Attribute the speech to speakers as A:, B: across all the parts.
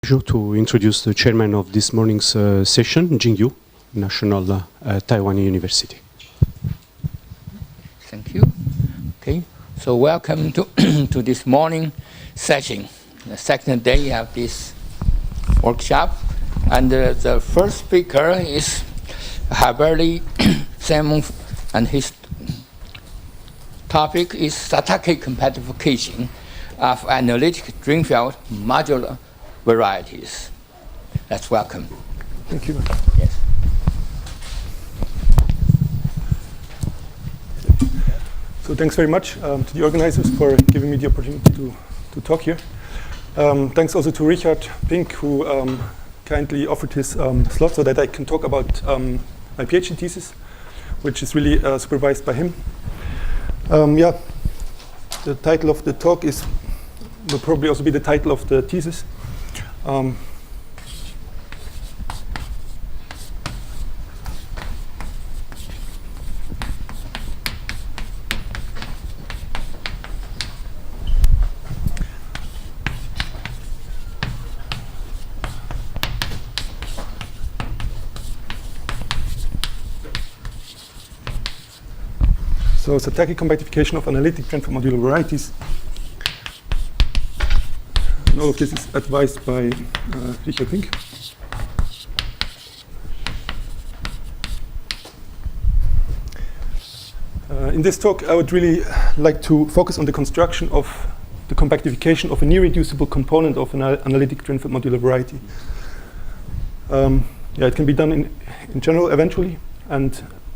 A: To introduce the chairman of this morning's session, Jingyu, National Taiwan University.
B: Thank you. Okay, so welcome to to this morning session, the second day of this workshop, and the first speaker is Haeberli, Zeng, and his topic is static compactification of analytic Drinfeld modular varieties. Let's welcome.
C: Thank you.
B: Yes.
C: So thanks very much to the organizers for giving me the opportunity to talk here. Thanks also to Richard Pink, who kindly offered his slot so that I can talk about my PhD thesis, which is really supervised by him. The title of the talk will probably also be the title of the thesis. So static compactification of analytic Drinfeld modular varieties. And all of this is advised by Richard Pink. In this talk, I would really like to focus on the construction of the compactification of an irreducible component of an analytic Drinfeld modular variety. It can be done in general eventually, and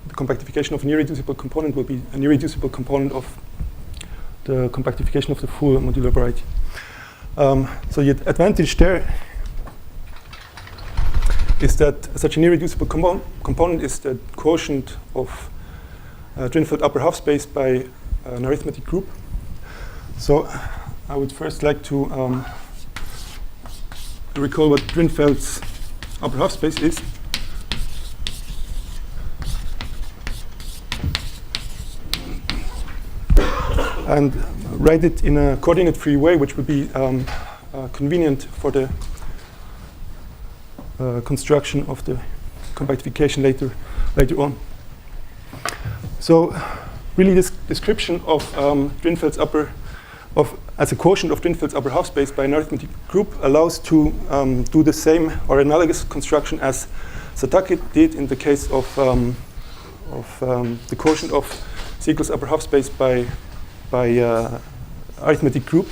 C: the compactification of an irreducible component will be an irreducible component of the compactification of the full modular variety. So the advantage there is that such an irreducible component is the quotient of Drinfeld upper half space by an arithmetic group. So I would first like to recall what Drinfeld's upper half space is. And write it in a coordinate-free way, which would be convenient for the construction of the compactification later on. So, really, this description of Drinfeld's as a quotient of Drinfeld's upper half space by an arithmetic group allows to do the same or analogous construction as Satake did in the case of the quotient of Ziegler's upper half space by arithmetic group.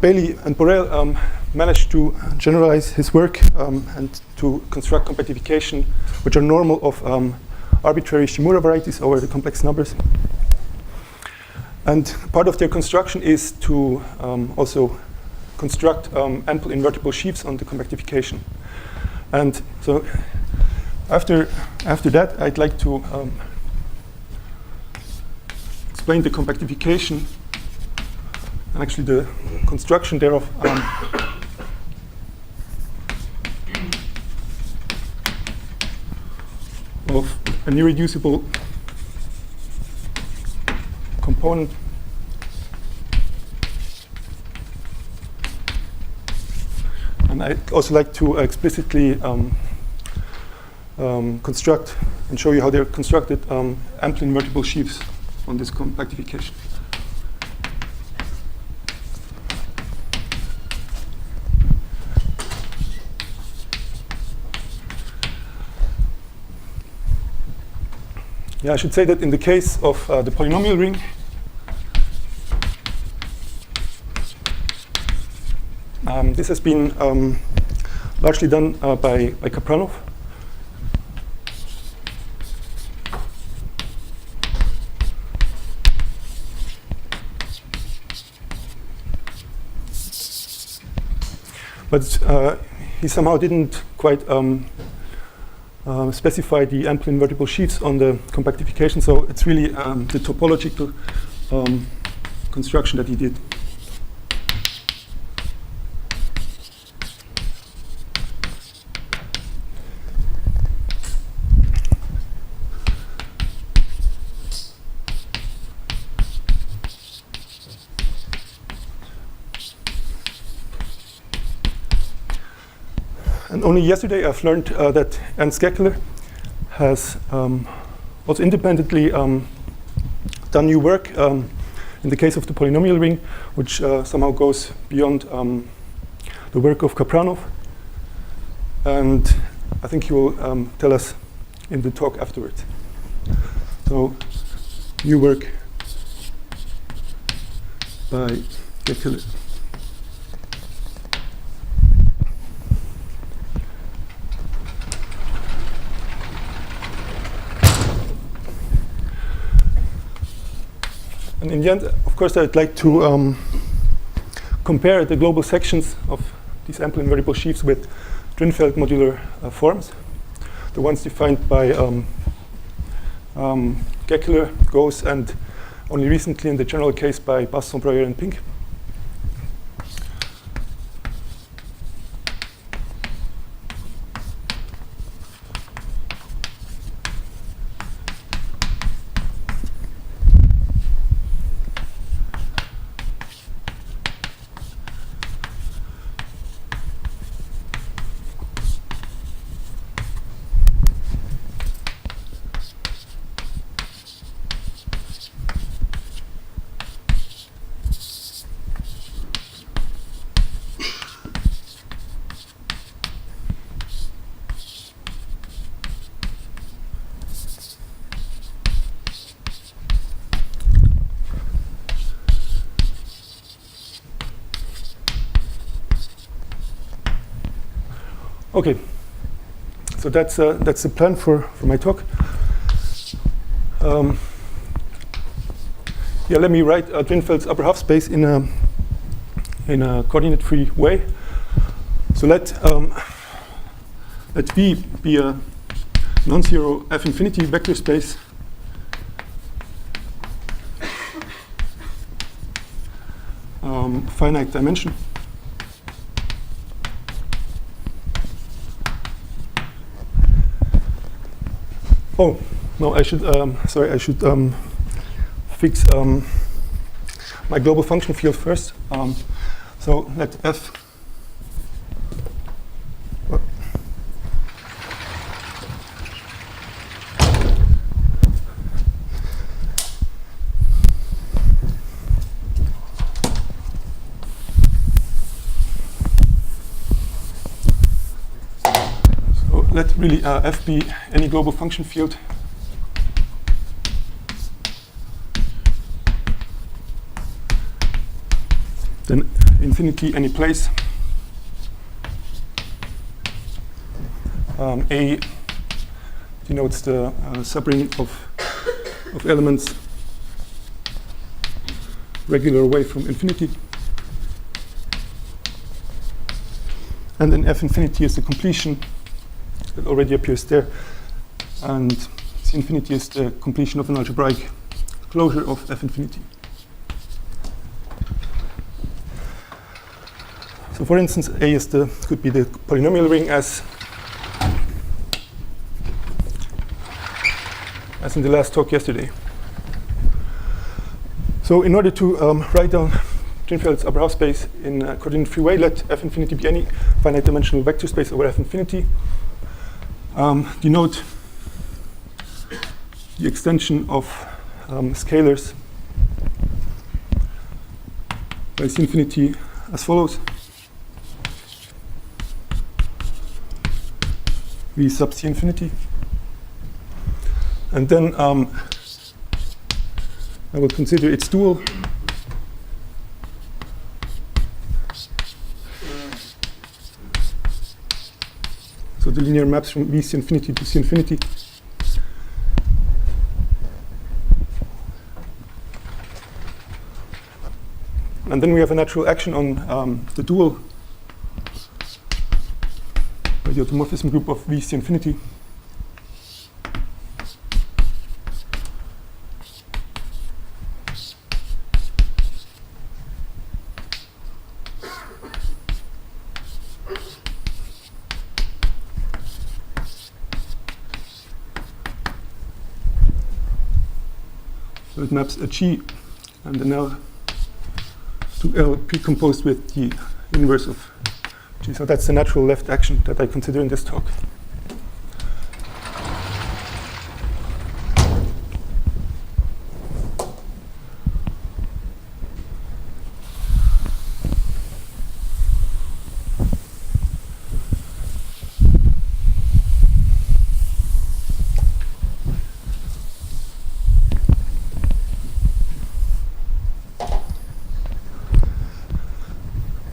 C: Bailey and Borel managed to generalize his work and to construct compactification which are normal of arbitrary Shimura varieties over the complex numbers. And part of their construction is to also construct ample invertible sheaves on the compactification. And so after that, I'd like to explain the compactification and actually the construction thereof of an irreducible component and I'd also like to explicitly construct and show you how they're constructed ample invertible sheaves on this compactification. I should say that in the case of the polynomial ring, this has been largely done by Kapranov. But he somehow didn't quite specify the ample invertible sheaves on the compactification, so it's really the topological construction that he did. And only yesterday I've learned that Ernst Gekeler has also independently done new work in the case of the polynomial ring, which somehow goes beyond the work of Kapranov. And I think he will tell us in the talk afterwards. So, new work by Gekeler. And in the end, of course, I'd like to compare the global sections of these ample invariable sheaves with Drinfeld modular forms, the ones defined by Gekeler, Oguz, and only recently in the general case by Basson, Breuer, and Pink. Okay, so that's the plan for my talk. Yeah, let me write Drinfeld's upper half space in a coordinate-free way. So let V be a non-zero F infinity vector space finite dimension. Oh, no, I should, sorry, I should fix my global function field first. So let F, let really F be any global function field then infinity any place. A denotes the subring of elements regular away from infinity. And then F infinity is the completion that already appears there, and C infinity is the completion of an algebraic closure of F infinity. So, for instance, A is could be the polynomial ring as in the last talk yesterday. So, in order to write down Drinfeld's upper half space in a coordinate-free way, let F infinity be any finite dimensional vector space over F infinity. Denote the extension of scalars by C infinity as follows. V sub C infinity. And then I will consider its dual. So the linear maps from V C infinity to C infinity. And then we have a natural action on the dual by the automorphism group of V C infinity. So it maps a G and an L to L precomposed with the inverse of So that's the natural left action that I consider in this talk.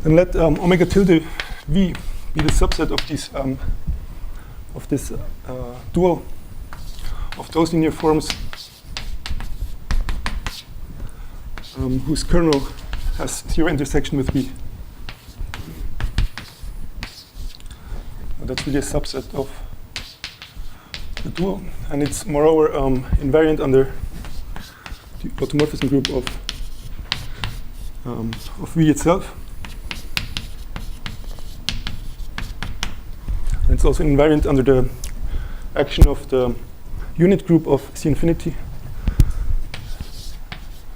C: And let omega tilde v be the subset of this dual of those linear forms whose kernel has zero intersection with v. That's really a subset of the dual, and it's moreover invariant under the automorphism group of v itself. It's also invariant under the action of the unit group of C infinity.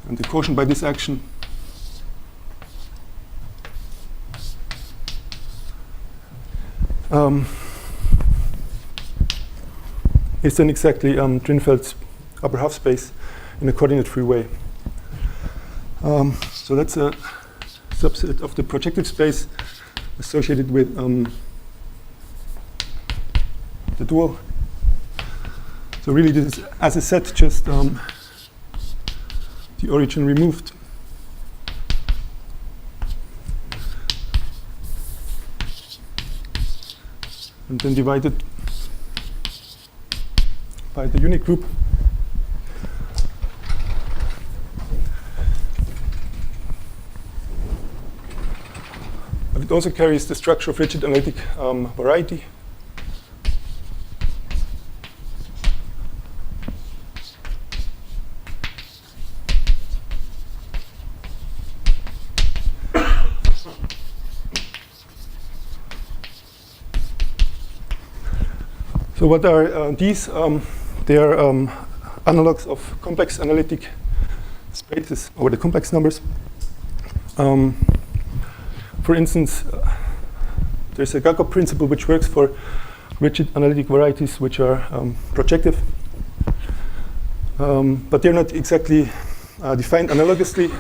C: And the quotient by this action is then exactly Drinfeld's upper half space in a coordinate-free way. So that's a subset of the projective space associated with the dual. So really this is, as I said, just the origin removed. And then divided by the unit group. But it also carries the structure of rigid analytic variety. So what are these? They are analogs of complex analytic spaces over the complex numbers. For instance, there's a Guchao principle which works for rigid analytic varieties which are projective, but they're not exactly defined analogously.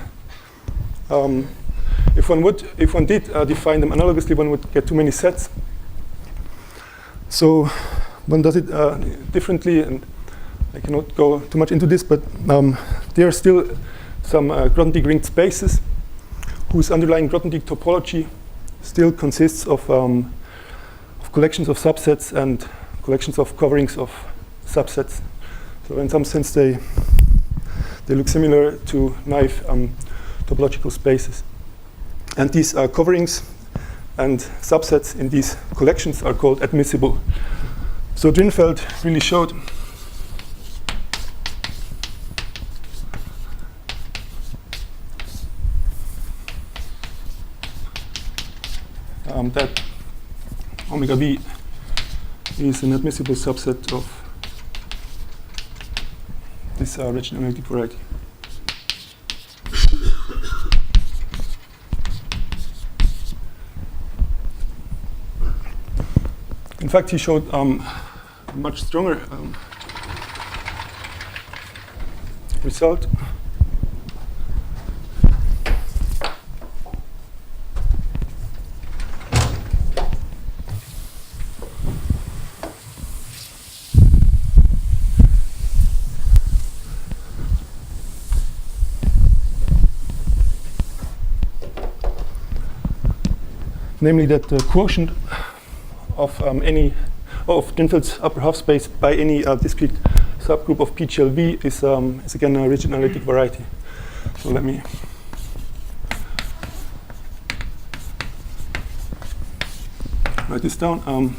C: If one did define them analogously, one would get too many sets. So one does it differently, and I cannot go too much into this, but there are still some Grothendieck ringed spaces whose underlying Grothendieck topology still consists of collections of subsets and collections of coverings of subsets. So in some sense they look similar to naive topological spaces. And these coverings and subsets in these collections are called admissible. So Drinfeld really showed that omega v is an admissible subset of this rigid analytic variety. In fact, he showed much stronger result. Namely, that the quotient of Drinfeld's upper half space by any discrete subgroup of PGLV is again a rigid analytic variety. So let me write this down.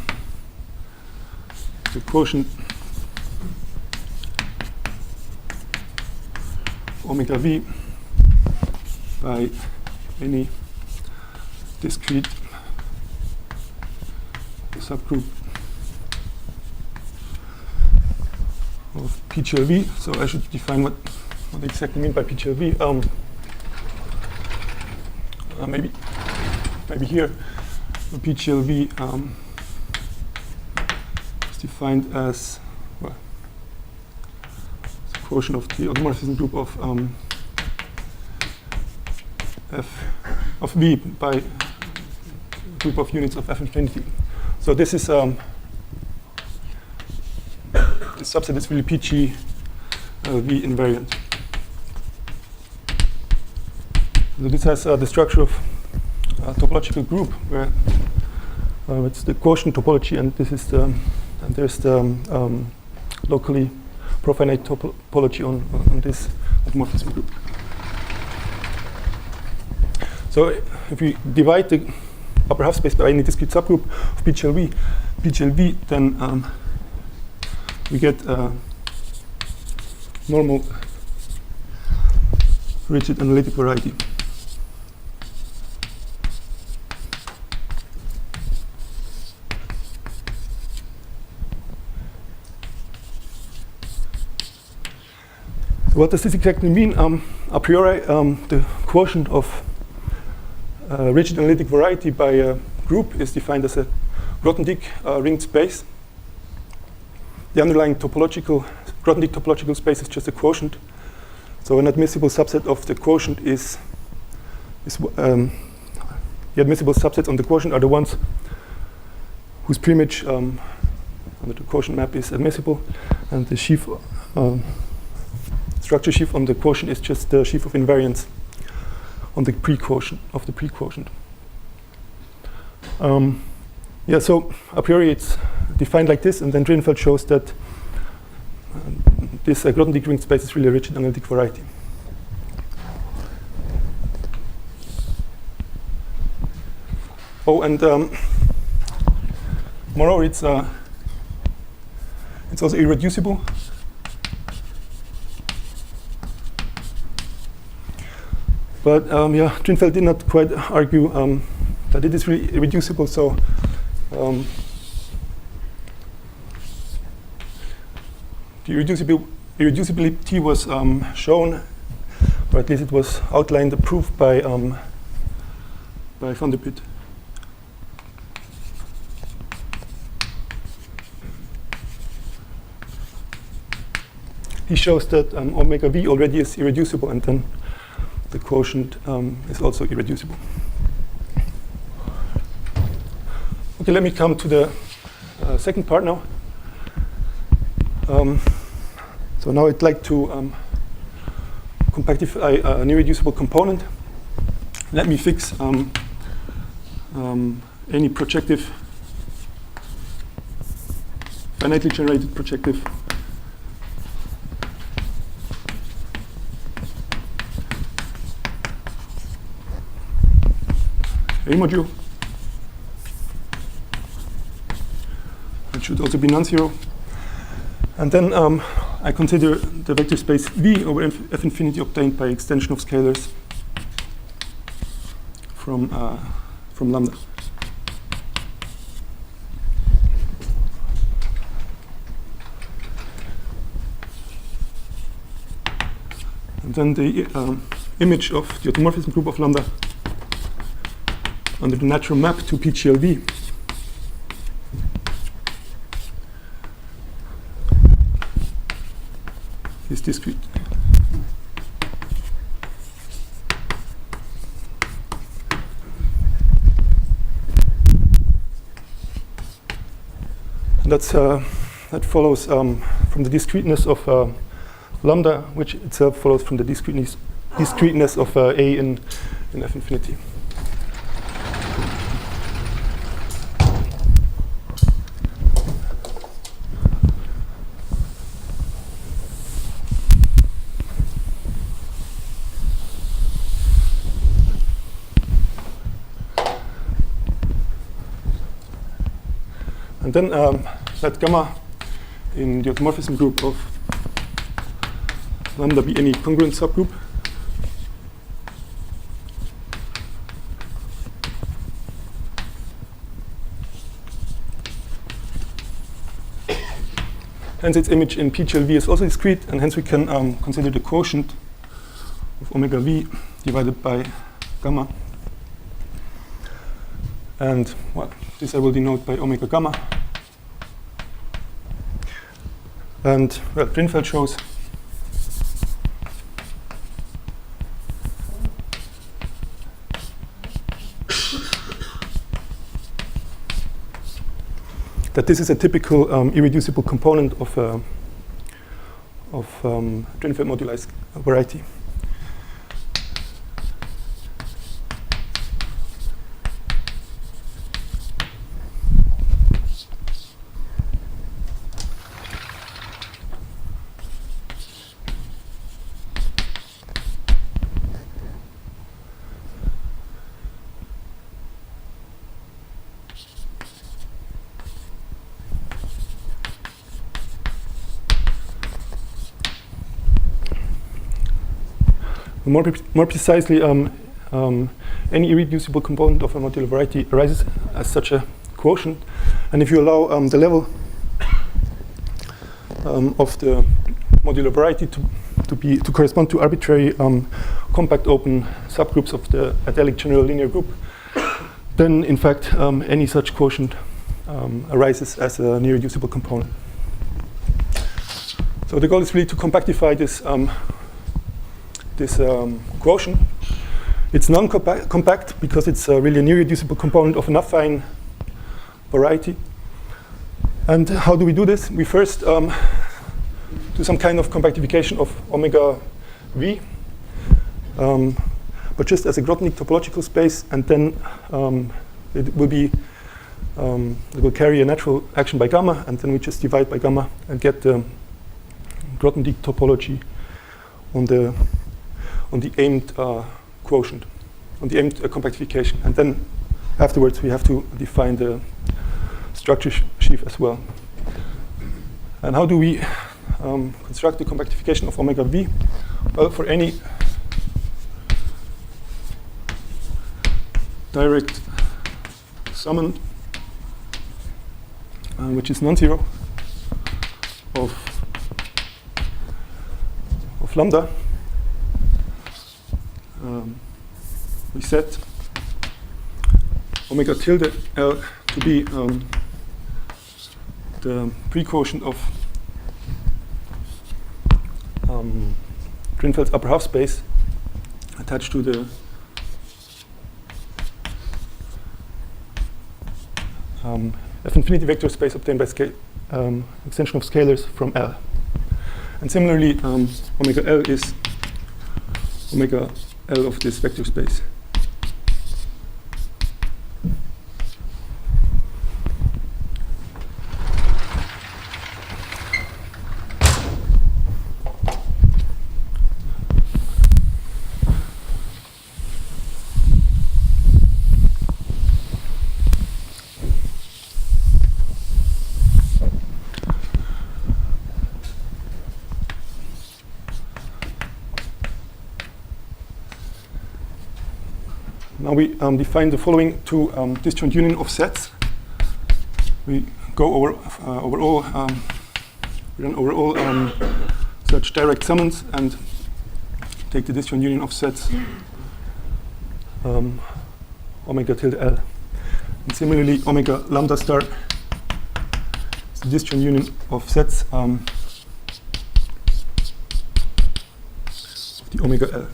C: The quotient omega v by any discrete subgroup of PGLV. So I should define what I exactly mean by PGLV. Maybe here. PGLV is defined as, well, the quotient of the automorphism group of f of V by a group of units of f infinity. So this is the subset is really PG V invariant. So this has the structure of a topological group where it's the quotient topology, and this is the and there's the locally profinite topology on this automorphism group. So if we divide the upper half space by any discrete subgroup of PGLV, then we get normal rigid analytic variety. So what does this exactly mean? A priori, the quotient of rigid analytic variety by a group is defined as a Grothendieck ringed space. The underlying Grothendieck topological space is just a quotient. So an admissible subset of the quotient is the admissible subsets on the quotient are the ones whose preimage under the quotient map is admissible, and the sheaf structure sheaf on the quotient is just the sheaf of invariance on the pre-quotient of the pre-quotient. Yeah, so a priori it's defined like this, and then Drinfeld shows that this Grothendieck ring space is really a rigid analytic variety. Oh, and moreover, it's also irreducible. But yeah, Drinfeld did not quite argue that it is really irreducible. So the irreducibility was shown, or at least it was outlined, approved by Van der Put. He shows that omega v already is irreducible, and then the quotient is also irreducible. Okay, let me come to the second part now. So now I'd like to compactify an irreducible component. Let me fix any projective, finitely generated projective A module. It should also be non-zero. And then I consider the vector space V over F infinity obtained by extension of scalars from lambda. And then the image of the automorphism group of lambda under the natural map to PGLV is discrete. And that follows from the discreteness of lambda, which itself follows from the discreteness of A in F infinity. And then let gamma in the automorphism group of lambda be any congruent subgroup. Hence its image in PGLV is also discrete, and hence we can consider the quotient of omega v divided by gamma And well, this I will denote by omega gamma. And well, Drinfeld shows that this is a typical irreducible component of Drinfeld moduli variety. More precisely, any irreducible component of a modular variety arises as such a quotient, and if you allow the level of the modular variety to correspond to arbitrary compact open subgroups of the adelic general linear group, then in fact any such quotient arises as an irreducible component. So the goal is really to compactify this quotient. It's non-compact because it's really an irreducible component of an affine variety. And how do we do this? We first do some kind of compactification of omega v, but just as a Grothendieck topological space, and then it will carry a natural action by gamma, and then we just divide by gamma and get the Grothendieck topology on the aimed quotient, on the aimed compactification. And then afterwards we have to define the structure sheaf as well. And how do we construct the compactification of omega v? Well, for any direct summand which is non-zero of lambda, we set omega tilde L to be the pre-quotient of Drinfeld's upper half space attached to the F-infinity vector space obtained by extension of scalars from L. And similarly, omega L is omega L of this vector space. Now we define the following two disjoint union of sets. We go over all such direct summands and take the disjoint union of sets omega tilde L. And similarly, omega lambda star is the disjoint union of sets of the omega L.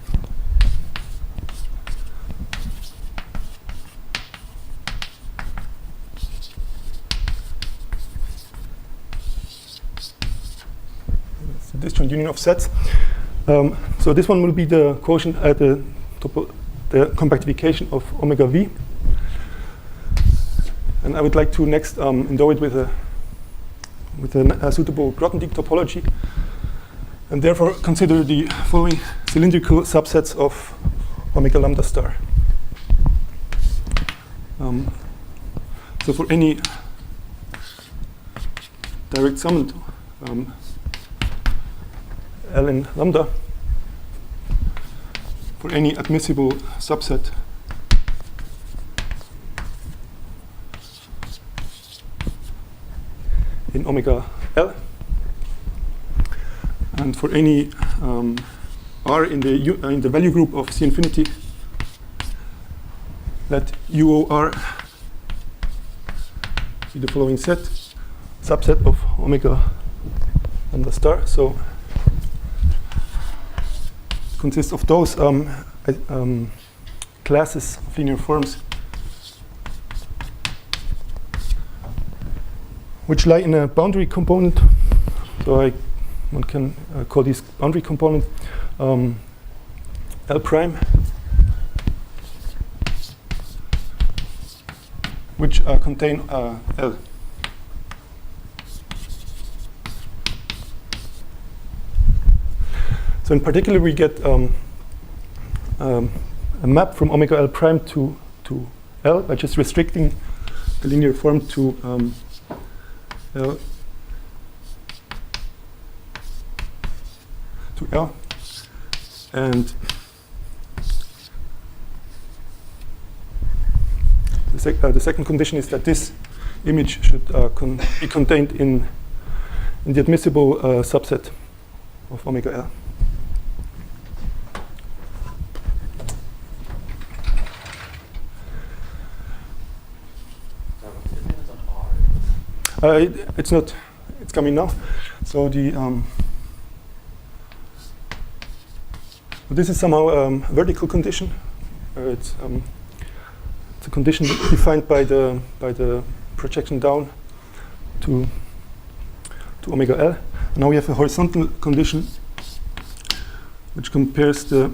C: Disjoint union of sets. So this one will be the quotient at the compactification of omega v. And I would like to next endow it with a suitable Grothendieck topology, and therefore consider the following cylindrical subsets of omega lambda star. So for any direct summand Ln lambda, for any admissible subset in omega L, and for any R in the value group of C infinity, let UOR be the following subset of omega lambda star. So it consists of those classes of linear forms which lie in a boundary component. So one can call this boundary component L prime, which contain L. So in particular, we get a map from omega L prime to L by just restricting the linear form to L to L, and the second condition is that this image should be contained in the admissible subset of omega L. It's not. It's coming now. So this is somehow a vertical condition. It's a condition defined by the projection down to omega L. Now we have a horizontal condition which compares the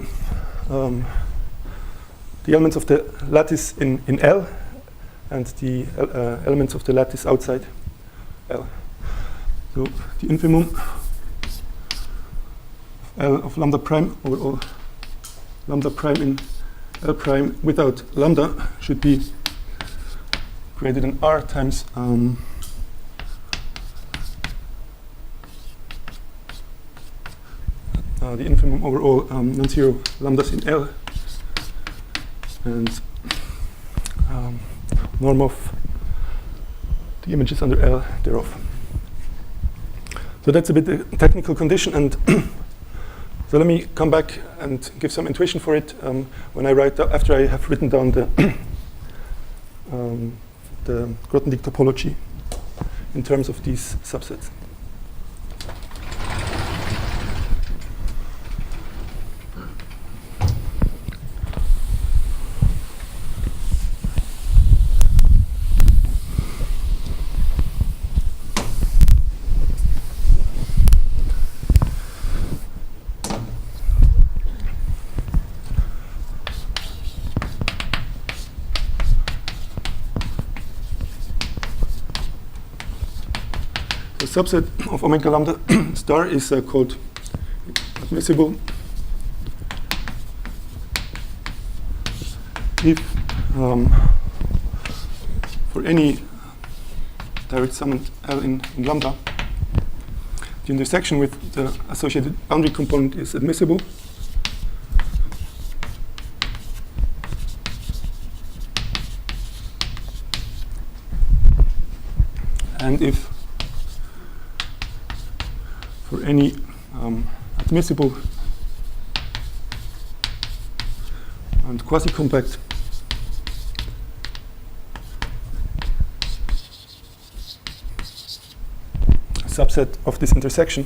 C: elements of the lattice in L and the elements of the lattice outside L. So the infimum L of lambda prime over all lambda prime in L prime without lambda should be greater than R times the infimum over all non-zero lambdas in L and norm of the images under L thereof. So that's a bit the technical condition, and so let me come back and give some intuition for it when I write after I have written down the Grothendieck topology in terms of these subsets. The subset of omega lambda star is called admissible if for any direct summand L in lambda, the intersection with the associated boundary component is admissible. And if for any admissible and quasi-compact subset of this intersection,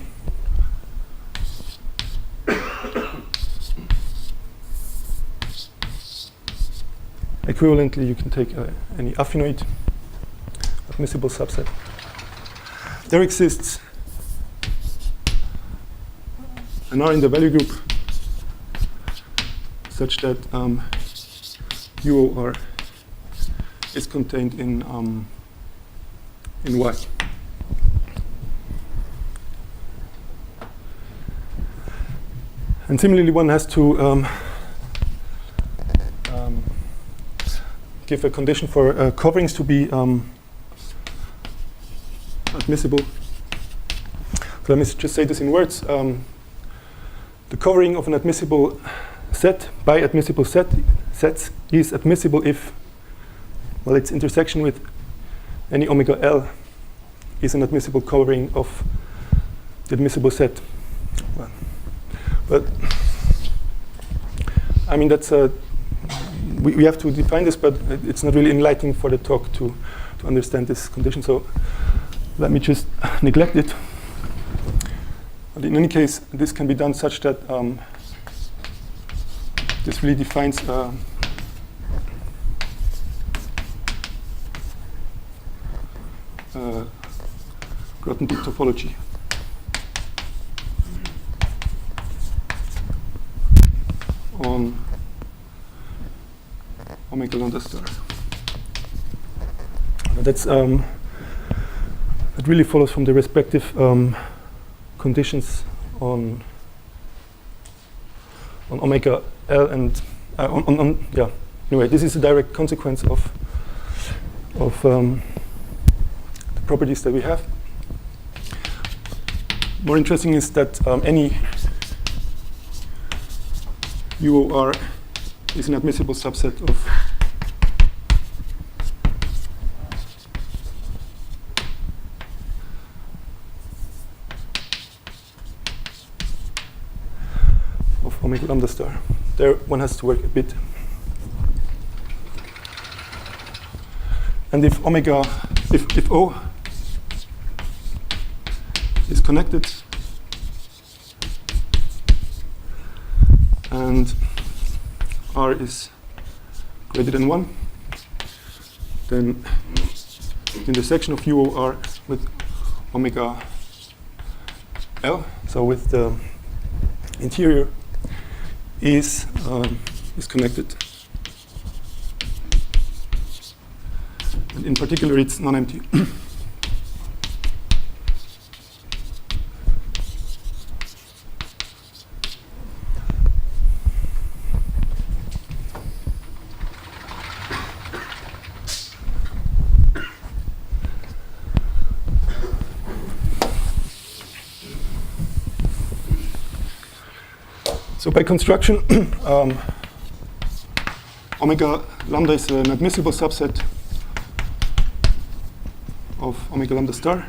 C: equivalently you can take any affinoid admissible subset. There exists an R in the value group such that UOR is contained in Y. And similarly, one has to give a condition for coverings to be admissible. So let me just say this in words. The covering of an admissible set by admissible sets is admissible if, well, its intersection with any omega L is an admissible covering of the admissible set. Well, but I mean, that's we have to define this, but it's not really enlightening for the talk to to understand this condition. So let me just neglect it. But in any case, this can be done such that this really defines Grothendieck topology. On omega lambda star. That's that really follows from the respective conditions on omega L and yeah. Anyway, this is a direct consequence of the properties that we have. More interesting is that any UOR is an admissible subset of omega lambda star. There one has to work a bit. And if O is connected and R is greater than 1, then the intersection of UOR with omega L, so with the interior, is connected. And in particular, it's non-empty. So by construction, omega lambda is an admissible subset of omega lambda star.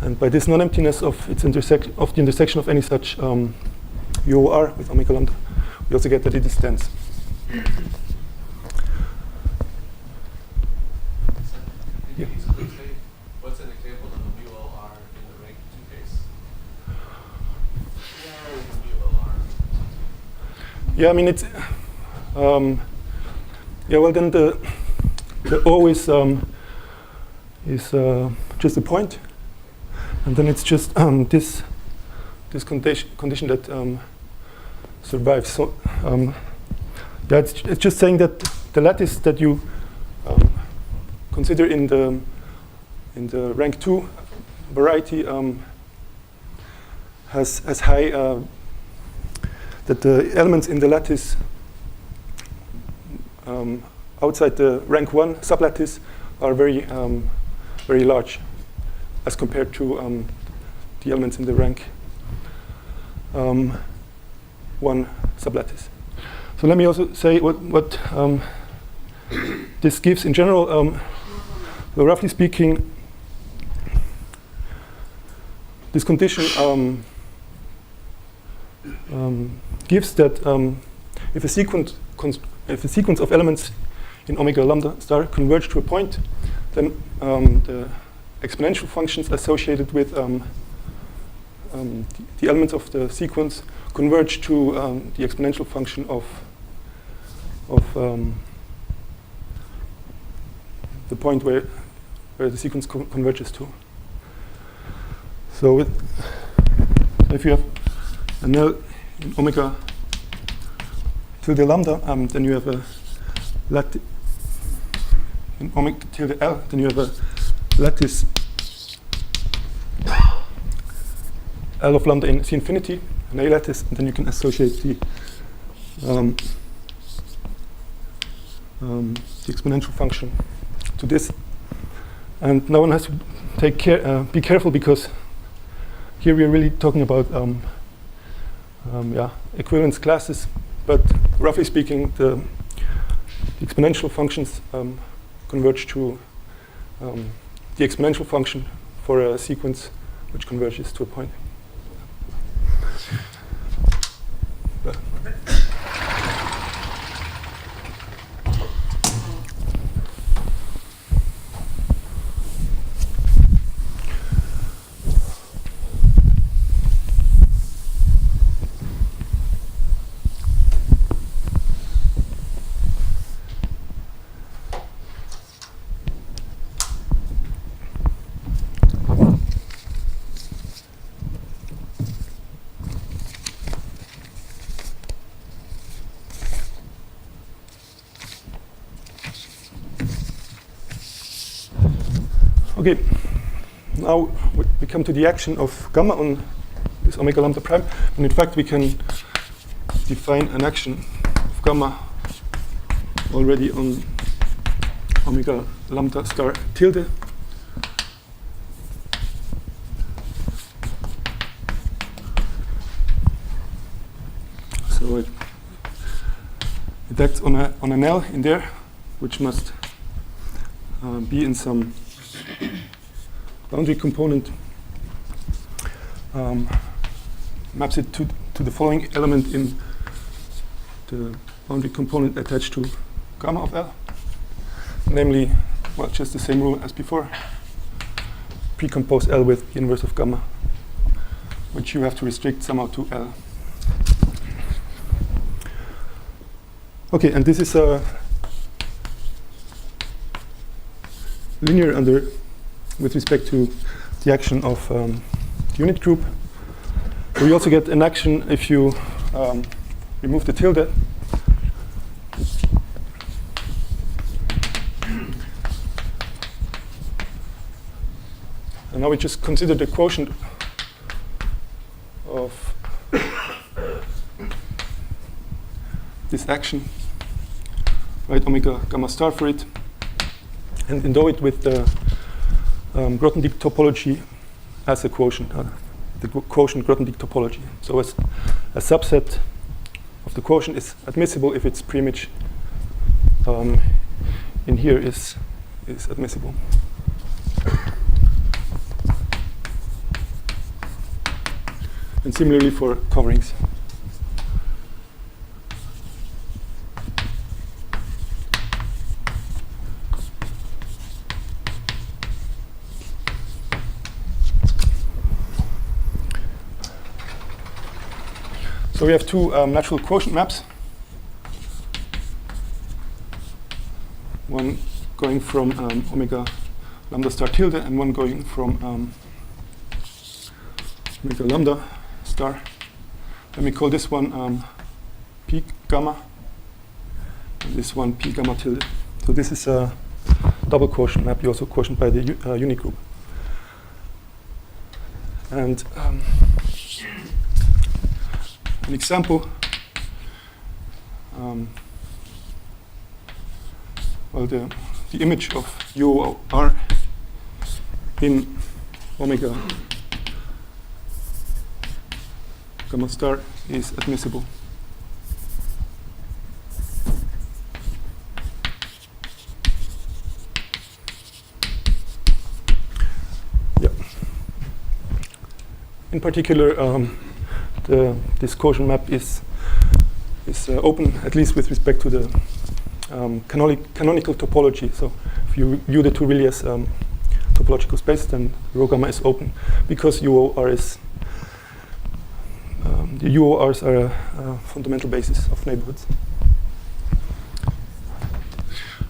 C: And by this non-emptiness of its the intersection of any such UOR with omega lambda, we also get that it is dense. Yeah.
D: What's an example of a UOR in the rank 2 case?
C: Yeah, I mean it's yeah. Well, then the O is just a point, and then it's just this condition that survives. So yeah, it's just saying that the lattice that you consider in the rank 2 variety has high that the elements in the lattice outside the rank 1 sublattice are very very large as compared to the elements in the rank 1 sublattice. So let me also say what this gives in general. So roughly speaking, this condition gives that if a sequence of elements in omega lambda star converge to a point, then the exponential functions associated with the elements of the sequence converge to the exponential function of the point where the sequence converges to. So if you have an L in omega tilde lambda, then you have a lattice in omega tilde L, then you have a lattice L of lambda in C infinity, an A lattice, and then you can associate the exponential function to this. And now one has to take care, be careful, because here we are really talking about equivalence classes. But roughly speaking, the exponential functions converge to the exponential function for a sequence which converges to a point. Okay, now we come to the action of gamma on this omega lambda prime, and in fact we can define an action of gamma already on omega lambda star tilde. So it acts on an L in there, which must be in some boundary component, maps it to the following element in the boundary component attached to gamma of L, namely, well, just the same rule as before, precompose L with the inverse of gamma, which you have to restrict somehow to L. Okay, and this is a linear under with respect to the action of the unit group. We also get an action if you remove the tilde. And now we just consider the quotient of this action, write omega gamma star for it, and endow it with the Grothendieck topology as a quotient, the quotient Grothendieck topology. So as a subset of the quotient is admissible if its preimage in here is admissible. And similarly for coverings. So we have two natural quotient maps. One going from omega lambda star tilde and one going from omega lambda star. Let me call this one p gamma and this one p gamma tilde. So this is a double quotient map, you also quotient by the unit group. And an example, well, the image of UOR in omega gamma star is admissible. Yeah. In particular, this quotient map is open, at least with respect to the canonical topology. So if you view the two really as topological space, then rho gamma is open because UOR is the UORs are a fundamental basis of neighborhoods.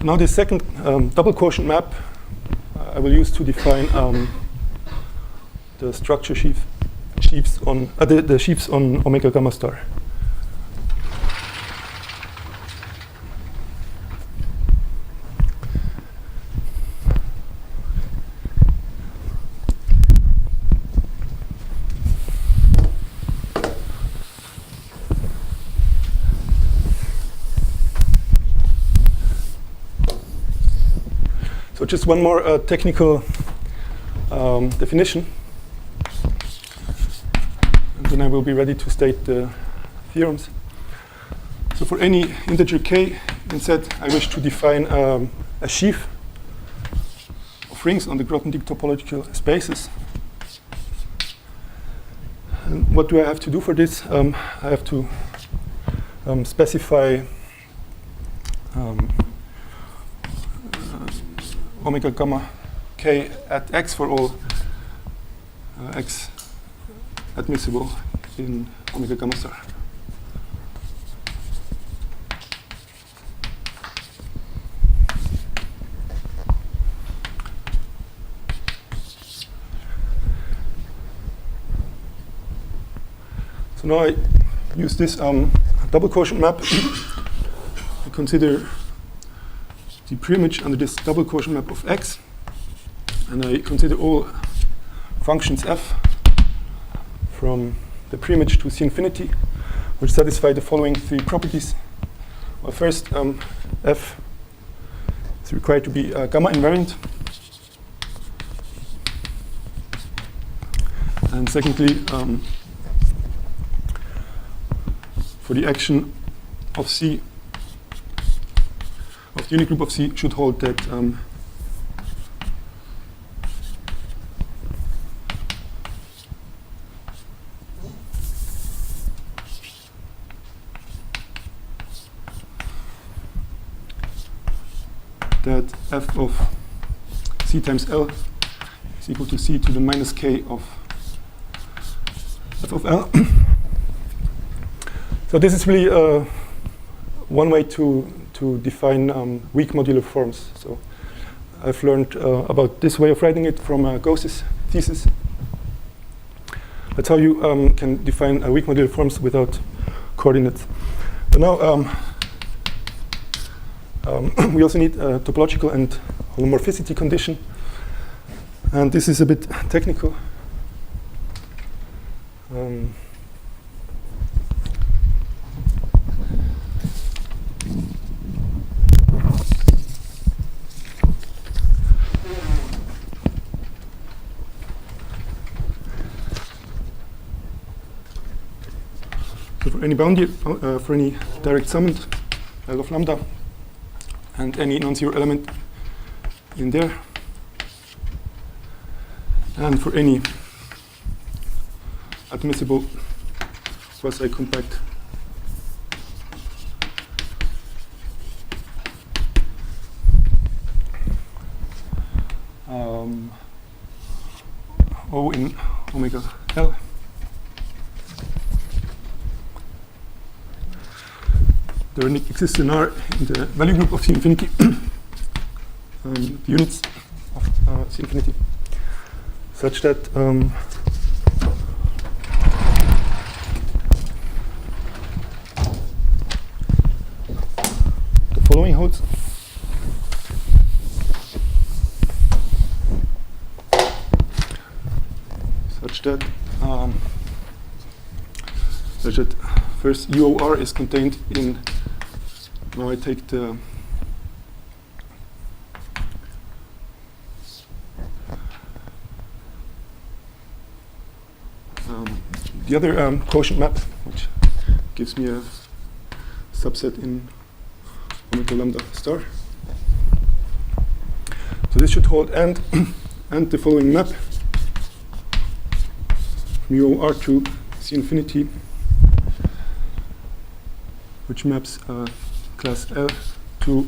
C: Now the second double quotient map I will use to define the structure sheaves on the sheaves on omega gamma star. So just one more technical definition. Then I will be ready to state the theorems. So for any integer k in Z, I wish to define a sheaf of rings on the Grothendieck topological spaces. And what do I have to do for this? I have to specify omega gamma k at x for all x admissible in omega gamma star. So now I use this double quotient map. I consider the preimage under this double quotient map of x, and I consider all functions f from the preimage to C infinity, which satisfy the following three properties. Well, first, f is required to be gamma invariant. And secondly, for the action of C, of the unit group of C, should hold that that f of C times L is equal to C to the minus K of f of L. So this is really one way to define weak modular forms. So I've learned about this way of writing it from Gauss's thesis. That's how you can define weak modular forms without coordinates. So now we also need a topological and holomorphicity condition. And this is a bit technical. So for any boundary, for any direct summand, L of lambda, and any non-zero element in there, and for any admissible quasi-compact O in omega L. There exists an R in the value group of C infinity, the units of C infinity, such that the following holds. Such that first UOR is contained in, now I take the other quotient map, which gives me a subset in omega lambda star. So this should hold and the following map from UOR to C infinity, which maps class L to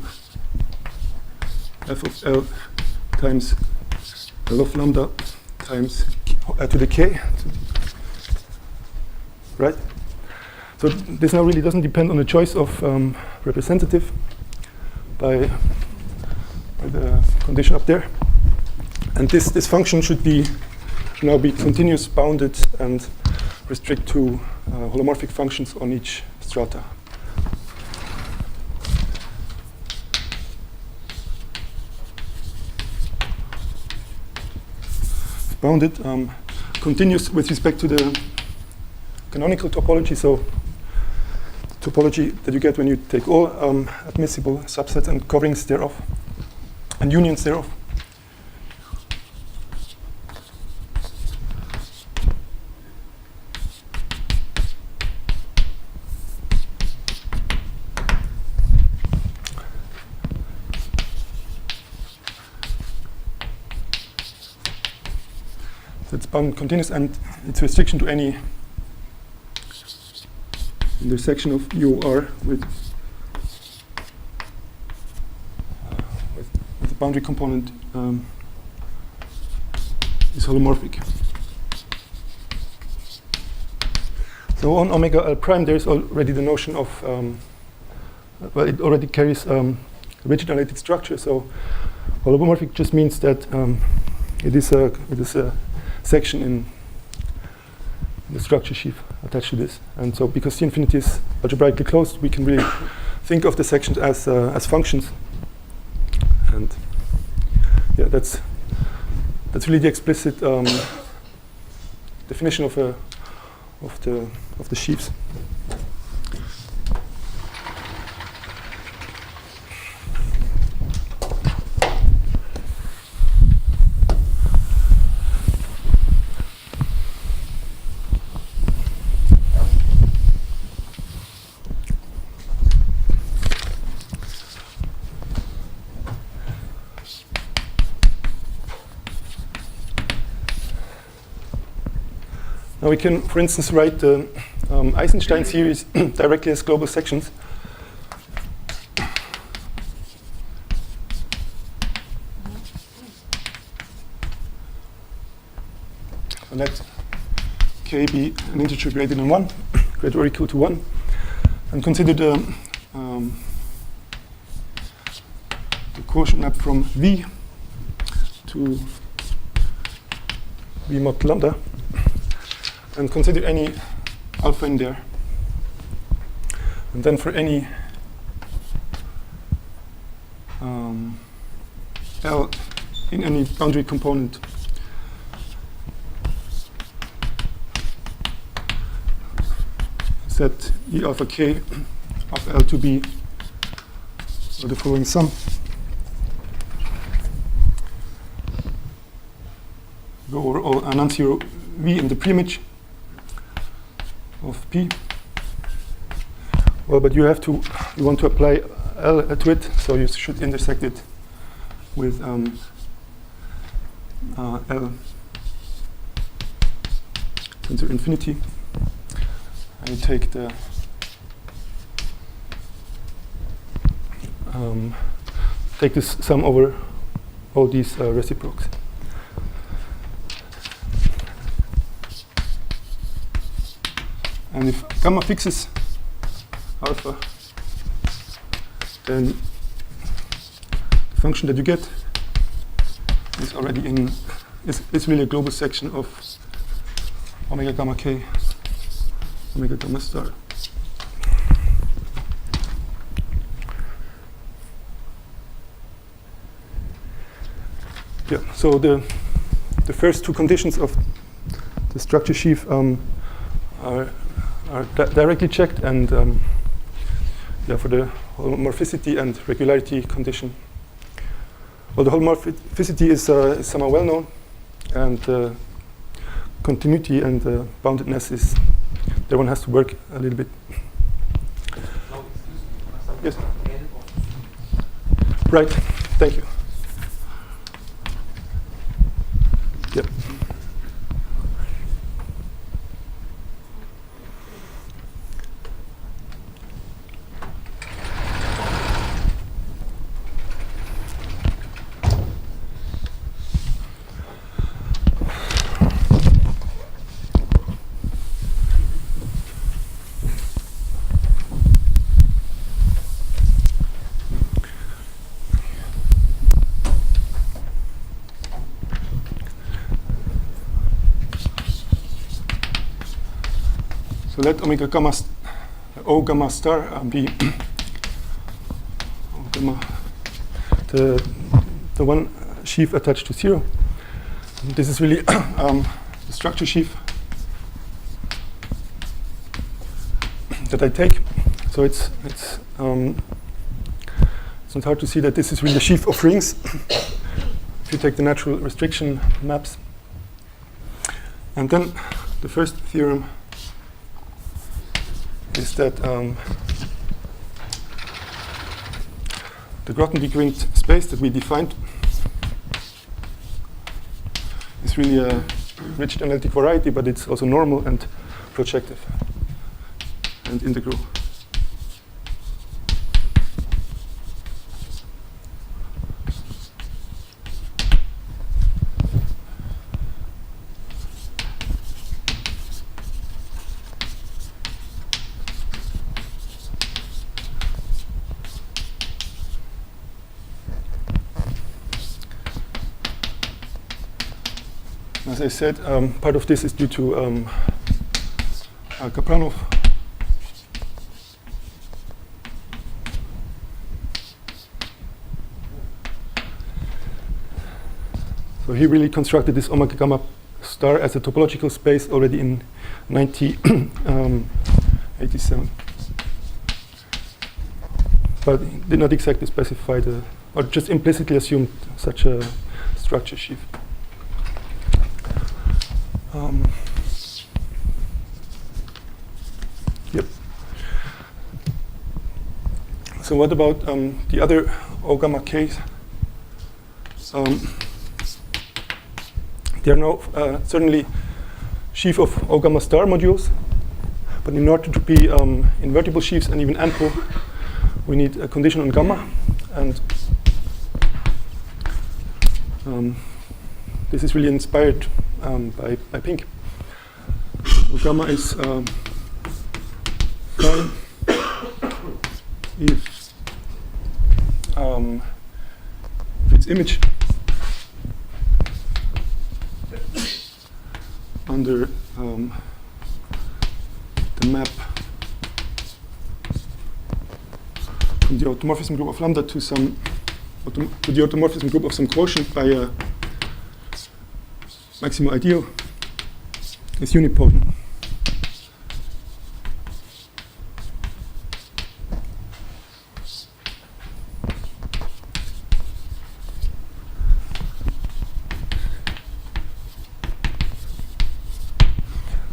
C: f of L times L of lambda times to the k. Right? So this now really doesn't depend on the choice of representative by the condition up there. And this function should now be continuous bounded and restrict to holomorphic functions on each strata. Bounded, continuous with respect to the canonical topology, so topology that you get when you take all admissible subsets and coverings thereof and unions thereof. So it's bound continuous and its restriction to any intersection of UOR with the boundary component is holomorphic. So on omega L prime, there is already the notion of, well, it already carries rigid analytic structure. So holomorphic just means that it is a section in the structure sheaf attached to this. And so because C infinity is algebraically closed, we can really think of the sections as functions. And yeah, that's That's really the explicit definition of the sheaves. Now we can, for instance, write the Eisenstein series directly as global sections. And let k be an integer greater than 1, greater or equal to 1. And consider the quotient map from V to V mod lambda. And consider any alpha in there. And then for any L in any boundary component, set E alpha k of L to be the following sum. Go over all non-zero V in the preimage of P. Well, but you want to apply L to it, so you should intersect it with L tensor infinity. And you take the take this sum over all these reciprocals. And if gamma fixes alpha, then the function that you get is already is really a global section of omega gamma k, omega gamma star. Yeah. So the first two conditions of the structure sheaf are directly checked, and for the holomorphicity and regularity condition. Well, the holomorphicity is somehow well known, and continuity and boundedness is there. One has to work a little bit. Yes. Right. Thank you. Yep. So let omega gamma O gamma star be O gamma, the one sheaf attached to 0. And this is really the structure sheaf that I take. So it's not hard to see that this is really a sheaf of rings if you take the natural restriction maps. And then the first theorem is that the Grothendieck-ringed space that we defined is really a rigid analytic variety, but it's also normal and projective and integral. As I said, part of this is due to Kaplanov. So he really constructed this omega gamma star as a topological space already in 1987. But he did not exactly specify or just implicitly assumed such a structure sheaf. Yep. So what about the other O gamma Ks? There are no certainly sheaf of O gamma star modules, but in order to be invertible sheaves and even ample, we need a condition on gamma, and this is really inspired by Pink. So gamma is fine if its image under the map from the automorphism group of lambda to some to the automorphism group of some quotient by a maximal ideal is unipotent.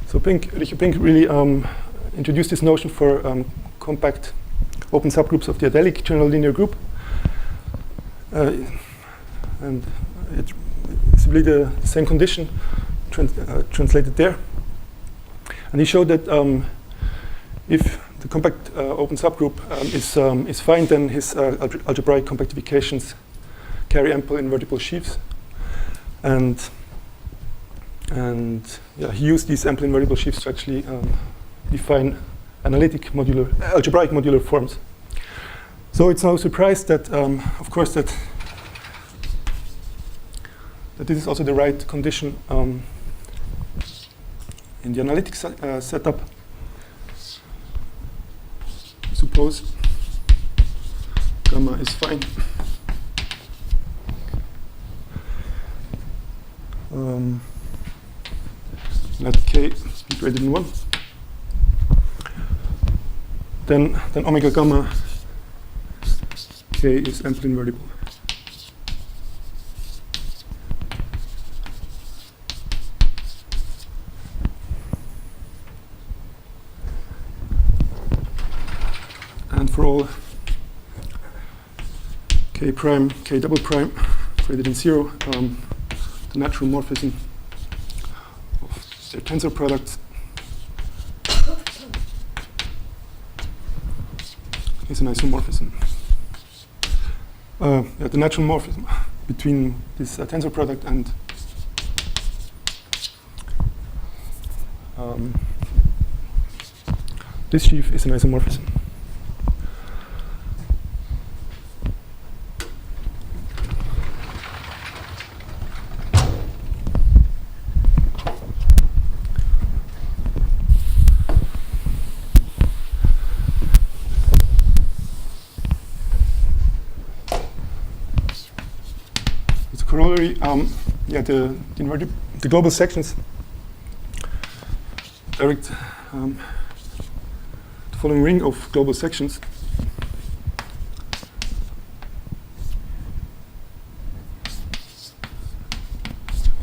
C: So Richard Pink really introduced this notion for compact open subgroups of the adelic general linear group. And it's really the same condition translated there. And he showed that if the compact open subgroup is fine, then his algebraic compactifications carry ample invertible sheaves. And yeah, he used these ample invertible sheaves to actually define algebraic modular forms. So it's no surprise that, of course, that this is also the right condition in the analytic setup. Suppose gamma is fine. Let k be greater than 1. Then omega gamma k is amply invertible. And for all k prime, k double prime greater than 0, the natural morphism of their tensor products is an isomorphism. Yeah, the natural morphism between this tensor product and this sheaf is an isomorphism. Corollary, yeah, the global sections direct the following ring of global sections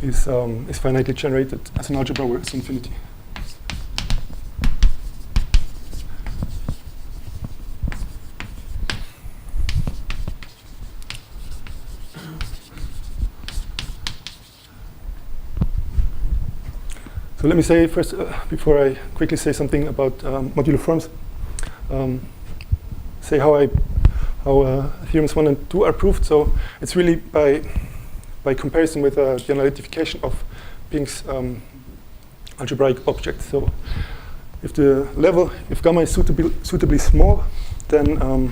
C: is finitely generated as an algebra where it's infinity. So let me say first, before I quickly say something about modular forms, say how theorems 1 and 2 are proved. So it's really by comparison with the analytification of Pink's algebraic object. So if the level, if gamma is suitably small, then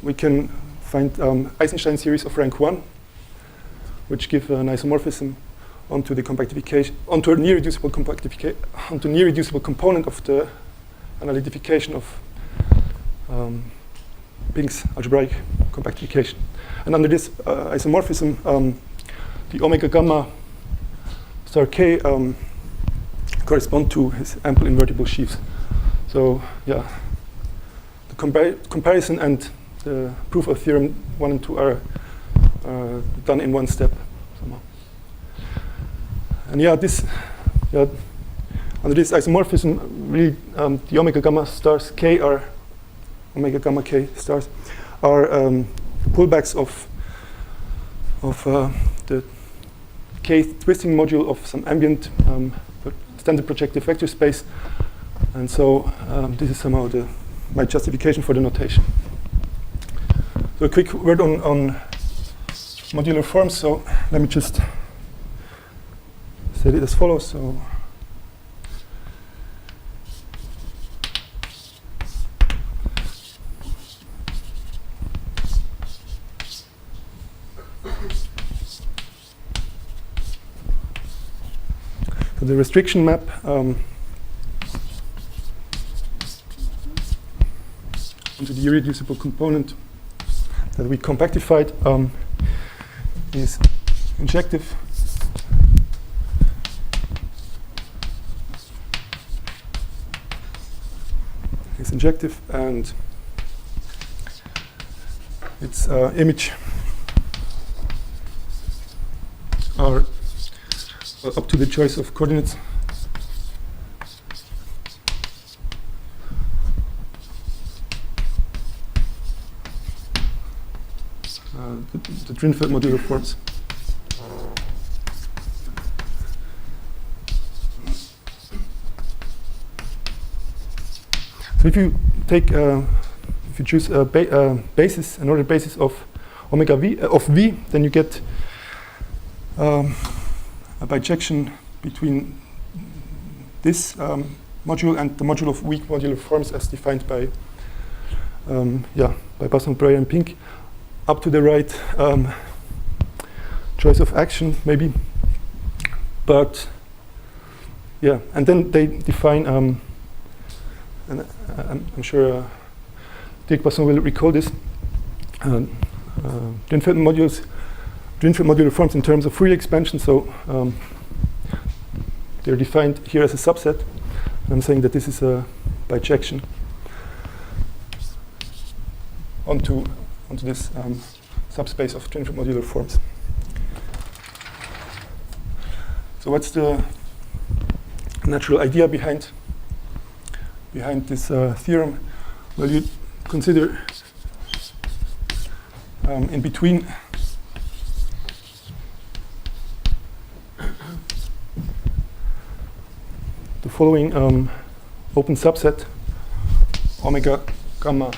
C: we can find Eisenstein series of rank 1, which give an isomorphism onto the compactification, onto a near-reducible compactification, onto near-reducible component of the analytification of Pink's algebraic compactification. And under this isomorphism, the omega gamma star k correspond to his ample invertible sheaves. So yeah, the comparison and the proof of theorem 1 and 2 are done in one step somehow. And yeah, under this isomorphism, really the omega gamma stars k are omega gamma k stars are pullbacks of the kth twisting module of some ambient standard projective vector space, and so this is somehow my justification for the notation. So a quick word on modular forms. So let me just set it as follows. So the restriction map into the irreducible component that we compactified is injective. It's injective, and its image are up to the choice of coordinates. The Drinfeld modular forms. So if you take, if you choose a basis, an ordered basis of omega v of v, then you get a bijection between this module and the module of weak modular forms as defined by Basson, Breyer, and Pink. Up to the right choice of action, maybe. But yeah, and then they define, and I'm sure Dirk Basson will recall this, Drinfeld modular forms in terms of Fourier expansion. So they're defined here as a subset. I'm saying that this is a bijection onto this subspace of Drinfeld modular forms. So what's the natural idea behind this theorem? Well, you consider in between the following open subset, omega gamma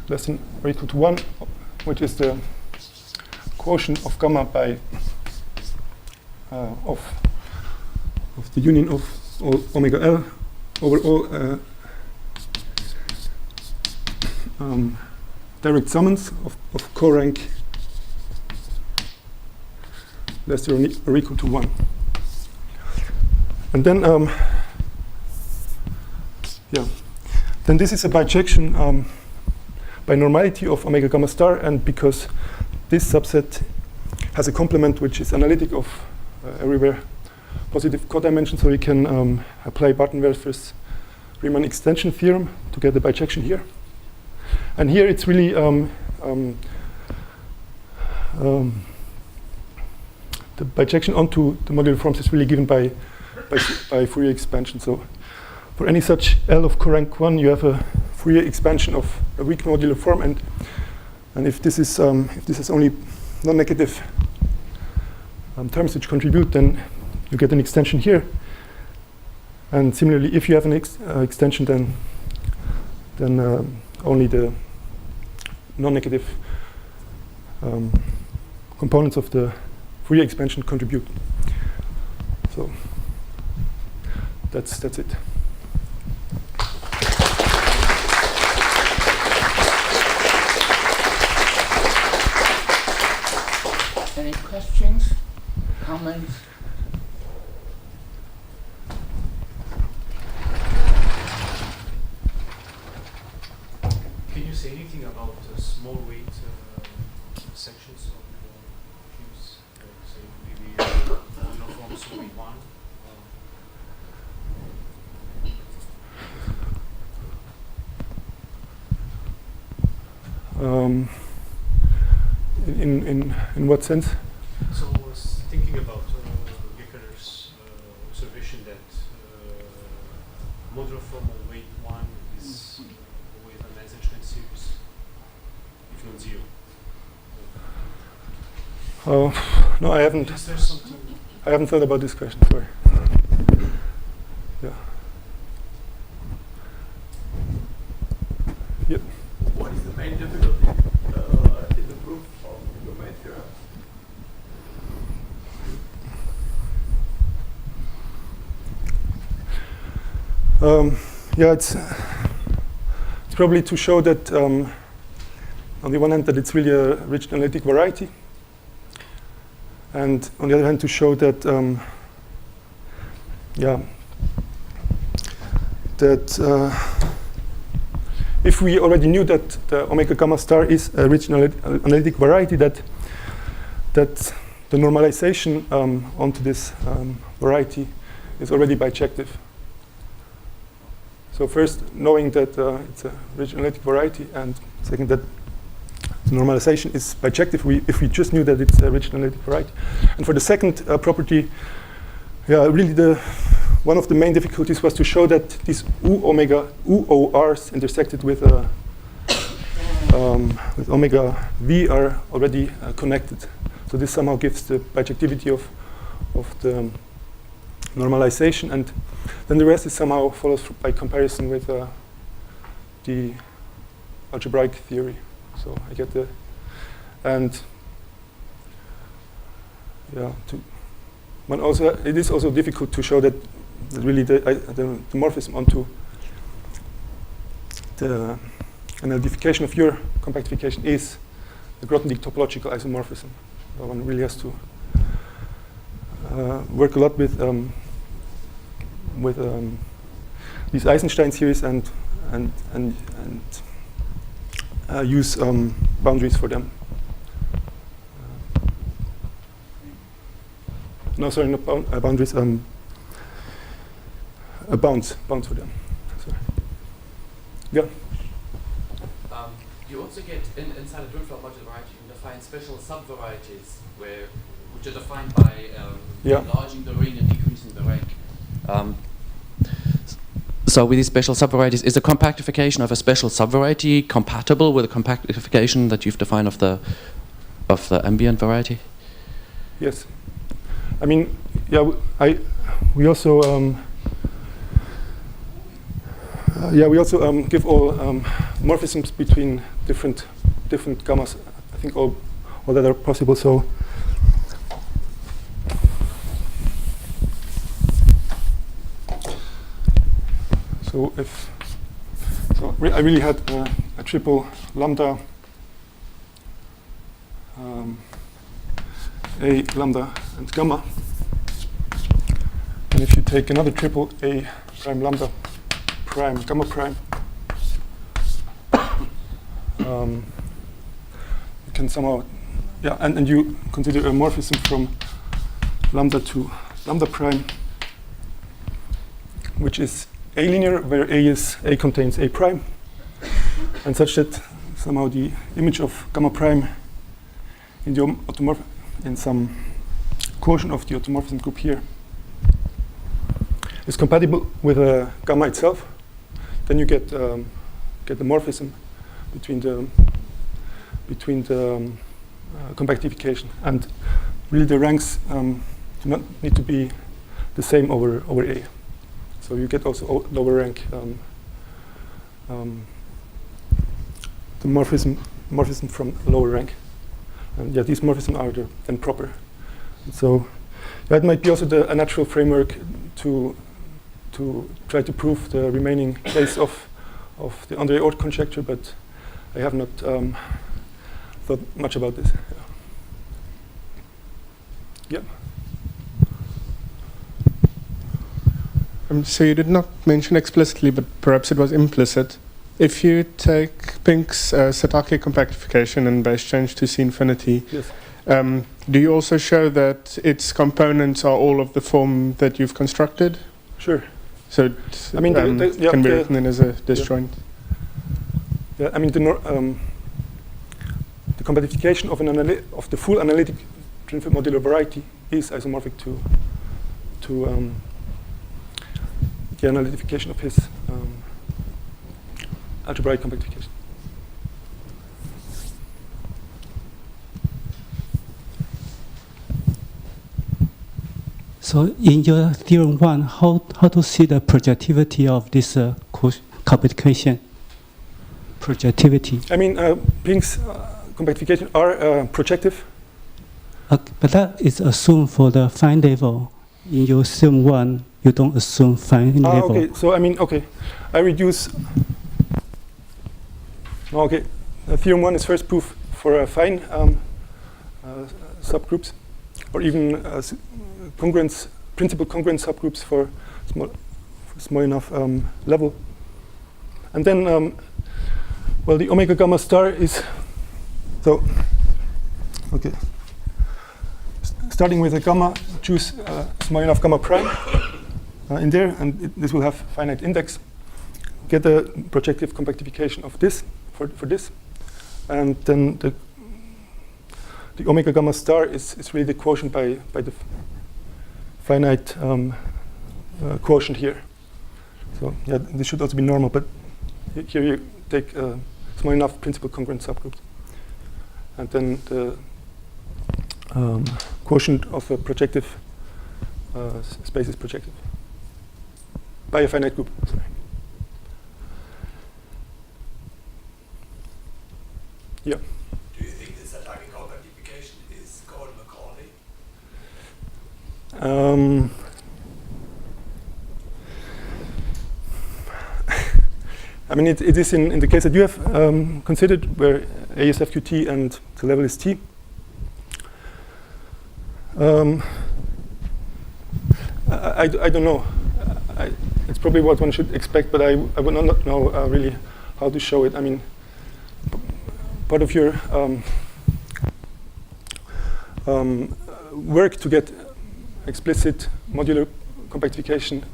C: less than or equal to 1, which is the quotient of gamma by of the union of all omega L over all direct summons of co-rank less than or equal to 1. And then then this is a bijection by normality of omega gamma star, and because this subset has a complement which is analytic of everywhere positive codimension, so we can apply Barton-Werfer's Riemann extension theorem to get the bijection here. And here it's really the bijection onto the modular forms is really given by Fourier expansion. So for any such L of corank 1, you have a Fourier expansion of a weak modular form, and if this is only non-negative terms which contribute, then you get an extension here. And similarly, if you have an extension, then only the non-negative components of the Fourier expansion contribute. So that's it.
B: Any questions, comments?
D: Can
A: Can you say anything about small weight sections of cubes? Say maybe modular forms weight 1?
C: In what sense?
A: So I was thinking about Gekeler's observation that modular form of weight 1 is with an Eisenstein series, if not 0.
C: No, I haven't.
A: Is there something?
C: I haven't thought about this question. Sorry. Yeah. Yep.
E: What is the main difficulty in the proof of your main theorem?
C: Yeah, it's probably to show that on the one hand that it's really a rich analytic variety, and on the other hand to show that if we already knew that the omega gamma star is a rich analytic variety, that the normalization onto this variety is already bijective. So first, knowing that it's a rich analytic variety, and second, that the normalization is bijective if we just knew that it's a rich analytic variety. And for the second property, really one of the main difficulties was to show that these UORs intersected with omega V are already connected. So this somehow gives the bijectivity of the normalization, and then the rest is somehow follows by comparison with the algebraic theory. So I get the, and but also it is also difficult to show that really the morphism onto the analytification of your compactification is the Grothendieck topological isomorphism. So one really has to work a lot with these Eisenstein series and use boundaries for them. No, sorry, not boundaries. Bounds for them. Sorry. Yeah.
D: You also get inside a Drinfeld modular variety, you can define special subvarieties which are defined by enlarging the ring and decreasing the rank.
F: So with these special subvarieties, is the compactification of a special subvariety compatible with the compactification that you've defined of the ambient variety?
C: Yes. I mean, we also give all morphisms between different gammas. I think all that are possible. So I really had a triple lambda, A lambda and gamma, and if you take another triple A prime lambda prime gamma prime, you can somehow and you consider a morphism from lambda to lambda prime, which is A linear, where A contains A prime, and such that somehow the image of gamma prime in the in some quotient of the automorphism group here is compatible with gamma itself. Then you get the morphism between the compactification, and really the ranks do not need to be the same over A. So you get also lower rank the morphism from lower rank. And these morphisms are then proper. And so that might be also a natural framework to try to prove the remaining case of the André Oort conjecture, but I have not thought much about this. Yeah.
G: So you did not mention explicitly, but perhaps it was implicit, if you take Pink's Satake compactification and base change to C infinity,
C: Yes.
G: Do you also show that its components are all of the form that you've constructed?
C: Sure.
G: So it
C: I mean,
G: can be written in as a disjoint.
C: Yeah, I mean the compactification of the full analytic Drinfeld modular variety is isomorphic to the analytification of his algebraic compactification.
H: So in your theorem 1, how to see the projectivity of this compactification? Projectivity.
C: I mean, Pink's compactification are projective.
H: But that is assumed for the fine level. In your theorem 1, you don't assume fine level.
C: Okay, so I mean, okay, I reduce. Okay, theorem 1 is first proof for fine subgroups, or even principal congruent subgroups for small enough level. And then, well, the omega gamma star is, so, okay. Starting with a gamma, choose small enough gamma prime in there, and this will have finite index. Get a projective compactification of this for this, and then the omega gamma star is really the quotient by the finite quotient here. So yeah, this should also be normal, but here you take small enough principal congruent subgroups, and then the quotient of a projective space is projective by a finite group. Sorry. Yeah.
E: Do you think the Satake compactification is Gordon-Macaulay?
C: I mean, it is in the case that you have considered, where A is FQT and the level is T. I don't know. It's probably what one should expect, but I would not know really how to show it. I mean, part of your work to get explicit modular compactifications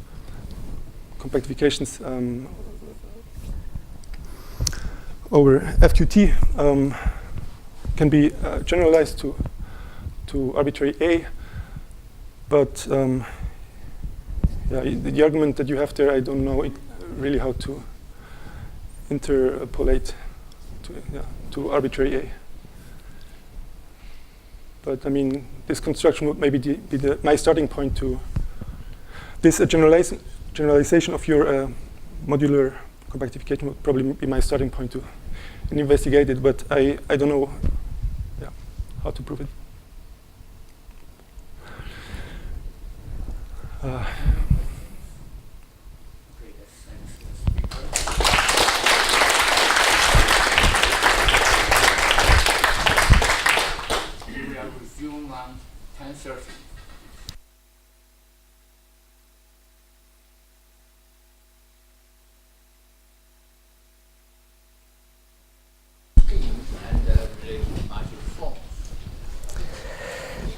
C: over FQT can be generalized to arbitrary A, but yeah, the argument that you have there, I don't know really how to interpolate to arbitrary A. But I mean, this construction would maybe be my starting point to this generalization of your modular compactification would probably be my starting point to investigate it, but I don't know how to prove it.
B: We will resume on 10:30.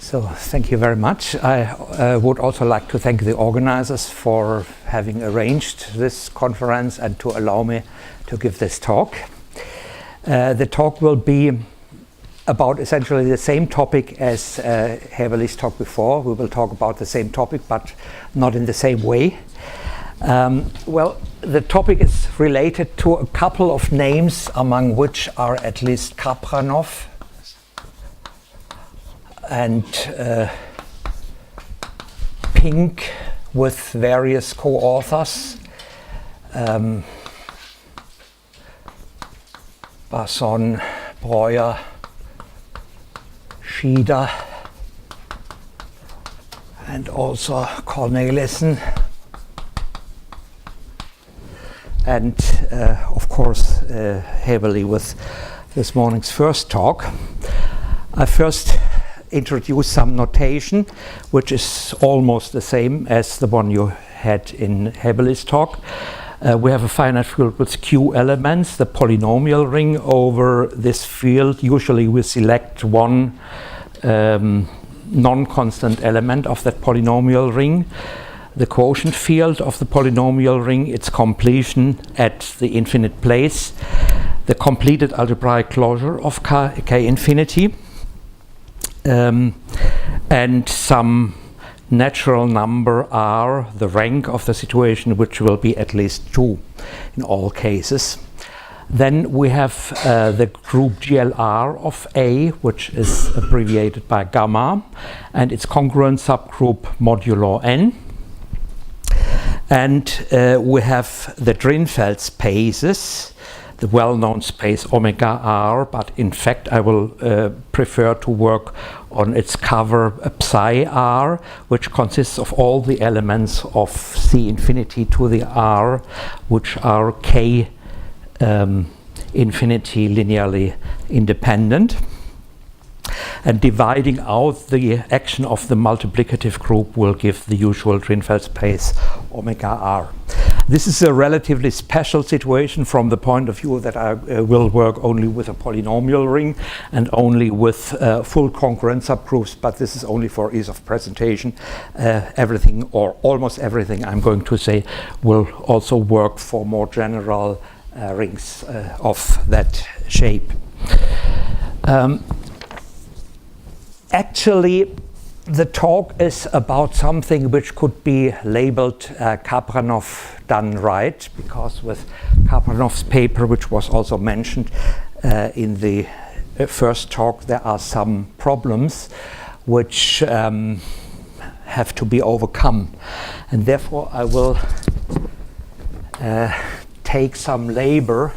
I: So thank you very much. I would also like to thank the organizers for having arranged this conference and to allow me to give this talk. The talk will be about essentially the same topic as Haeberli's talk before. We will talk about the same topic, but not in the same way. Well, the topic is related to a couple of names, among which are at least Kapranov and Pink with various co-authors, Basson, Breuer, Schieder, and also Cornelissen, and of course Haeberli with this morning's first talk. I first introduce some notation, which is almost the same as the one you had in Haeberli's talk. We have a finite field with q elements, the polynomial ring over this field. Usually we select one non-constant element of that polynomial ring. The quotient field of the polynomial ring, its completion at the infinite place, the completed algebraic closure of k infinity, and some natural number r, the rank of the situation, which will be at least 2 in all cases. Then we have the group GLR of A, which is abbreviated by gamma, and its congruent subgroup modulo n. And we have the Drinfeld spaces, the well-known space omega r, but in fact I will prefer to work on its cover psi r, which consists of all the elements of C infinity to the r, which are k infinity linearly independent. And dividing out the action of the multiplicative group will give the usual Drinfeld space omega r. This is a relatively special situation from the point of view that I will work only with a polynomial ring and only with full congruent subgroups, but this is only for ease of presentation. Everything or almost everything I'm going to say will also work for more general rings of that shape. Actually, the talk is about something which could be labeled Kapranov done right, because with Kapranov's paper, which was also mentioned in the first talk, there are some problems which have to be overcome. And therefore, I will take some labor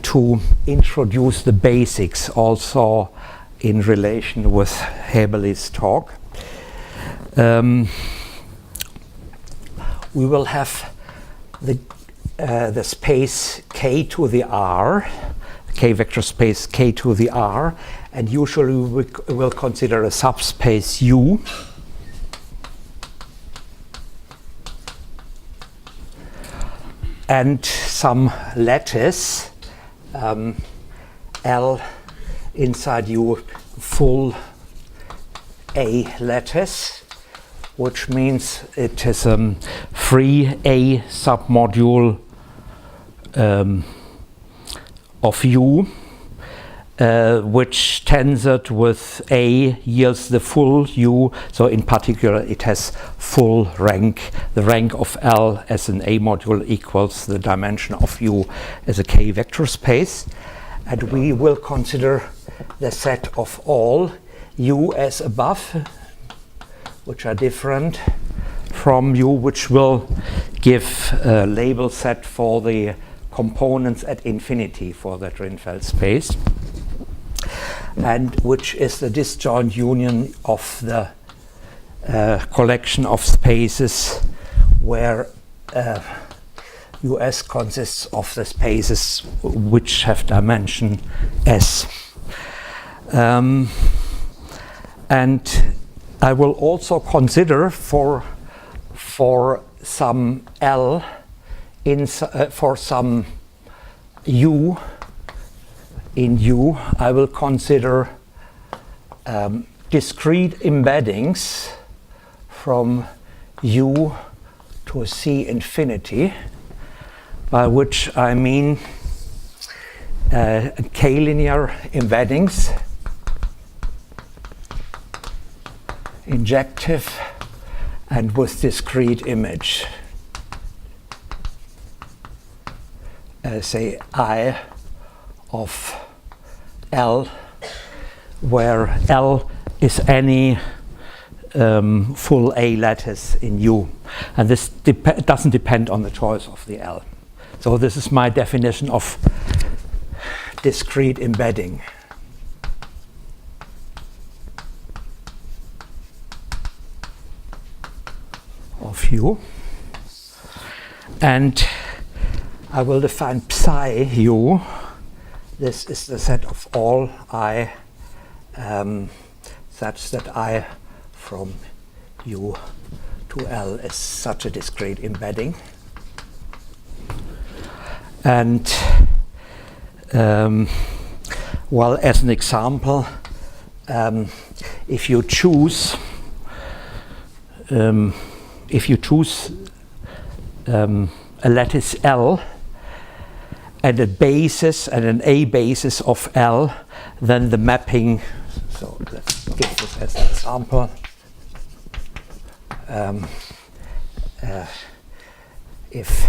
I: to introduce the basics also in relation with Haeberli's talk. We will have the space k to the r, k vector space k to the r, and usually we will consider a subspace U. And some lattice L inside U, full A lattice, which means it is a free A submodule of U, which tensored with A yields the full U. So in particular, it has full rank. The rank of L as an A module equals the dimension of U as a K vector space. And we will consider the set of all U as above, which are different from U, which will give a label set for the components at infinity for the Drinfeld space, and which is the disjoint union of the collection of spaces where US consists of the spaces which have dimension S. And I will also consider for some L for some U in U, I will consider discrete embeddings from U to C infinity, by which I mean K-linear embeddings, injective, and with discrete image. Say I of L, where L is any full A lattice in U. And this doesn't depend on the choice of the L. So this is my definition of discrete embedding. Of U. And I will define psi U. This is the set of all I such that I from U to L is such a discrete embedding. And well, as an example, if you choose a lattice L and a basis and an A basis of L, then the mapping, so let's give this as an example. If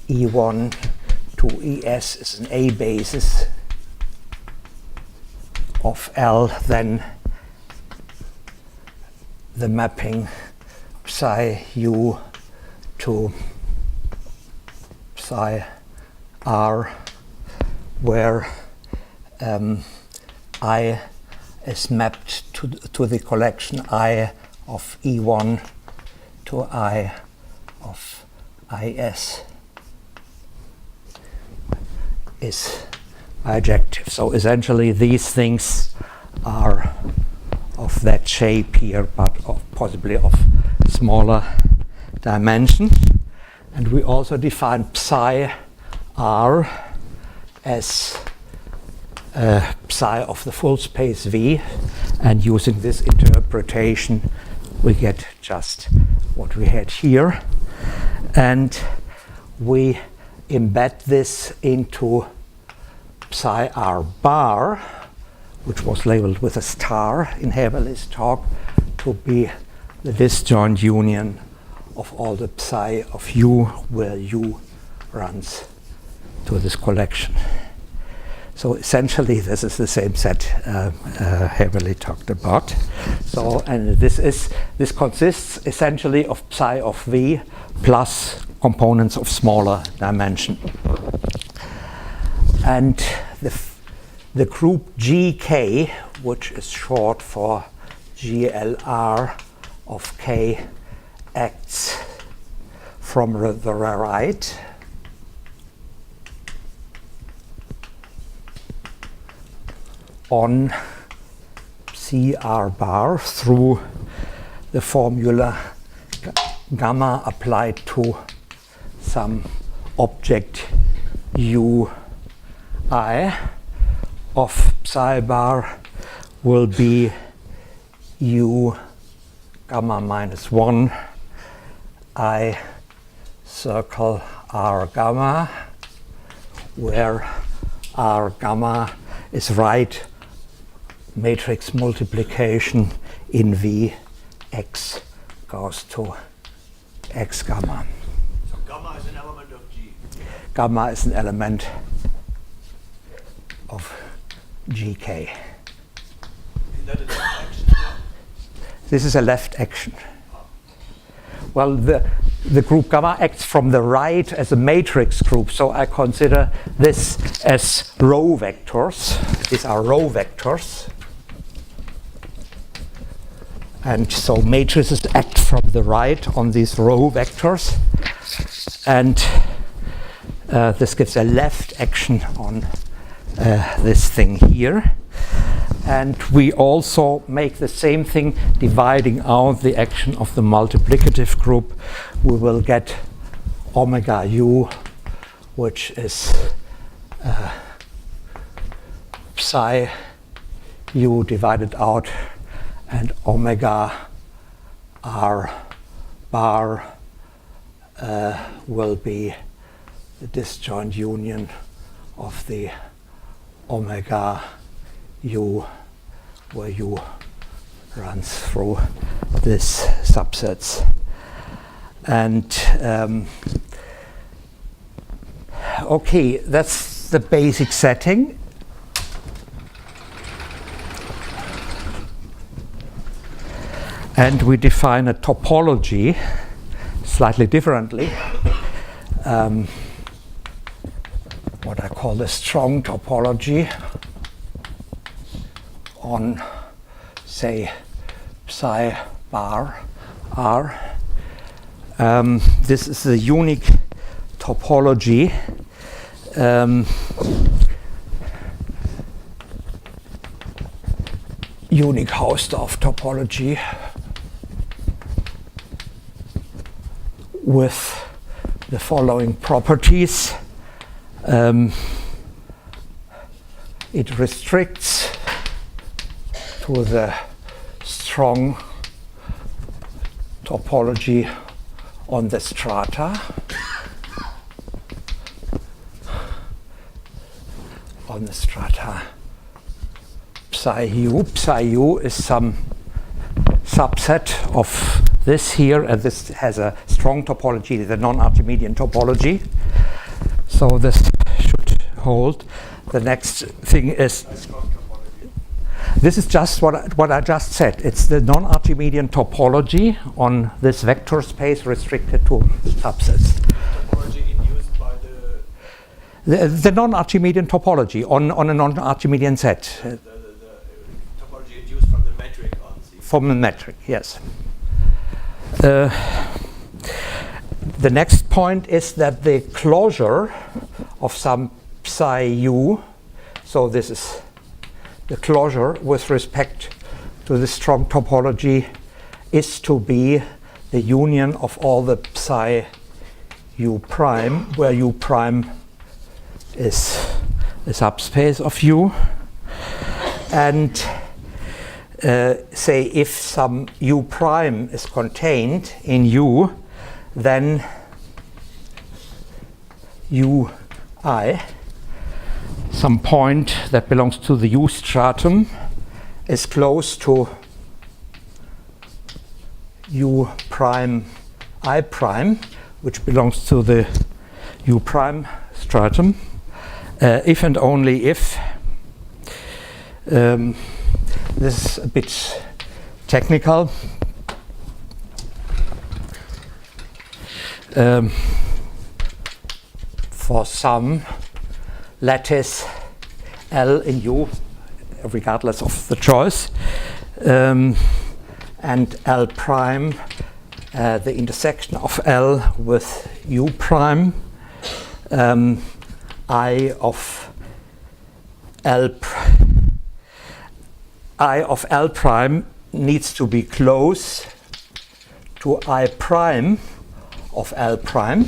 I: E1 to ES is an A basis of L, then the mapping psi U to psi R, where I is mapped to the collection I of E1 to I of IS, is bijective. So essentially these things are of that shape here, but possibly of smaller dimension. And we also define psi R as psi of the full space V, and using this interpretation we get just what we had here. And we embed this into psi R bar, which was labeled with a star in Haeberli's talk, to be the disjoint union of all the psi of U, where U runs to this collection. So essentially this is the same set Haeberli talked about. So, and this consists essentially of psi of V plus components of smaller dimension. And the group GK, which is short for GLR of K, acts from the right on CR bar through the formula gamma applied to some object UI of psi bar will be U gamma minus 1 I circle R gamma, where R gamma is right matrix multiplication in V, X goes to X gamma.
E: So gamma is an element of G.
I: Gamma is an element of GK.
E: Is that a left action?
I: This is a left action. Well, the group gamma acts from the right as a matrix group, so I consider this as row vectors. These are row vectors. And so matrices act from the right on these row vectors. And this gives a left action on this thing here. And we also make the same thing, dividing out the action of the multiplicative group. We will get omega U, which is psi U divided out, and omega R bar will be the disjoint union of the omega U, where U runs through this subsets. And okay, that's the basic setting. And we define a topology slightly differently. What I call the strong topology on, say, psi bar R. This is a unique topology. Unique Hausdorff topology with the following properties. it restricts to the strong topology on the strata. On the strata psi u. Psi u is some subset of this here, and this has a strong topology, the non-Archimedean topology. So this should hold. The next thing is, this is just what I just said. It's the non-Archimedean topology on this vector space restricted to subsets.
E: Topology induced by
I: the non-Archimedean topology on a non-Archimedean set.
E: the topology induced from the metric on C.
I: From the metric, yes. The next point is that the closure of some psi u, so this is the closure with respect to the strong topology, is to be the union of all the psi u prime, where u prime is the subspace of u. And say if some u prime is contained in u, then ui, some point that belongs to the u stratum, is close to u prime I prime, which belongs to the u prime stratum, if and only if, this is a bit technical, for some lattice L in U, regardless of the choice, and L prime, the intersection of L with U prime, I of L prime needs to be close to I prime of L prime.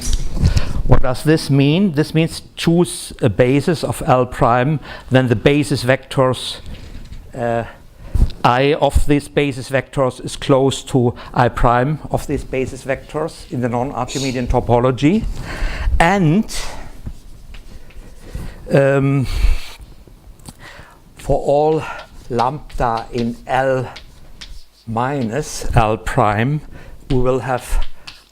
I: What does this mean? This means choose a basis of L prime, then the basis vectors, I of these basis vectors is close to I prime of these basis vectors in the non-Archimedean topology. And for all lambda in L minus L prime, we will have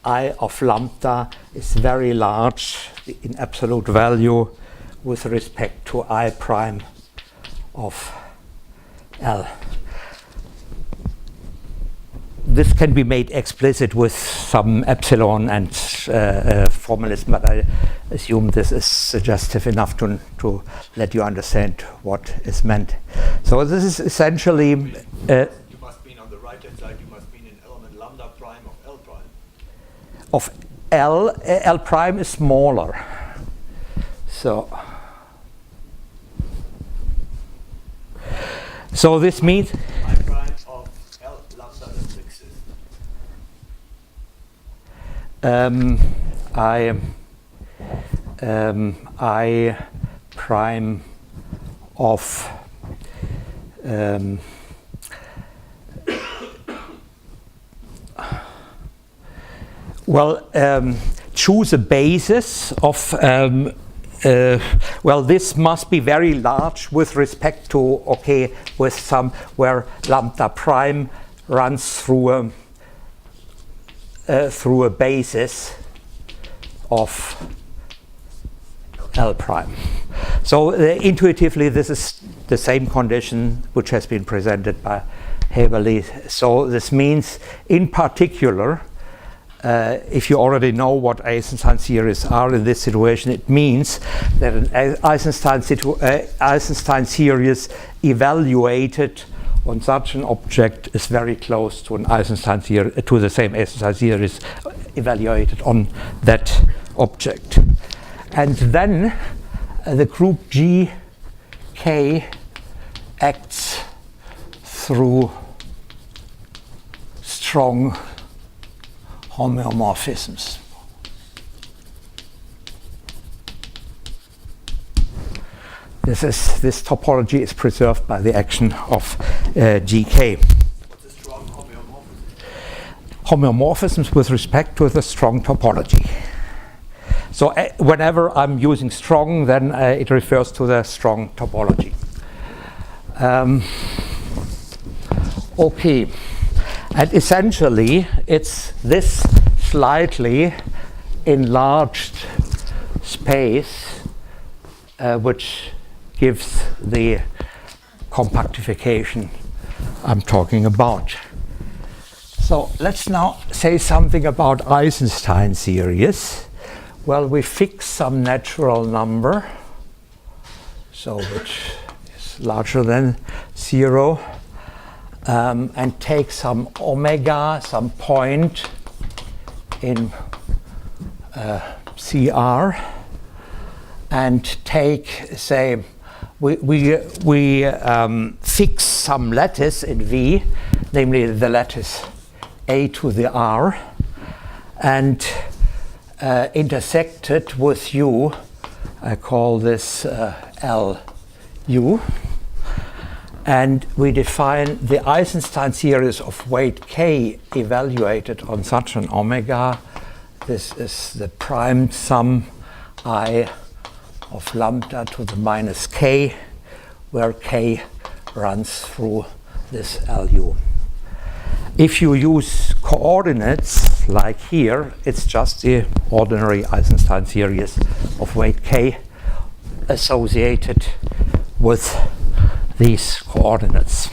I: I of lambda is very large in absolute value with respect to I prime of L. This can be made explicit with some epsilon and formalism, but I assume this is suggestive enough to let you understand what is meant. So this is essentially
E: You must mean on the right hand side, you must mean an element lambda prime of L prime.
I: Of L prime is smaller. So this means
E: I prime of L lambda doesn't exist.
I: I prime of choose a basis of this must be very large with respect to with some where lambda prime runs through a basis of L prime. So intuitively, this is the same condition which has been presented by Haeberli. So this means, in particular, if you already know what Eisenstein series are in this situation, it means that an Eisenstein series evaluated on such an object is very close to an Eisenstein series, to the same Eisenstein series evaluated on that object. And then the group Gk acts through strong homeomorphisms. This topology is preserved by the action of GK.
E: What's a strong homeomorphism?
I: Homeomorphisms with respect to the strong topology. So whenever I'm using strong, then it refers to the strong topology. Okay, and essentially it's this slightly enlarged space which gives the compactification I'm talking about. So let's now say something about Eisenstein series. Well, we fix some natural number, so which is larger than 0, and take some omega, some point in CR, and take, say, we fix some lattice in V, namely the lattice A to the R, and intersect it with U. I call this LU. And we define the Eisenstein series of weight K evaluated on such an omega. This is the prime sum I of lambda to the minus K, where K runs through this LU. If you use coordinates, like here, it's just the ordinary Eisenstein series of weight K associated with these coordinates.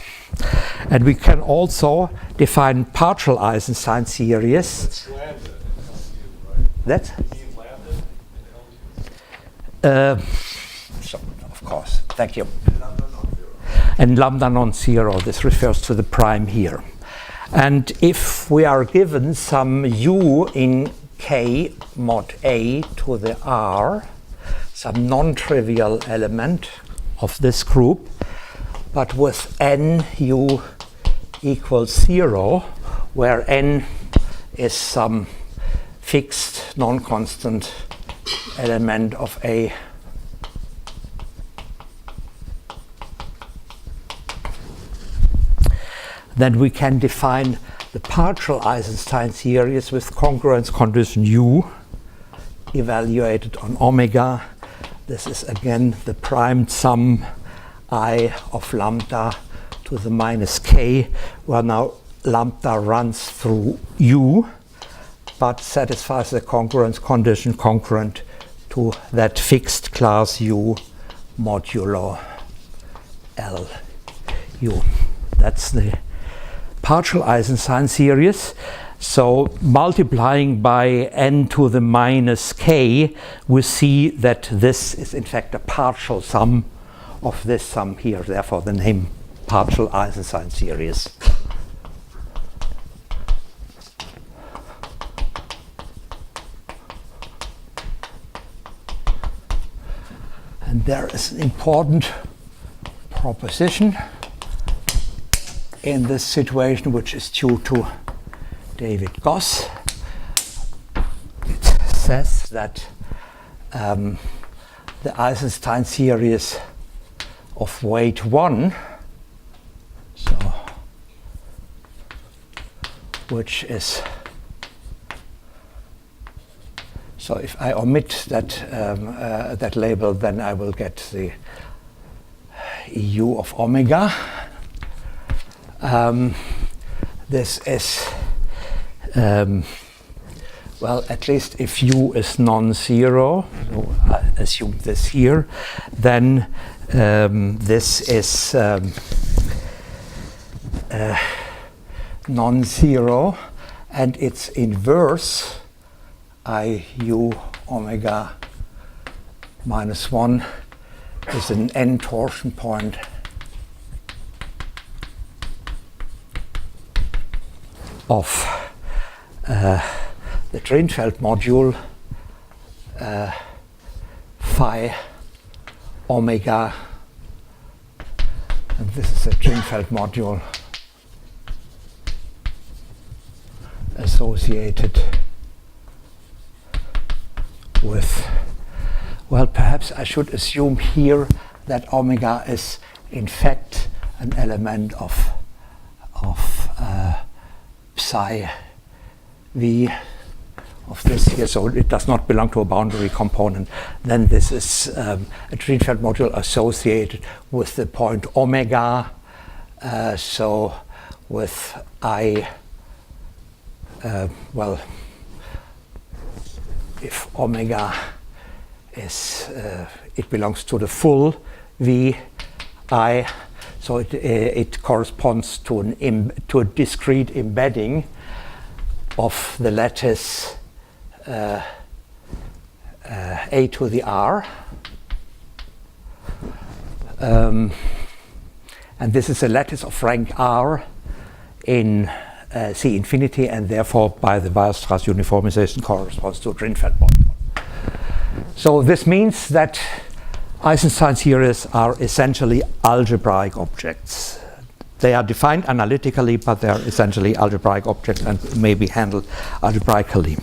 I: And we can also define partial Eisenstein series.
A: That's lambda in LU, right?
I: That's?
A: You mean lambda in LU?
I: So, of course, thank you. And lambda non-zero, this refers to the prime here. And if we are given some U in K mod A to the R, some non-trivial element of this group, but with n U equals 0, where n is some fixed non-constant element of A, then we can define the partial Eisenstein series with congruence condition U evaluated on omega. This is again the primed sum I of lambda to the minus K, where now lambda runs through U, but satisfies the congruence condition concurrent to that fixed class U modulo LU. That's the partial Eisenstein series. So multiplying by n to the minus K, we see that this is in fact a partial sum of this sum here, therefore the name partial Eisenstein series. And there is an important proposition in this situation, which is due to David Goss. It says that the Eisenstein series of weight 1, so which is, so if I omit that that label, then I will get the EU of omega. This is well, at least if U is non-zero, so I assume this here, then this is non-zero, and its inverse, IU omega minus 1, is an n torsion point of the Drinfeld module phi omega, and this is a Drinfeld module associated with, well, perhaps I should assume here that omega is in fact an element of psi v of this here, so it does not belong to a boundary component, then this is a Drinfeld module associated with the point omega. So with I, well, if omega is, it belongs to the full V I, so it corresponds to a discrete embedding of the lattice a to the r. And this is a lattice of rank r in C infinity, and therefore by the Weierstrass uniformization corresponds to a Drinfeld module. So this means that Eisenstein series are essentially algebraic objects. They are defined analytically, but they are essentially algebraic objects and may be handled algebraically.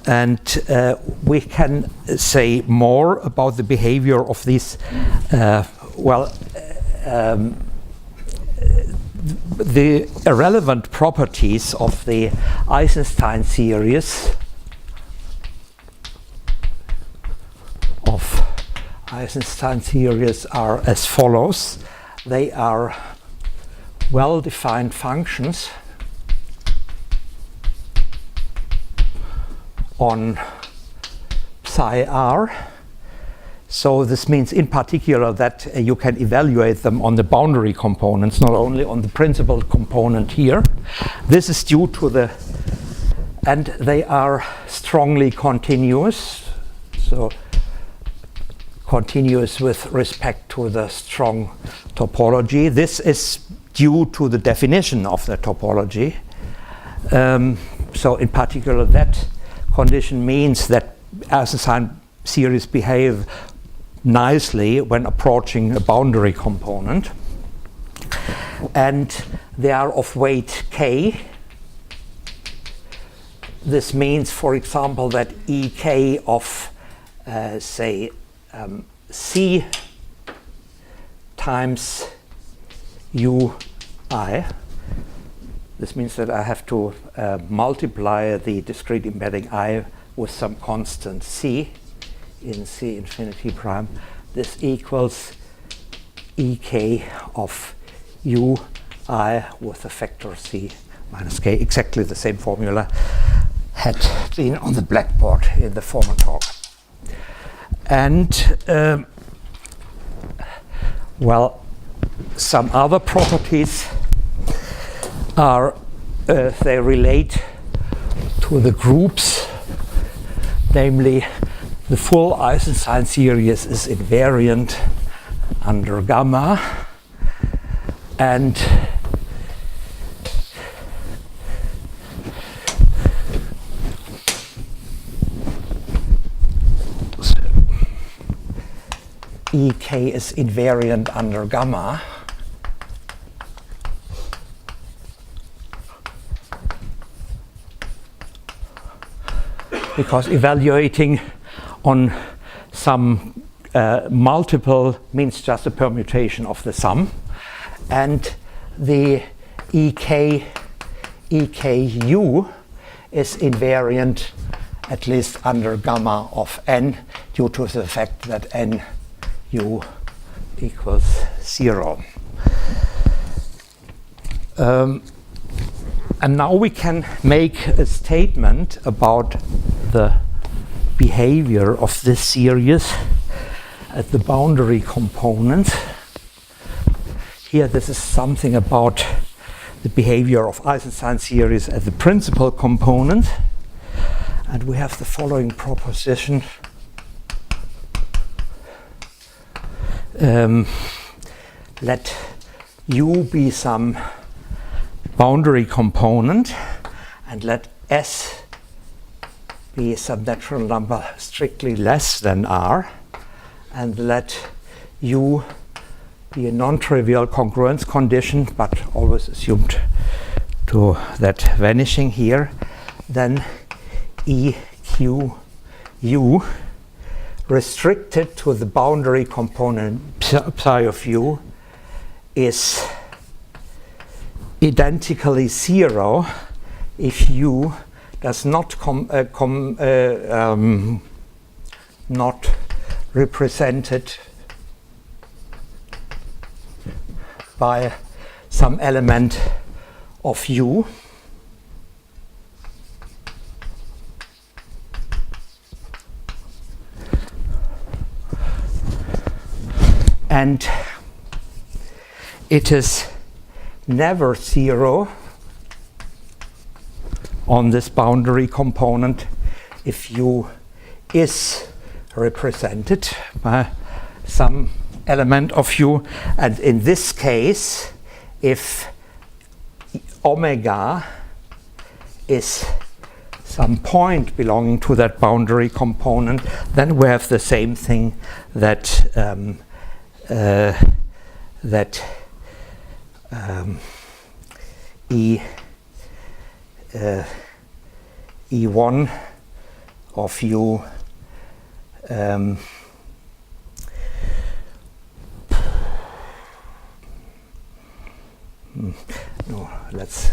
I: And we can say more about the behavior of these, the irrelevant properties of the Eisenstein series are as follows. They are well-defined functions on psi r. So this means in particular that you can evaluate them on the boundary components, not only on the principal component here. This is due to the, and they are strongly continuous. So continuous with respect to the strong topology. This is due to the definition of the topology. So in particular, that condition means that Eisenstein series behave nicely when approaching a boundary component. And they are of weight k. This means, for example, that ek of, say, C times ui. This means that I have to multiply the discrete embedding I with some constant C in C infinity prime. This equals ek of ui with a factor C minus k. Exactly the same formula had been on the blackboard in the former talk. And well, some other properties are they relate to the groups, namely the full Eisenstein series is invariant under gamma, and ek is invariant under gamma. Because evaluating on some multiple means just a permutation of the sum. And the EKU is invariant at least under gamma of n due to the fact that nu equals 0. And now we can make a statement about the behavior of this series at the boundary component. Here this is something about the behavior of Eisenstein series at the principal component. And we have the following proposition. Let U be some boundary component, and let S be some natural number strictly less than R, and let U be a non-trivial congruence condition, but always assumed to that vanishing here. Then EQU restricted to the boundary component psi of u is identically 0 if u does not not represented by some element of u, and it is never 0 on this boundary component if u is represented by some element of u, and in this case, if omega is some point belonging to that boundary component, then we have the same thing that E1 of u no, let's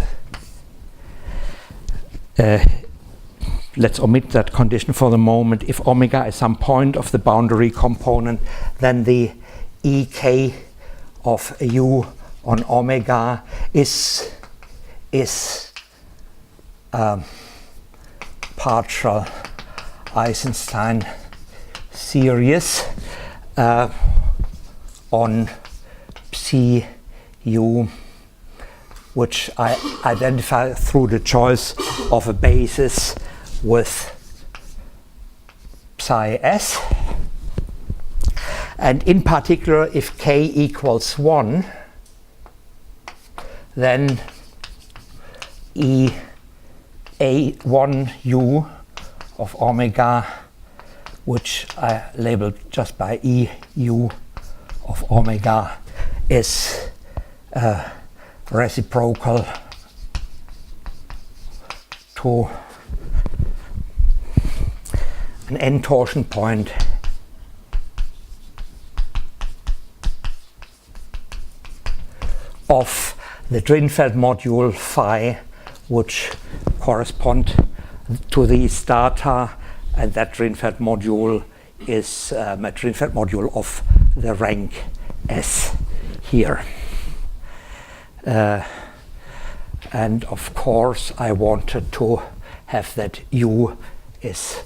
I: omit that condition for the moment. If omega is some point of the boundary component, then the ek of u on omega is partial Eisenstein series on psi u, which I identify through the choice of a basis with psi s. And in particular, if k equals 1, then E1u of omega, which I labeled just by EU of omega, is reciprocal to an n torsion point of the Drinfeld module phi, which correspond to these data, and that Drinfeld module is a Drinfeld module of the rank S here. And of course I wanted to have that U is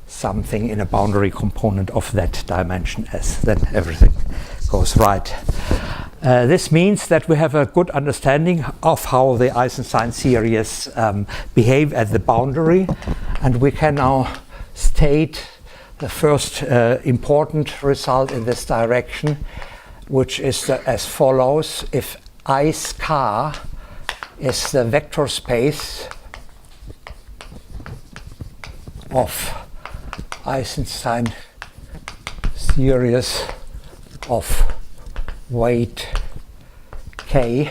I: something in a boundary component of that dimension S, then everything goes right. This means that we have a good understanding of how the Eisenstein series behave at the boundary, and we can now state the first important result in this direction, which is as follows. If I scar is the vector space of Eisenstein series of weight k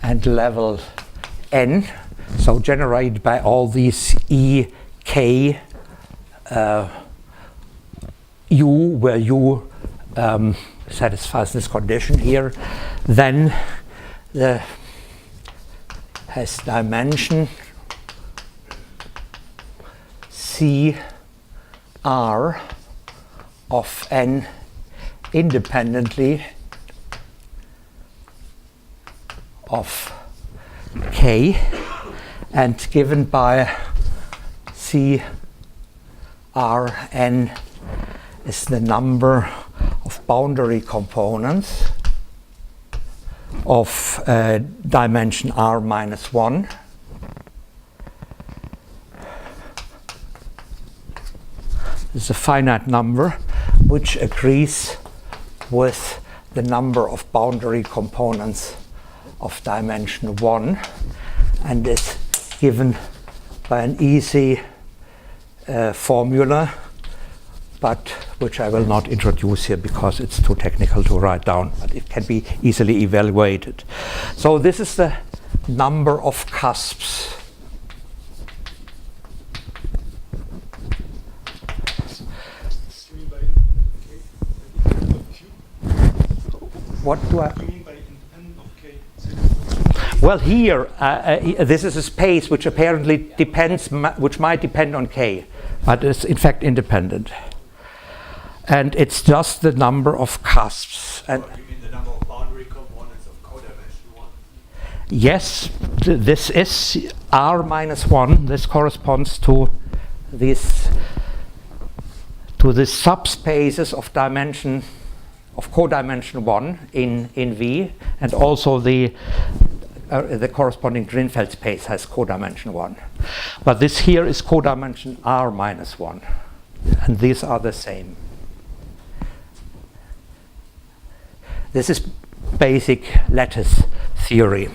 I: and level n, so generated by all these ek u, where u satisfies this condition here, then the has dimension CR of n independently of k, and given by CRn is the number of boundary components of dimension r minus 1. This is a finite number which agrees with the number of boundary components of dimension 1, and is given by an easy formula, but which I will not introduce here because it's too technical to write down, but it can be easily evaluated. So this is the number of cusps What do I?
C: You mean by independent of K?
I: Well, here, this is a space which apparently depends, which might depend on K, but it's in fact independent. And it's just the number of cusps. And
E: You mean the number of boundary components of codimension 1?
I: yes, this is R minus 1. This corresponds to this, to the subspaces of dimension, of codimension 1 in V, and also the corresponding Drinfeld space has codimension 1. But this here is codimension R minus 1, and these are the same. This is basic lattice theory,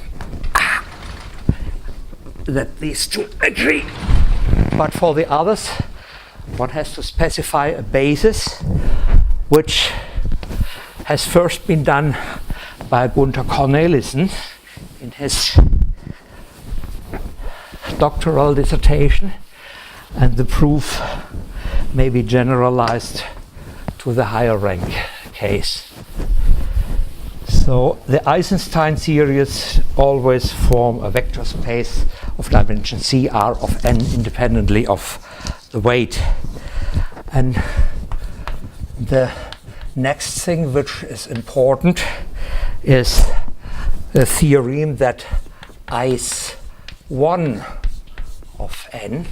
I: that these two agree. But for the others, one has to specify a basis, which has first been done by Gunther Cornelissen in his doctoral dissertation, and the proof may be generalized to the higher rank case. So the Eisenstein series always form a vector space of dimension CR of n independently of the weight. And the next thing which is important is the theorem that Is1 of n,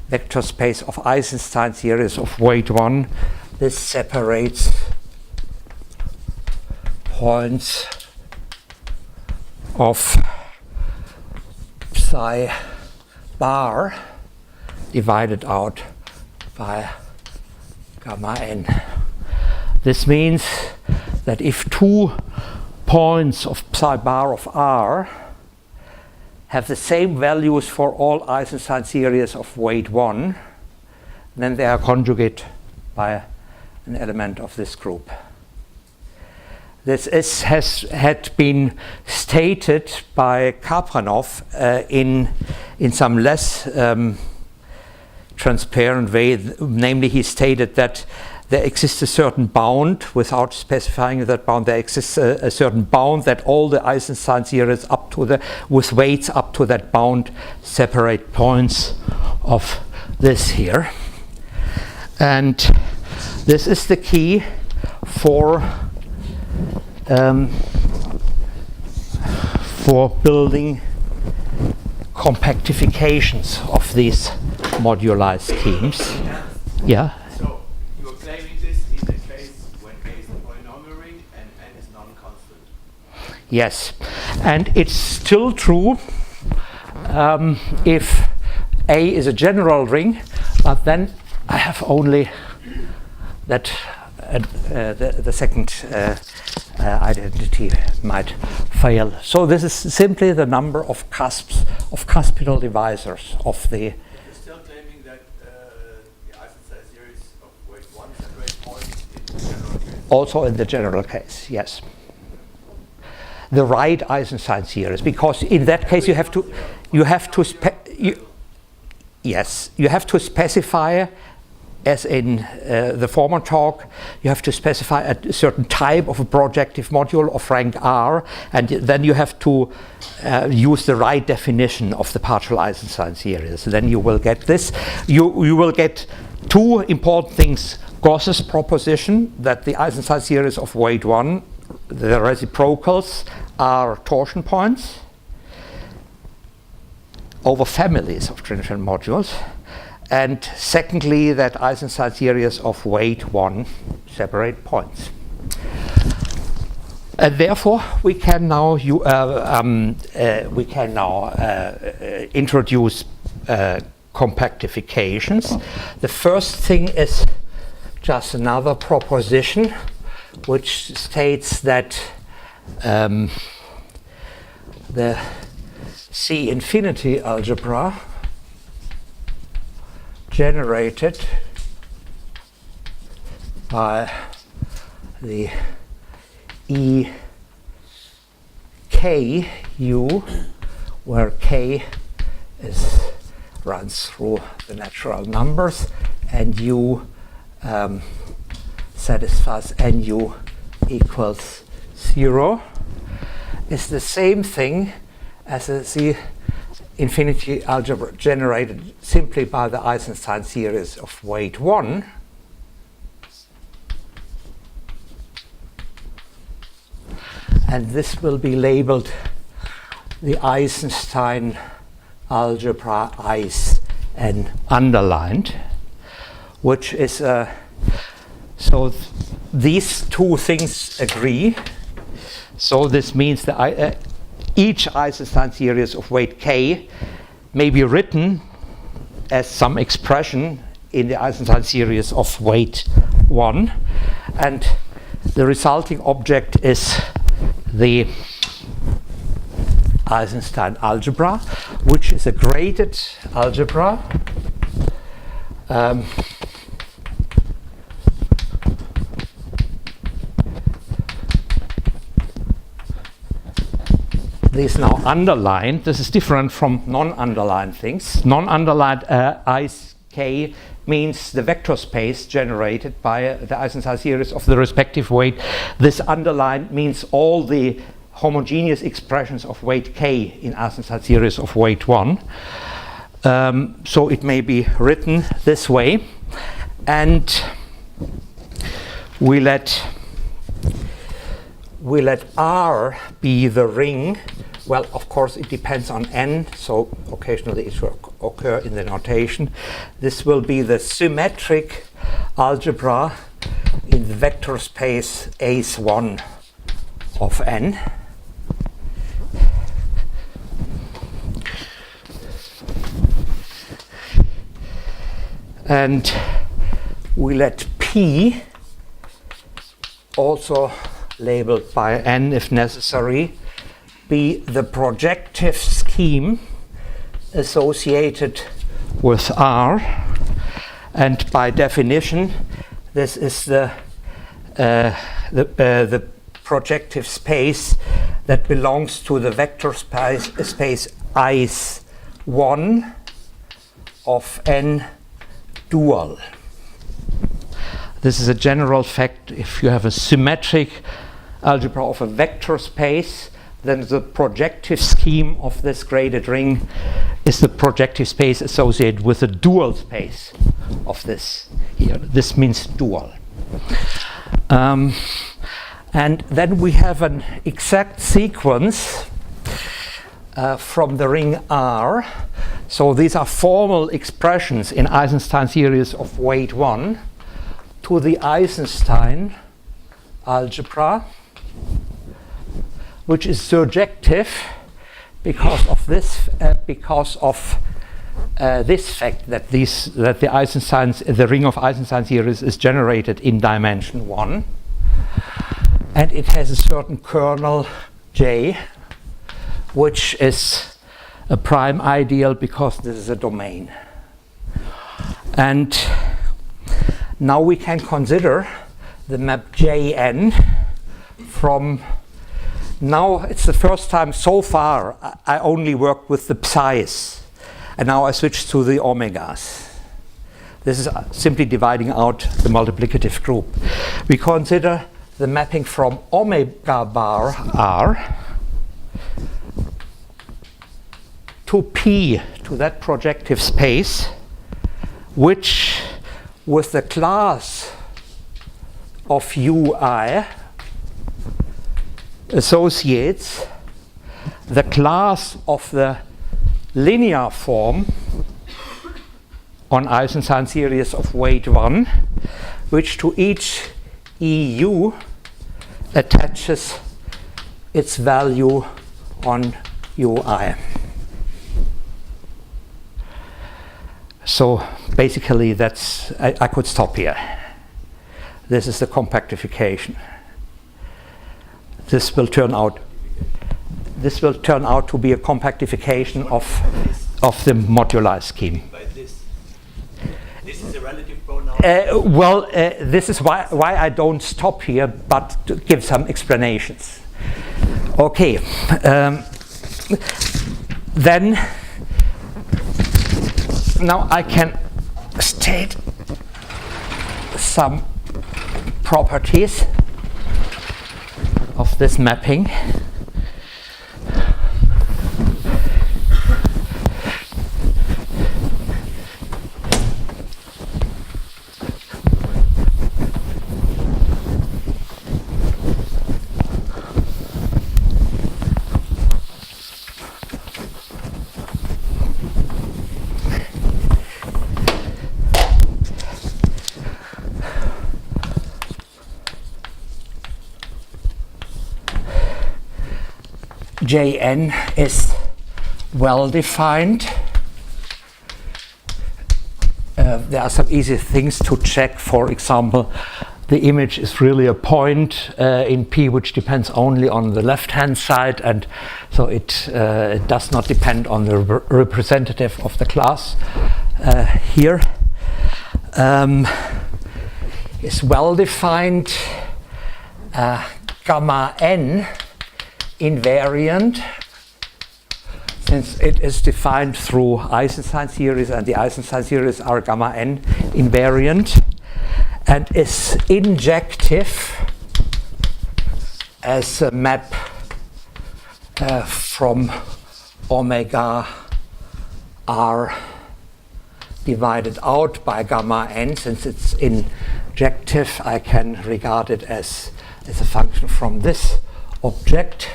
I: vector space of Eisenstein series of weight 1, this separates points of psi bar divided out by gamma n. This means that if two points of psi bar of R have the same values for all Eisenstein series of weight 1, then they are conjugate by an element of this group. This had been stated by Kapranov in some less transparent way. Namely, he stated that there exists a certain bound, without specifying that bound, there exists a certain bound that all the Eisenstein series up to the, with weights up to that bound, separate points of this here. And this is the key for building compactifications of these modular schemes. Yeah.
E: So you're claiming this in the case when A is a polynomial ring and n is non-constant.
I: Yes, and it's still true if A is a general ring, but then I have only that the second identity might fail. So this is simply the number of cusps, of cuspidal divisors of the.
E: You're still claiming that the Eisenstein series of weight 1 separate points in the general case?
I: Also in the general case, yes. The right Eisenstein series, because in that case you have to specify, as in the former talk, you have to specify a certain type of a projective module of rank R, and then you have to use the right definition of the partial Eisenstein series. Then you will get this. You will get two important things. Gauss's proposition that the Eisenstein series of weight 1, the reciprocals, are torsion points over families of Drinfeld modules. And secondly, that Eisenstein series of weight 1 separate points. And therefore, we can now introduce compactifications. The first thing is just another proposition, which states that the C infinity algebra generated by the EKU, where K runs through the natural numbers, and U satisfies NU equals 0 is the same thing as the infinity algebra generated simply by the Eisenstein series of weight 1. And this will be labeled the Eisenstein algebra Eis and underlined, which is so these two things agree. So this means that each Eisenstein series of weight k may be written as some expression in the Eisenstein series of weight 1, and the resulting object is the Eisenstein algebra, which is a graded algebra. This is now underlined. This is different from non-underlined things. Non-underlined K means the vector space generated by the Eisenstein series of the respective weight. This underlined means all the homogeneous expressions of weight k in Eisenstein series of weight 1. So it may be written this way, and we let R be the ring. Well, of course, it depends on n, so occasionally it will occur in the notation. This will be the symmetric algebra in the vector space AS1 of n. And we let P, also labeled by n if necessary, be the projective scheme associated with R, and by definition this is the projective space that belongs to the vector space Is1 of n dual. This is a general fact. If you have a symmetric algebra of a vector space, then the projective scheme of this graded ring is the projective space associated with the dual space of this here. This means dual. And then we have an exact sequence from the ring R. So these are formal expressions in Eisenstein series of weight 1 to the Eisenstein algebra, which is surjective because of this this fact that the ring of Eisenstein series is generated in dimension 1, and it has a certain kernel J, which is a prime ideal because this is a domain. And now we can consider the map Jn from, now it's the first time so far I only worked with the psi's, and now I switch to the omegas. This is simply dividing out the multiplicative group. We consider the mapping from omega bar R to P, to that projective space, which with the class of Ui associates the class of the linear form on Eisenstein series of weight 1, which to each EU attaches its value on Ui. So basically that's, I could stop here. This is the compactification. This will turn out to be a compactification of the modular scheme.
E: By this is a relative pronoun.
I: This is why I don't stop here, but to give some explanations. Okay, then now I can state some properties of of this mapping. Jn is well defined. There are some easy things to check. For example, the image is really a point in P which depends only on the left hand side, and so it does not depend on the representative of the class here. Is well defined. Gamma n invariant, since it is defined through Eisenstein series, and the Eisenstein series are gamma n invariant, and is injective as a map from omega r divided out by gamma n. Since it's injective, I can regard it as a function from this object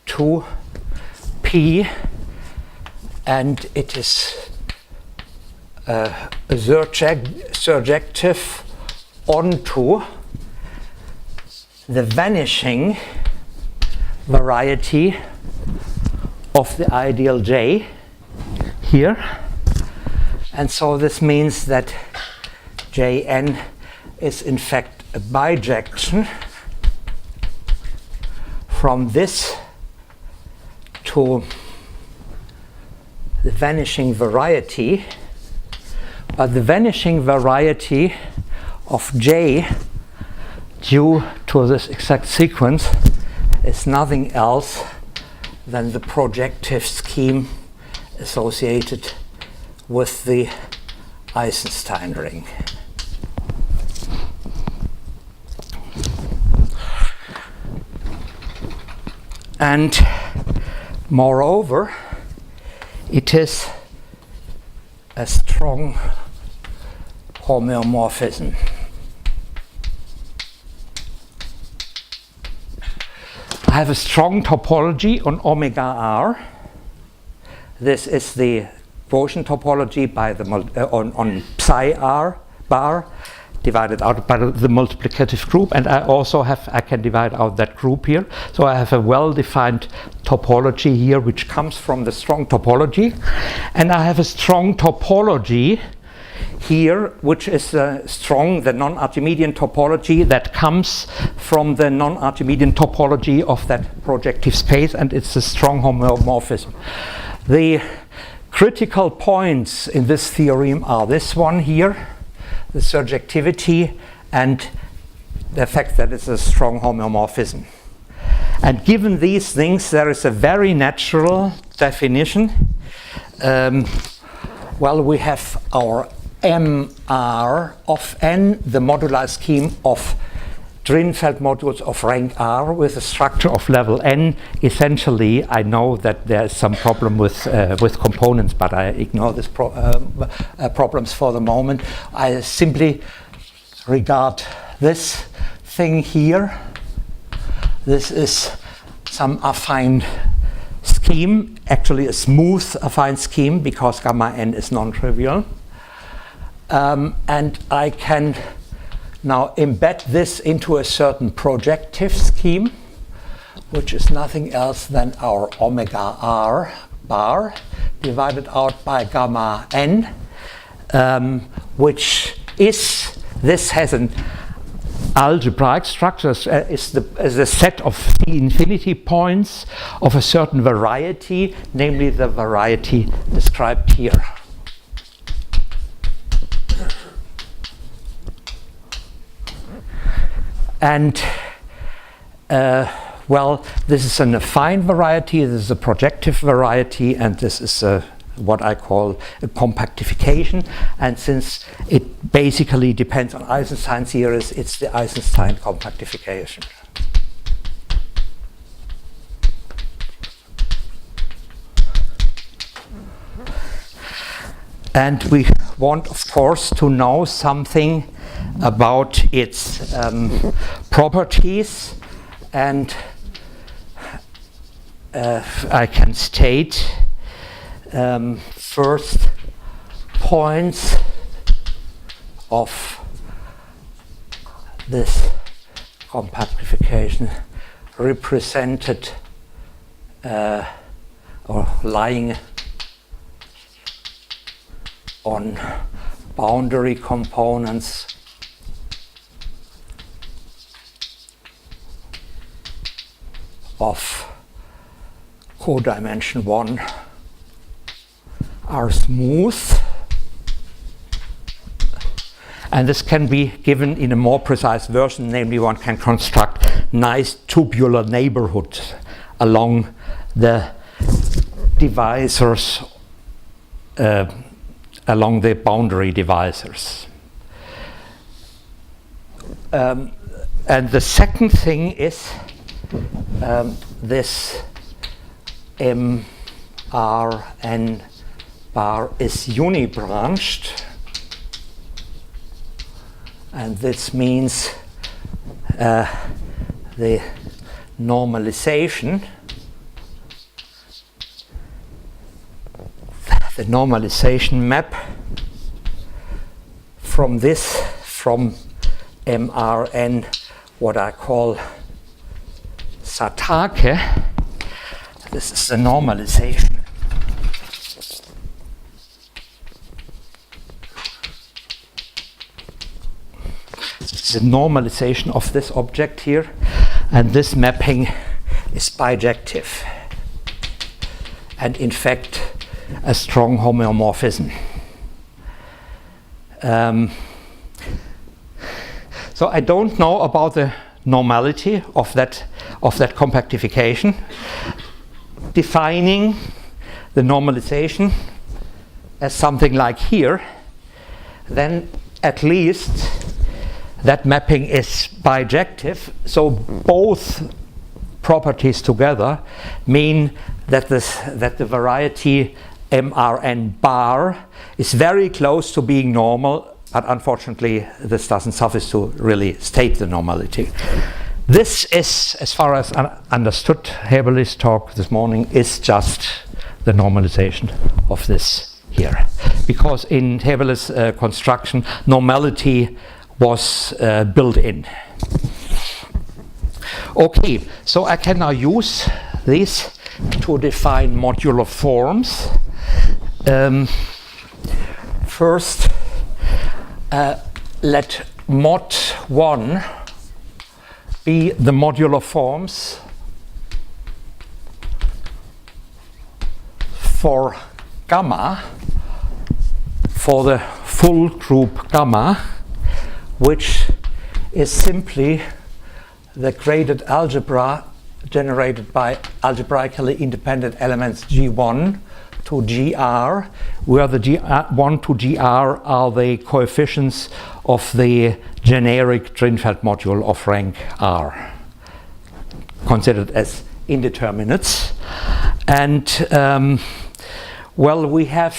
I: to P, and it is surjective onto the vanishing variety of the ideal J here. And so this means that Jn is in fact a bijection from this to the vanishing variety, but the vanishing variety of J due to this exact sequence is nothing else than the projective scheme associated with the Eisenstein ring. And moreover, it is a strong homeomorphism. I have a strong topology on omega r. This is the Gaussian topology by the on psi r bar divided out by the multiplicative group, and I can divide out that group here. So I have a well-defined topology here which comes from the strong topology, and I have a strong topology here which is the non-Archimedean topology that comes from the non-Archimedean topology of that projective space, and it's a strong homeomorphism. The critical points in this theorem are this one here, the surjectivity and the fact that it's a strong homeomorphism. And given these things, there is a very natural definition. Well, we have our MR of n, the modular scheme of Drinfeld modules of rank R with a structure of level n. Essentially, I know that there is some problem with components, but I ignore these problems for the moment. I simply regard this thing here. This is some affine scheme, actually a smooth affine scheme because gamma n is non-trivial. And I can now embed this into a certain projective scheme, which is nothing else than our omega r bar divided out by gamma n, this has an algebraic structure, is the set of the infinity points of a certain variety, namely the variety described here. And well, this is an affine variety, this is a projective variety, and this is what I call a compactification. And since it basically depends on Eisenstein series, it's the Eisenstein compactification. And we want, of course, to know something about its properties. And I can state first points of this compactification represented or lying on boundary components of codimension 1 are smooth. And this can be given in a more precise version, namely one can construct nice tubular neighborhoods along the divisors, along the boundary divisors. And the second thing is this M R N bar is unibranched. And this means the normalization map from this, from MRN, what I call Satake. This is the normalization. The normalization of this object here, and this mapping is bijective, and in fact a strong homeomorphism. So I don't know about the normality of that compactification. Defining the normalization as something like here, then at least that mapping is bijective, so both properties together mean that the variety MRN bar is very close to being normal, but unfortunately this doesn't suffice to really state the normality. This is, as far as I understood Haeberli's talk this morning, is just the normalization of this here. Because in Haeberli's construction, normality was built in. Okay, so I can now use this to define modular forms. First, let mod 1 be the modular forms for gamma, for the full group gamma, which is simply the graded algebra generated by algebraically independent elements G1 to GR, where the G1 to GR are the coefficients of the generic Drinfeld module of rank R, considered as indeterminates. And well, we have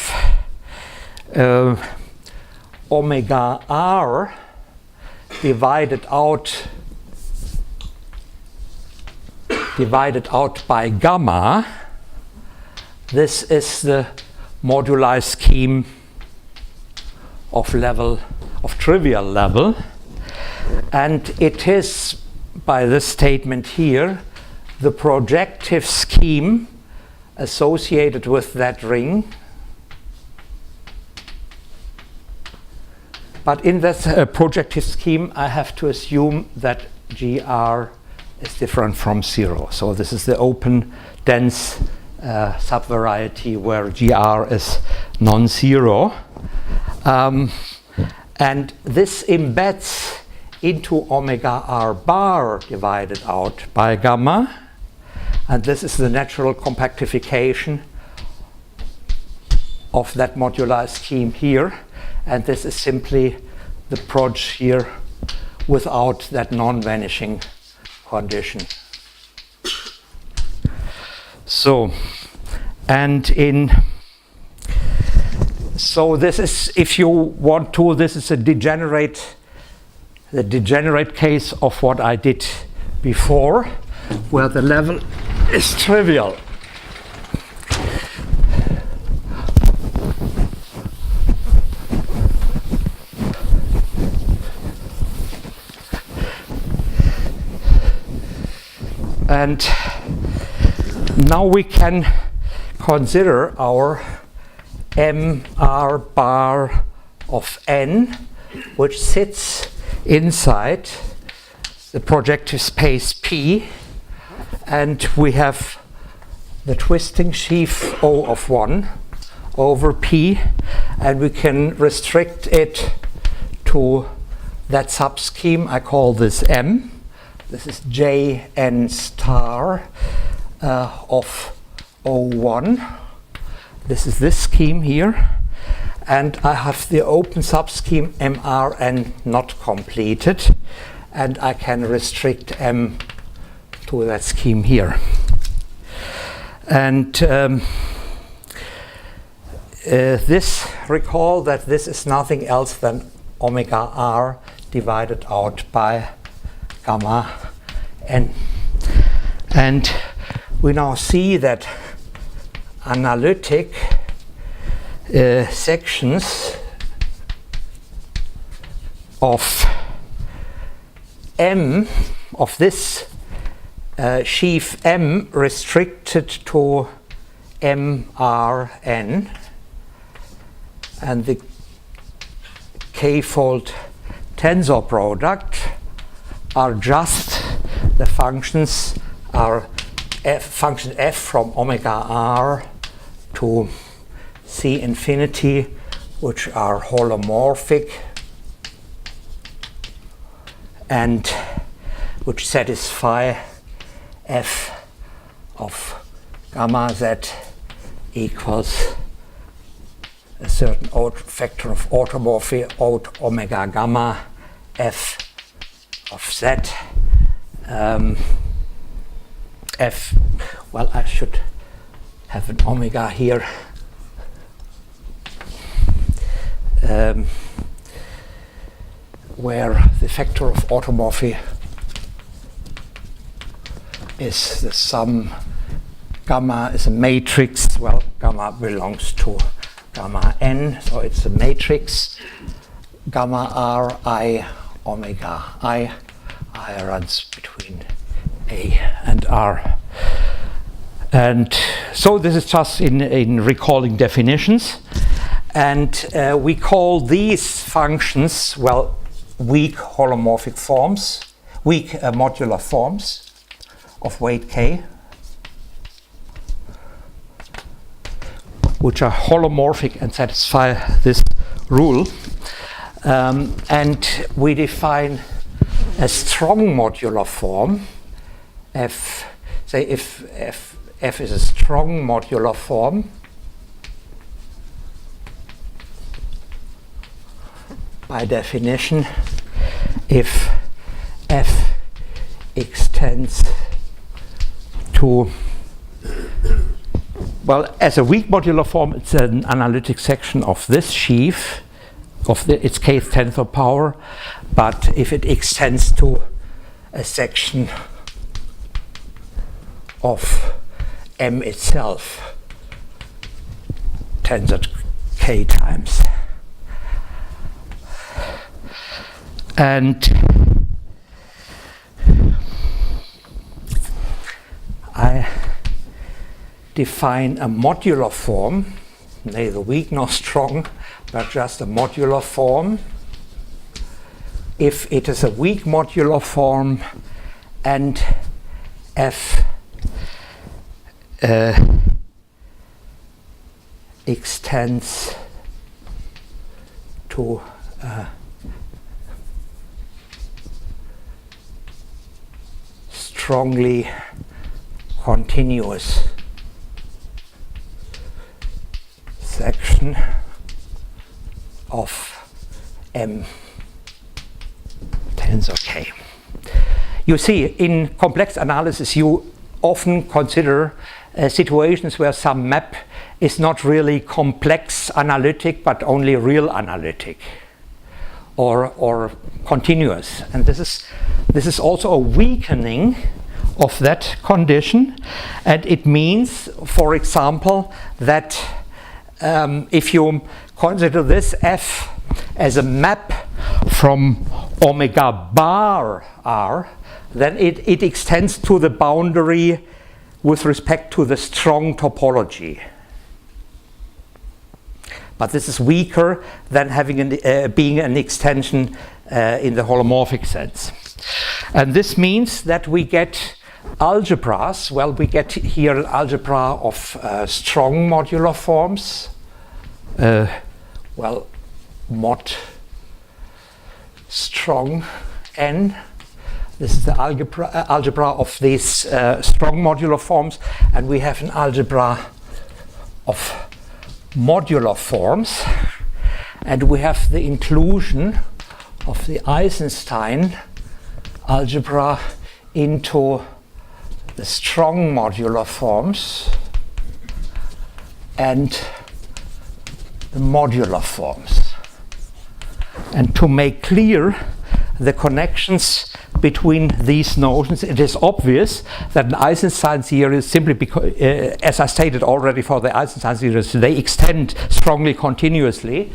I: omega R divided out by gamma. This is the moduli scheme of trivial level, and it is, by this statement here, the projective scheme associated with that ring. But in that projective scheme, I have to assume that GR is different from 0. So this is the open, dense subvariety where GR is non-zero. And this embeds into omega R bar divided out by gamma. And this is the natural compactification of that moduli scheme here. And this is simply the proj here without that non-vanishing condition. So, and in So this is, if you want to, this is the degenerate case of what I did before, where the level is trivial. And now we can consider our MR bar of n, which sits inside the projective space P, and we have the twisting sheaf O of 1 over P, and we can restrict it to that subscheme. I call this M. This is Jn star of O1. This is this scheme here. And I have the open subscheme MRN not completed. And I can restrict M to that scheme here. And recall that this is nothing else than omega r divided out by gamma n. And we now see that analytic sections of M, of this sheaf M restricted to MRN, and the k-fold tensor product are just the functions are function f from omega r to c infinity, which are holomorphic and which satisfy f of gamma z equals a certain factor of automorphy out omega gamma f of z. F, well, I should have an omega here. Where the factor of automorphy is the sum. Gamma is a matrix. Well, gamma belongs to gamma n, so it's a matrix. Gamma r I omega I runs between A and R. And so this is just in recalling definitions. And we call these functions, well, weak holomorphic forms, weak modular forms of weight k, which are holomorphic and satisfy this rule. And we define a strong modular form, f, say if f is a strong modular form, by definition, if f extends to, well, as a weak modular form, it's an analytic section of this sheaf, of its kth tensor power, but if it extends to a section of M itself, tensored k times. And I define a modular form, neither weak nor strong, but just a modular form. If it is a weak modular form and f extends to strongly continuous section of M tensor K. You see, in complex analysis, you often consider situations where some map is not really complex analytic but only real analytic or continuous. And this is also a weakening of that condition, and it means, for example, that if you consider this F as a map from omega bar R, then it extends to the boundary with respect to the strong topology. But this is weaker than having being an extension in the holomorphic sense. And this means that we get algebras. Well, we get here an algebra of strong modular forms. Well, mod strong n. This is the algebra of these strong modular forms, and we have an algebra of modular forms, and we have the inclusion of the Eisenstein algebra into the strong modular forms and the modular forms. And to make clear the connections between these notions, it is obvious that an Eisenstein series, simply because, as I stated already for the Eisenstein series, they extend strongly continuously.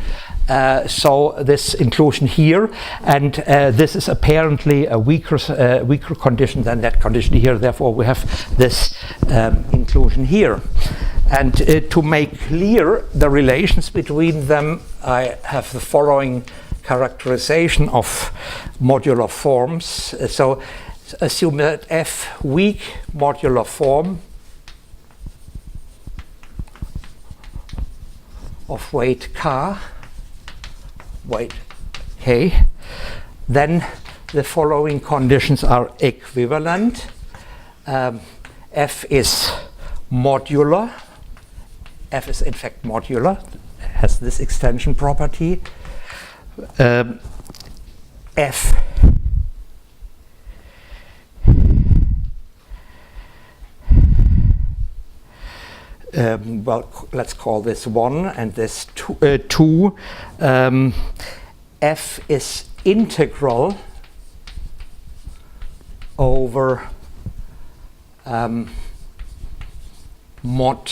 I: So this inclusion here, and this is apparently a weaker condition than that condition here. Therefore, we have this inclusion here. And to make clear the relations between them, I have the following characterization of modular forms. So assume that F weak modular form of weight K, weight K, then the following conditions are equivalent. F is modular. F is in fact modular, has this extension property. F well, let's call this 1 and this 2. F is integral over mod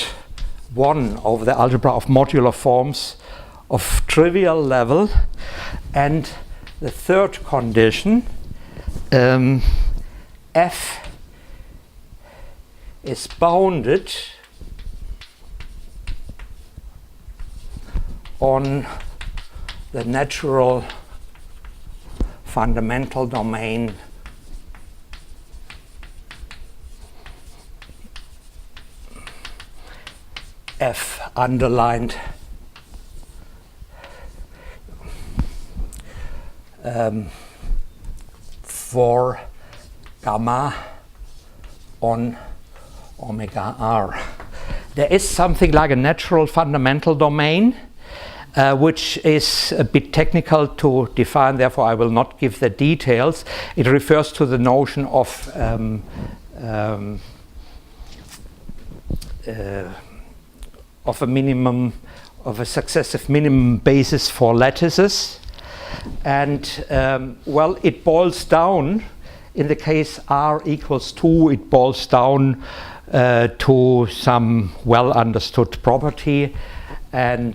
I: 1 over the algebra of modular forms of trivial level. And the third condition, F is bounded on the natural fundamental domain F underlined for gamma on omega r. There is something like a natural fundamental domain, which is a bit technical to define, therefore I will not give the details. It refers to the notion of a minimum, of a successive minimum basis for lattices. And well, it boils down, in the case r equals 2, it boils down to some well understood property, and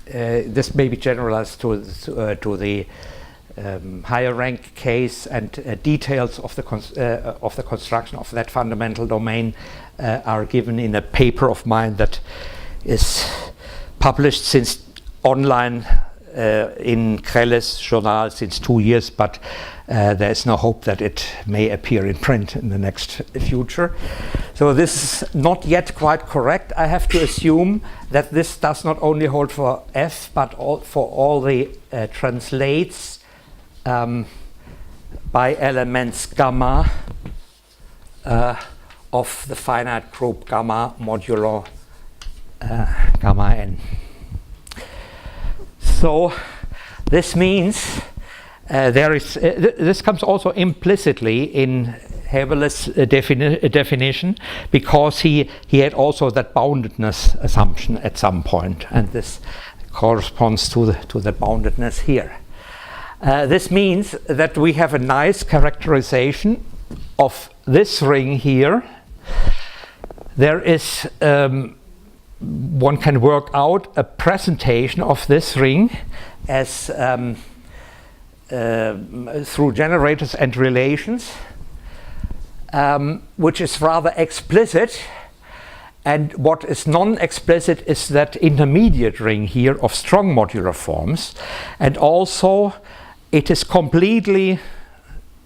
I: this may be generalized to the higher rank case, and details of the construction of that fundamental domain are given in a paper of mine that is published since online in Krelles journal since 2 years, but there is no hope that it may appear in print in the next future. So this is not yet quite correct. I have to assume that this does not only hold for F, but for all the translates by elements gamma of the finite group gamma modulo gamma n. So this means there is this comes also implicitly in Haeberli's definition, because he had also that boundedness assumption at some point, and this corresponds to the boundedness here. This means that we have a nice characterization of this ring here. There is, one can work out a presentation of this ring as through generators and relations, which is rather explicit. And what is non-explicit is that intermediate ring here of strong modular forms. And also it is completely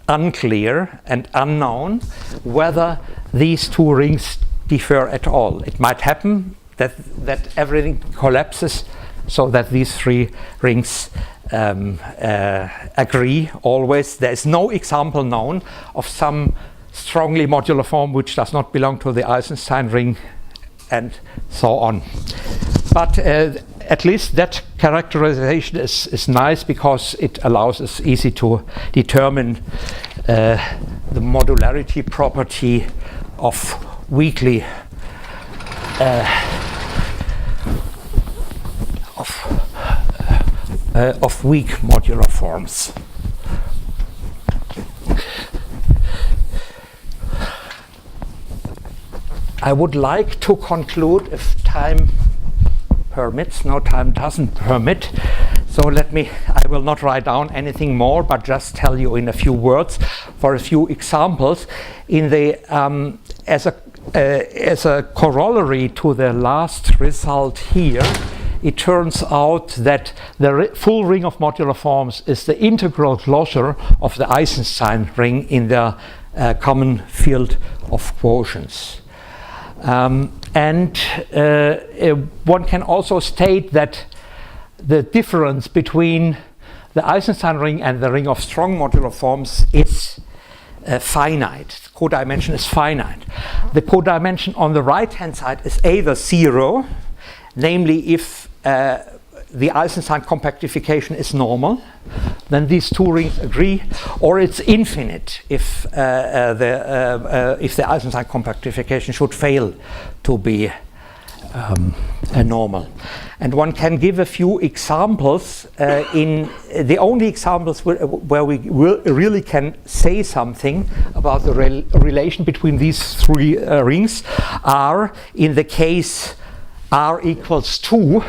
I: unclear and unknown whether these two rings differ at all. It might happen that everything collapses so that these three rings agree always. There is no example known of some strongly modular form which does not belong to the Eisenstein ring, and so on. But at least that characterization is nice, because it allows us easy to determine the modularity property of weakly of weak modular forms. I would like to conclude, if time permits. No, time doesn't permit. So I will not write down anything more, but just tell you in a few words for a few examples. In the as a corollary to the last result here, it turns out that the full ring of modular forms is the integral closure of the Eisenstein ring in the common field of quotients. And one can also state that the difference between the Eisenstein ring and the ring of strong modular forms is finite. The codimension is finite. The codimension on the right-hand side is either 0, namely if the Eisenstein compactification is normal, then these two rings agree, or it's infinite if the Eisenstein compactification should fail to be normal. And one can give a few examples. In the only examples where we really can say something about the relation between these three rings are in the case R equals 2,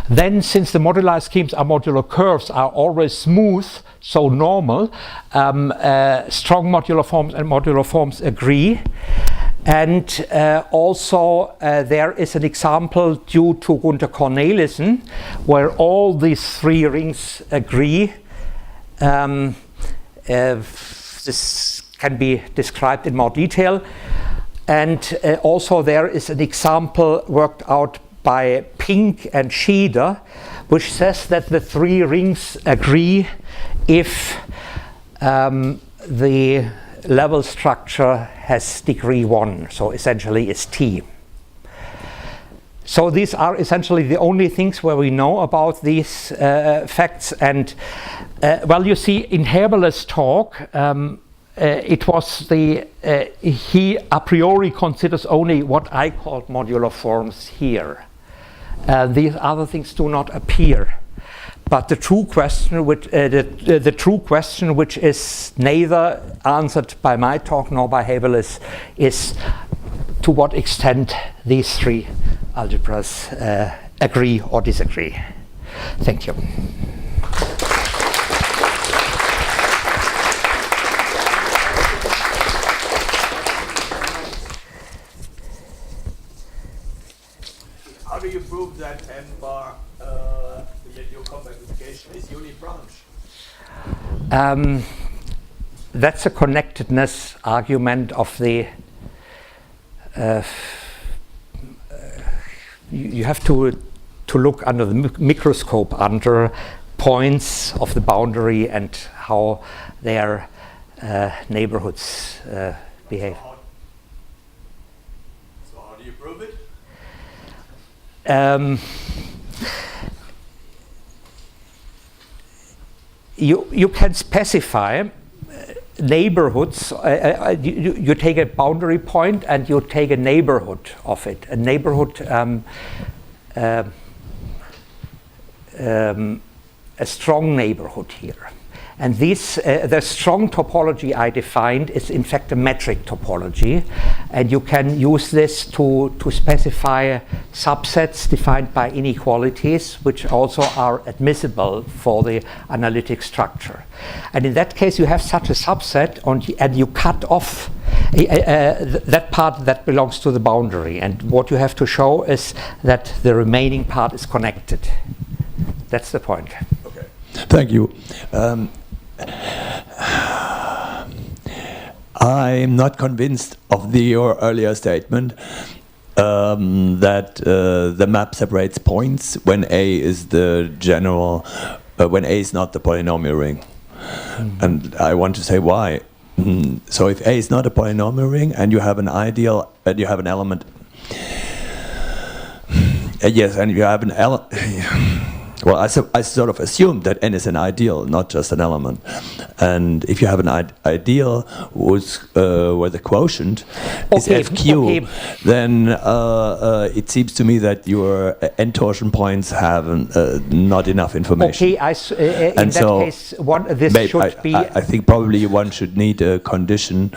I: then since the moduli schemes are modular curves are always smooth, so normal, strong modular forms and modular forms agree. And also there is an example due to Gunther Cornelissen where all these three rings agree. This can be described in more detail. And also there is an example worked out by Pink and Schieder, which says that the three rings agree if the level structure has degree 1, so essentially is T. So these are essentially the only things where we know about these facts. And well, you see, in Haeberli's talk, it was he a priori considers only what I called modular forms here. These other things do not appear. But the true question, which is neither answered by my talk nor by Haeberli's, is to what extent these three algebras agree or disagree. Thank you.
E: How do you prove that M bar, your compactification is unibranch?
I: That's a connectedness argument of the. You have to look under the microscope under points of the boundary and how their neighborhoods behave.
E: So how do you prove it?
I: You can specify neighborhoods. You take a boundary point and you take a neighborhood of it. A neighborhood, a strong neighborhood here. And the strong topology I defined is in fact a metric topology, and you can use this to specify subsets defined by inequalities, which also are admissible for the analytic structure. And in that case, you have such a subset, and you cut off that part that belongs to the boundary. And what you have to show is that the remaining part is connected. That's the point.
J: Okay. Thank you. I'm not convinced of your earlier statement that the map separates points when A is the general, when A is not the polynomial ring. And I want to say why. So if A is not a polynomial ring and you have an ideal, and you have an element, yes, and you have an element. Well, I sort of assumed that n is an ideal, not just an element. And if you have an ideal where the quotient is fq, then it seems to me that your n torsion points have not enough information.
I: Okay, in that case, this should be...
J: I think probably one should need a condition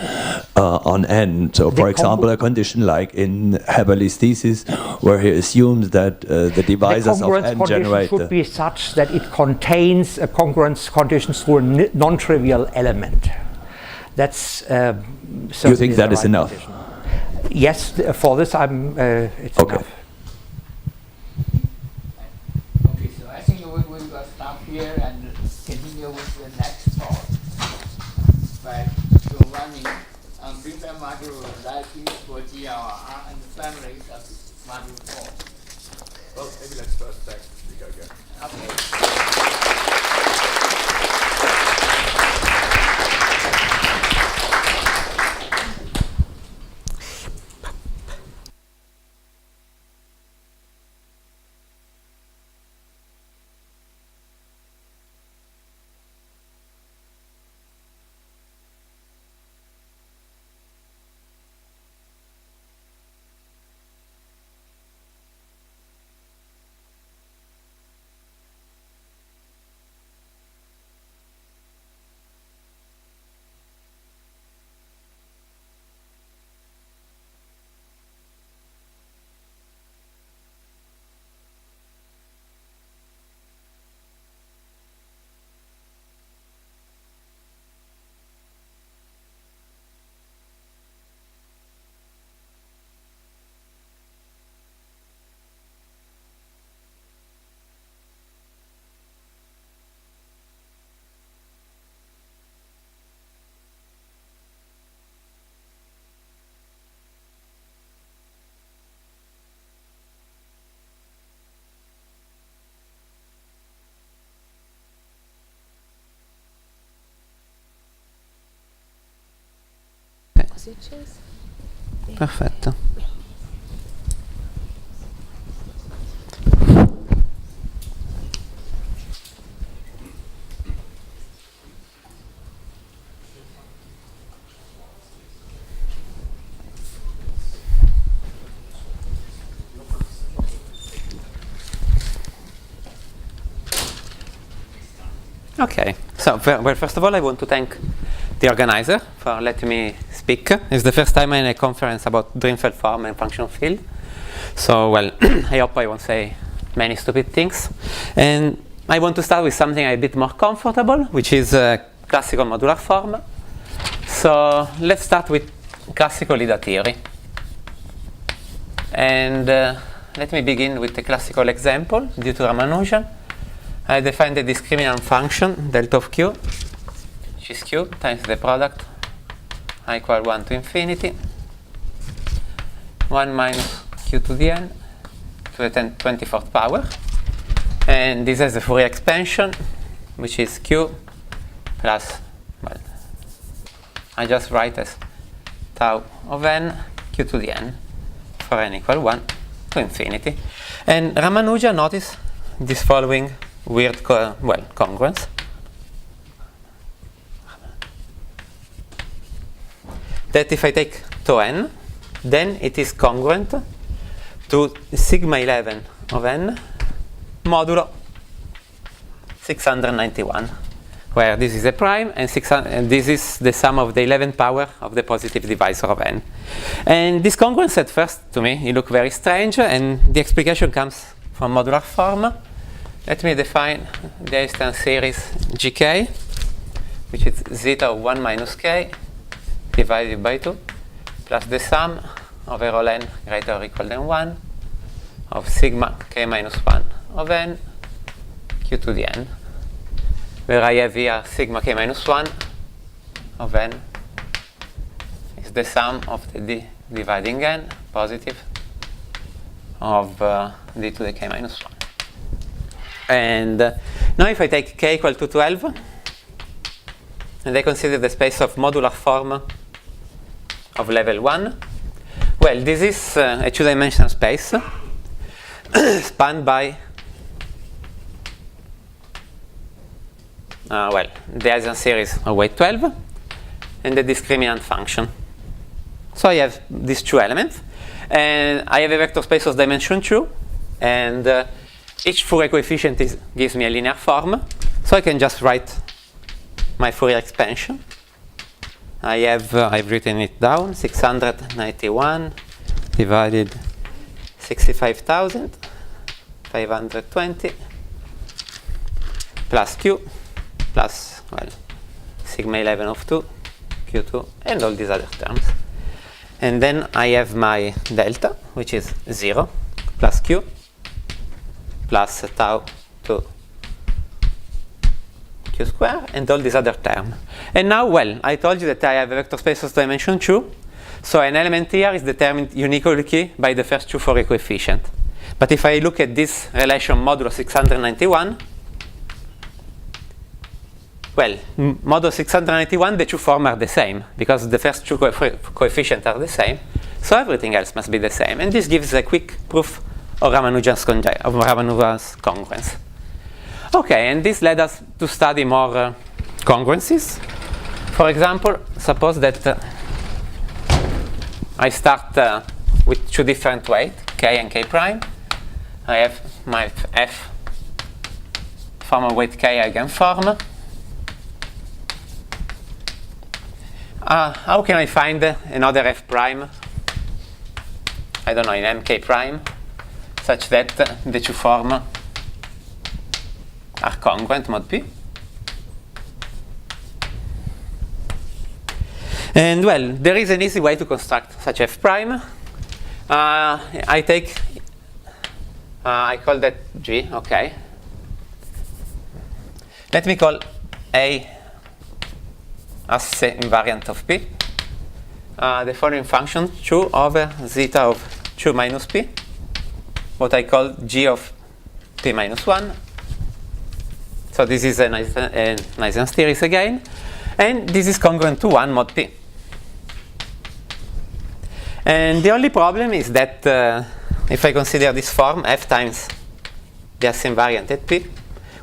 J: on n. So, for example, a condition like in Haeberli's thesis, where he assumes that the divisors of n generate the...
I: be such that it contains a congruence condition through a non-trivial element. That's
J: you think that is enough?
I: Condition. Yes, for this it's
J: okay.
I: enough.
B: Okay, so I think we will stop here and continue with the next talk by Giovanni on Drinfeld module libraries for GLR and families of module 4.
E: Well, maybe let's first thank the speaker again.
B: Okay.
K: Perfetto. Okay, so well, first of all, I want to thank the organizer for letting me speak. It's the first time I'm in a conference about Drinfeld form and function field. So, well, I hope I won't say many stupid things. And I want to start with something a bit more comfortable, which is classical modular form. So, let's start with classical Ida theory. And let me begin with a classical example due to Ramanujan. I define the discriminant function delta of q, which is q times the product I equal 1 to infinity, 1 minus q to the n to the 24th power. And this has a Fourier expansion, which is q plus, well, I just write as tau of n q to the n for n equal 1 to infinity. And Ramanujan notice this following weird congruence. that if I take tau n, then it is congruent to sigma 11 of n modulo 691, where this is a prime and this is the sum of the 11th power of the positive divisor of n. And this congruence at first, to me, it looked very strange, and the explication comes from modular form. Let me define the Einstein series Gk, which is zeta of 1 minus k divided by 2, plus the sum over n greater or equal than 1 of sigma k minus 1 of n q to the n, where I have here sigma k minus 1 of n is the sum of the d dividing n, positive, of d to the k minus 1. And now if I take k equal to 12, and I consider the space of modular form of level 1, well, this is a two-dimensional space spanned by the Einstein series of weight 12 and the discriminant function. So I have these two elements, and I have a vector space of dimension 2, and each Fourier coefficient gives me a linear form, so I can just write my Fourier expansion. I've written it down, 691 divided 65,520 plus q plus, well, sigma 11 of 2, q2, and all these other terms. And then I have my delta, which is 0 plus q plus tau to q square, and all these other terms. And now, well, I told you that I have a vector space of dimension 2, so an element here is determined uniquely by the first two Fourier coefficients. But if I look at this relation modulo 691, well, modulo 691, the two forms are the same, because the first two coefficients are the same, so everything else must be the same. And this gives a quick proof of Ramanujan's congruence. Okay, and this led us to study more congruences. For example, suppose that I start with two different weights, k and k prime. I have my f form of weight k eigenform. How can I find another f prime? I don't know, in mk prime, such that the two forms are congruent mod p? And well, there is an easy way to construct such f prime. I call that g, okay. Let me call A as the invariant of p. The following function 2 over zeta of 2 minus p, what I call g of p minus 1. So this is an Einstein series again, and this is congruent to 1 mod p. And the only problem is that if I consider this form f times the S invariant at p,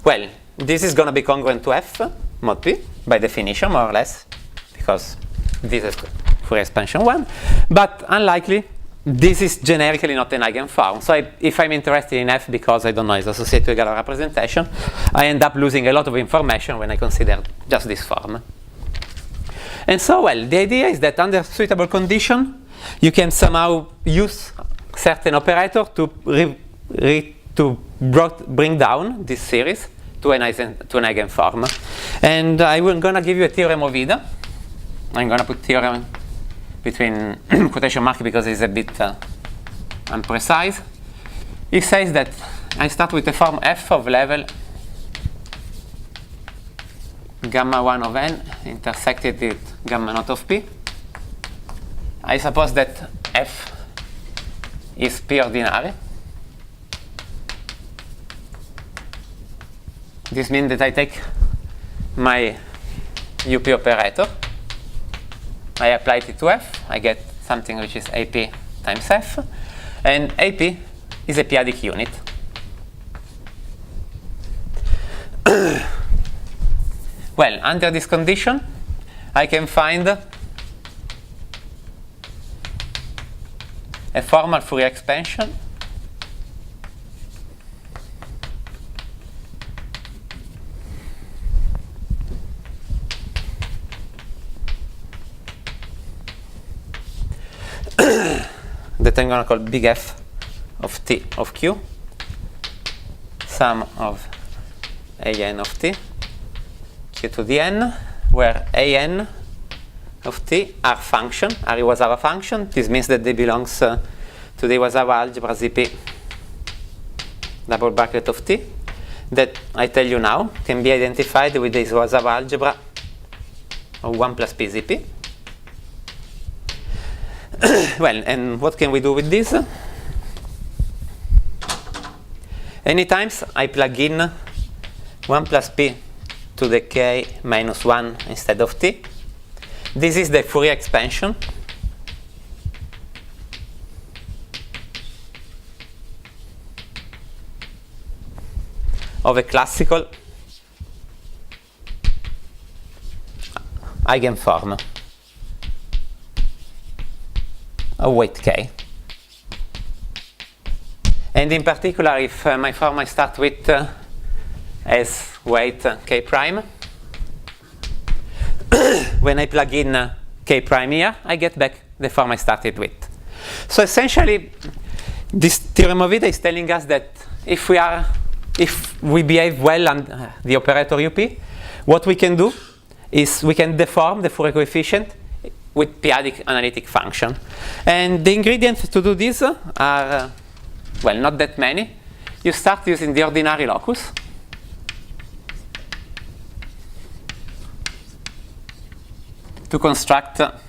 K: well, this is going to be congruent to f mod p by definition, more or less, because this is Fourier expansion 1, but unlikely this is generically not an eigenform. So if I'm interested in f because, I don't know, it's associated to a Garai representation, I end up losing a lot of information when I consider just this form. And so, well, the idea is that under suitable condition, you can somehow use certain operator to bring down this series to an eigenform. And I'm going to give you a theorem of Ida. I'm going to put theorem between quotation marks because it's a bit imprecise. It says that I start with the form f of level gamma 1 of n intersected with gamma naught of p. I suppose that f is p ordinary. This means that I take my UP operator, I apply it to f, I get something which is AP times f, and AP is a p-adic unit. Well, under this condition, I can find a formal Fourier expansion that I'm going to call big F of T of Q, sum of AN of T, Q to the N, where AN of T are function, are Iwasawa function. This means that they belongs to the Iwasawa algebra ZP double bracket of T, that I tell you now can be identified with the Iwasawa algebra of 1 plus P ZP. Well, and what can we do with this? Anytime I plug in 1 plus P to the K minus 1 instead of T, this is the Fourier expansion of a classical eigenform of weight K. And in particular, if my form I start with as weight K prime, when I plug in K prime here, I get back the form I started with. So essentially, this theorem of Ida is telling us that if we behave well on the operator UP, what we can do is we can deform the Fourier coefficient with periodic analytic function. And the ingredients to do this are, well, not that many. You start using the ordinary locus. To construct a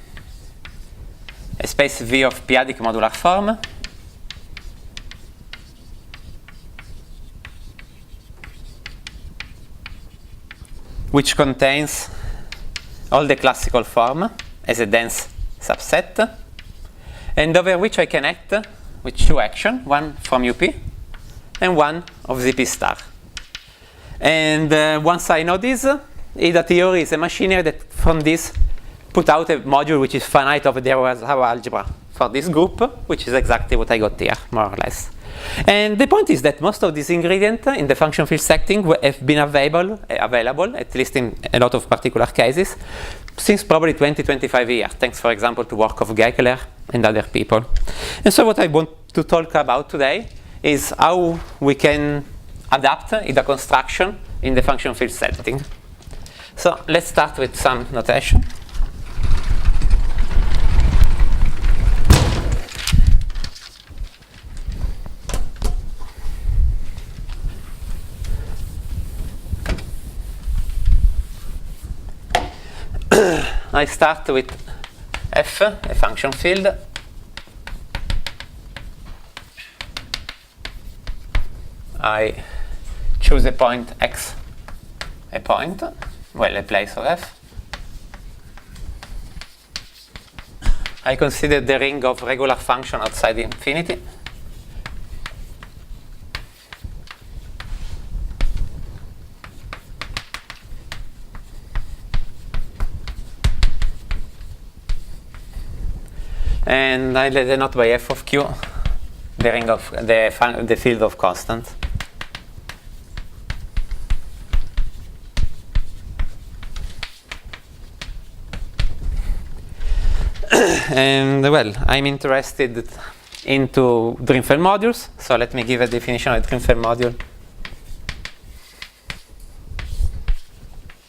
K: space V of periodic modular form. Which contains all the classical form as a dense subset, and over which I can act with two actions, one from UP and one of ZP star. And once I know this, Ida theory is a machinery that from this put out a module which is finite of the Iwasawa algebra for this group, which is exactly what I got here, more or less. And the point is that most of these ingredients in the function field setting have been available, at least in a lot of particular cases, since probably 20-25 years, thanks, for example, to work of Gekeler and other people. And so what I want to talk about today is how we can adapt the construction in the function field setting. So let's start with some notation. I start with F, a function field. I choose a point X, a point, well, a place of F. I consider the ring of regular function outside infinity. And I denote by F of Q the ring of the field of constants. And well, I'm interested into Drinfeld modules, so let me give a definition of a Drinfeld module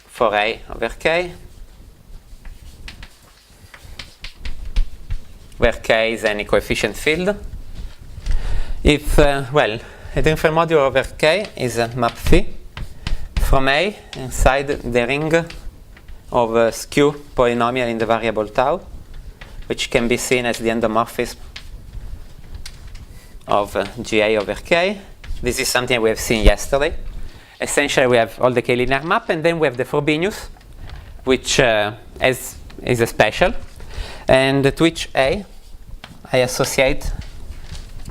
K: for A over K, where K is any coefficient field. If, well, a Drinfeld module over K is a map phi from A inside the ring of a skew polynomial in the variable tau, which can be seen as the endomorphism of GA over K. This is something we have seen yesterday. Essentially, we have all the K-linear map, and then we have the Frobenius, which is a special. And to which A, I associate,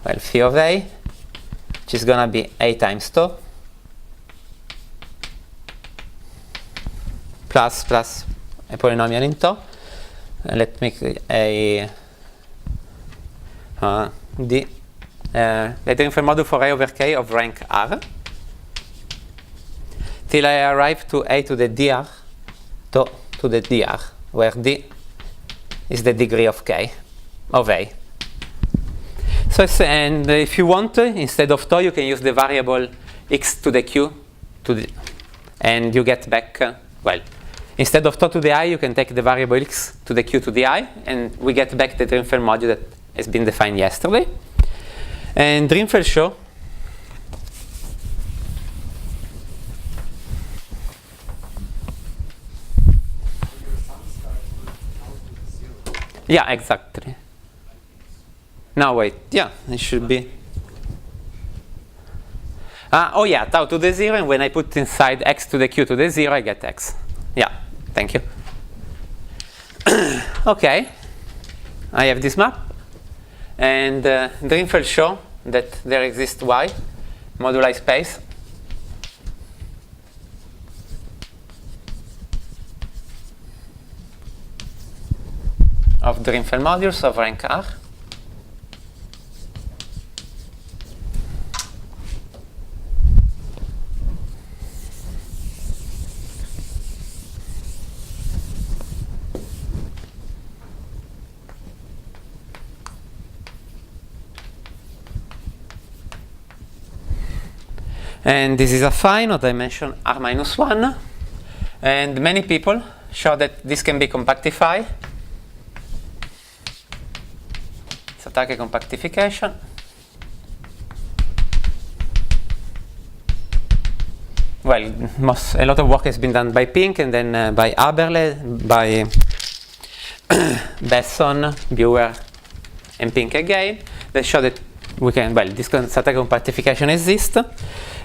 K: well, phi of A, which is going to be A times tau, plus a polynomial in tau. Let me the Drinfeld module for A over K of rank R, till I arrive to A to the dr, to the dr, where D is the degree of K, of A. So, and if you want, instead of tau, you can use the variable x to the q, and you get back, well, instead of tau to the I, you can take the variable x to the q to the I, and we get back the Drinfeld module that has been defined yesterday. And Drinfeld show yeah, exactly. Now wait, yeah, it should be. Oh yeah, tau to the 0, and when I put inside x to the q to the 0, I get x. Yeah, thank you. Okay, I have this map, and Drinfeld show that there exists y, moduli space, of Drinfeld modules of rank R. And this is affine of dimension R minus 1. And many people show that this can be compactified. It's Satake compactification. Well, a lot of work has been done by Pink, and then by Haeberli, by Besson, Buer, and Pink again. They show that we can, well, this Satake compactification exists.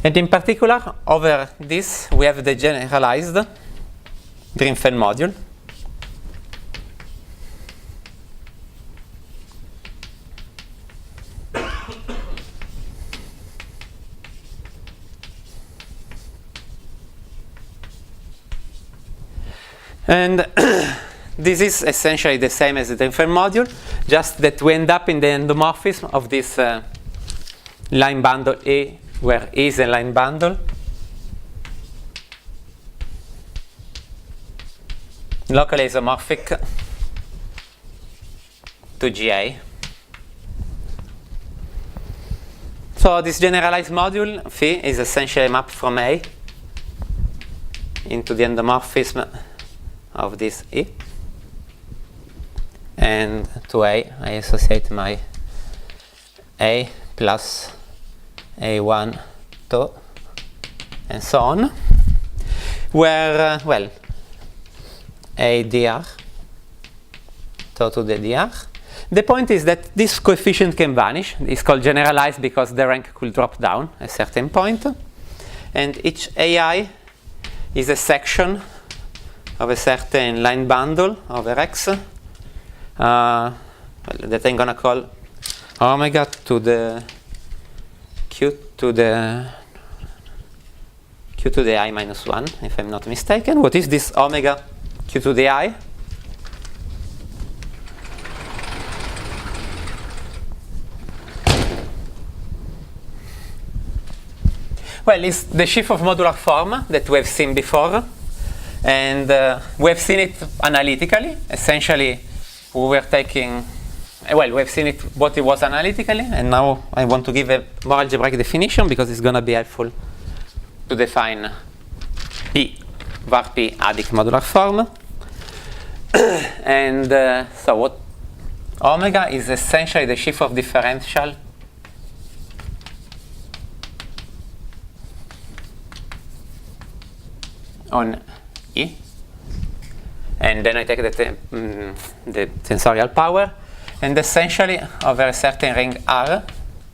K: And in particular, over this, we have the generalized Drinfeld module. And this is essentially the same as the Drinfeld module, just that we end up in the endomorphism of this line bundle A, where A is a line bundle, locally isomorphic to GA. So this generalized module phi is essentially a map from A into the endomorphism of this E, and to A I associate my A plus A1 to, and so on, where, well, A dr, to the dr. The point is that this coefficient can vanish. It's called generalized because the rank could drop down at a certain point. And each AI is a section of a certain line bundle over X that I'm going to call omega to the q to the I minus 1, if I'm not mistaken. What is this omega q to the I? Well, it's the sheaf of modular form that we have seen before. And we have seen it analytically. Essentially, we were taking, well, we have seen it what it was analytically, and now I want to give a more algebraic definition because it's going to be helpful to define P, var P adic modular form. And so what omega is essentially the sheaf of differential on E, and then I take the tensorial power, and essentially over a certain ring R,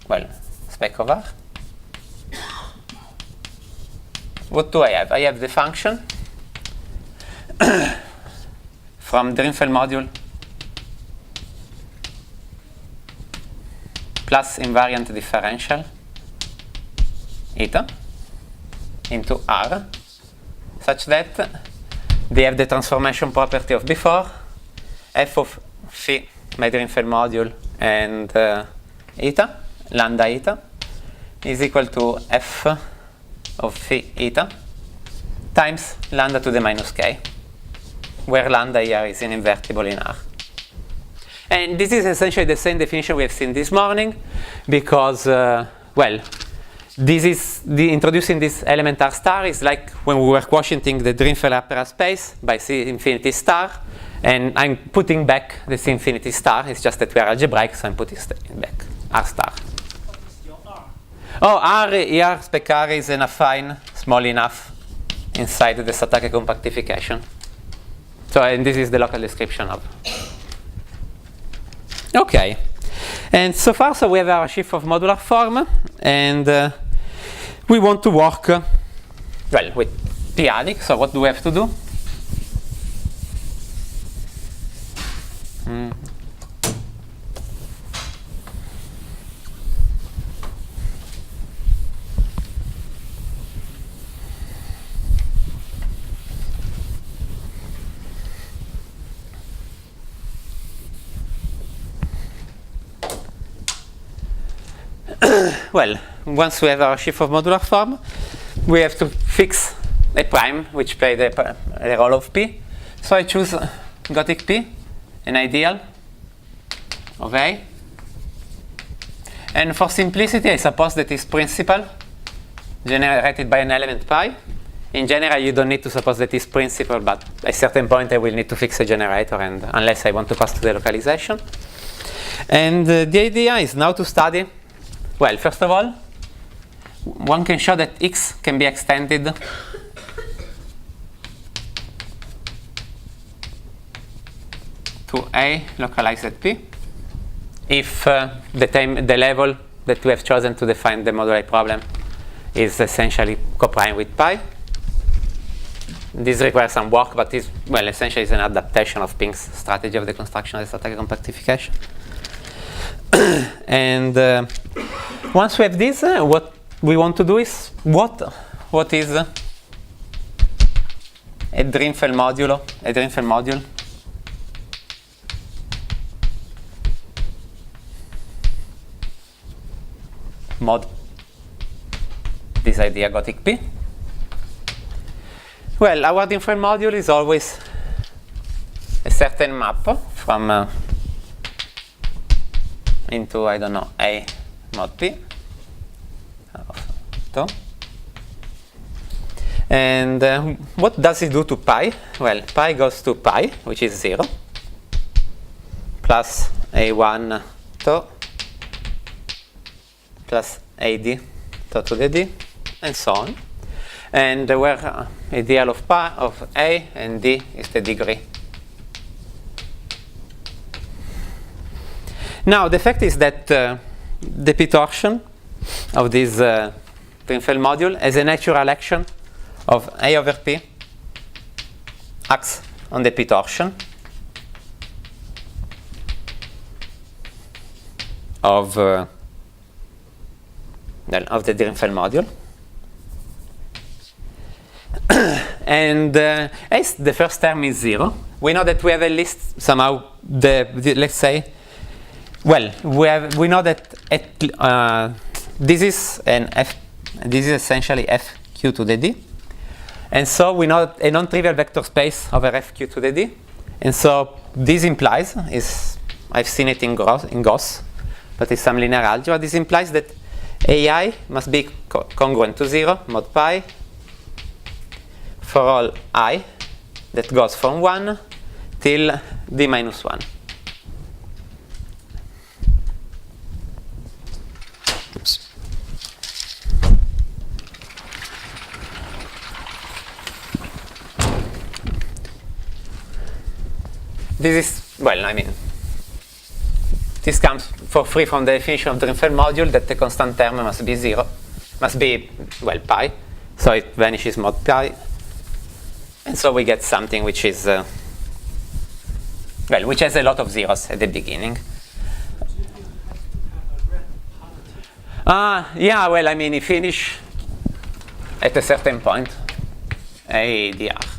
K: well, spec of R, what do I have? I have the function from Drinfeld module plus invariant differential eta into R, such that they have the transformation property of before, f of phi my Drinfeld module and eta, lambda eta, is equal to f of phi eta times lambda to the minus k, where lambda here is an invertible in R. And this is essentially the same definition we have seen this morning, because, well, this is introducing this element R star is like when we were quotienting the Drinfeld laplace space by C infinity star, and I'm putting back the C infinity star. It's just that we are algebraic, so I'm putting back R star.
H: What is your R?
K: Oh, R here, spec R is an affine small enough inside the Satake compactification. So, and this is the local description of. Okay. And so far, so we have our sheaf of modular form, and we want to work, well, with p-adic. So what do we have to do? Well, once we have our sheaf of modular form, we have to fix a prime which play the role of P. So I choose Gothic P, an ideal of A. And for simplicity, I suppose that is principal generated by an element pi. In general, you don't need to suppose that is principal, but at a certain point, I will need to fix a generator, and unless I want to pass to the localization. And the idea is now to study. Well, first of all, one can show that X can be extended to A localized at P if the level that we have chosen to define the moduli problem is essentially coprime with pi. This requires some work, but is, well, essentially is an adaptation of Pink's strategy of the construction of the Satake compactification. And once we have this, what we want to do is what is a Drinfeld modulo, a Drinfeld module mod this idea Gothic P. Well, our Drinfeld module is always a certain map from into, I don't know, A mod P. And what does it do to pi? Well, pi goes to pi, which is 0, plus A1 to plus AD to the D, and so on. And where ideal of pi of A and D is the degree. Now, the fact is that the p torsion of this Drinfeld module has a natural action of A over P acts on the p torsion of the Drinfeld module. And as the first term is 0, we know that we have at least somehow let's say, well, we know that this is an f. This is essentially fq to the d, and so we know a non-trivial vector space over fq to the d, and so this implies is I've seen it in Gauss, but it's some linear algebra. This implies that AI must be congruent to 0 mod pi for all I that goes from 1 till d minus 1. Oops. This is, well, I mean, this comes for free from the definition of the Drinfeld module that the constant term must be 0, must be, well, pi, so it vanishes mod pi, and so we get something which is, well, which has a lot of zeros at the beginning. Yeah, well, I mean, you finish at a certain point, ADR.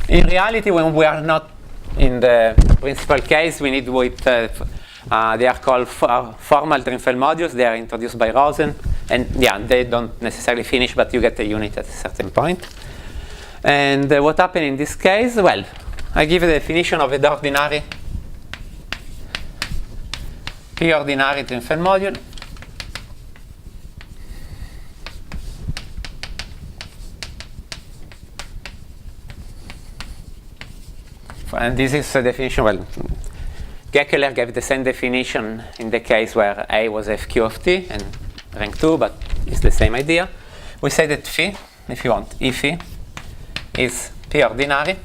K: In reality, when we are not in the principal case, we need with, they are called formal Drinfeld modules. They are introduced by Rosen. And yeah, they don't necessarily finish, but you get a unit at a certain point. And what happened in this case? Well, I give a definition of an ordinary P-ordinary Drinfeld module. And this is a definition, well, Gekeler gave the same definition in the case where A was FQ of T and rank 2, but it's the same idea. We say that phi, if you want, E phi is P ordinary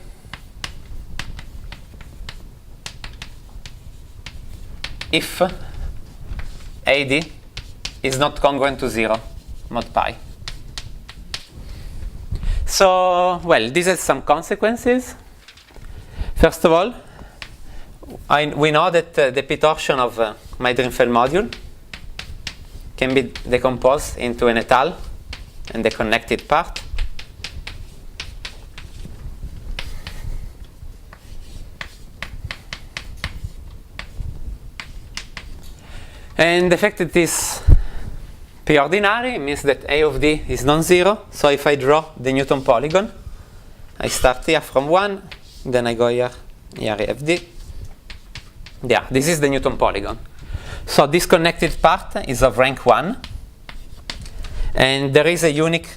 K: if AD is not congruent to 0 mod pi. So, well, this has some consequences. First of all, we know that the p torsion of my Drinfeld module can be decomposed into an étale and the connected part. And the fact that this P ordinary means that A of D is non-zero. So if I draw the Newton polygon, I start here from 1, then I go here FD. Yeah, this is the Newton polygon. So this connected part is of rank 1. And there is a unique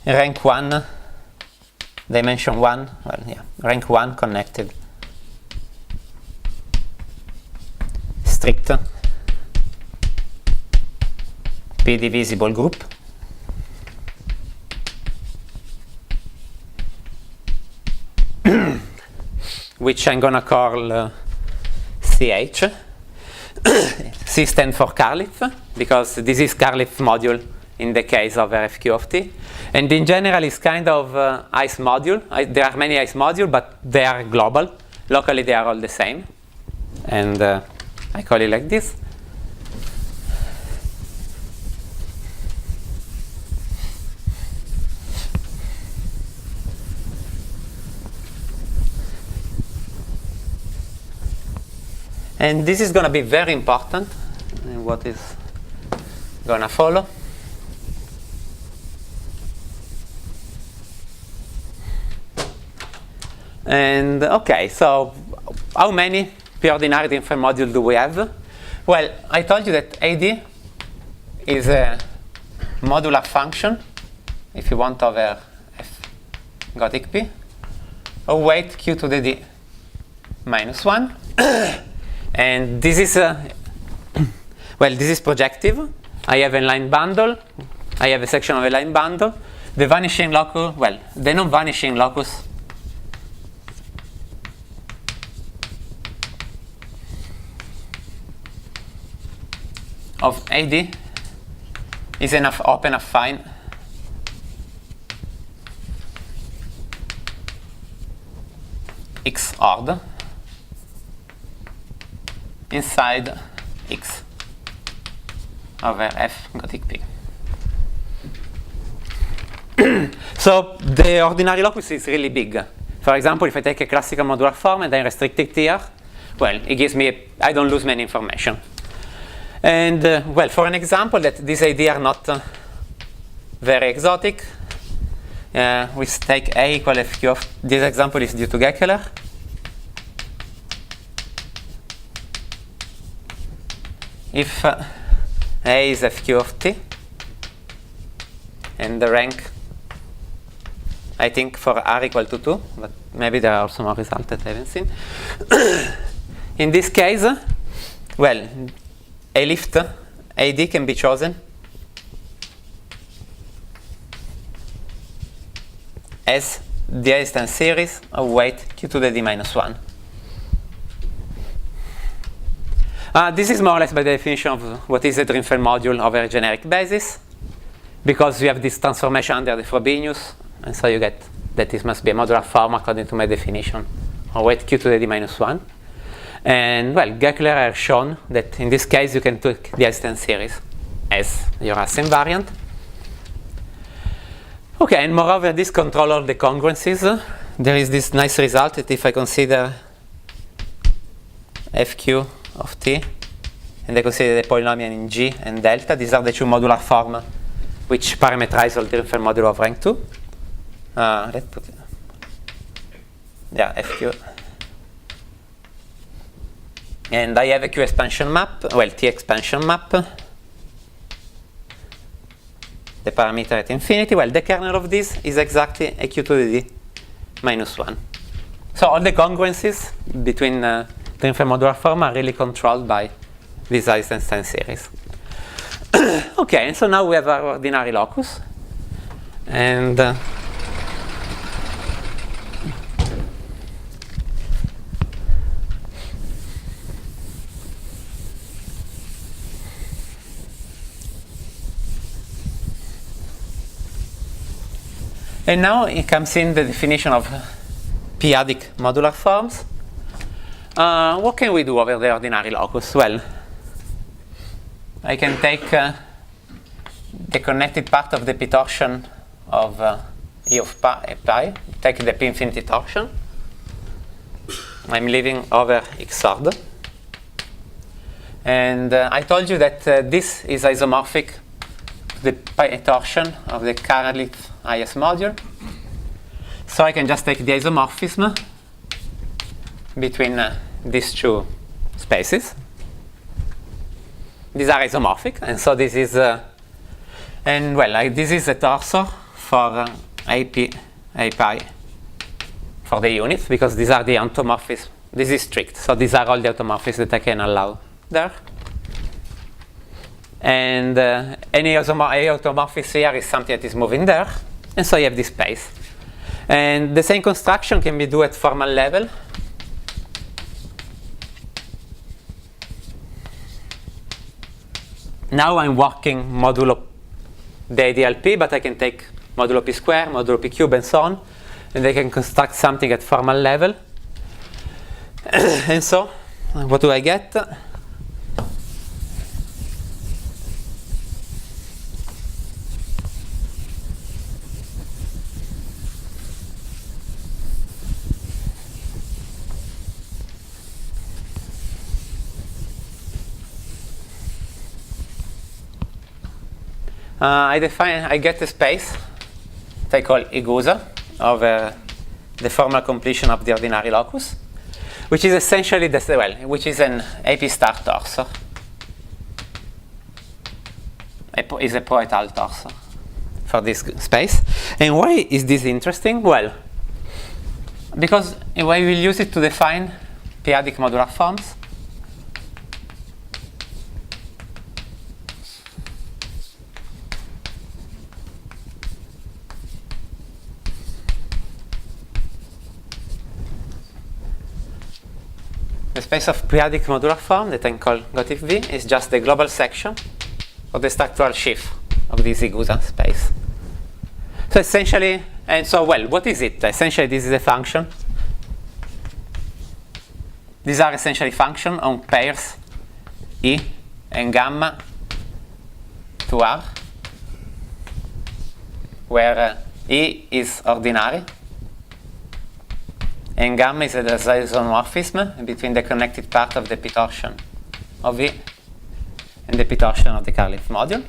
K: rank 1, dimension 1, well, yeah, rank 1 connected strict P divisible group. Which I'm going to call CH. C stands for Carliffe, because this is Carliffe module in the case of RFQ of T. And in general, it's kind of ICE module. There are many ICE modules, but they are global. Locally, they are all the same. And I call it like this. And this is going to be very important in what is going to follow. And okay, so how many P-ordinary Drinfeld modules do we have? Well, I told you that AD is a modular function, if you want, over F Gothic P, of weight Q to the D minus 1. And this is well, this is projective. I have a line bundle. I have a section of a line bundle. The vanishing locus, well, the non-vanishing locus of AD is enough open affine X order inside X over F Gothic P. So the ordinary locus is really big. For example, if I take a classical modular form and I restrict it here, well, it gives me, I don't lose many information. And well, for an example that these ideas are not very exotic, we take A equal FQ of, this example is due to Gekeler. If A is FQ of T, and the rank, I think for R equal to 2, but maybe there are also more results that I haven't seen. In this case, well, a lift AD can be chosen as the distance series of weight Q to the D minus 1. This is more or less by the definition of what is a Drinfeld module over a generic basis, because you have this transformation under the Frobenius, and so you get that this must be a modular form according to my definition of weight Q to the D minus 1. And well, Gekeler has shown that in this case you can take the distance series as your Hasse invariant. Okay, and moreover, this controls all the congruencies. There is this nice result that if I consider fq of t, and I consider the polynomial in G and delta, these are the two modular forms which parameterize all Drinfeld modulo of rank 2. Let's put it. Yeah, fq. And I have a Q expansion map, well, T expansion map. The parameter at infinity. Well, the kernel of this is exactly a Q to the D minus 1. So all the congruencies between Drinfeld modular form are really controlled by this Eisenstein series. Okay, and so now we have our ordinary locus. And and now it comes in the definition of p-adic modular forms. What can we do over the ordinary locus? Well, I can take the connected part of the p torsion of E of pi, take the p infinity torsion. I'm leaving over xord. And I told you that this is isomorphic to the pi torsion of the currently IS module. So I can just take the isomorphism between these two spaces. These are isomorphic, and so this is, and well, this is a torsor for AP, A pi for the units, because these are the automorphisms. This is strict, so these are all the automorphisms that I can allow there. And any automorphism here is something that is moving there, and so you have this space. And the same construction can be done at formal level. Now I'm working modulo the ideal p, but I can take modulo p square, modulo p cube, and so on, and I can construct something at formal level. And so, what do I get? I get a space that I call Oguz of the formal completion of the ordinary locus, which is essentially which is an AP star torsor. Is a Poetal torsor for this space. And why is this interesting? Well, because we will use it to define p-adic modular forms. The space of p-adic modular form that I call Gottlieb V is just the global section of the structural sheaf of this Oguz space. So essentially, and so well, what is it? Essentially, this is a function. These are essentially functions on pairs E and gamma to R, where E is ordinary, and gamma is a isomorphism between the connected part of the p torsion of E and the p torsion of the Carlif module.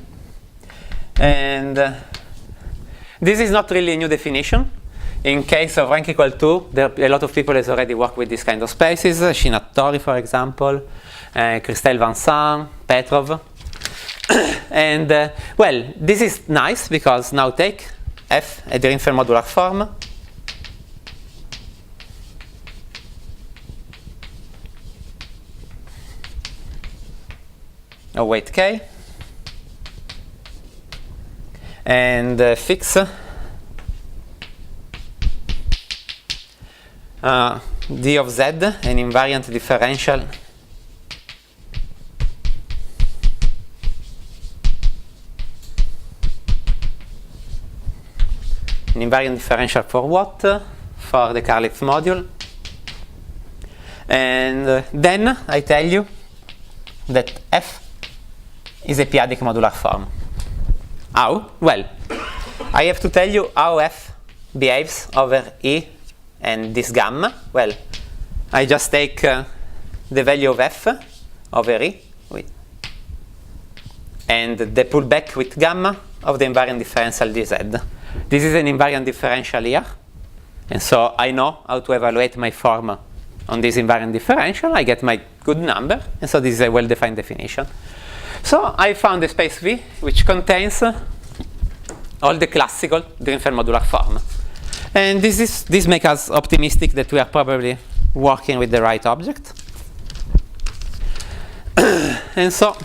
K: And this is not really a new definition. In case of rank equal 2, a lot of people has already worked with this kind of spaces. Shinatori, for example, Christelle Vincent, Petrov. And well, this is nice because now take F, a Drinfeld modular form. Oh, weight K. And fix d of z, an invariant differential for what? For the Carlif module. And then I tell you that F is a p-adic modular form. How? Well, I have to tell you how f behaves over E and this gamma. Well, I just take the value of f over E and the pullback with gamma of the invariant differential dz. This is an invariant differential here, and so I know how to evaluate my form on this invariant differential. I get my good number, and so this is a well-defined definition. So I found a space V which contains all the classical Drinfeld modular form. And this makes us optimistic that we are probably working with the right object. And so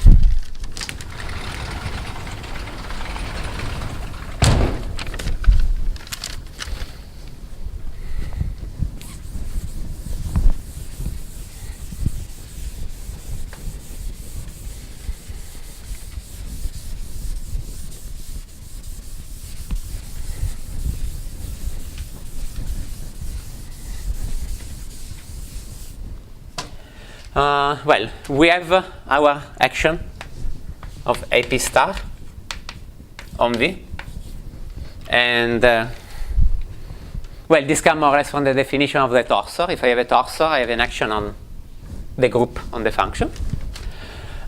K: well, we have our action of AP star on V. And well, this comes more or less from the definition of the torsor. If I have a torsor, I have an action on the group on the function.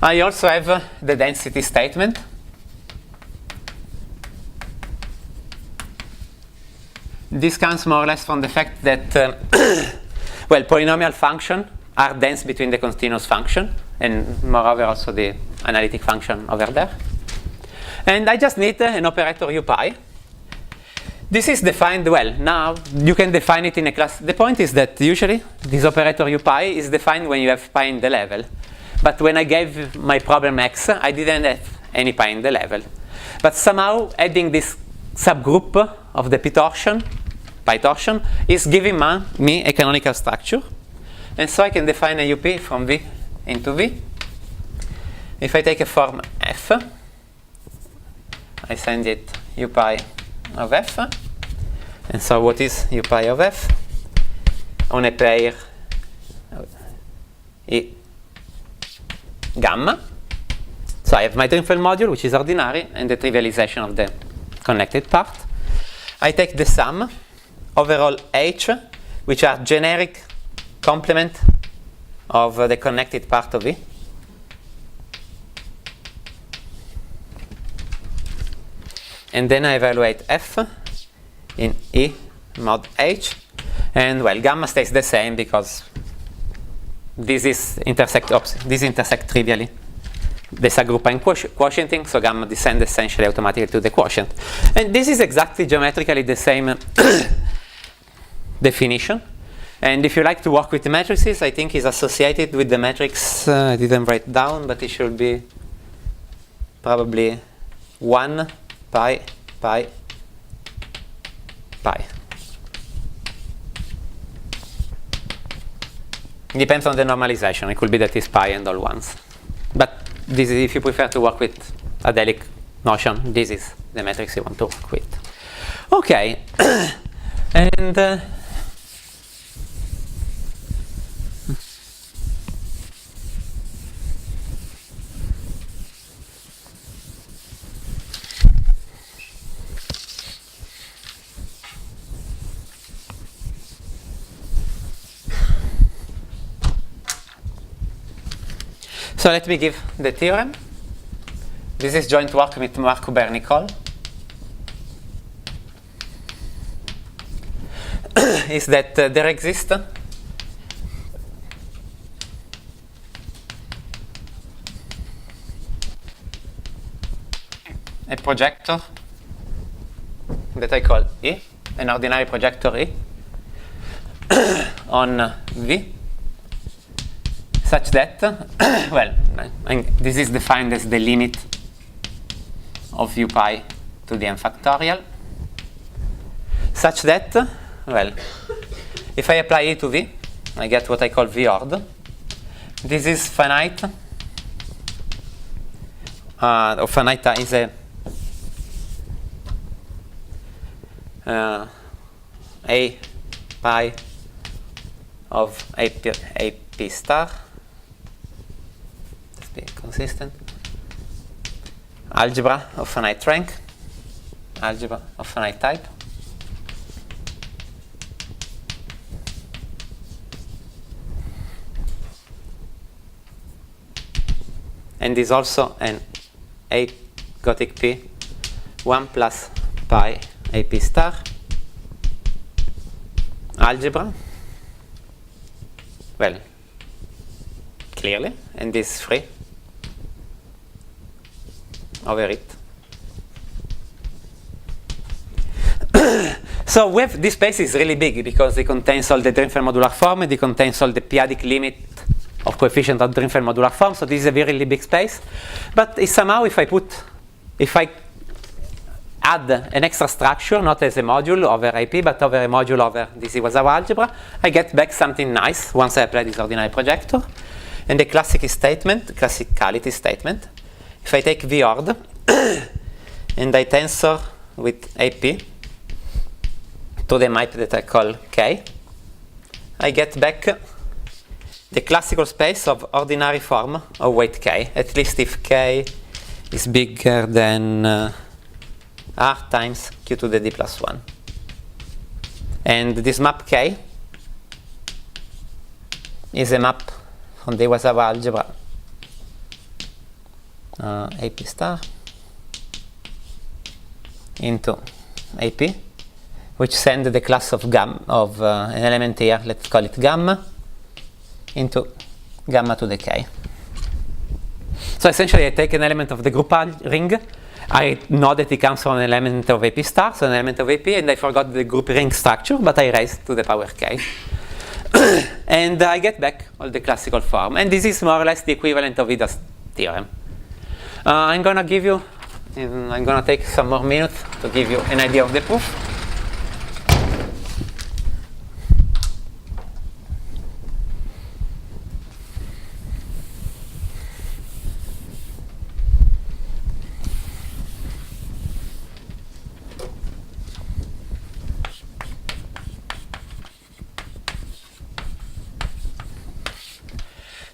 K: I also have the density statement. This comes more or less from the fact that, well, polynomial functions are dense between the continuous function and moreover also the analytic function over there. And I just need an operator u pi. This is defined, well, now you can define it in a class. The point is that usually this operator u pi is defined when you have pi in the level. But when I gave my problem x, I didn't have any pi in the level. But somehow adding this subgroup of the pi torsion is giving me a canonical structure. And so I can define a UP from V into V. If I take a form F, I send it U pi of F. And so what is U pi of F? On a pair E gamma. So I have my Drinfeld module, which is ordinary, and the trivialization of the connected part. I take the sum over all H, which are generic complement of the connected part of V. And then I evaluate F in E mod H. And well, gamma stays the same because this intersect trivially the subgroup I'm quotienting, so gamma descends essentially automatically to the quotient. And this is exactly geometrically the same definition. And if you like to work with the matrices, I think is associated with the matrix, I didn't write down, but it should be probably 1 pi pi pi. Depends on the normalization. It could be that it's pi and all ones. But this is, if you prefer to work with adelic notion, this is the matrix you want to work with. Okay. And so let me give the theorem. This is joint work with Mark Huber-Nicole. Is that there exists a projector that I call E, an ordinary projector E, on V, such that, well, this is defined as the limit of u pi to the n factorial, such that, well, if I apply E to V, I get what I call V ord. This is finite, or finite is a pi of AP star. Let's be consistent. Algebra of finite rank. algebra of finite type. And is also an A Gothic P 1 plus pi AP star algebra. Well, clearly, and is free over it. So we have, this space is really big because it contains all the Drinfeld modular form and it contains all the p-adic limit of coefficient of Drinfeld modular form. So this is a really big space. But somehow if I add an extra structure, not as a module over AP, but over a module over this was our algebra, I get back something nice once I apply this ordinary projector. And the classicality statement, if I take V ord and I tensor with AP to the map that I call K, I get back the classical space of ordinary form of weight K, at least if K is bigger than R times Q to the D plus 1. And this map K is a map from the Wasawa algebra AP star into AP, which send the class of an element here, let's call it gamma, into gamma to the K. So essentially I take an element of the group ring, I know that it comes from an element of AP star, so an element of AP, and I forgot the group ring structure, but I raised to the power K. And I get back all the classical form. And this is more or less the equivalent of Ida's theorem. I'm going to take some more minutes to give you an idea of the proof.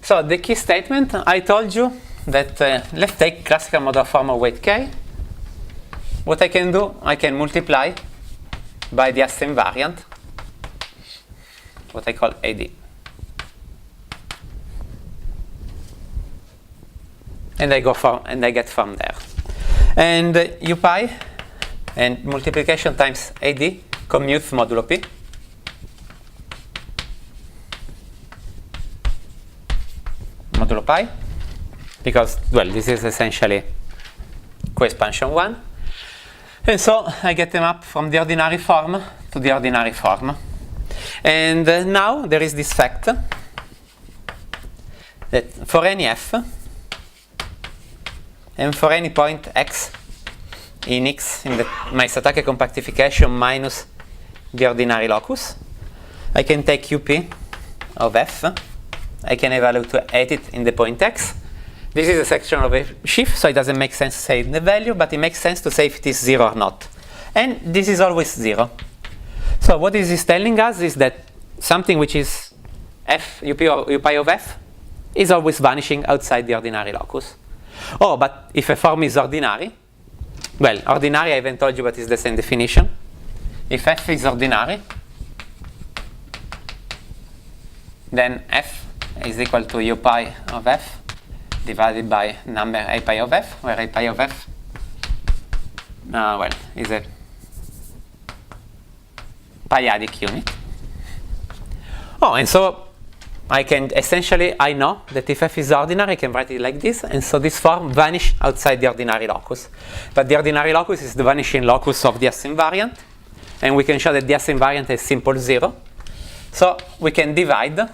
K: So the key statement, I told you that let's take classical modular form of weight K. What I can do, I can multiply by the Hesse invariant, what I call AD. And I get from there. And U pi and multiplication times AD commutes modulo P. Modulo pi, because, well, this is essentially co-expansion 1. And so I get them up from the ordinary form to the ordinary form. And now there is this fact that for any f and for any point x in x in my Satake compactification minus the ordinary locus, I can take UP of f. I can evaluate it in the point x. This is a section of a sheaf, so it doesn't make sense to say the value, but it makes sense to say if it is 0 or not. And this is always 0. So what this is telling us is that something which is f, up pi of f, is always vanishing outside the ordinary locus. Oh, but if a form is ordinary, well, ordinary I haven't told you, but it's the same definition. If f is ordinary, then f is equal to u pi of f divided by number a pi of f, where a pi of f is a pi-adic unit. Oh, and so I can essentially, I know that if f is ordinary, I can write it like this, and so this form vanish outside the ordinary locus. But the ordinary locus is the vanishing locus of the Hesse invariant, and we can show that the Hesse invariant is simple 0. So we can divide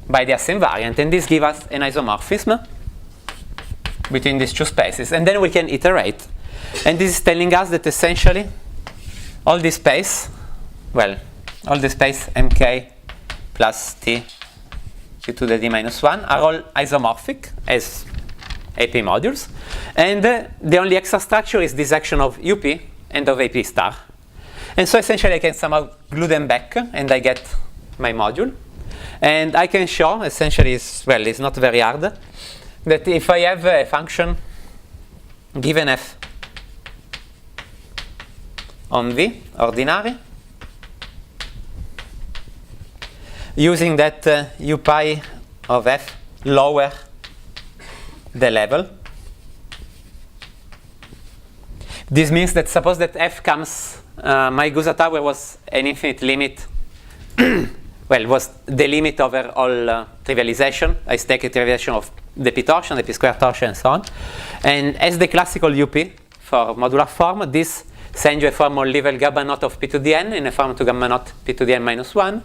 K: by the Hesse invariant, and this gives us an isomorphism between these two spaces. And then we can iterate. And this is telling us that essentially all this space, well, all the space mk plus t q to the d minus 1 are all isomorphic as AP modules. And the only extra structure is this action of UP and of AP star. And so essentially I can somehow glue them back, and I get my module. And I can show, essentially, it's not very hard, that if I have a function given f on V, ordinary, using that u pi of f lower the level. This means that suppose that f comes, my Guchao tower was an infinite limit, well, was the limit over all trivialization. I take a trivialization of the p torsion, the p square torsion, and so on. And as the classical UP for modular form, this sends you a form on level gamma naught of p to the n in a form to gamma naught p to the n minus 1.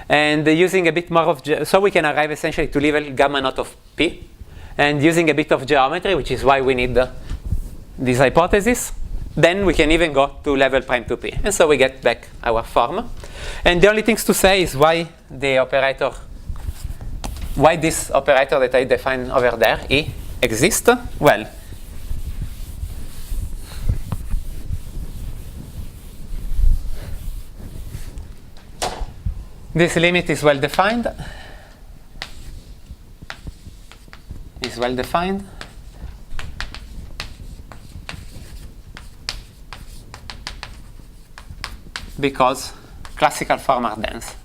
K: And using a bit more of, so we can arrive essentially to level gamma naught of p. And using a bit of geometry, which is why we need this hypothesis, then we can even go to level prime 2p. And so we get back our form. And the only things to say is why the operator, why this operator that I defined over there, E, exists. Well, this limit is well defined. Because classical forms are dense.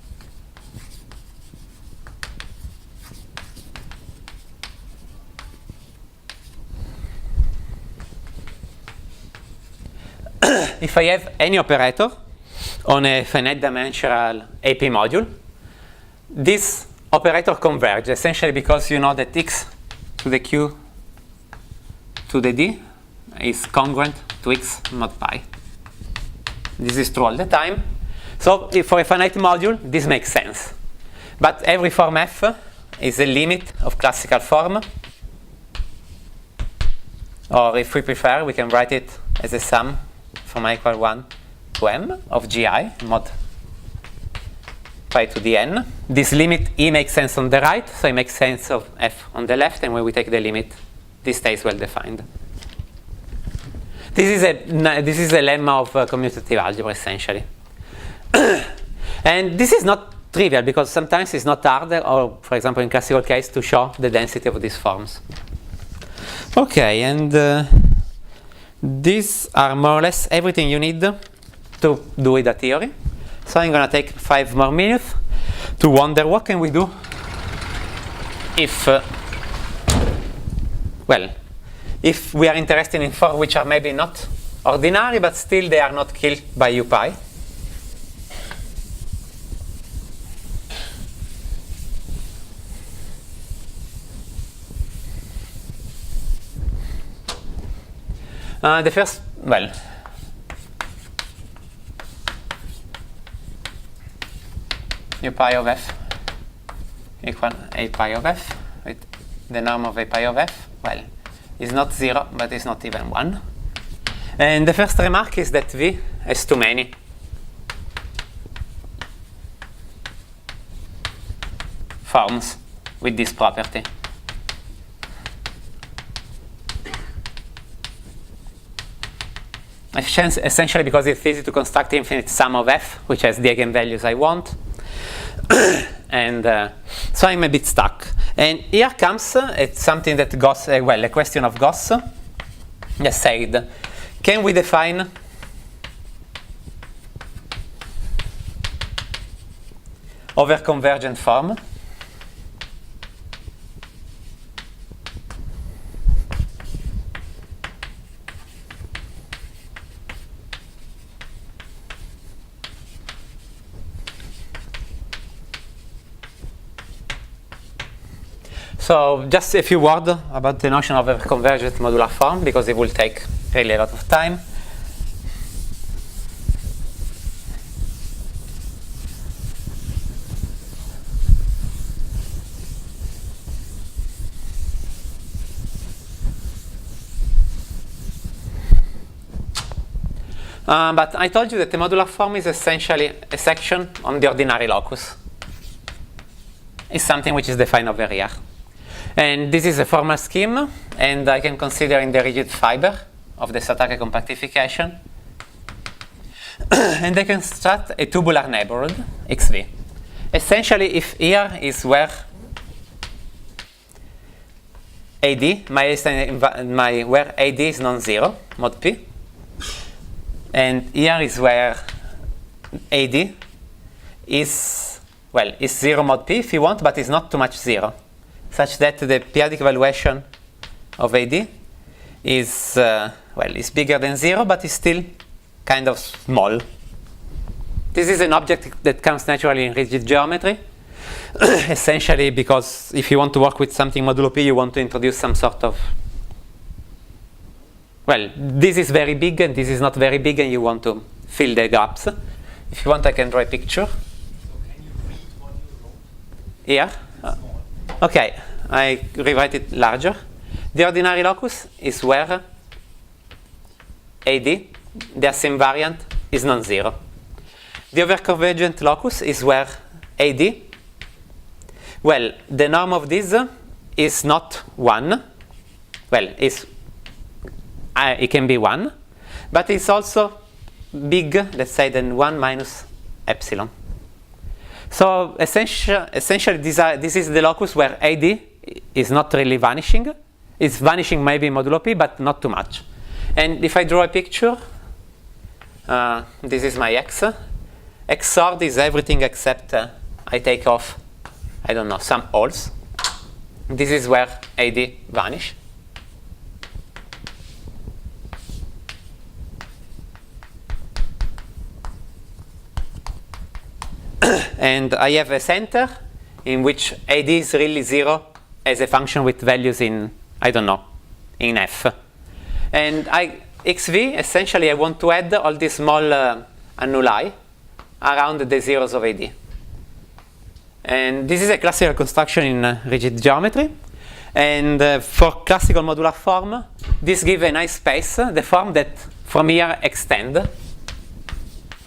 K: If I have any operator on a finite dimensional AP module, this operator converges essentially because you know that x to the q to the d is congruent to x mod pi. This is true all the time. So if for a finite module, this makes sense. But every form f is a limit of classical form. Or if we prefer, we can write it as a sum from I equal 1 to m of gi mod pi to the n. This limit E makes sense on the right, so it makes sense of f on the left, and when we take the limit, this stays well defined. This is a lemma of commutative algebra, essentially. And this is not trivial, because sometimes it's not hard, or for example in classical case, to show the density of these forms. Okay, and these are more or less everything you need to do with the theory. So I'm going to take 5 more minutes to wonder what can we do if, if we are interested in forms which are maybe not ordinary, but still they are not killed by u pi. The first, u pi of f equal a pi of f with the norm of a pi of f, is not 0, but it's not even 1. And the first remark is that V has too many forms with this property. Essentially because it's easy to construct the infinite sum of f, which has the eigenvalues I want. And so I'm a bit stuck. And here comes something that Gauss, a question of Gauss just said. Can we define over-convergent form? So just a few words about the notion of a convergent modular form, because it will take really a lot of time. But I told you that the modular form is essentially a section on the ordinary locus. It's something which is defined over here. And this is a formal scheme, and I can consider in the rigid fiber of the Satake compactification. And I construct a tubular neighborhood, xv. Essentially, if here is where AD, where AD is non-zero, mod p, And here is where AD is, well, is 0 mod P if you want, but it's not too much 0, such that the periodic evaluation of AD is, well, is bigger than 0, but is still kind of small. This is an object that comes naturally in rigid geometry, essentially because if you want to work with something modulo P, you want to introduce some sort of, well, this is very big and this is not very big, and you want to fill the gaps. If you want, I can draw a picture.
A: So can you read what you wrote?
K: Here? Okay, I rewrite it larger. The ordinary locus is where AD, the same variant, is non-zero. The overconvergent locus is where AD, well, the norm of this is not 1. Well, it can be 1, but it's also big, let's say, than 1 minus epsilon. So essentially this is the locus where AD is not really vanishing. It's vanishing maybe modulo P, but not too much. And if I draw a picture, this is my X. XORed is everything except I take off, I don't know, some holes. This is where AD vanish. And I have a center in which AD is really 0 as a function with values in, I don't know, in F. And XV, essentially, I want to add all these small annuli around the zeros of AD. And this is a classical construction in rigid geometry. And for classical modular form, this gives a nice space, the form that from here extend,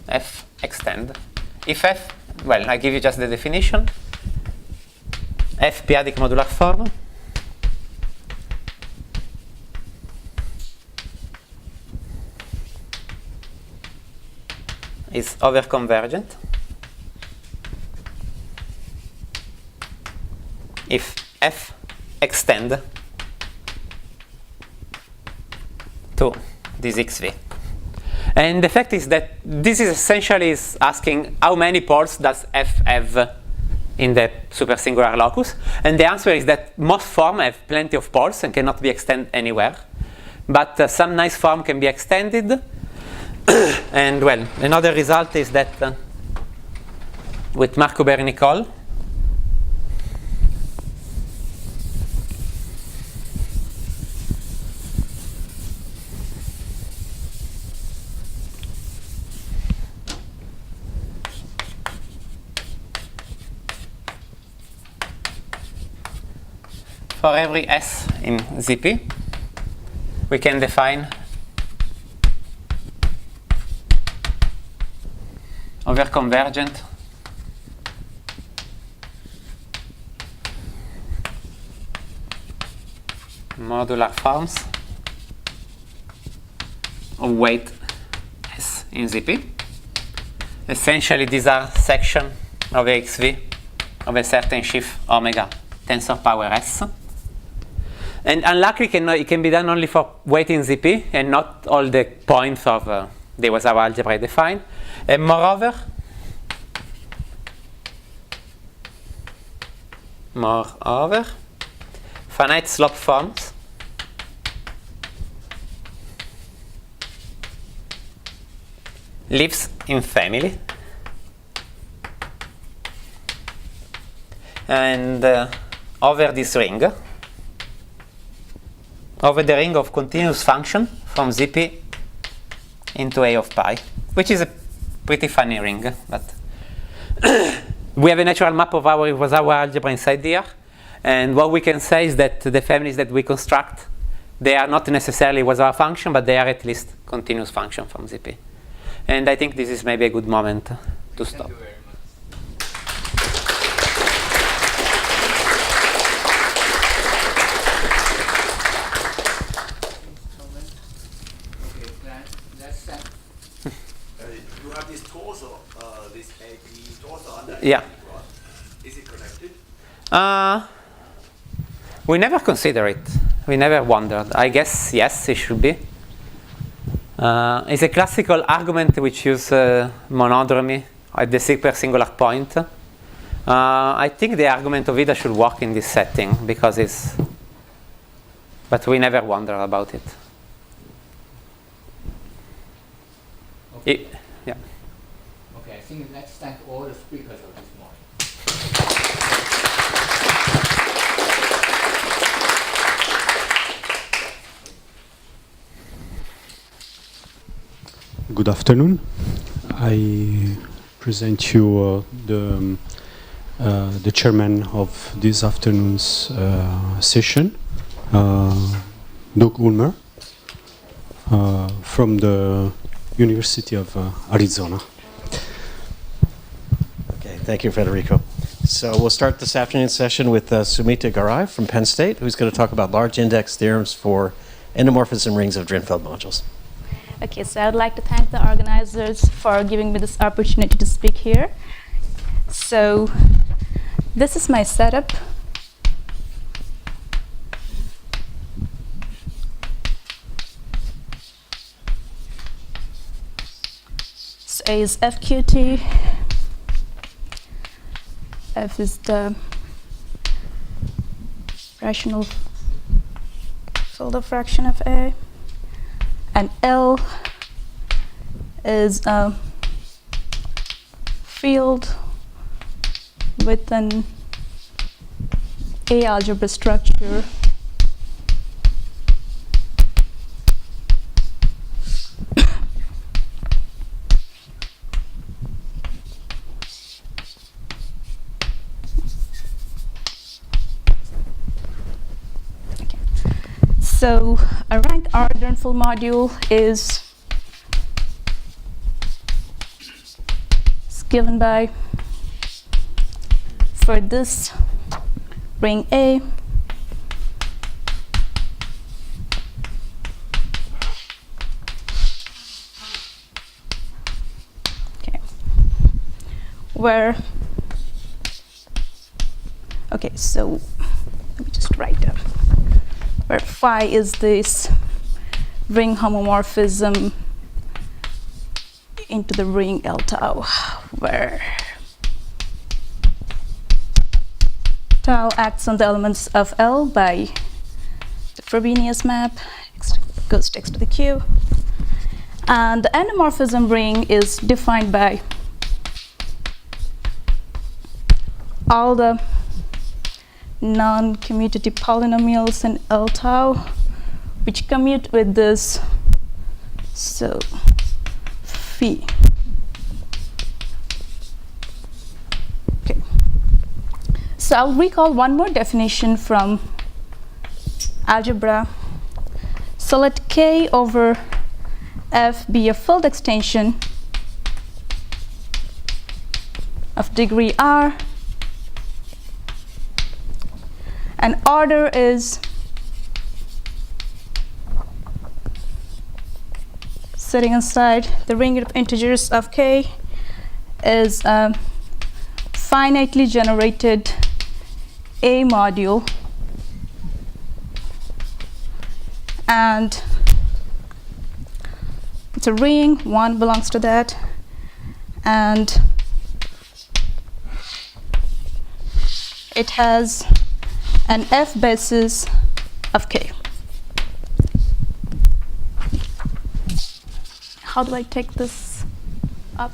K: F extend. If F, well, I give you just the definition. F periodic modular form is overconvergent if F extend to this XV. And the fact is that this is essentially asking how many poles does F have in the supersingular locus. And the answer is that most forms have plenty of poles and cannot be extended anywhere. But some nice form can be extended. And well, another result is that with Marco-Bernicol, for every S in ZP, we can define overconvergent modular forms of weight S in ZP. Essentially, these are sections of XV of a certain sheaf omega tensor power S. And unluckily, it can be done only for weight in ZP and not all the points of the Wasawa algebra defined. And moreover, finite slope forms lives in family. And over this ring, over the ring of continuous function from ZP into A of pi, which is a pretty funny ring, but we have a natural map of our Wasawa algebra inside here, and what we can say is that the families that we construct, they are not necessarily Wasawa function, but they are at least continuous function from ZP. And I think this is maybe a good moment to stop.
E: Thank you very much. You have this torso, this AP torso under
K: Yeah.
E: Is it connected?
K: We never consider it. We never wondered. I guess yes, it should be. is a classical argument which uses monodromy at the per singular point. I think the argument of Ida should work in this setting because it's, but we never wonder about it.
B: Okay.
K: Yeah.
B: Okay, I think let's thank all the speakers of this morning.
L: Good afternoon. I present you the chairman of this afternoon's session, Doug Ulmer, from the University of Arizona.
M: Okay, thank you, Federico. So we'll start this afternoon's session with Sumita Garai from Penn State, who's going to talk about large index theorems for endomorphism rings of Drinfeld modules.
N: Okay, so I would like to thank the organizers for giving me this opportunity to speak here. So this is my setup. So A is FQT. F is the rational filter fraction of A. And L is a field with an A algebra structure. Okay. So a ranked R Drinfeld module is given by, for this ring A, okay, where, okay, so let me just write down, where phi is this ring homomorphism into the ring L tau, where tau acts on the elements of L by the Frobenius map, goes to x to the q. And the endomorphism ring is defined by all the non-commutative polynomials in L tau, which commute with this, so phi. Okay. So I'll recall one more definition from algebra. So let K over F be a field extension of degree R, and order is setting aside the ring of integers of K is a finitely generated A module, and it's a ring, one belongs to that, and it has an F basis of K. How do I take this up?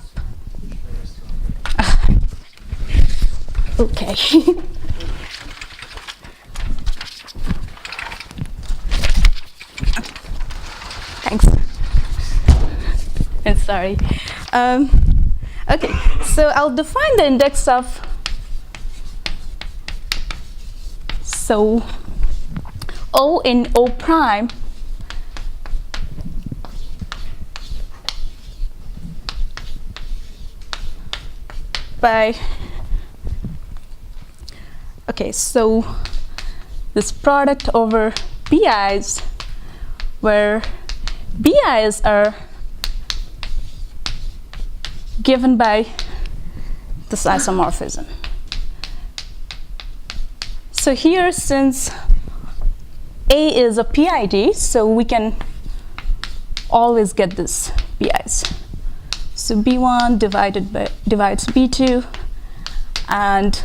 N: Okay. Thanks. And sorry. Okay, so I'll define the index of, so O in O prime by, okay, so this product over BIs, where BIs are given by this isomorphism. So here, since A is a PID, so we can always get this BIs. So B1 divides B2 and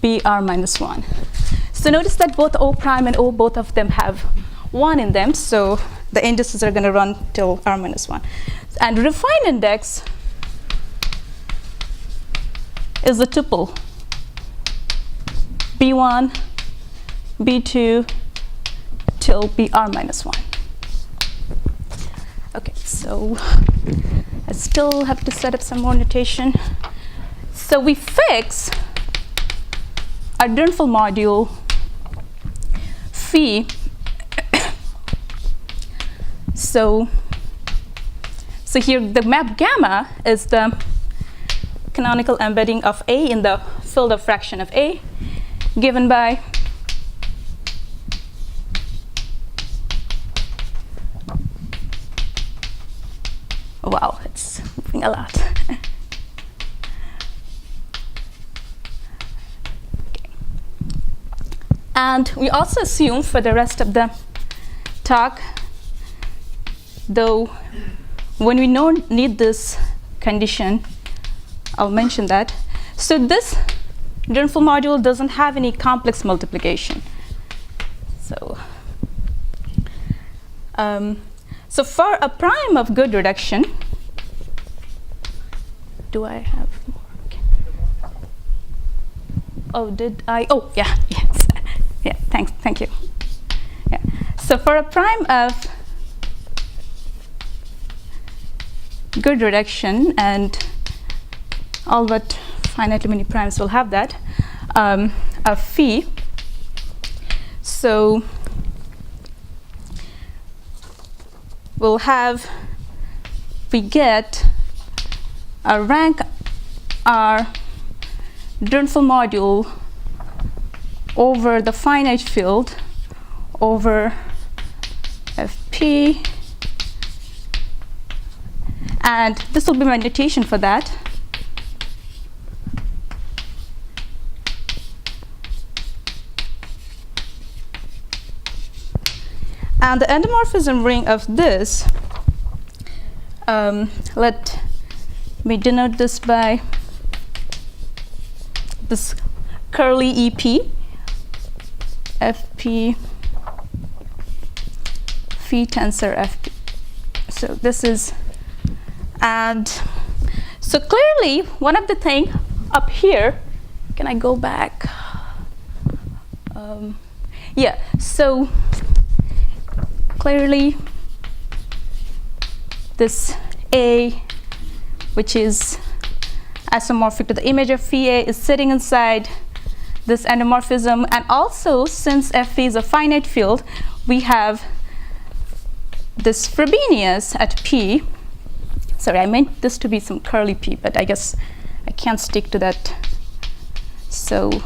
N: BR minus 1. So notice that both O prime and O, both of them have 1 in them, so the indices are going to run till R minus 1. And refined index is the tuple B1, B2 till BR minus 1. Okay, so I still have to set up some more notation. So we fix our Drinfeld module phi. So here the map gamma is the canonical embedding of A in the field of fraction of A, given by wow, it's moving a lot. Okay. And we also assume for the rest of the talk, though when we don't need this condition, I'll mention that. So this Drinfeld module doesn't have any complex multiplication. So for a prime of good reduction, do I have more? Okay. Oh, did I? Oh, yeah, yes. Yeah, thank you. Yeah. So for a prime of good reduction, and all but finitely many primes will have that, of phi. So we get a rank R Drinfeld module over the finite field over Fp, and this will be my notation for that. And the endomorphism ring of this, let me denote this by this curly EP, Fp phi tensor Fp. So this is, and so clearly one of the things up here, can I go back? Yeah, so clearly this A, which is isomorphic to the image of phi A, is sitting inside this endomorphism. And also, since Fp is a finite field, we have this Frobenius at P. Sorry, I meant this to be some curly P, but I guess I can't stick to that. So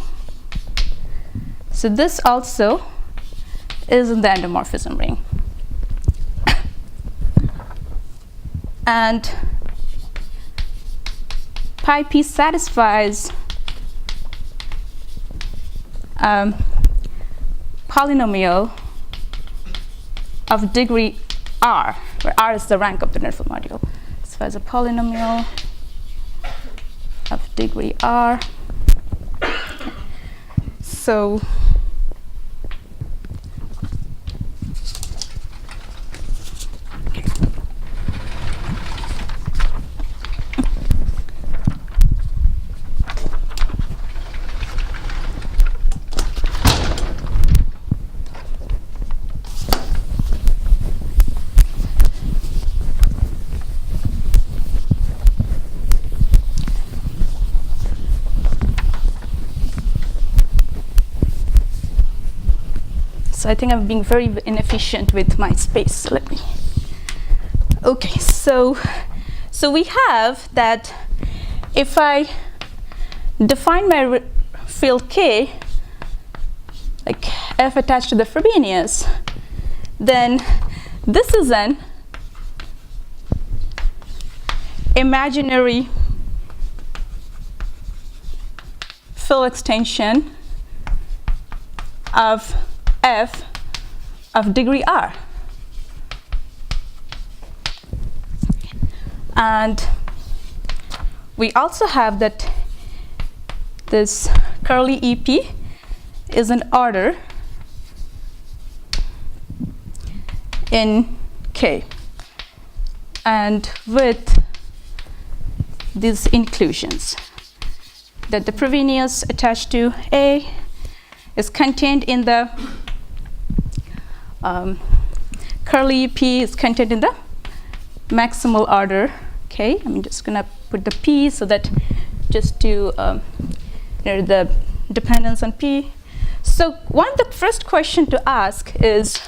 N: this also is in the endomorphism ring. And pi p satisfies polynomial of degree r, where r is the rank of the Drinfeld module. So as a polynomial of degree r. So I think I'm being very inefficient with my space. So let me. Okay, so we have that if I define my field K, like F attached to the Frobenius, then this is an imaginary field extension of F of degree R. And we also have that this curly EP is an order in K, and with these inclusions, that the Frobenius attached to A is contained in the curly EP is contained in the maximal order K. I'm just gonna put the P so that just to the dependence on P. So the first question to ask is,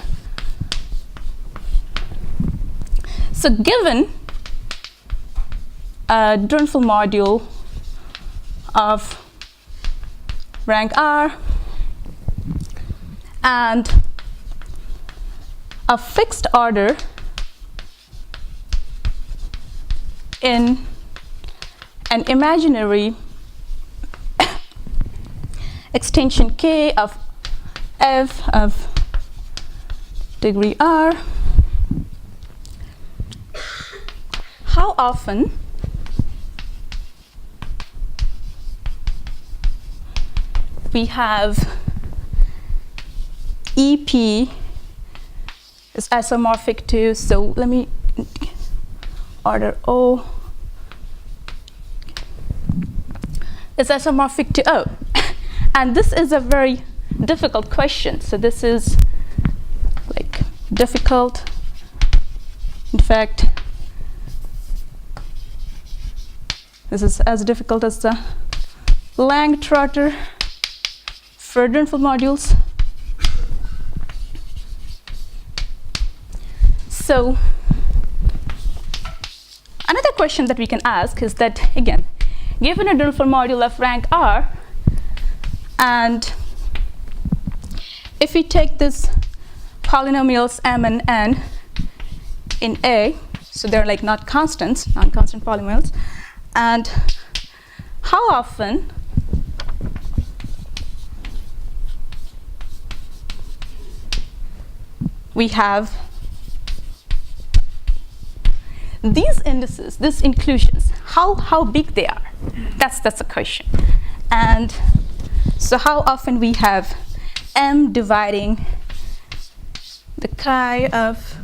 N: so given a Drinfeld module of rank R and a fixed order in an imaginary extension K of f of degree R, how often we have EP is isomorphic to, so let me order O is isomorphic to O. And this is a very difficult question. So this is like difficult. In fact, this is as difficult as the Lang-Trotter for Drinfeld modules. So another question that we can ask is that, again, given a Drinfeld module of rank R, and if we take this polynomials m and n in A, so they're like not constants, non-constant polynomials, and how often we have these indices, these inclusions, how big they are. That's a question. And so how often we have m dividing the chi of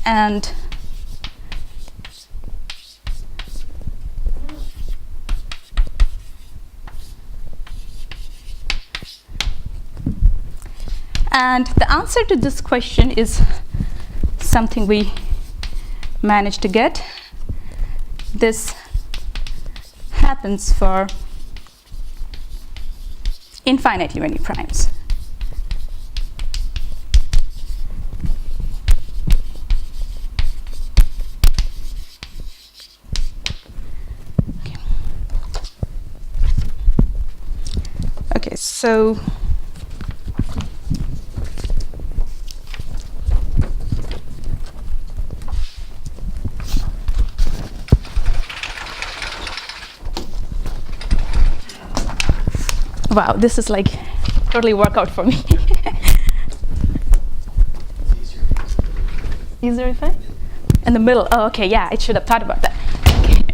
N: and the answer to this question is something we managed to get. This happens for infinitely many primes. Okay, so wow, this is like totally workout for me. Easier if I? In the middle. Oh, okay, yeah, I should have thought about that. Okay.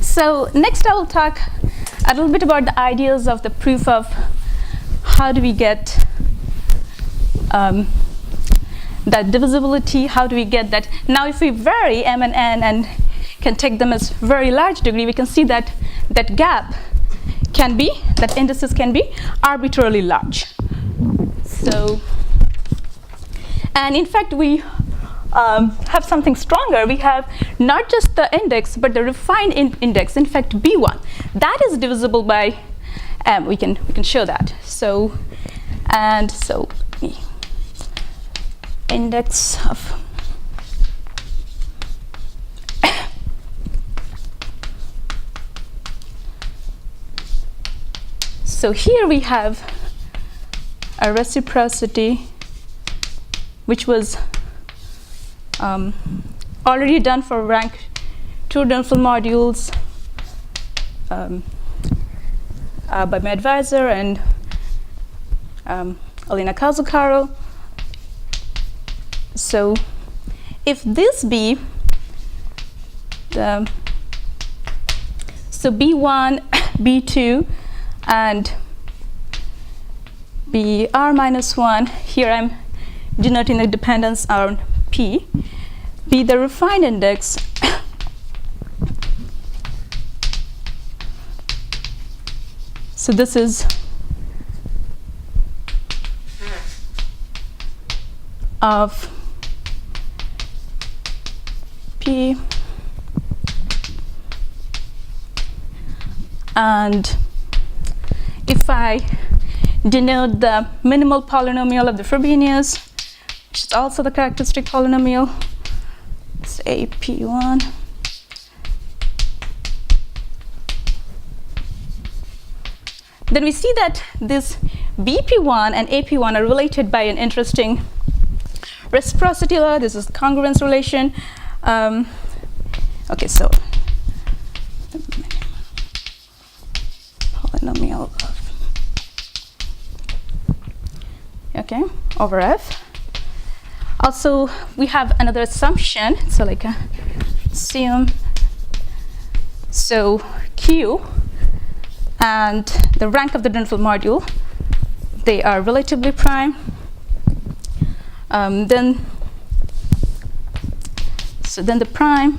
N: So next I will talk a little bit about the ideas of the proof of how do we get that divisibility, how do we get that? Now if we vary m and n and can take them as very large degree, we can see that that gap can be, that indices can be arbitrarily large. So, and in fact we have something stronger. We have not just the index, but the refined index, in fact B1. That is divisible by m, we can show that. So, and so, index of so here we have a reciprocity which was already done for rank 2 Drinfeld modules by my advisor and Alina Kazucaro. So if this be the so B1, B2, and BR minus 1, here I'm denoting the dependence on P, be the refined index so this is of P, and if I denote the minimal polynomial of the Frobenius, which is also the characteristic polynomial, say P1, then we see that this BP1 and AP1 are related by an interesting reciprocity law. This is the congruence relation. Okay, so polynomial of over F. Also, we have another assumption. So like assume so Q and the rank of the Drinfeld module, they are relatively prime. Then the prime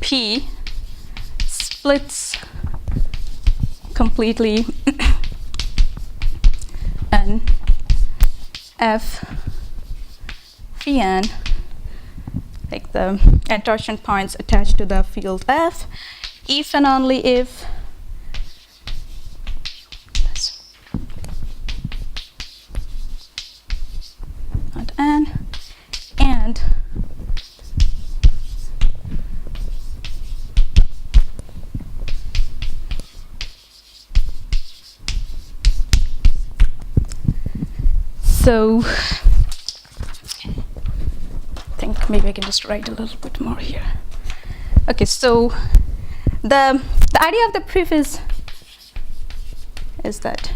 N: P splits completely and F phi n, like the torsion points attached to the field F, if and only if not n, and so I think maybe I can just write a little bit more here. Okay, so the idea of the proof is that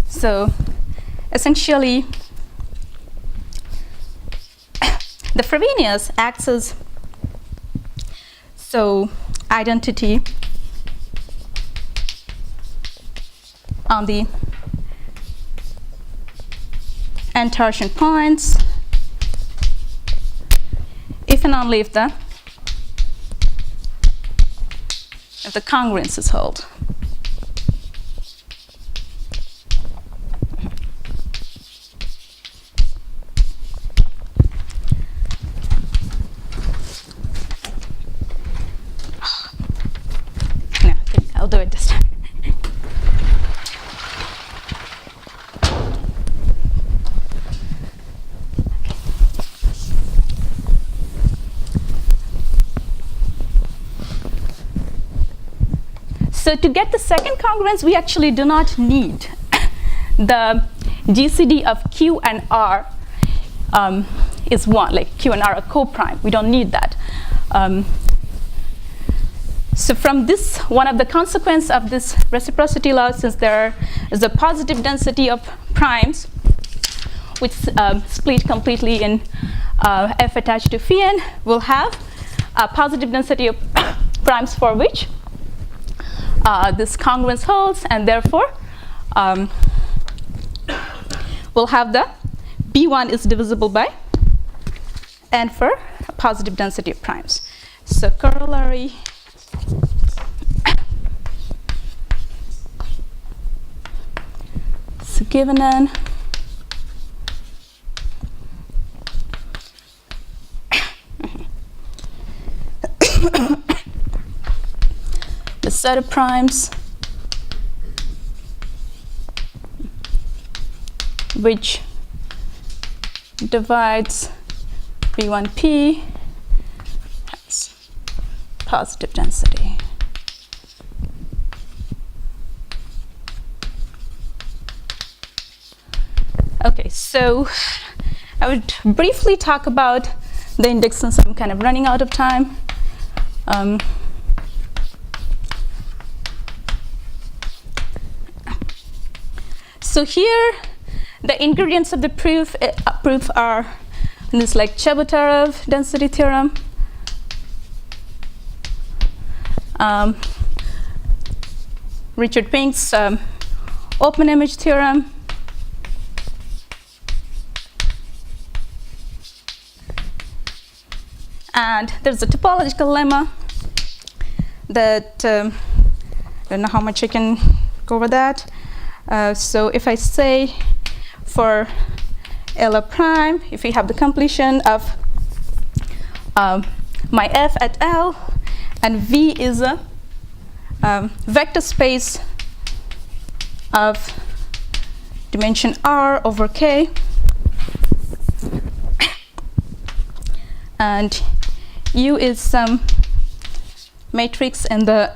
N: so essentially the Frobenius acts as so identity on the n torsion points if and only if the congruence is held. No, I think I'll do it this time. So to get the second congruence, we actually do not need the GCD of Q and R is 1, like Q and R are co-prime. We don't need that. So from this, one of the consequences of this reciprocity law, since there is a positive density of primes, which split completely in F attached to phi n, we'll have a positive density of primes for which this congruence holds, and therefore we'll have the B1 is divisible by n for a positive density of primes. So corollary so given n the set of primes which divides B1P has positive density. Okay, so I would briefly talk about the index since I'm kind of running out of time. So here, the ingredients of the proof are this like Chebotarev density theorem, Richard Pink's open image theorem, and there's a topological lemma that I don't know how much I can go over that. So if I say for L prime, if we have the completion of my F at L, and V is a vector space of dimension R over K, and U is some matrix in the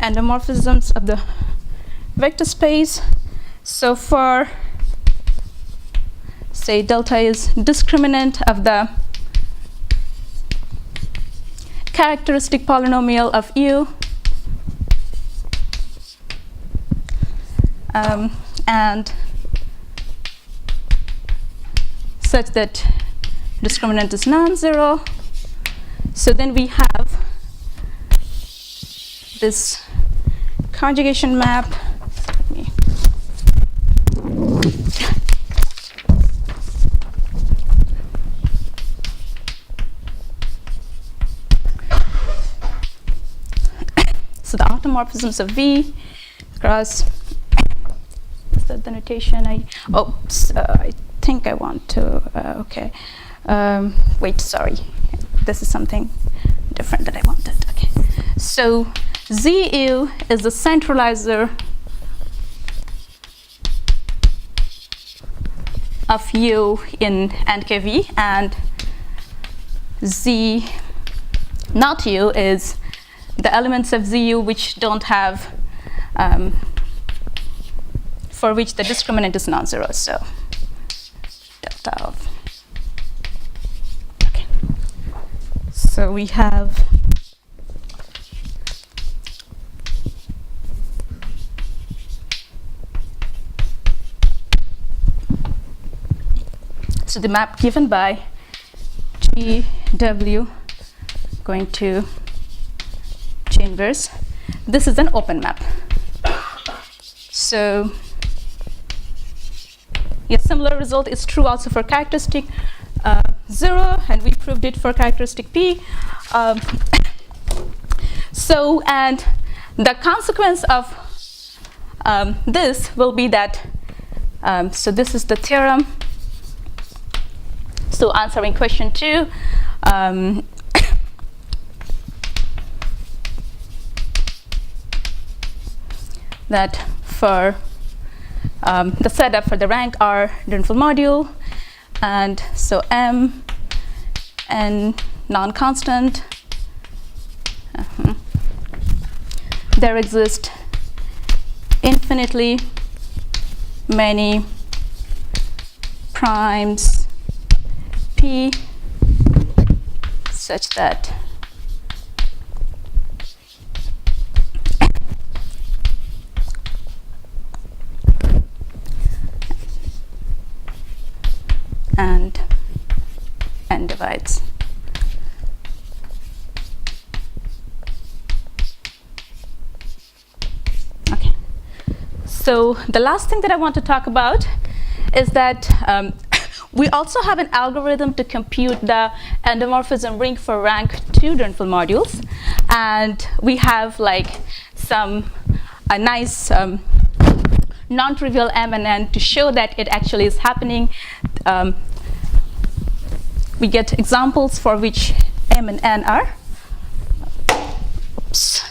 N: endomorphisms of the vector space. So for, say, delta is discriminant of the characteristic polynomial of U, and such that discriminant is non-zero. So then we have this conjugation map. So the automorphisms of V across, is that the notation? I think I want to, okay. Wait, sorry. This is something different that I wanted. Okay. So ZU is the centralizer of U in NKV, and Z not U is the elements of ZU which don't have, for which the discriminant is non-zero. So delta of. Okay. So we have so the map given by GW going to G inverse. This is an open map. So a similar result is true also for characteristic 0, and we proved it for characteristic P. So, and the consequence of this will be that, so this is the theorem. So answering question 2, that for the setup for the rank R Drinfeld module, and so M and non-constant, there exist infinitely many primes P such that and N divides. Okay. So the last thing that I want to talk about is that we also have an algorithm to compute the endomorphism ring for rank 2 Drinfeld modules, and we have like a nice non-trivial M and N to show that it actually is happening. We get examples for which M and N are. Oops.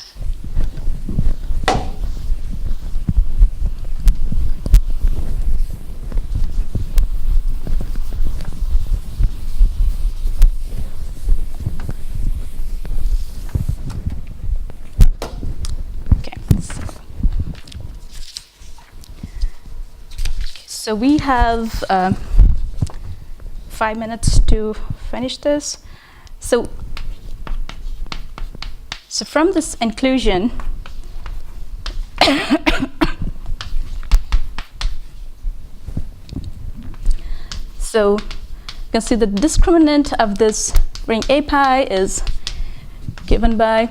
N: So we have 5 minutes to finish this. So from this inclusion, so you can see the discriminant of this ring A pi is given by,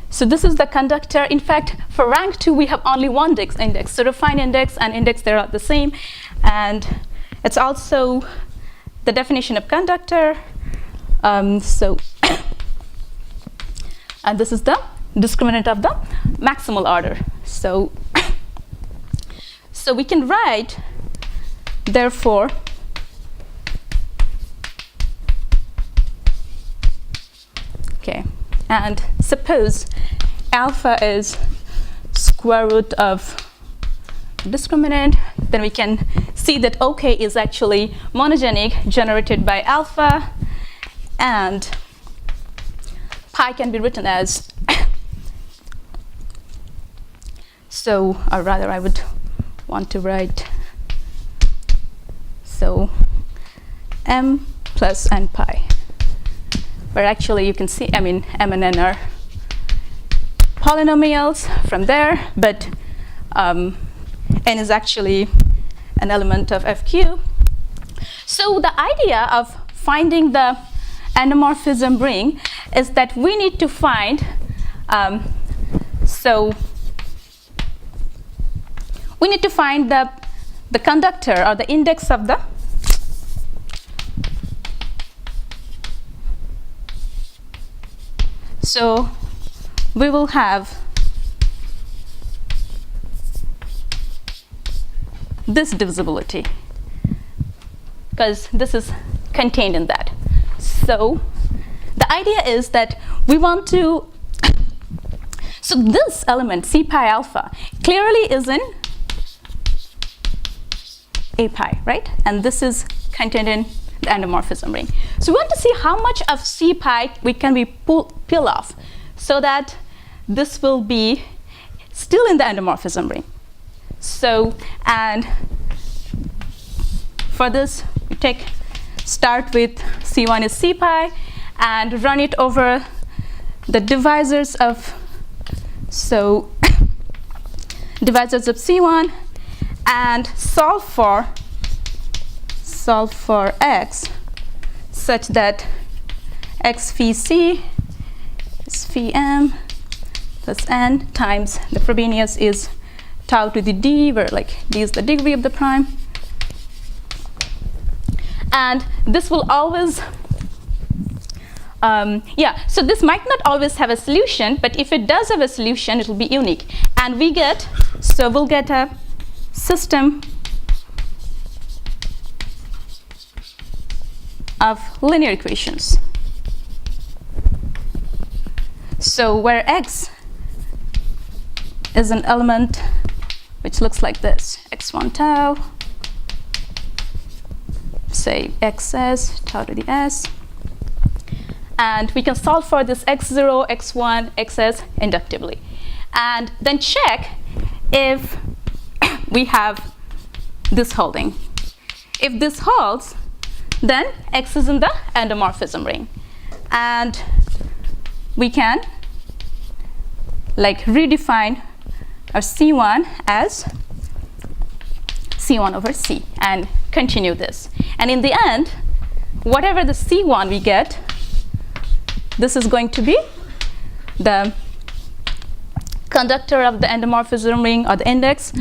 N: so this is the conductor. In fact, for rank 2, we have only one index. So affine index and index, they're all the same. And it's also the definition of conductor. And this is the discriminant of the maximal order. So we can write, therefore, okay, and suppose alpha is square root of discriminant, then we can see that OK is actually monogenic generated by alpha, and pi can be written as so, or rather I would want to write, so m plus n pi, where actually you can see, I mean, m and n are polynomials from there, but n is actually an element of fq. So the idea of finding the endomorphism ring is that we need to find, we need to find the conductor or the index of the so we will have this divisibility because this is contained in that. So the idea is that we want to, so this element C pi alpha clearly is in A pi, right? And this is contained in the endomorphism ring. So we want to see how much of C pi we can peel off so that this will be still in the endomorphism ring. So, and for this, we start with C1 is C pi and run it over the divisors of, so divisors of C1 and solve for x such that x phi c is phi m plus n times the Frobenius is tau to the d, where like d is the degree of the prime. And this will always, so this might not always have a solution, but if it does have a solution, it will be unique. And we'll get a system of linear equations. So where x is an element which looks like this, x1 tau, say xs, tau to the s, and we can solve for this x0, x1, xs inductively. And then check if we have this holding. If this holds, then x is in the endomorphism ring. And we can like redefine our C1 as C1 over C and continue this. And in the end, whatever the C1 we get, this is going to be the conductor of the endomorphism ring or the index.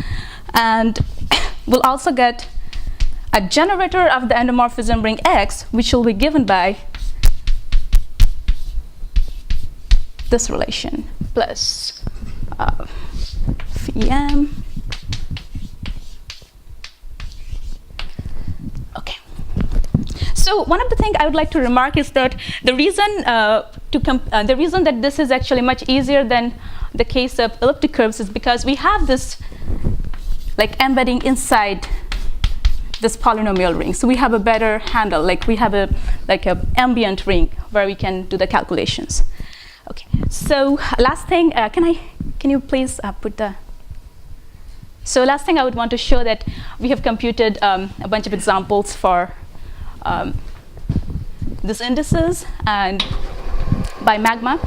N: And we'll also get a generator of the endomorphism ring X, which will be given by this relation plus phi m. Okay. So one of the things I would like to remark is that the reason the reason that this is actually much easier than the case of elliptic curves is because we have this like embedding inside this polynomial ring. So we have a better handle, like we have a ambient ring where we can do the calculations. Okay. So last thing, can you please put the. So last thing I would want to show that we have computed a bunch of examples for these indices and by magma.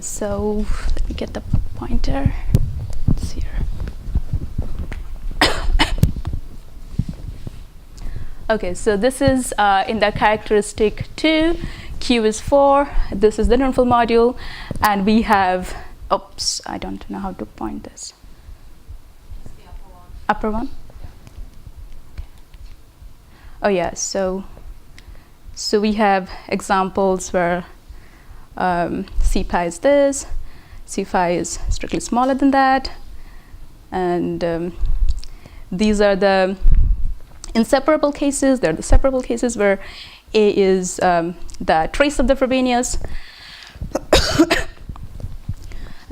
N: So let me get the pointer. It's here. Okay, so this is in the characteristic 2. Q is 4. This is the Drinfeld module. And we have, oops, I don't know how to point this.
O: It's the upper one.
N: Upper one? Yeah. Oh, yeah, so we have examples where C pi is this, C phi is strictly smaller than that, and these are the inseparable cases. They're the separable cases where A is the trace of the Frobenius.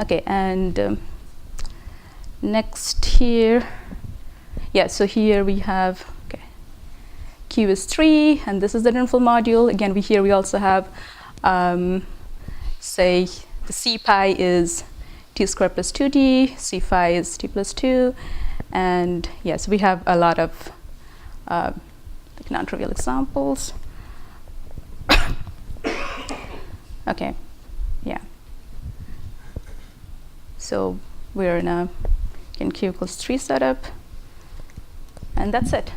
N: Okay, and next here, yeah, so here we have, okay, Q is 3, and this is the Drinfeld module. Again, we also have say the C pi is t squared plus 2d, C phi is t plus 2, and yes, we have a lot of like non-trivial examples. Okay, yeah. So we're in a Q equals 3 setup, and that's it.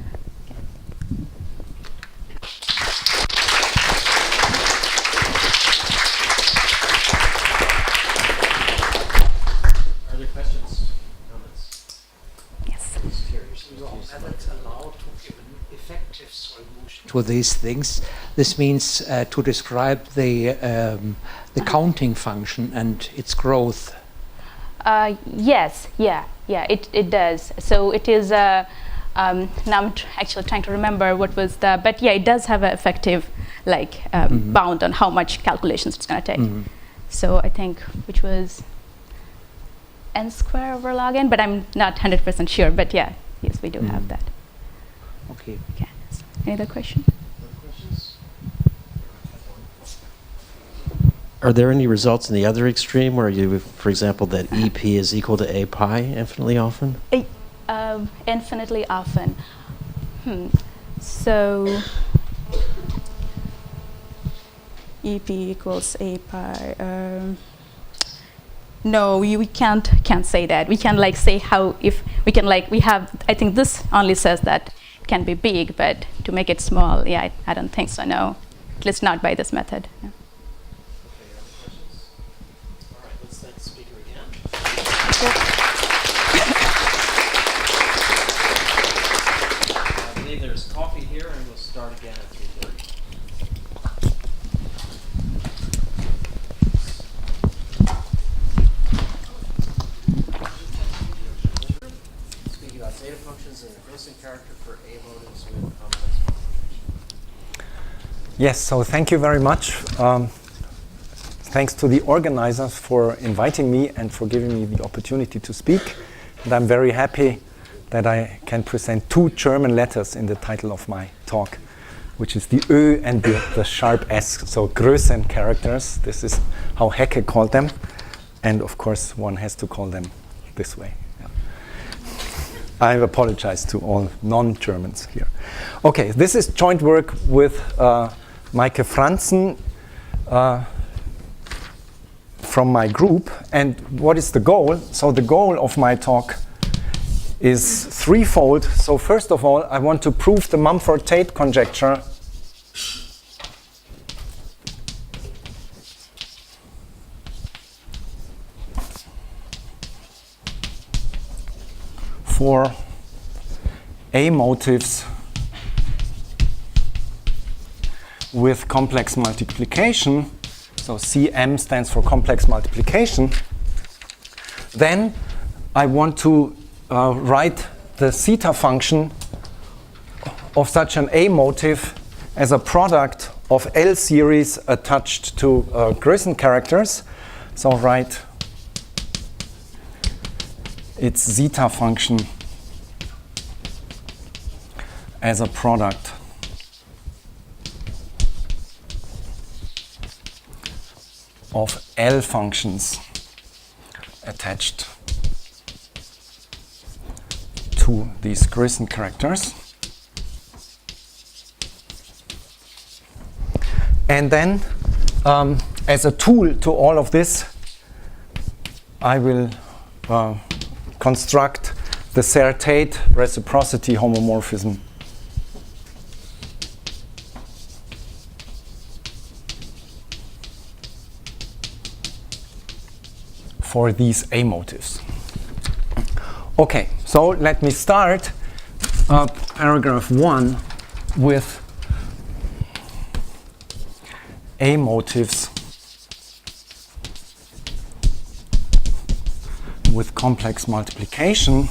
I: To these things. This means to describe the counting function and its growth.
N: Yes, it does. So it is, now I'm actually trying to remember what was the, but yeah, it does have an effective like bound on how much calculations it's going to take. So I think, which was n square over log n, but I'm not 100% sure, but yeah, yes, we do have that.
I: Okay.
N: Any other question?
M: Are there any results in the other extreme where you, for example, that EP is equal to A pi infinitely often?
N: Infinitely often. So EP equals A pi. No, we can't say that. We can like say how, if we can like, we have, I think this only says that it can be big, but to make it small, yeah, I don't think so, no. At least not by this method. Yeah.
M: Okay, other questions? All right, let's thank the speaker again. I believe there's coffee here, and we'll start again at 3:30. Speaking about zeta functions and the grossing character for A motives with complex multiplication.
I: Yes, so thank you very much. Thanks to the organizers for inviting me and for giving me the opportunity to speak. And I'm very happy that I can present 2 German letters in the title of my talk, which is the Ö and the sharp S, so Größen characters. This is how Hecke called them. And of course, one has to call them this way. Yeah. I apologize to all non-Germans here. Okay, this is joint work with Maike Franzen from my group. And what is the goal? So the goal of my talk is threefold. So first of all, I want to prove the Mumford-Tate conjecture for A motives with complex multiplication. So CM stands for complex multiplication. Then I want to write the zeta function of such an A motive as a product of L series attached to Größen characters.
P: So write its zeta function as a product of L functions attached to these Grisson characters. And then, as a tool to all of this, I will construct the Serre-Tate reciprocity homomorphism for these A motives. Okay, so let me start paragraph 1 with A motives with complex multiplication,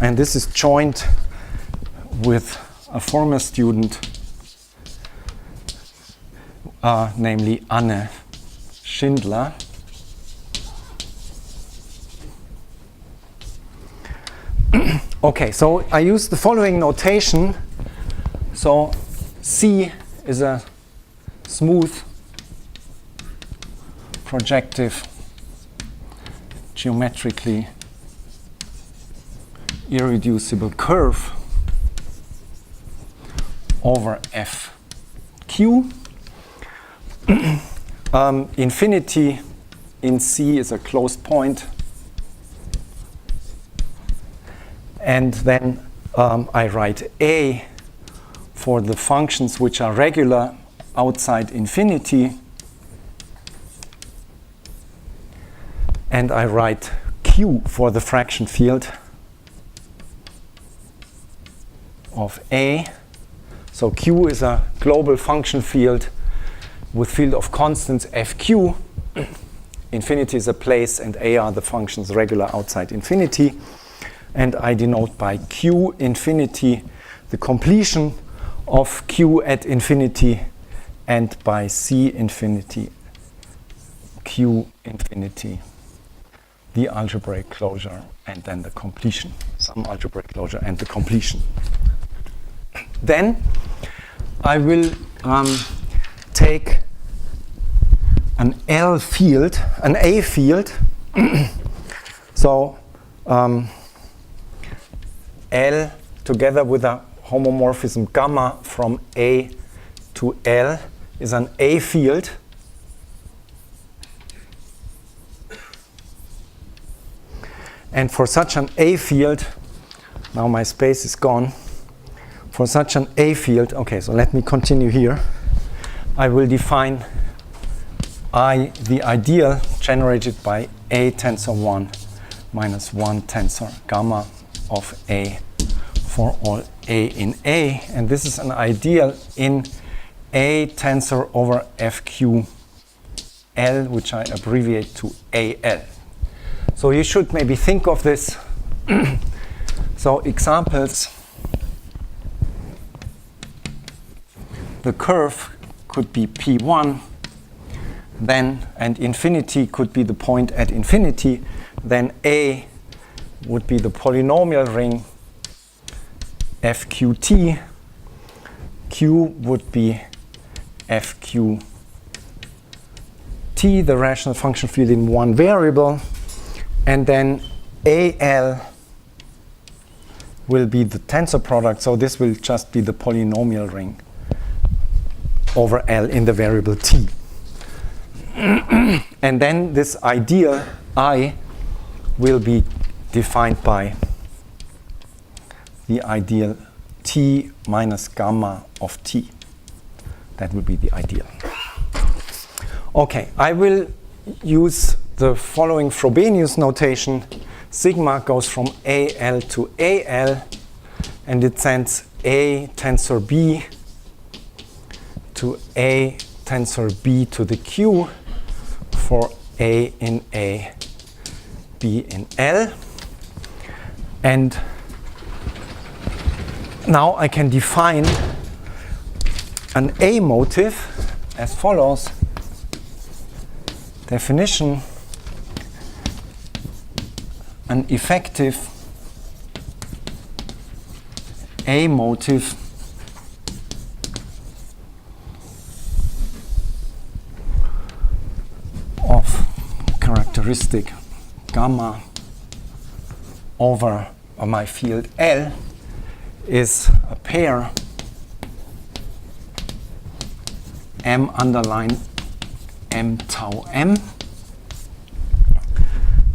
P: and this is joined with a former student, namely Anne Schindler. Okay, so I use the following notation. So C is a smooth projective geometrically irreducible curve over FQ. Infinity in C is a closed point. And then I write A for the functions which are regular outside infinity. And I write Q for the fraction field of A. So Q is a global function field with field of constants FQ. Infinity is a place and A are the functions regular outside infinity. And I denote by Q infinity the completion of Q at infinity, and by C infinity Q infinity the algebraic closure and then the completion, some algebraic closure and the completion. Then I will take an L field, an A field. So L together with a homomorphism gamma from A to L is an A field. And for such an A field, now my space is gone. For such an A field, okay, so let me continue here. I will define I, the ideal generated by A tensor 1 minus 1 tensor gamma of A for all A in A. And this is an ideal in A tensor over FQ L, which I abbreviate to AL. So you should maybe think of this. So examples, the curve could be P1, then, and infinity could be the point at infinity, then A would be the polynomial ring FQT, Q would be FQT, the rational function field in one variable, and then AL will be the tensor product, so this will just be the polynomial ring over L in the variable T. And then this ideal I will be defined by the ideal T minus gamma of T. That will be the ideal. Okay, I will use the following Frobenius notation. Sigma goes from AL to AL, and it sends A tensor B to A tensor B to the Q for A in A, B in L. And now I can define an A motive as follows. definition, an effective A-motive of characteristic gamma over my field L is a pair M underline M tau M,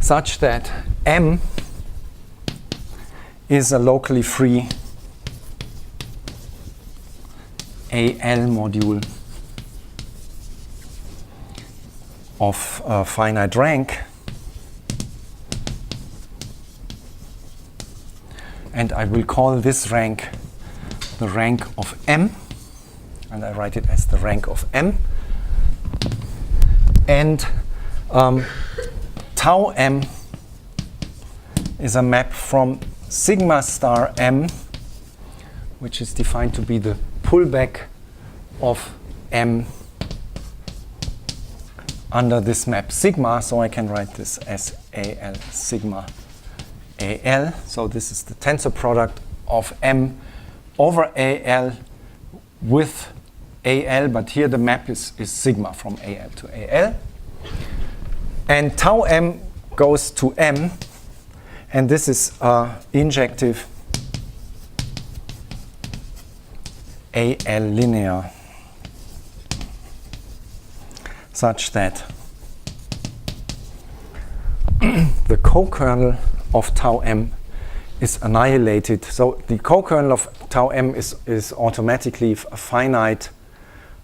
P: such that M is a locally free AL module of finite rank, and I will call this rank the rank of M, and I write it as the rank of M, and tau M is a map from sigma star M, which is defined to be the pullback of M under this map sigma, so I can write this as AL sigma AL. So this is the tensor product of M over AL with AL, but here the map is sigma from AL to AL. And tau M goes to M, and this is injective AL linear, such that the co-kernel of tau M is annihilated. So the co-kernel of tau M is automatically a finite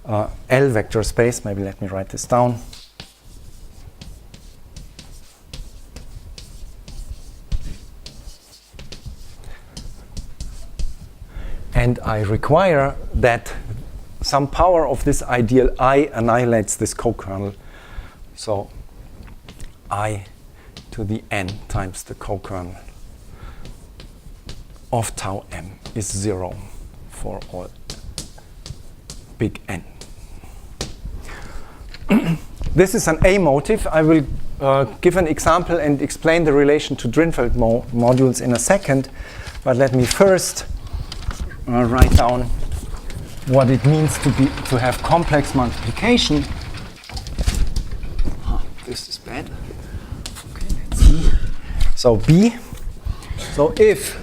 P: L vector space. Maybe let me write this down. And I require that some power of this ideal I annihilates this co-kernel. So I to the n times the co-kernel of tau M is 0 for all big N. This is an A motive. I will give an example and explain the relation to Drinfeld modules in a second, but let me first write down what it means to have complex multiplication. This is bad. Okay, let's see. So B. So if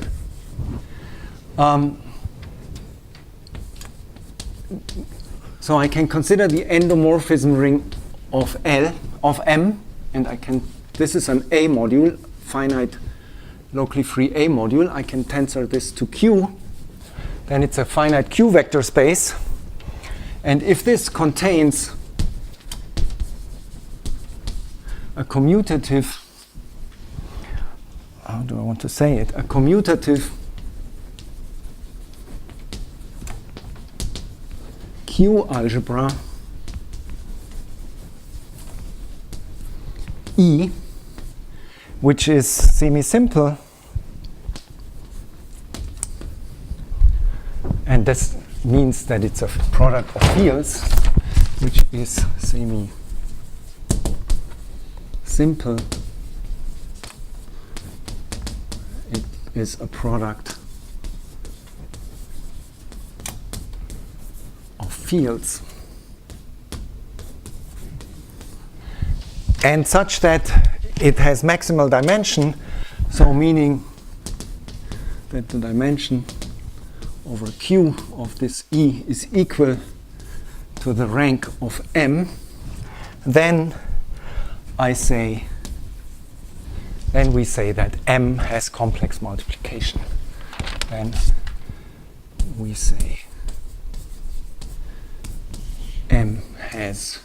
P: so I can consider the endomorphism ring of L of M, and I can. This is an A module, finite locally free A module. I can tensor this to Q. Then it's a finite Q vector space. And if this contains a commutative, how do I want to say it? A commutative Q algebra E, which is semi-simple, and this means that it's a product of fields, which is semi-simple. It is a product of fields. And such that it has maximal dimension, so meaning that the dimension over Q of this E is equal to the rank of M, then we say that M has complex multiplication. Then we say M has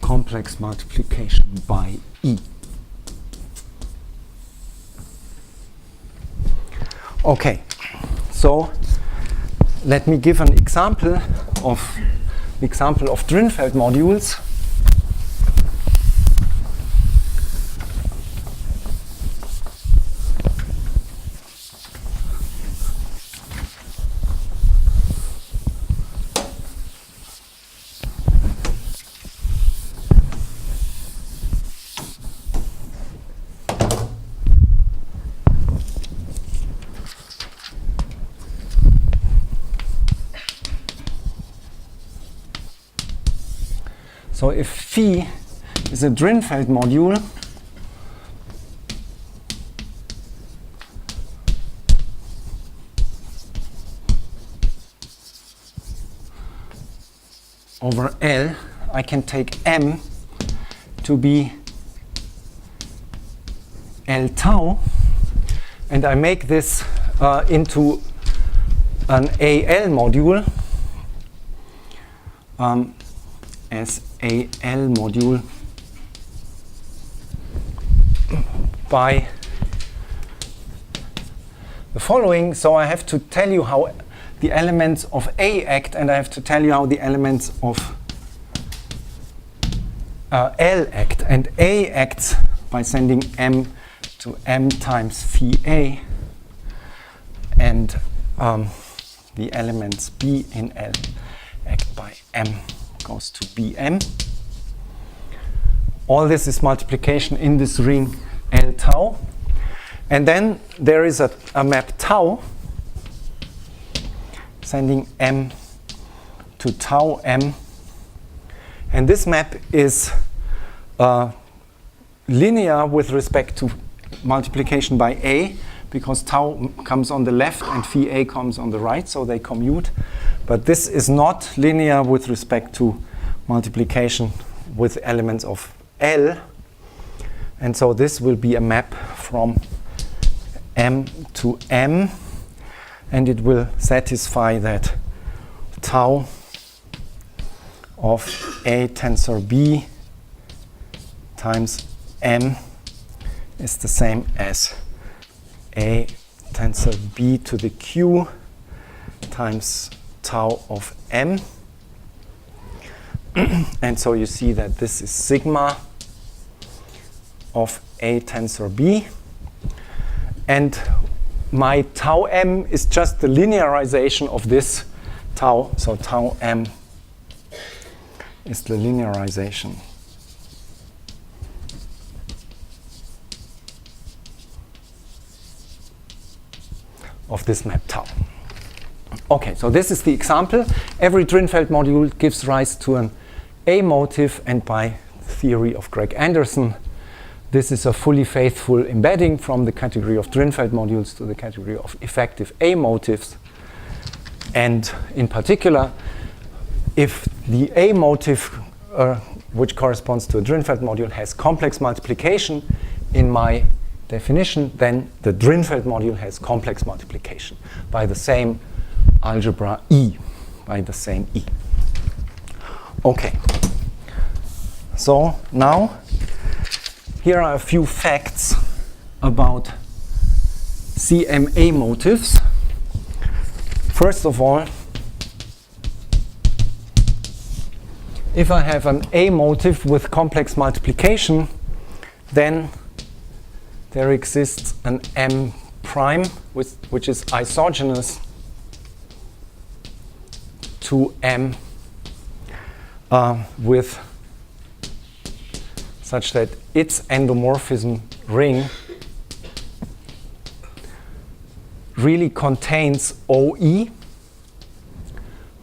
P: complex multiplication by E. Okay, so let me give an example of Drinfeld modules. So if phi is a Drinfeld module, over L, I can take M to be L tau, and I make this into an AL module as AL module by the following. So I have to tell you how the elements of A act, and I have to tell you how the elements of L act. And A acts by sending M to M times phi A, and the elements B in L act by M goes to Bm. All this is multiplication in this ring L tau. And then there is a map tau sending M to tau M. And this map is linear with respect to multiplication by A, because tau comes on the left and phi A comes on the right, so they commute. But this is not linear with respect to multiplication with elements of L. And so this will be a map from M to M, and it will satisfy that tau of A tensor B times M is the same as A tensor B to the Q times tau of M. And so you see that this is sigma of A tensor B. And my tau M is just the linearization of this tau. So tau M is the linearization of this map tau. Okay, so this is the example. Every Drinfeld module gives rise to an A motive, and by theory of Greg Anderson, this is a fully faithful embedding from the category of Drinfeld modules to the category of effective A motives. And in particular, if the A motive, which corresponds to a Drinfeld module, has complex multiplication in my definition, then the Drinfeld module has complex multiplication by the same algebra E, by the same E. Okay, so now here are a few facts about CMA motives. First of all, if I have an A motive with complex multiplication, then there exists an M prime which is isogenous to M with such that its endomorphism ring really contains OE.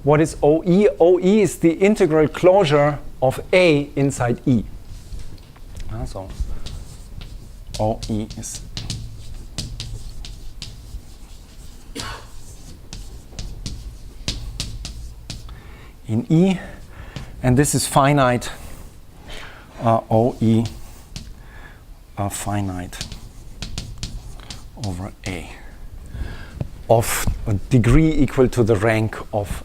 P: What is OE? OE is the integral closure of A inside E. So OE is in E, and this is finite OE finite over A of a degree equal to the rank of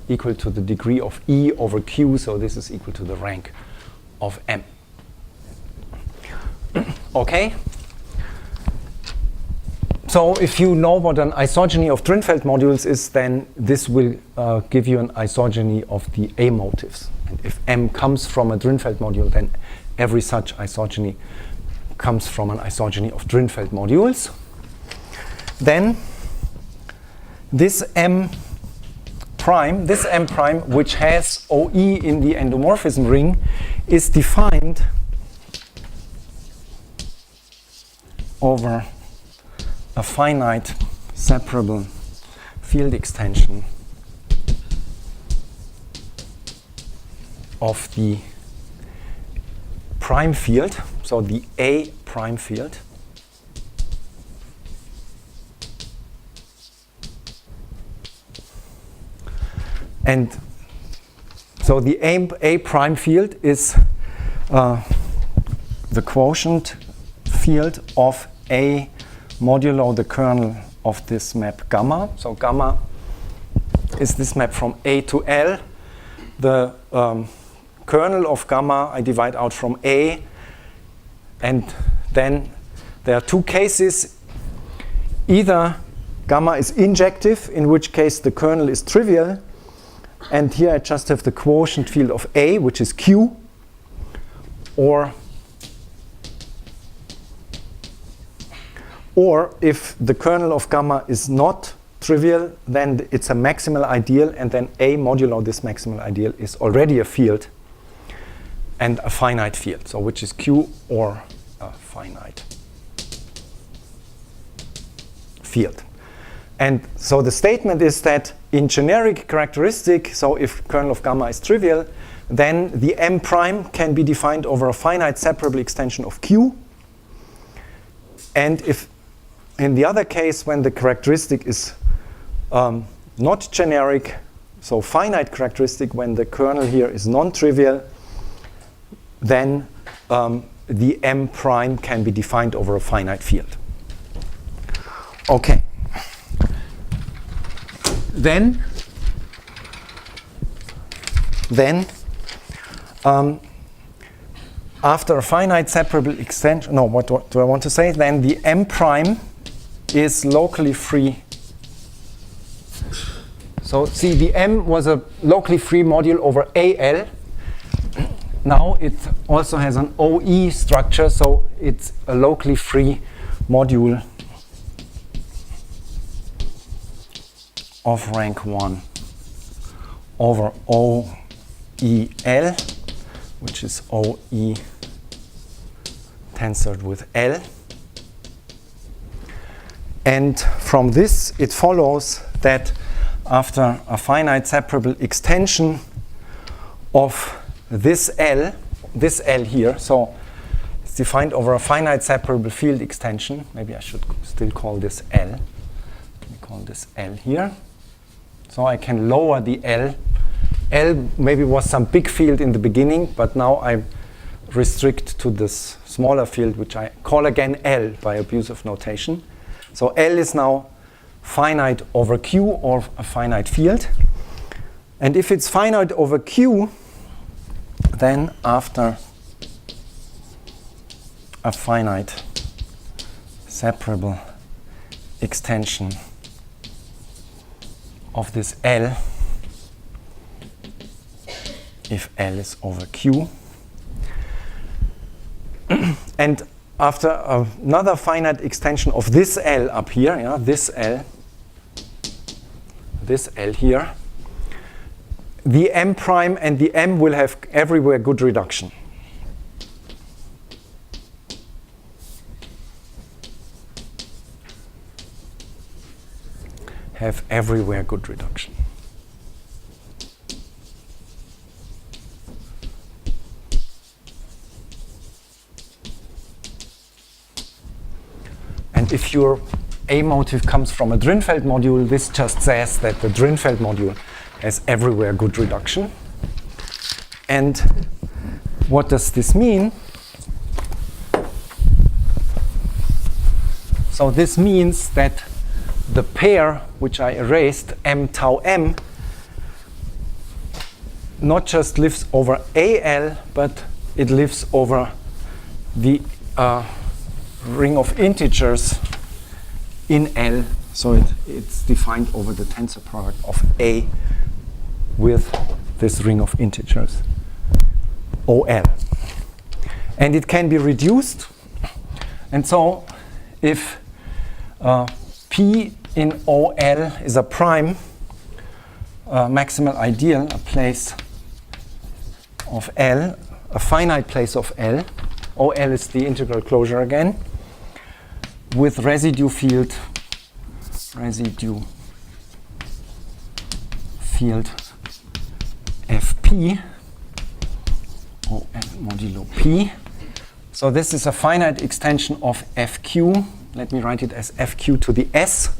P: equal to the degree of E over Q, so this is equal to the rank of M. Okay? So if you know what an isogeny of Drinfeld modules is, then this will give you an isogeny of the A motives. And if M comes from a Drinfeld module, then every such isogeny comes from an isogeny of Drinfeld modules. Then this M prime, which has OE in the endomorphism ring, is defined over a finite separable field extension of the prime field, so the A prime field. And so the A prime field is the quotient field of A modulo the kernel of this map gamma. So gamma is this map from A to L. The kernel of gamma I divide out from A, and then there are two cases. Either gamma is injective, in which case the kernel is trivial, and here I just have the quotient field of A, which is Q, or if the kernel of gamma is not trivial, then it's a maximal ideal, and then A modulo this maximal ideal is already a field and a finite field, so which is Q or a finite field. And so the statement is that in generic characteristic, so if kernel of gamma is trivial, then the M prime can be defined over a finite separable extension of Q. And if in the other case, when the characteristic is not generic, so finite characteristic, when the kernel here is non-trivial, then the M prime can be defined over a finite field. Okay. Then after a finite separable extension, no, what do I want to say? Then the M prime is locally free. So see, the M was a locally free module over AL. Now it also has an OE structure, so it's a locally free module of rank 1 over OEL, which is OE tensored with L. And from this, it follows that after a finite separable extension of this L here, so it's defined over a finite separable field extension. Maybe I should still call this L. Let me call this L here. So I can lower the L. L maybe was some big field in the beginning, but now I restrict to this smaller field, which I call again L by abusive notation. So L is now finite over Q, or a finite field. And if it's finite over Q, then after a finite separable extension of this L, if L is over Q, and after another finite extension of this L up here, yeah, this L here, the M prime and the M will have everywhere good reduction. Have everywhere good reduction. And if your A motive comes from a Drinfeld module, this just says that the Drinfeld module has everywhere good reduction. And what does this mean? So this means that the pair which I erased, M tau M, not just lives over AL, but it lives over the ring of integers in L. So it's defined over the tensor product of A with this ring of integers, OL. And it can be reduced. And so if P in OL is a prime maximal ideal, a place of L, a finite place of L, OL is the integral closure again, with residue field FP, modulo P. So this is a finite extension of FQ. Let me write it as FQ to the S,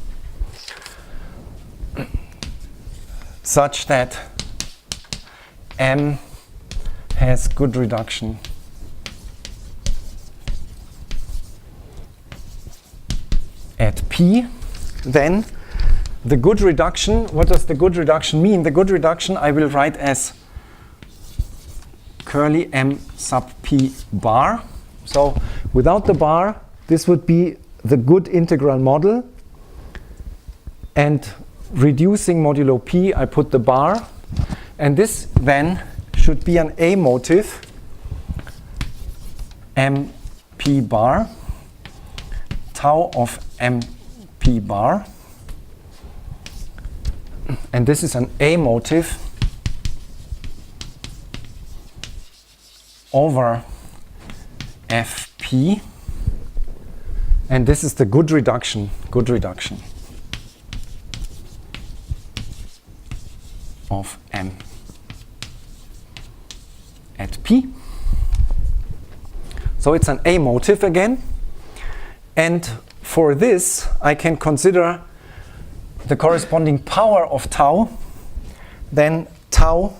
P: such that M has good reduction at P. Then the good reduction, what does the good reduction mean? The good reduction I will write as curly M sub P bar. So without the bar, this would be the good integral model. And reducing modulo P, I put the bar. And this then should be an A motive, M P bar, tau of M P bar. And this is an A motive over Fp. And this is the good reduction of M at P. So it's an A motive again. And for this, I can consider the corresponding power of tau, then tau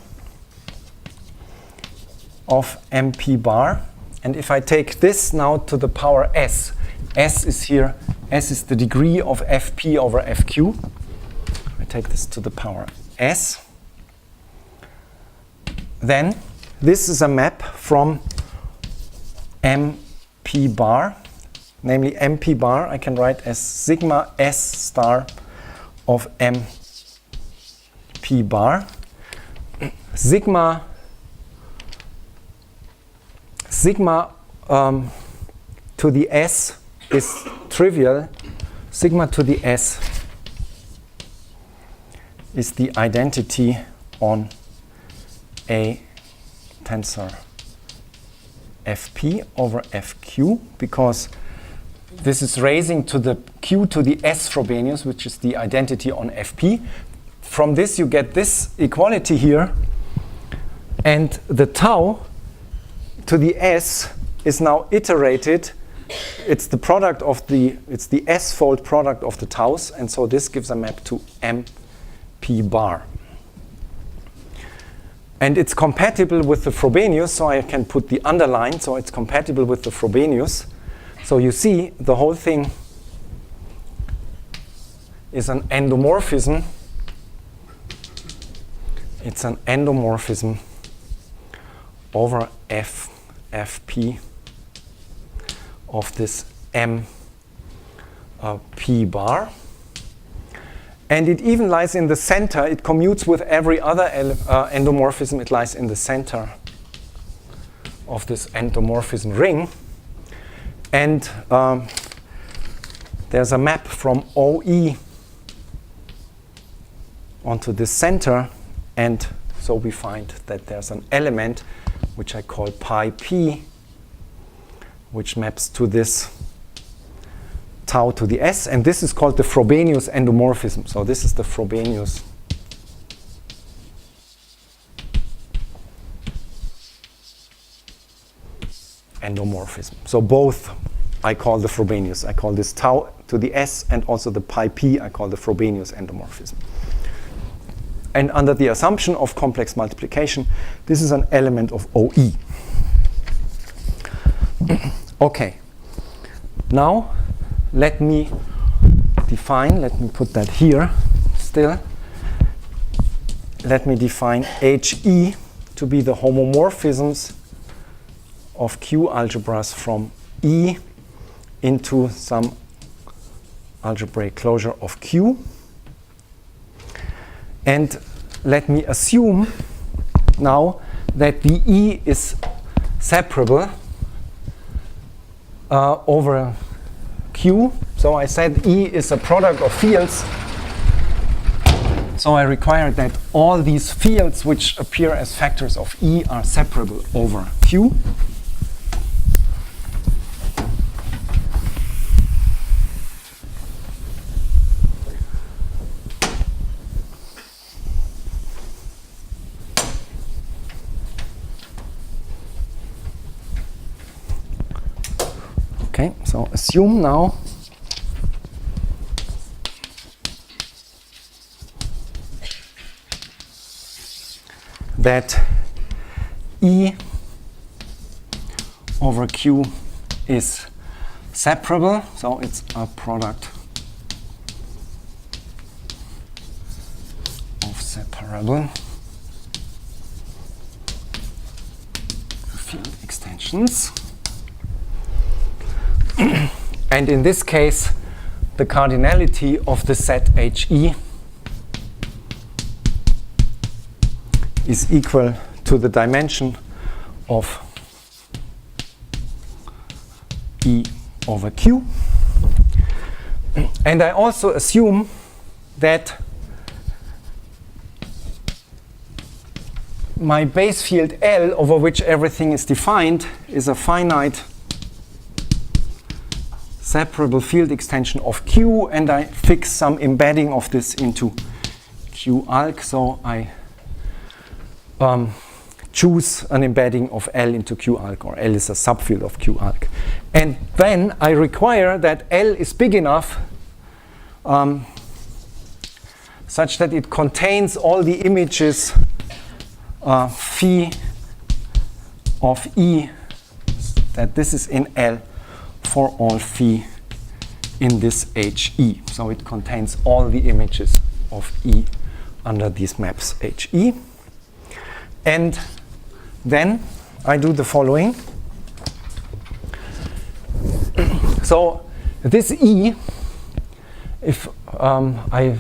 P: of MP bar. And if I take this now to the power S, S is here, S is the degree of Fp over Fq. I take this to the power S. Then this is a map from MP bar, namely MP bar I can write as sigma S star of MP bar. Sigma to the S is trivial. Sigma to the S is the identity on a tensor Fp over Fq, because this is raising to the Q to the S Frobenius, which is the identity on Fp. From this you get this equality here, and the tau to the S is now iterated. It's the product of it's the S-fold product of the taus, and so this gives a map to MP bar. And it's compatible with the Frobenius, so I can put the underline, so it's compatible with the Frobenius. So you see, the whole thing is an endomorphism. It's an endomorphism over Fp of this M P bar. And it even lies in the center. It commutes with every other endomorphism. It lies in the center of this endomorphism ring. And there's a map from OE onto this center. And so we find that there's an element which I call pi p, which maps to this tau to the S, and this is called the Frobenius endomorphism. So this is the Frobenius endomorphism. So both I call the Frobenius. I call this tau to the S, and also the pi p I call the Frobenius endomorphism. And under the assumption of complex multiplication, this is an element of OE. Okay. Now let me define, let me put that here still. Let me define HE to be the homomorphisms of Q algebras from E into some algebraic closure of Q. And let me assume now that the E is separable over Q. So I said E is a product of fields. So I require that all these fields which appear as factors of E are separable over Q. Okay, so assume now that E over Q is separable, so it's a product of separable field extensions. And in this case, the cardinality of the set HE is equal to the dimension of E over Q. And I also assume that my base field L, over which everything is defined, is a finite separable field extension of Q, and I fix some embedding of this into Q alg, so I choose an embedding of L into Q alg, or L is a subfield of Q alg. And then I require that L is big enough such that it contains all the images phi of E, that this is in L for all phi in this HE. So it contains all the images of E under these maps HE. And then I do the following. So this E, if I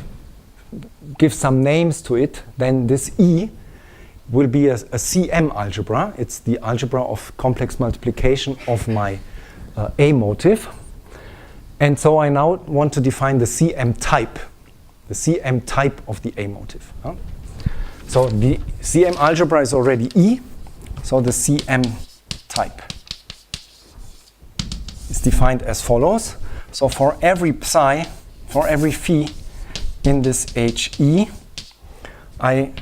P: give some names to it, then this E will be a CM algebra. It's the algebra of complex multiplication of my A motive. And so I now want to define the CM type of the A motive. So the CM algebra is already E, so the CM type is defined as follows. So for every psi, for every phi in this HE, I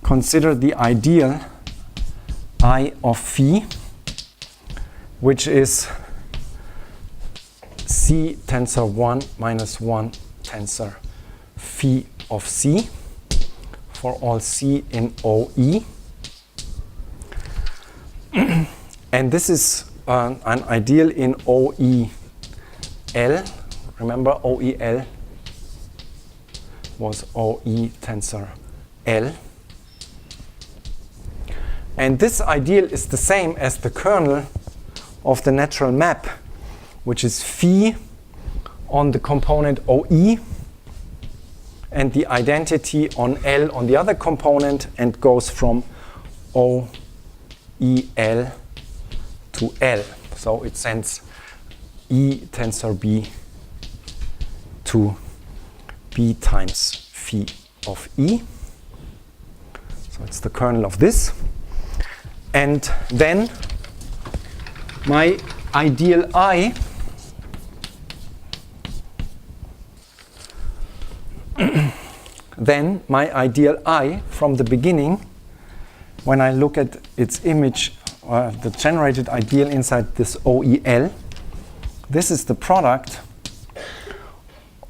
P: consider the ideal I of phi, which is C tensor 1 minus 1 tensor phi of C for all C in OE. And this is an ideal in OEL. Remember, OEL was OE tensor L. And this ideal is the same as the kernel of the natural map, which is phi on the component OE and the identity on L on the other component, and goes from OEL to L. So it sends E tensor B to B times phi of E. So it's the kernel of this. And then my ideal I from the beginning, when I look at its image, the generated ideal inside this OEL, this is the product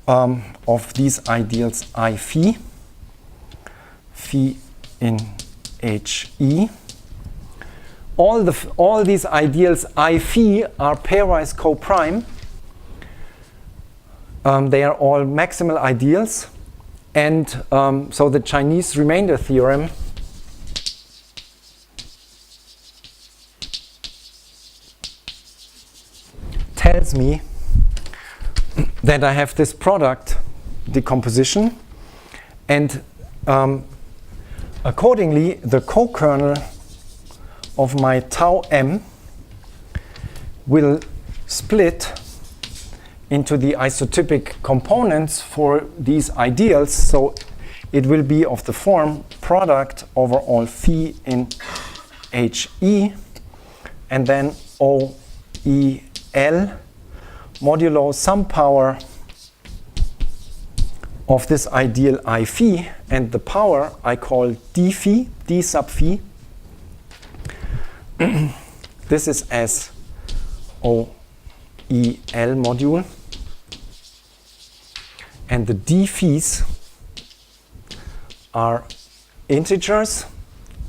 P: of these ideals I phi in HE. All these ideals I phi are pairwise co-prime. They are all maximal ideals. And so the Chinese remainder theorem tells me that I have this product decomposition, and accordingly the co-kernel of my tau m will split into the isotypic components for these ideals. So it will be of the form product over all phi in HE, and then OEL modulo some power of this ideal I phi, and the power I call d phi, d sub phi. This is as OEL EL module. And the d phis are integers.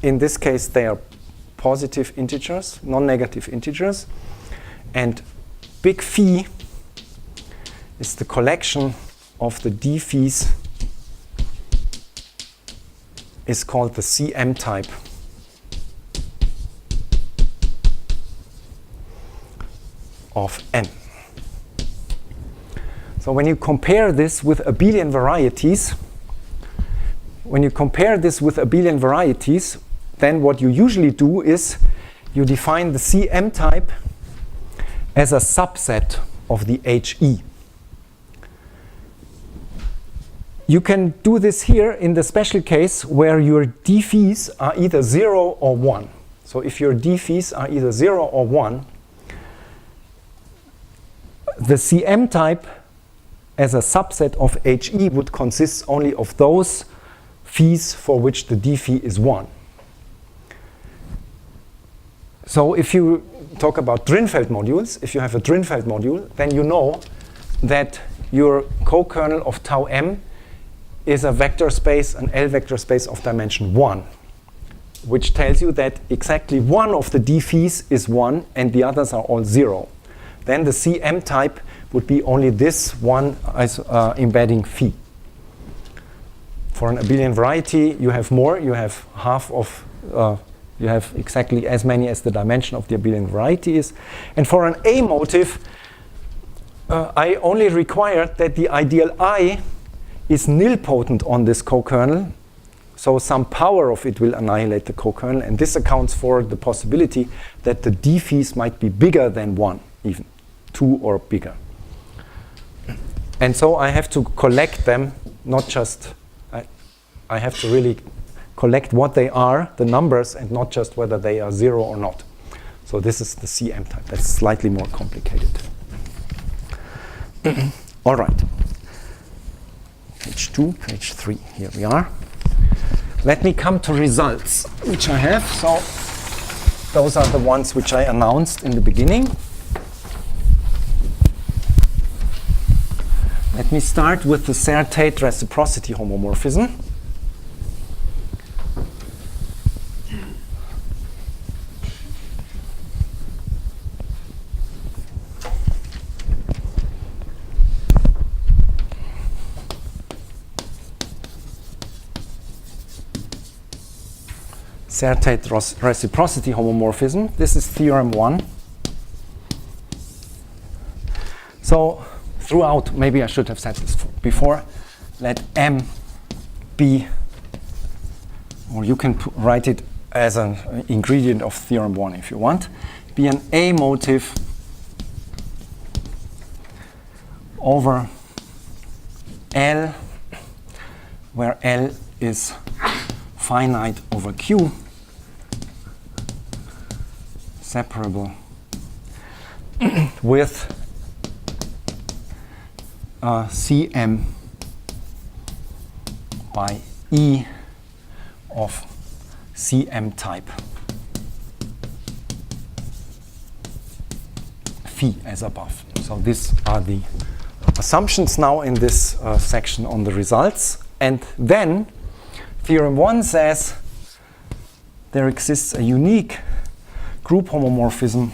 P: In this case, they are positive integers, non-negative integers. And big phi is the collection of the d phis is called the CM type. Of M. So when you compare this with abelian varieties, then what you usually do is you define the CM type as a subset of the HE. You can do this here in the special case where your d phis are either 0 or 1. So if your d phis are either 0 or 1, the CM type as a subset of HE would consist only of those phis for which the d phi is 1. So if you talk about Drinfeld modules, if you have a Drinfeld module, then you know that your co-kernel of tau m is a vector space, an L vector space of dimension 1, which tells you that exactly one of the d phis is 1 and the others are all 0. Then the CM type would be only this one as embedding phi. For an abelian variety, you have more. You have half of, you have exactly as many as the dimension of the abelian variety is. And for an A motive, I only require that the ideal I is nilpotent on this co-kernel. So some power of it will annihilate the co-kernel. And this accounts for the possibility that the d phis might be bigger than 1, even 2 or bigger. And so I have to collect them, not just, I have to really collect what they are, the numbers, and not just whether they are 0 or not. So this is the CM type. That's slightly more complicated. All right. Page 2, page 3, here we are. Let me come to results, which I have. So those are the ones which I announced in the beginning. Let me start with the Serre-Tate reciprocity homomorphism. Serre-Tate reciprocity homomorphism. This is theorem 1. So throughout, maybe I should have said this before, let M be, or you can write it as an ingredient of theorem 1 if you want, be an A motive over L, where L is finite over Q, separable with Cm by E of Cm type phi as above. So these are the assumptions now in this section on the results. And then theorem 1 says there exists a unique group homomorphism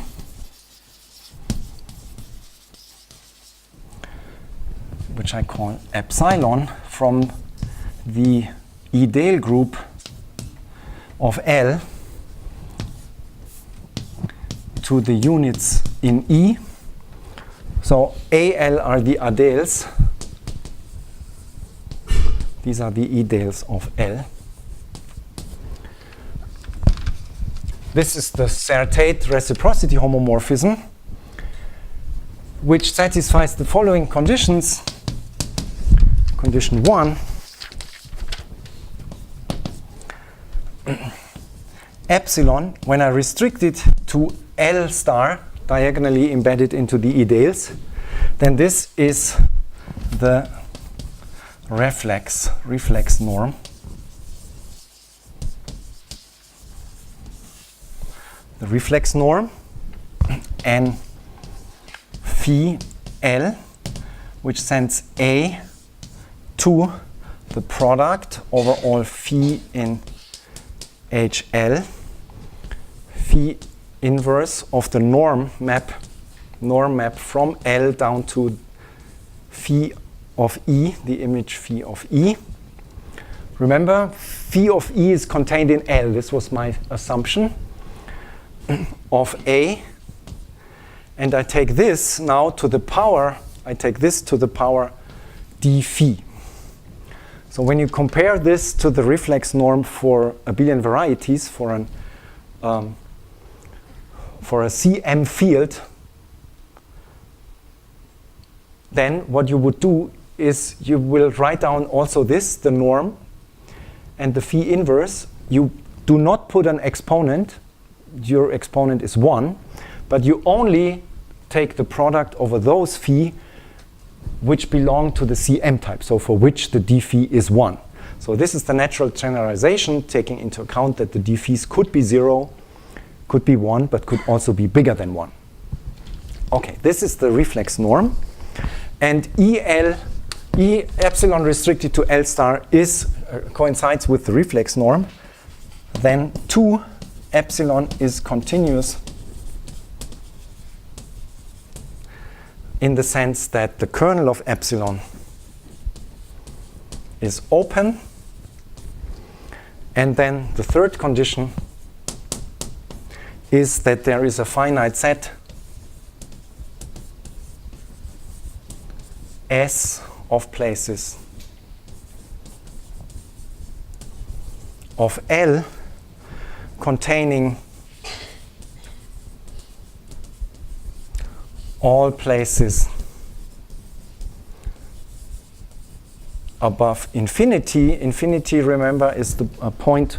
P: which I call epsilon from the ideal group of L to the units in E. So AL are the ideals. These are the ideals of L. This is the Serre-Tate reciprocity homomorphism, which satisfies the following conditions. Condition 1, epsilon, when I restrict it to L star, diagonally embedded into the ideals, then this is the reflex norm. The reflex norm, and phi PL, which sends A to the product over all phi in HL, phi inverse of the norm map from L down to phi of E, the image phi of E. Remember, phi of E is contained in L. This was my assumption of A. And I take this now to the power, d phi. So when you compare this to the reflex norm for abelian varieties for a CM field, then what you would do is you will write down also this, the norm, and the phi inverse. You do not put an exponent. Your exponent is 1, but you only take the product over those phi which belong to the CM type, so for which the d phi is 1. So this is the natural generalization, taking into account that the d phis could be 0, could be 1, but could also be bigger than 1. Okay, this is the reflex norm. And E epsilon restricted to L star coincides with the reflex norm. Then 2 epsilon is continuous in the sense that the kernel of epsilon is open. And then the third condition is that there is a finite set S of places of L containing all places above infinity. Infinity, remember, is the point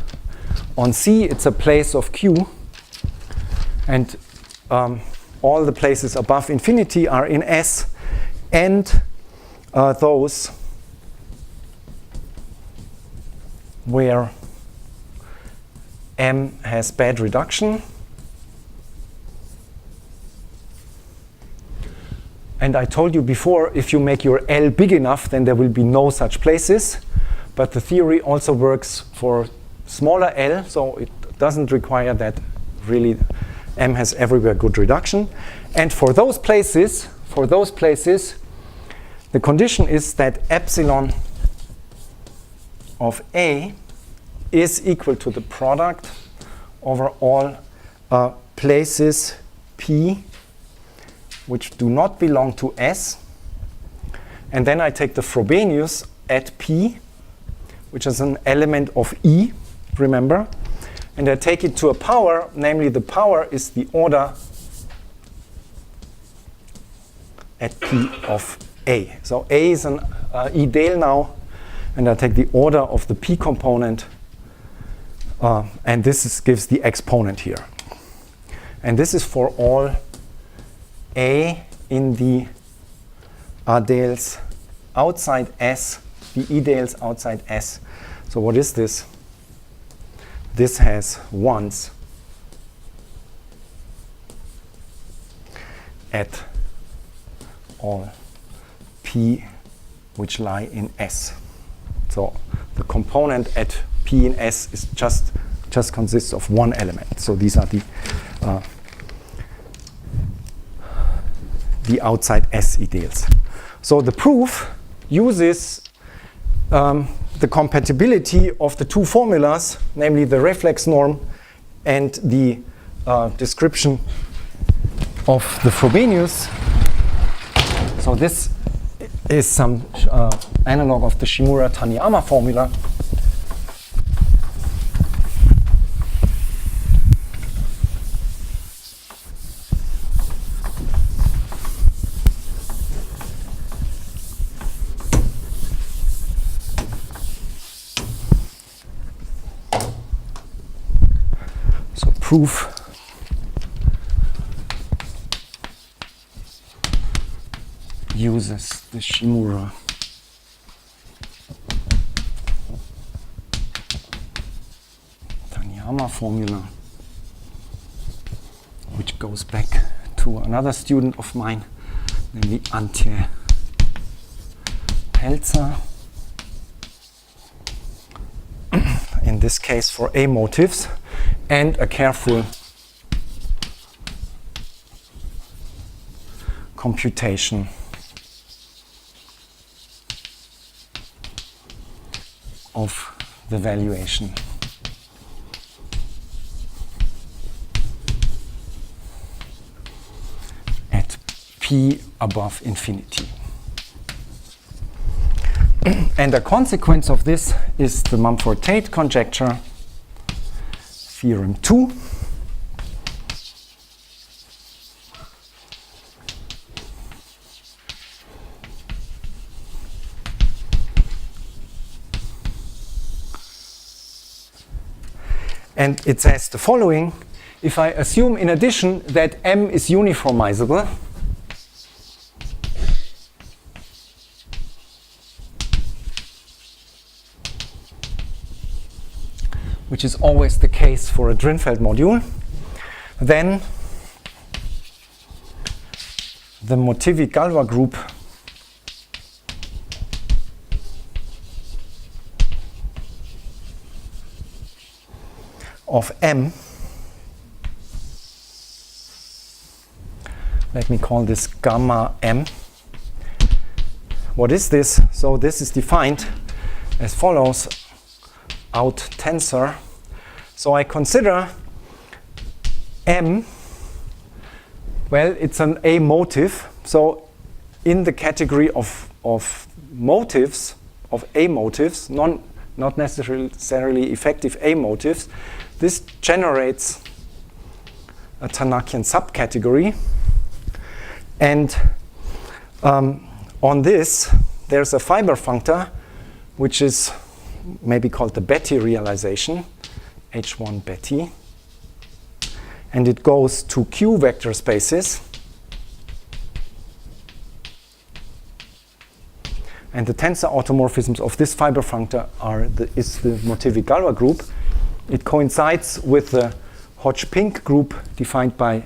P: on C. It's a place of Q. And all the places above infinity are in S. And those where M has bad reduction. And I told you before, if you make your L big enough, then there will be no such places. But the theory also works for smaller L, so it doesn't require that really M has everywhere good reduction. And for those places, the condition is that epsilon of A is equal to the product over all places P which do not belong to S. And then I take the Frobenius at P, which is an element of E, remember, and I take it to a power, namely the power is the order at P of A. So A is an ideal now, and I take the order of the P component, and this gives the exponent here. And this is for all A in the ideals outside S, the ideals outside S. So what is this? This has ones at all P which lie in S. So the component at P in S is just consists of one element. So these are the outside S ideals. So the proof uses the compatibility of the two formulas, namely the reflex norm and the description of the Frobenius. So this is some analog of the Shimura-Taniyama formula. Proof uses the Shimura-Taniyama formula, which goes back to another student of mine, then the Anti-Pelzer, in this case for A motives, and a careful computation of the valuation. At P above infinity. And a consequence of this is the Mumford-Tate conjecture, theorem 2. And it says the following: if I assume in addition that M is uniformizable, which is always the case for a Drinfeld module, then the Motivi-Galois group of M, let me call this gamma M. What is this? So this is defined as follows: out tensor. So I consider M, well, it's an A motive. So in the category of motives, of A motives, not necessarily effective A motives, this generates a Tannakian subcategory. And on this, there's a fiber functor, which is maybe called the Betti realization, H1 Betti. And it goes to Q vector spaces. And the tensor automorphisms of this fiber functor is the Motivi-Galois group. It coincides with the Hodge-Pink group defined by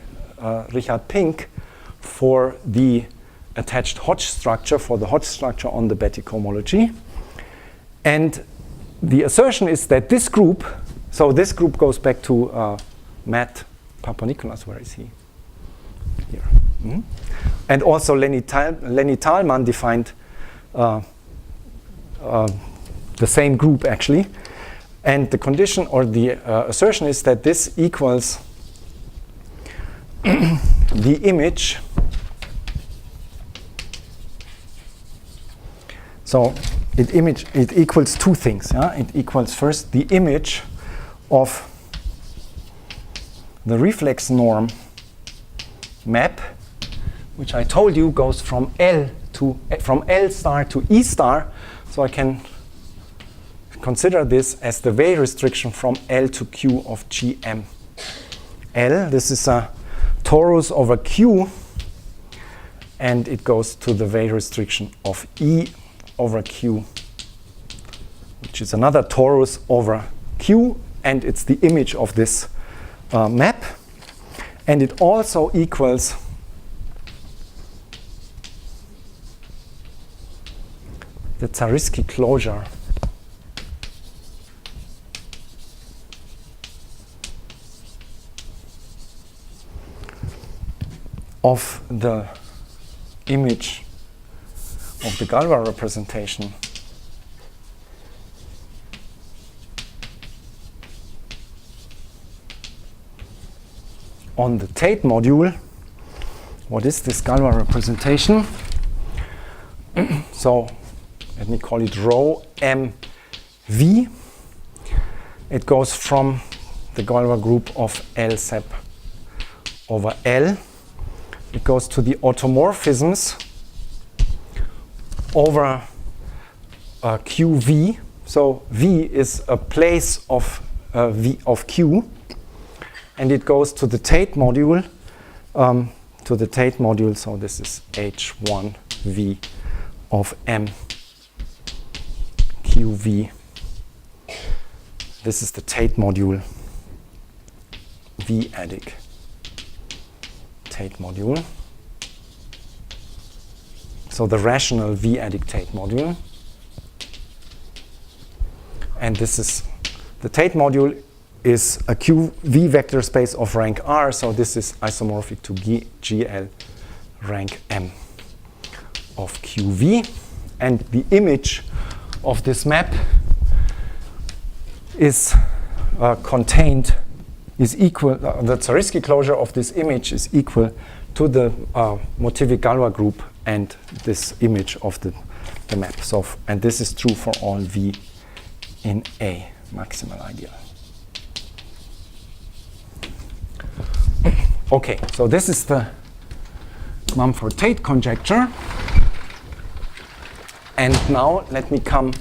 P: Richard Pink for the attached Hodge structure, for the Hodge structure on the Betti cohomology. And the assertion is that this group, so this group goes back to Matt Papanikolaou. Where is he? Here. Mm-hmm. And also Lenny Taelman defined the same group actually. And the condition or the assertion is that this equals the image. So it equals two things. Yeah? It equals first the image of the reflex norm map, which I told you goes from L star to E star. So I can consider this as the Weil restriction from L to Q of GM. L, this is a torus over Q, and it goes to the Weil restriction of E over Q, which is another torus over Q, and it's the image of this map. And it also equals the Zariski closure of the image of the Galois representation on the Tate module. What is this Galois representation? So let me call it rho MV. It goes from the Galois group of L sep over L. It goes to the automorphisms over QV. So V is a place of V of Q, and it goes to the Tate module. So this is H1 V of M QV. This is the Tate module. V adic Tate module. so the rational V-adic Tate module. And this is, the Tate module is a QV vector space of rank R, so this is isomorphic to GL rank M of QV. And the image of this map is contained, is equal, the Zariski closure of this image is equal to the motivic Galois group and this image of the map. So, and this is true for all V in A, maximal ideal. Okay, so this is the Mumford-Tate conjecture. And now let me come,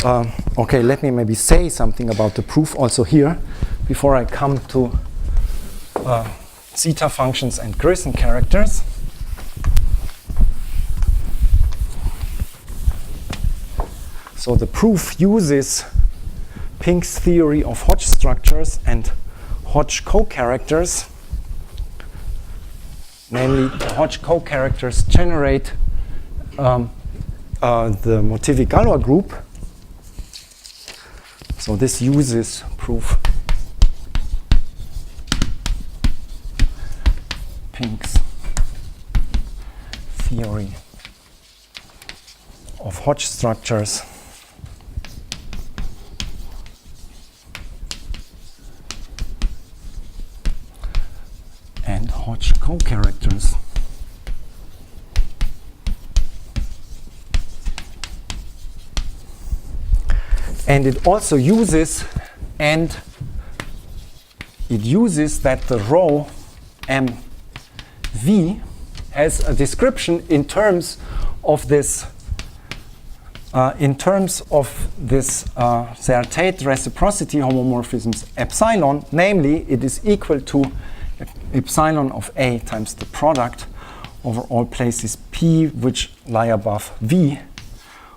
P: let me maybe say something about the proof also here before I come to zeta functions and Grierson characters. So the proof uses Pink's theory of Hodge structures and Hodge co-characters. Namely, the Hodge co-characters generate the motivic Galois group. So this uses proof Pink's theory of Hodge structures and Hodge co-characters. And it also uses, that the rho MV has a description in terms of this Serre-Tate reciprocity homomorphisms epsilon, namely it is equal to epsilon of A times the product over all places P which lie above V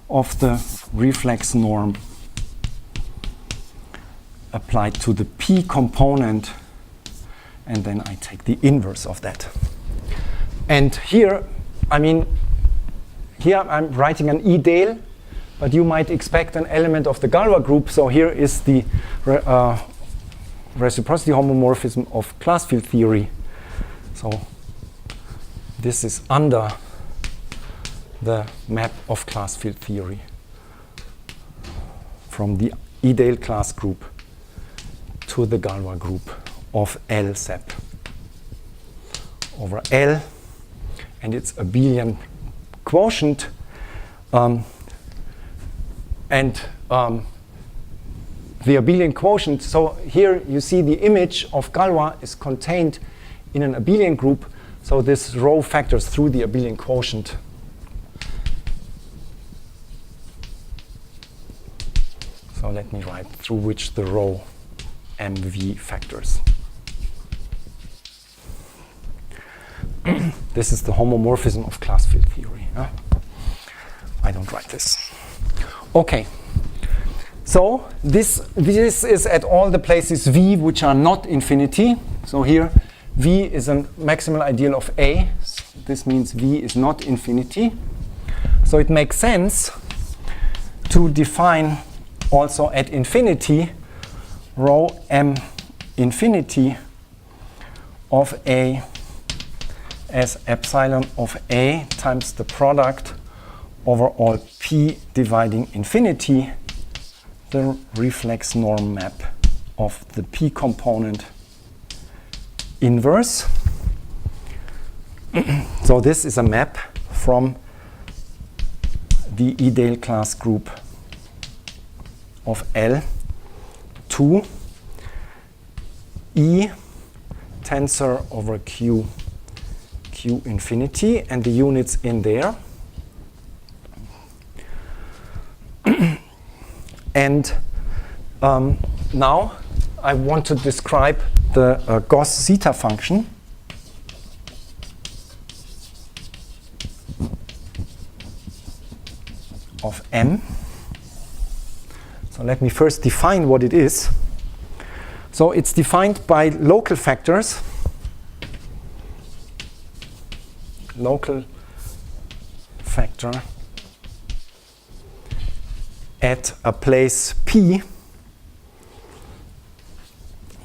P: of the reflex norm applied to the P component, and then I take the inverse of that. And here, here I'm writing an ideal, but you might expect an element of the Galois group. So here is the reciprocity homomorphism of class field theory. So this is under the map of class field theory from the ideal class group to the Galois group of L SEP over L, and it's abelian quotient, the abelian quotient. So here you see the image of Galois is contained in an abelian group, so this rho factors through the abelian quotient. So let me write through which the rho MV factors. This is the homomorphism of class field theory. Huh? I don't write this. Okay. So this is at all the places V which are not infinity. So here V is a maximal ideal of A. This means V is not infinity. So it makes sense to define also at infinity rho M infinity of A as epsilon of A times the product over all P dividing infinity, the reflex norm map of the P component inverse. So this is a map from the ideal class group of L to E tensor over Q infinity and the units in there. And now I want to describe the Gauss zeta function. Of M. So let me first define what it is. So it's defined by local factors. factor at a place P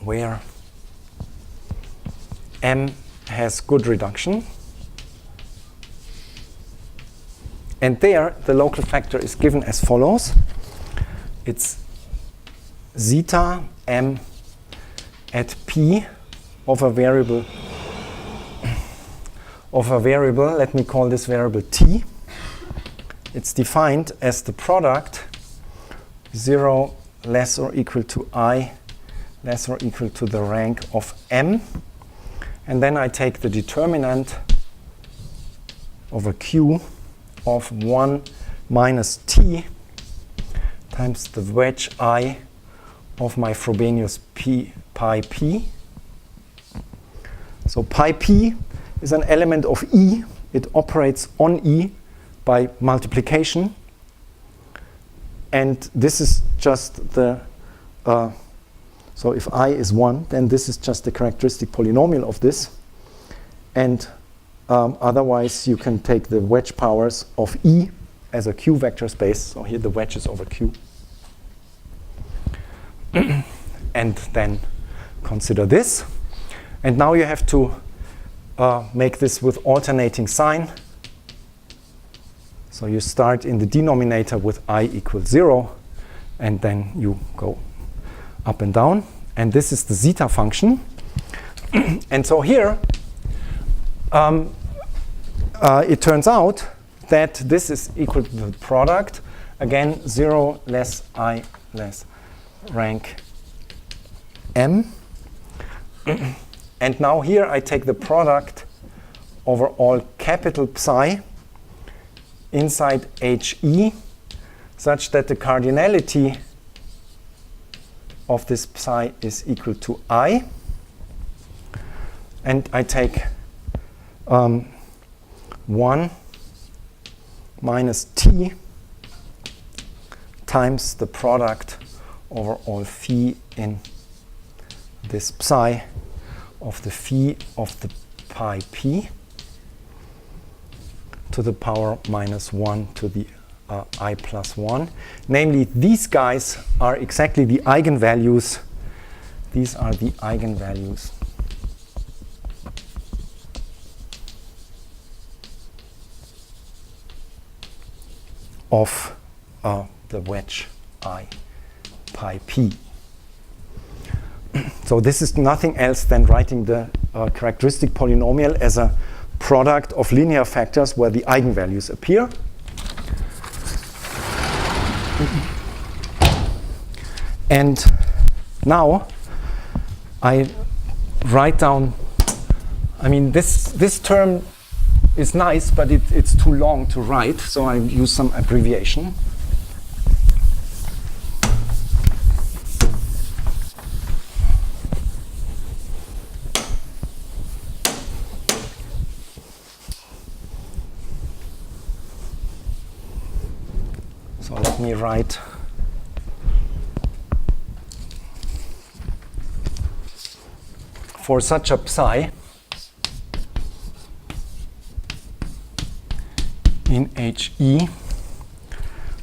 P: where M has good reduction. And there, the local factor is given as follows. It's zeta M at P of a variable, let me call this variable T. It's defined as the product 0 less or equal to I less or equal to the rank of M. And then I take the determinant of a Q of 1 minus T times the wedge I of my Frobenius pi P. So pi P is an element of E. It operates on E by multiplication. And this is just the, so if I is 1, then this is just the characteristic polynomial of this. And otherwise, you can take the wedge powers of E as a Q vector space. So here the wedge is over Q. And then consider this. And now you have to make this with alternating sign. So you start in the denominator with I equals 0, and then you go up and down. And this is the zeta function. And so here, it turns out that this is equal to the product. Again, 0 less I less rank M. And now here I take the product over all capital psi inside HE such that the cardinality of this psi is equal to I. And I take 1 minus T times the product over all phi in this psi of the phi of the pi P to the power minus 1 to the I plus 1. Namely, these guys are exactly the eigenvalues. These are the eigenvalues of the wedge I pi P. So this is nothing else than writing the characteristic polynomial as a product of linear factors where the eigenvalues appear. And now I write down, I mean, this term is nice, but it's too long to write, so I use some abbreviation. So let me write for such a psi in HE,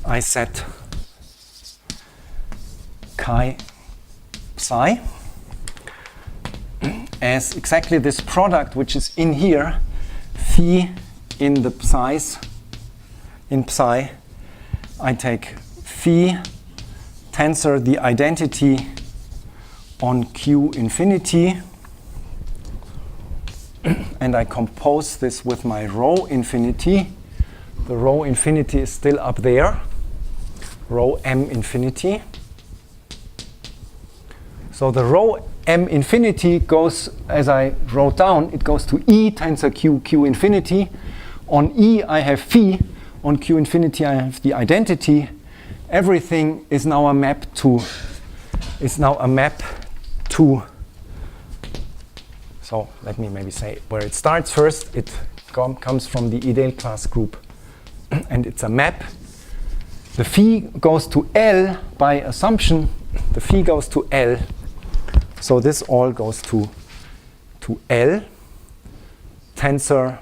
P: I set chi psi as exactly this product which is in here, phi in the psi's, in psi. I take phi, tensor the identity on Q infinity, and I compose this with my rho infinity. The rho infinity is still up there, rho m infinity. So the rho m infinity goes, as I wrote down, it goes to E tensor Q, Q infinity. On E I have phi, on Q infinity I have the identity. Everything is now a map to, so let me maybe say where it starts first. It comes from the ideal class group. And it's a map. The phi goes to L by assumption. The phi goes to L. So this all goes to L. Tensor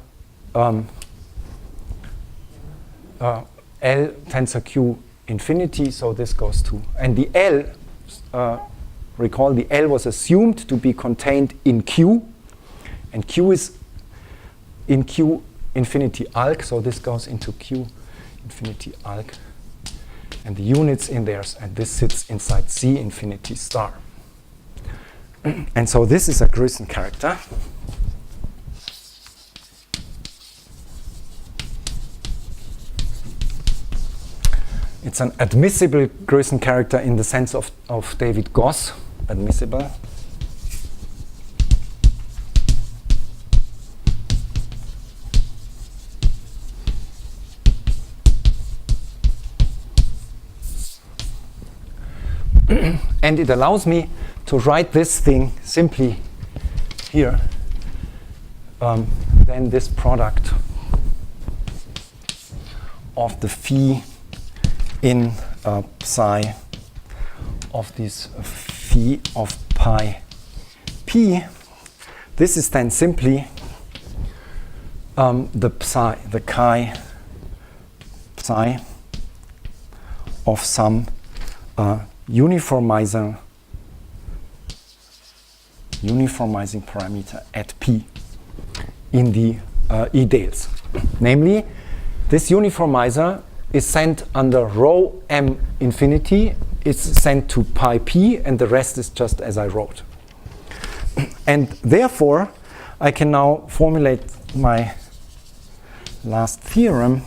P: L tensor Q infinity, so this goes to, and the L, recall the L was assumed to be contained in Q, and Q is in Q infinity alk, so this goes into Q infinity alk, and the units in there, and this sits inside C infinity star. And so this is a Grüssen character. It's an admissible Grüssen character in the sense of David Goss, admissible. And it allows me to write this thing simply here, then this product of the phi in psi of this phi of pi p. This is then simply the psi, the chi psi of some uniformizing parameter at p in the ideals. Namely, this uniformizer is sent under rho m infinity. It's sent to pi p, and the rest is just as I wrote. And therefore, I can now formulate my last theorem.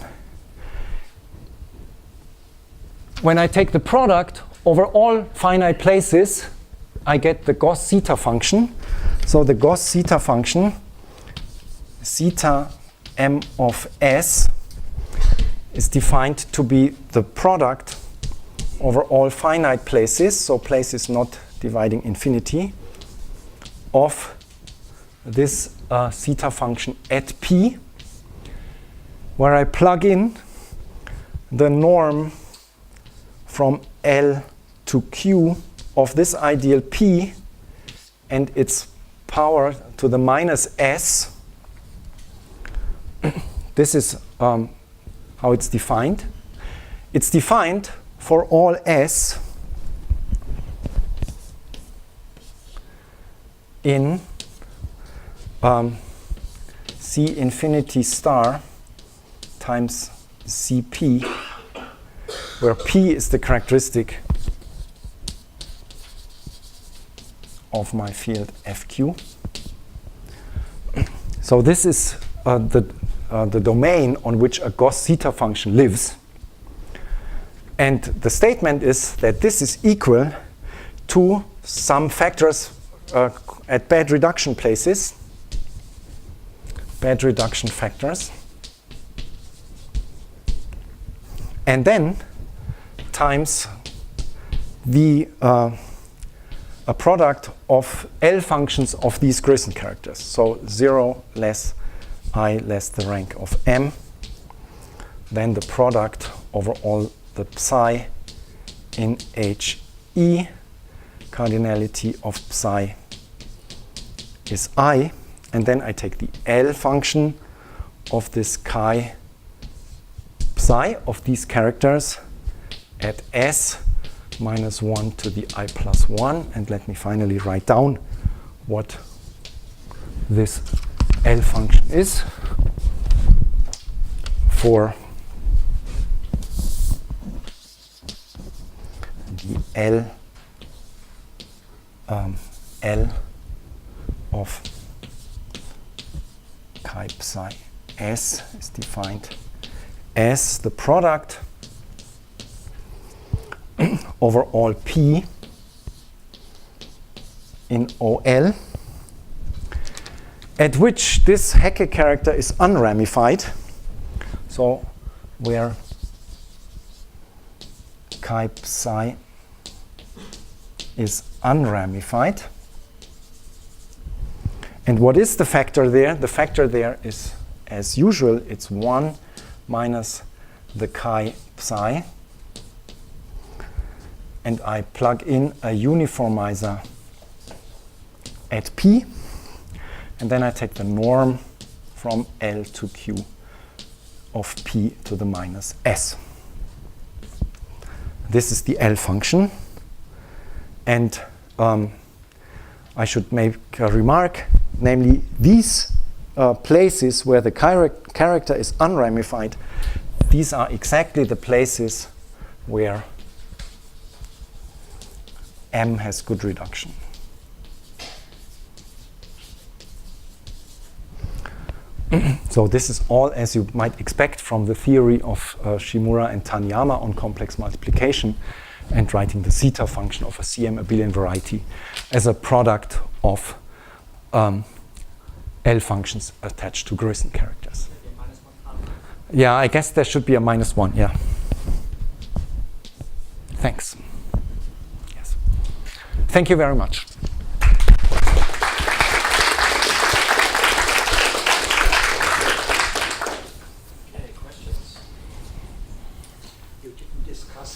P: When I take the product over all finite places, I get the Gauss zeta function. So the Gauss zeta function, zeta m of s, is defined to be the product over all finite places, so places not dividing infinity, of this zeta function at p, where I plug in the norm from L to Q of this ideal P and its power to the minus S. This is how it's defined. It's defined for all S in C infinity star times Cp, where P is the characteristic of my field FQ. So this is the domain on which a Gauss zeta function lives. And the statement is that this is equal to some factors at bad reduction places, bad reduction factors, and then times the a product of L functions of these Grüssen characters. So 0 less I less the rank of m, then the product over all the psi in HE, cardinality of psi is I, and then I take the L function of this chi psi of these characters at S minus 1 to the I plus 1, and let me finally write down what this L function is for the L of chi psi S is defined as the product over all P in OL, at which this Hecke character is unramified. So where chi psi is unramified. And what is the factor there? The factor there is, as usual, it's 1 minus the chi psi. And I plug in a uniformizer at P, and then I take the norm from L to Q of p to the minus s. This is the L function. And I should make a remark, namely these places where the character is unramified, these are exactly the places where M has good reduction. So this is all as you might expect from the theory of Shimura and Taniyama on complex multiplication and writing the zeta function of a CM abelian variety as a product of L functions attached to Grisson characters. Yeah, I guess there should be a -1, yeah. Thanks. Yes. Thank you very much.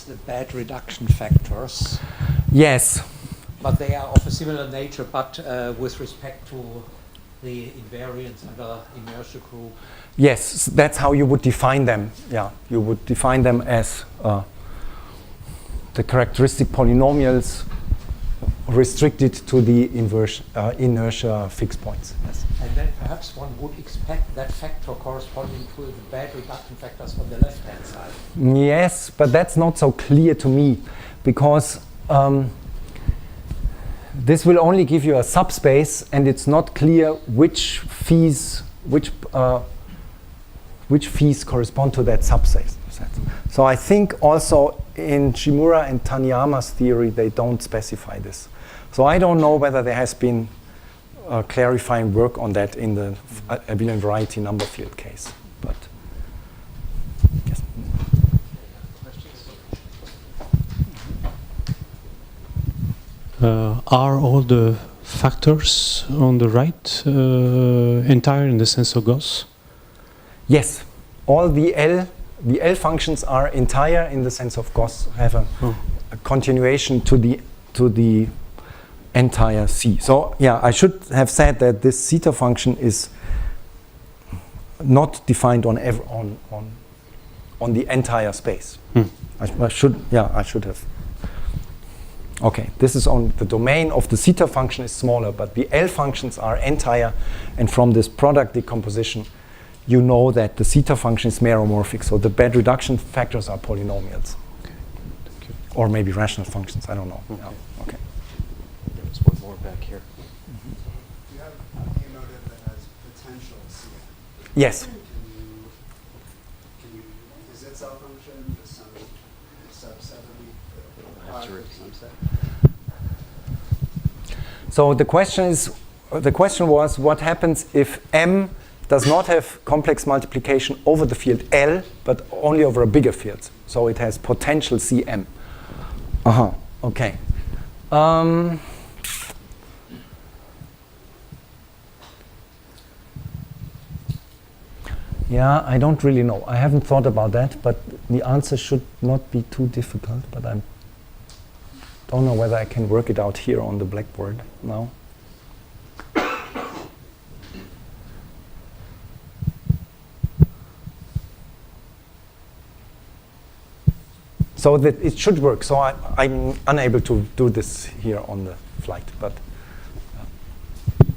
I: The bad reduction factors.
P: Yes.
I: But they are of a similar nature, but with respect to the invariance under inertia group.
P: Yes, that's how you would define them. Yeah, you would define them as the characteristic polynomials restricted to the inertia fixed points. Yes.
I: And then perhaps one would expect that factor corresponding to the bad reduction factors on the left-hand side.
P: Yes, but that's not so clear to me, because this will only give you a subspace, and it's not clear which fees correspond to that subspace. So I think also in Shimura and Taniyama's theory, they don't specify this. So I don't know whether there has been clarifying work on that in the abelian variety number field case. But yes.
L: Are all the factors on the right entire in the sense of Gauss?
P: Yes, all the L functions are entire in the sense of Gauss, have a continuation to the entire C. So yeah, I should have said that this zeta function is not defined on the entire space. I should have. Okay, this is on the domain of the zeta function is smaller, but the L functions are entire, and from this product decomposition, you know that the zeta function is meromorphic, so the bad reduction factors are polynomials.
L: Okay, thank you.
P: Or maybe rational functions, I don't know.
L: Okay.
P: Yeah. Okay.
M: There's one more back here.
Q: You have a motive that has potential CM.
P: Yes.
Q: Is its cell function just some subset of the subset?
P: So the question was, what happens if M does not have complex multiplication over the field L, but only over a bigger field? So it has potential CM. Okay. Yeah, I don't really know. I haven't thought about that, but the answer should not be too difficult. But I don't know whether I can work it out here on the blackboard now. So that it should work. So I'm unable to do this here on the flight, but.
M: Any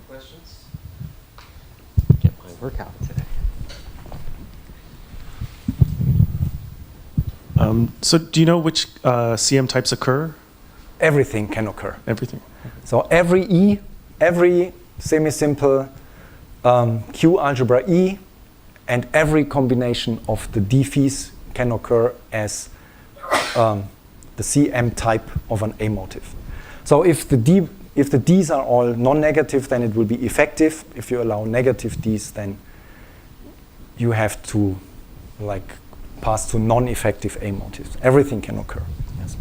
M: questions? Get my workout today.
R: So do you know which CM types occur?
P: Everything can occur.
R: Everything.
P: So every semi-simple Q algebra E and every combination of the D phies can occur as the CM type of an A motive. So if the D's are all non-negative, then it will be effective. If you allow negative D's, then you have to pass to non-effective A motives. Everything can occur. Yes.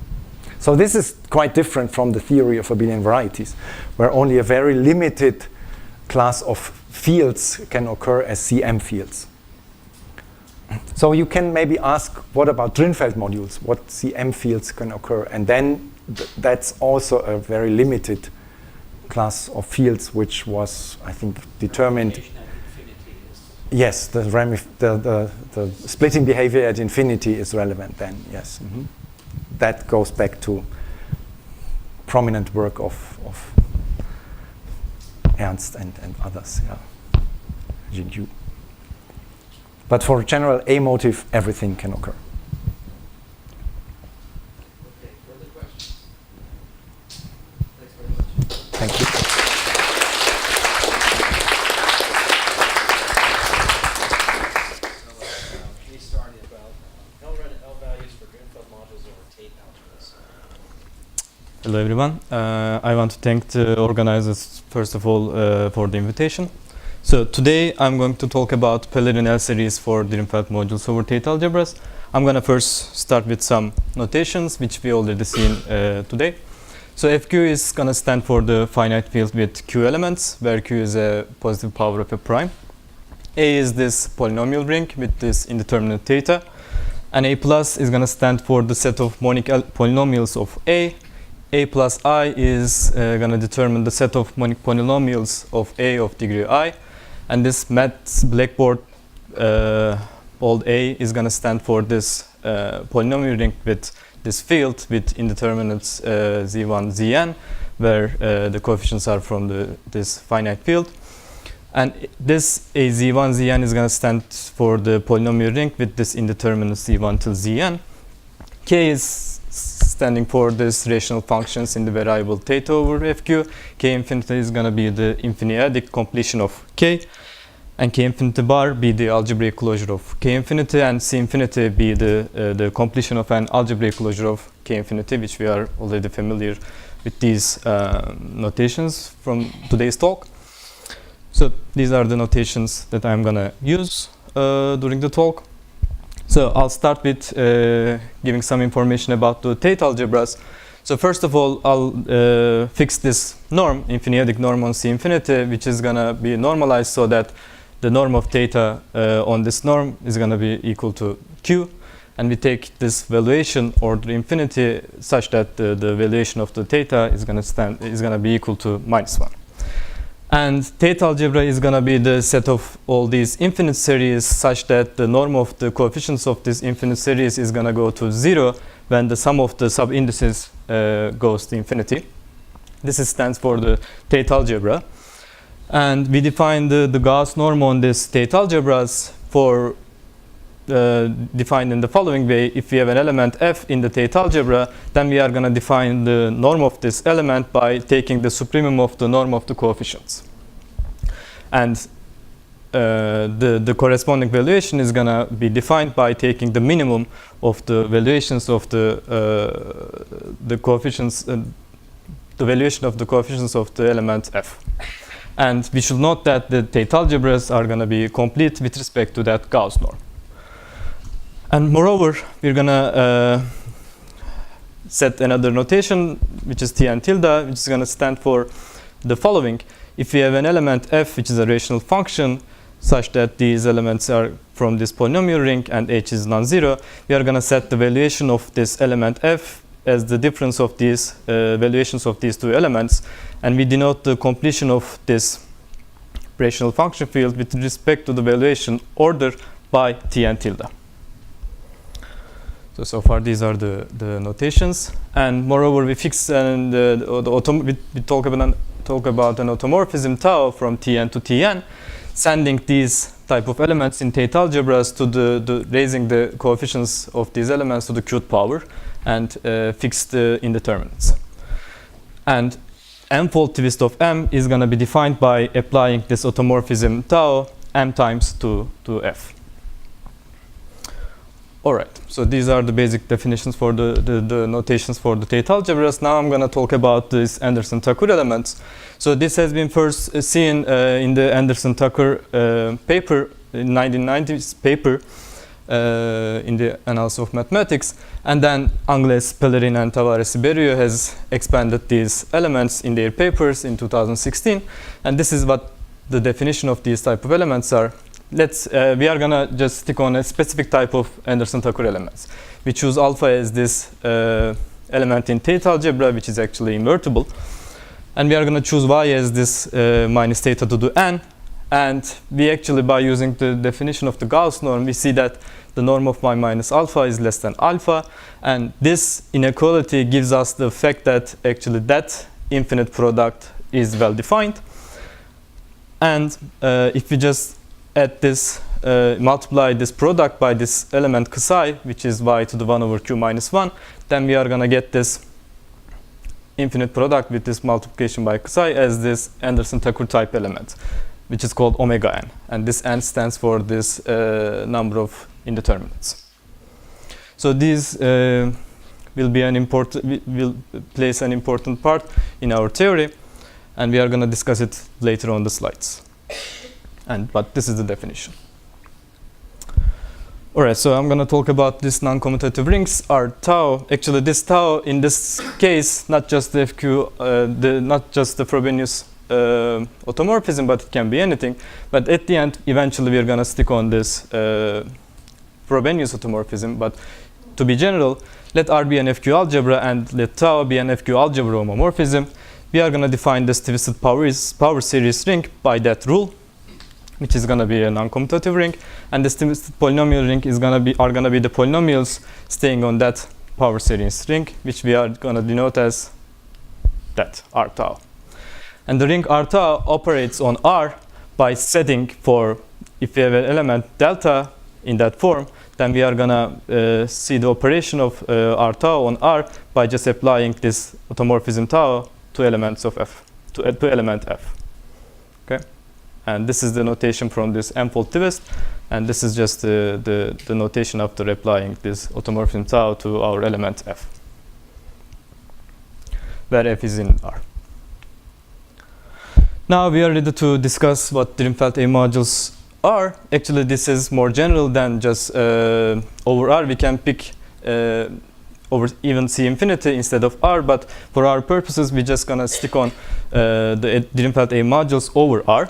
P: So this is quite different from the theory of abelian varieties, where only a very limited class of fields can occur as CM fields. So you can maybe ask, what about Drinfeld modules? What CM fields can occur? And then that's also a very limited class of fields, which was, I think, determined. Yes, the splitting behavior at infinity is relevant then, yes. That goes back to prominent work of Ernst and others, yeah. GQ. But for general A motive, everything can occur.
D: Okay, further questions? Thanks very much.
P: Thank you.
M: We started about L values for Drinfeld modules over Tate algebras.
S: Hello everyone. I want to thank the organizers first of all for the invitation. So today I'm going to talk about Pellarin L series for Drinfeld modules over Tate algebras. I'm going to first start with some notations which we already seen today. So FQ is going to stand for the finite field with Q elements, where Q is a positive power of a prime. A is this polynomial ring with this indeterminate theta. And A plus is going to stand for the set of monic polynomials of A. A plus I is going to determine the set of monic polynomials of A of degree I. And this maths blackboard old A is going to stand for this polynomial ring with this field with indeterminates Z1, Zn, where the coefficients are from this finite field. And this A Z1, Zn is going to stand for the polynomial ring with this indeterminate Z1 till Zn. K is standing for this rational functions in the variable theta over Fq. K infinity is going to be the infiniadic completion of K. And K infinity bar be the algebraic closure of K infinity, and C infinity be the completion of an algebraic closure of K infinity, which we are already familiar with these notations from today's talk. So these are the notations that I'm going to use during the talk. So I'll start with giving some information about the Tate algebras. So first of all, I'll fix this norm, infiniadic norm on C infinity, which is going to be normalized so that the norm of theta on this norm is going to be equal to Q. And we take this valuation order infinity such that the valuation of the theta is going to be equal to -1. And Tate algebra is going to be the set of all these infinite series such that the norm of the coefficients of this infinite series is going to go to 0 when the sum of the sub-indices goes to infinity. This stands for the Tate algebra. And we define the Gauss norm on this Tate algebras for defined in the following way. If we have an element f in the Tate algebra, then we are going to define the norm of this element by taking the supremum of the norm of the coefficients. And the corresponding valuation is going to be defined by taking the minimum of the valuations of the coefficients, the valuation of the coefficients of the element f. And we should note that the Tate algebras are going to be complete with respect to that Gauss norm. And moreover, we're going to set another notation, which is T and tilde, which is going to stand for the following. If we have an element f, which is a rational function, such that these elements are from this polynomial ring and h is non-zero, we are going to set the valuation of this element f as the difference of these valuations of these two elements. And we denote the completion of this rational function field with respect to the valuation order by T and tilde. So far these are the notations. And moreover, we fix and we talk about an automorphism tau from Tn to Tn, sending these type of elements in Tate algebras to raising the coefficients of these elements to the qth power and fix the indeterminates. And m-fold twist of m is going to be defined by applying this automorphism tau m times to f. All right, so these are the basic definitions for the notations for the Tate algebras. Now I'm going to talk about these Anderson-Tucker elements. So this has been first seen in the Anderson-Tucker paper, in 1990s paper in the Analysis of Mathematics. And then Angles, Pellarin, and Tavares-Berrio has expanded these elements in their papers in 2016. And this is what the definition of these type of elements are. We are gonna just stick on a specific type of Anderson-Tucker elements. We choose alpha as this element in Tate algebra, which is actually invertible. And we are gonna choose y as this minus theta to the n. And we actually, by using the definition of the Gauss norm, we see that the norm of y minus alpha is less than alpha. And this inequality gives us the fact that actually that infinite product is well defined. And if we just add this, multiply this product by this element xi, which is y to the 1 over q minus 1, then we are going to get this infinite product with this multiplication by xi as this Anderson-Tucker type element, which is called omega n. And this n stands for this number of indeterminates. So these will place an important part in our theory, and we are going to discuss it later on the slides. But this is the definition. All right, so I'm going to talk about these non-commutative rings are tau. Actually, this tau in this case, not just the FQ, not just the Frobenius automorphism, but it can be anything. But at the end, eventually, we are going to stick on this Frobenius automorphism. But to be general, let R be an FQ algebra and let tau be an FQ algebra homomorphism. We are going to define this twisted power series ring by that rule, which is going to be a non-commutative ring, and this twisted polynomial ring is going to be the polynomials staying on that power series ring, which we are going to denote as that R tau. And the ring R tau operates on R by setting for, if we have an element delta in that form, then we are going to see the operation of R tau on R by just applying this automorphism tau to elements of F, to element F. Okay? And this is the notation from this M-fold twist, and this is just the notation after applying this automorphism tau to our element F, where F is in R. Now we are ready to discuss what Drinfeld A modules are. Actually, this is more general than just over R. We can pick over even C infinity instead of R, but for our purposes, we're just going to stick on the Drinfeld A modules over R.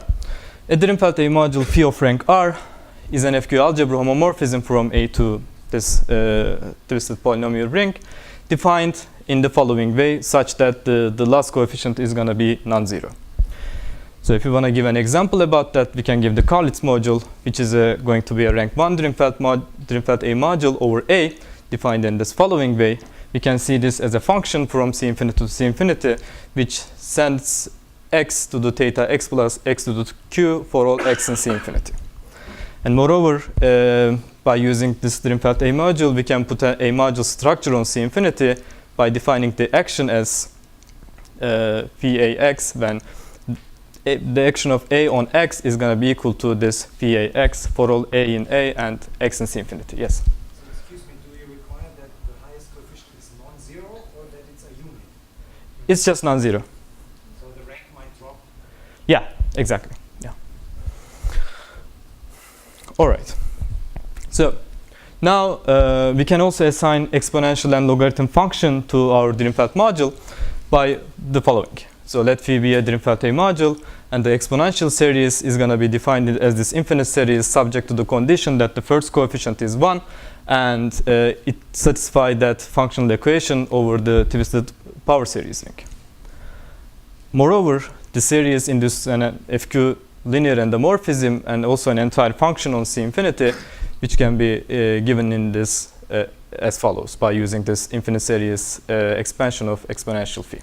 S: A Drinfeld A module phi of rank R is an FQ algebra homomorphism from A to this twisted polynomial ring, defined in the following way, such that the last coefficient is going to be non-zero. So if you want to give an example about that, we can give the Karlitz module, which is going to be a rank 1 Drinfeld A module over A, defined in this following way. We can see this as a function from C infinity to C infinity, which sends x to the theta x plus x to the q for all x in C infinity. And moreover, by using this Drinfeld A module, we can put a module structure on C infinity by defining the action as phi ax, when the action of A on x is going to be equal to this phi ax for all A in A and x in C infinity. Yes?
A: So excuse me, do you require that the highest coefficient is non-zero or that it's a unit?
S: It's just non-zero.
A: So the rank might drop?
S: Yeah, exactly. Yeah. All right. So now we can also assign exponential and logarithm function to our Drinfeld module by the following. So let phi be a Drinfeld A module, and the exponential series is going to be defined as this infinite series subject to the condition that the first coefficient is 1, and it satisfies that functional equation over the twisted power series ring. Moreover, the series induces an FQ linear endomorphism and also an entire function on C infinity, which can be given in this as follows by using this infinite series expansion of exponential phi.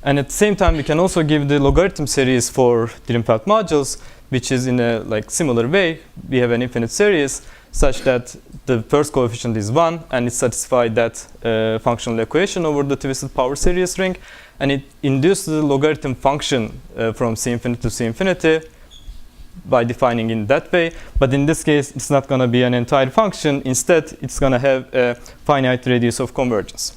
S: And at the same time, we can also give the logarithm series for Drinfeld modules, which is in a similar way. We have an infinite series such that the first coefficient is 1, and it satisfies that functional equation over the twisted power series ring, and it induces the logarithm function from C infinity to C infinity by defining in that way. But in this case, it's not going to be an entire function. Instead, it's going to have a finite radius of convergence.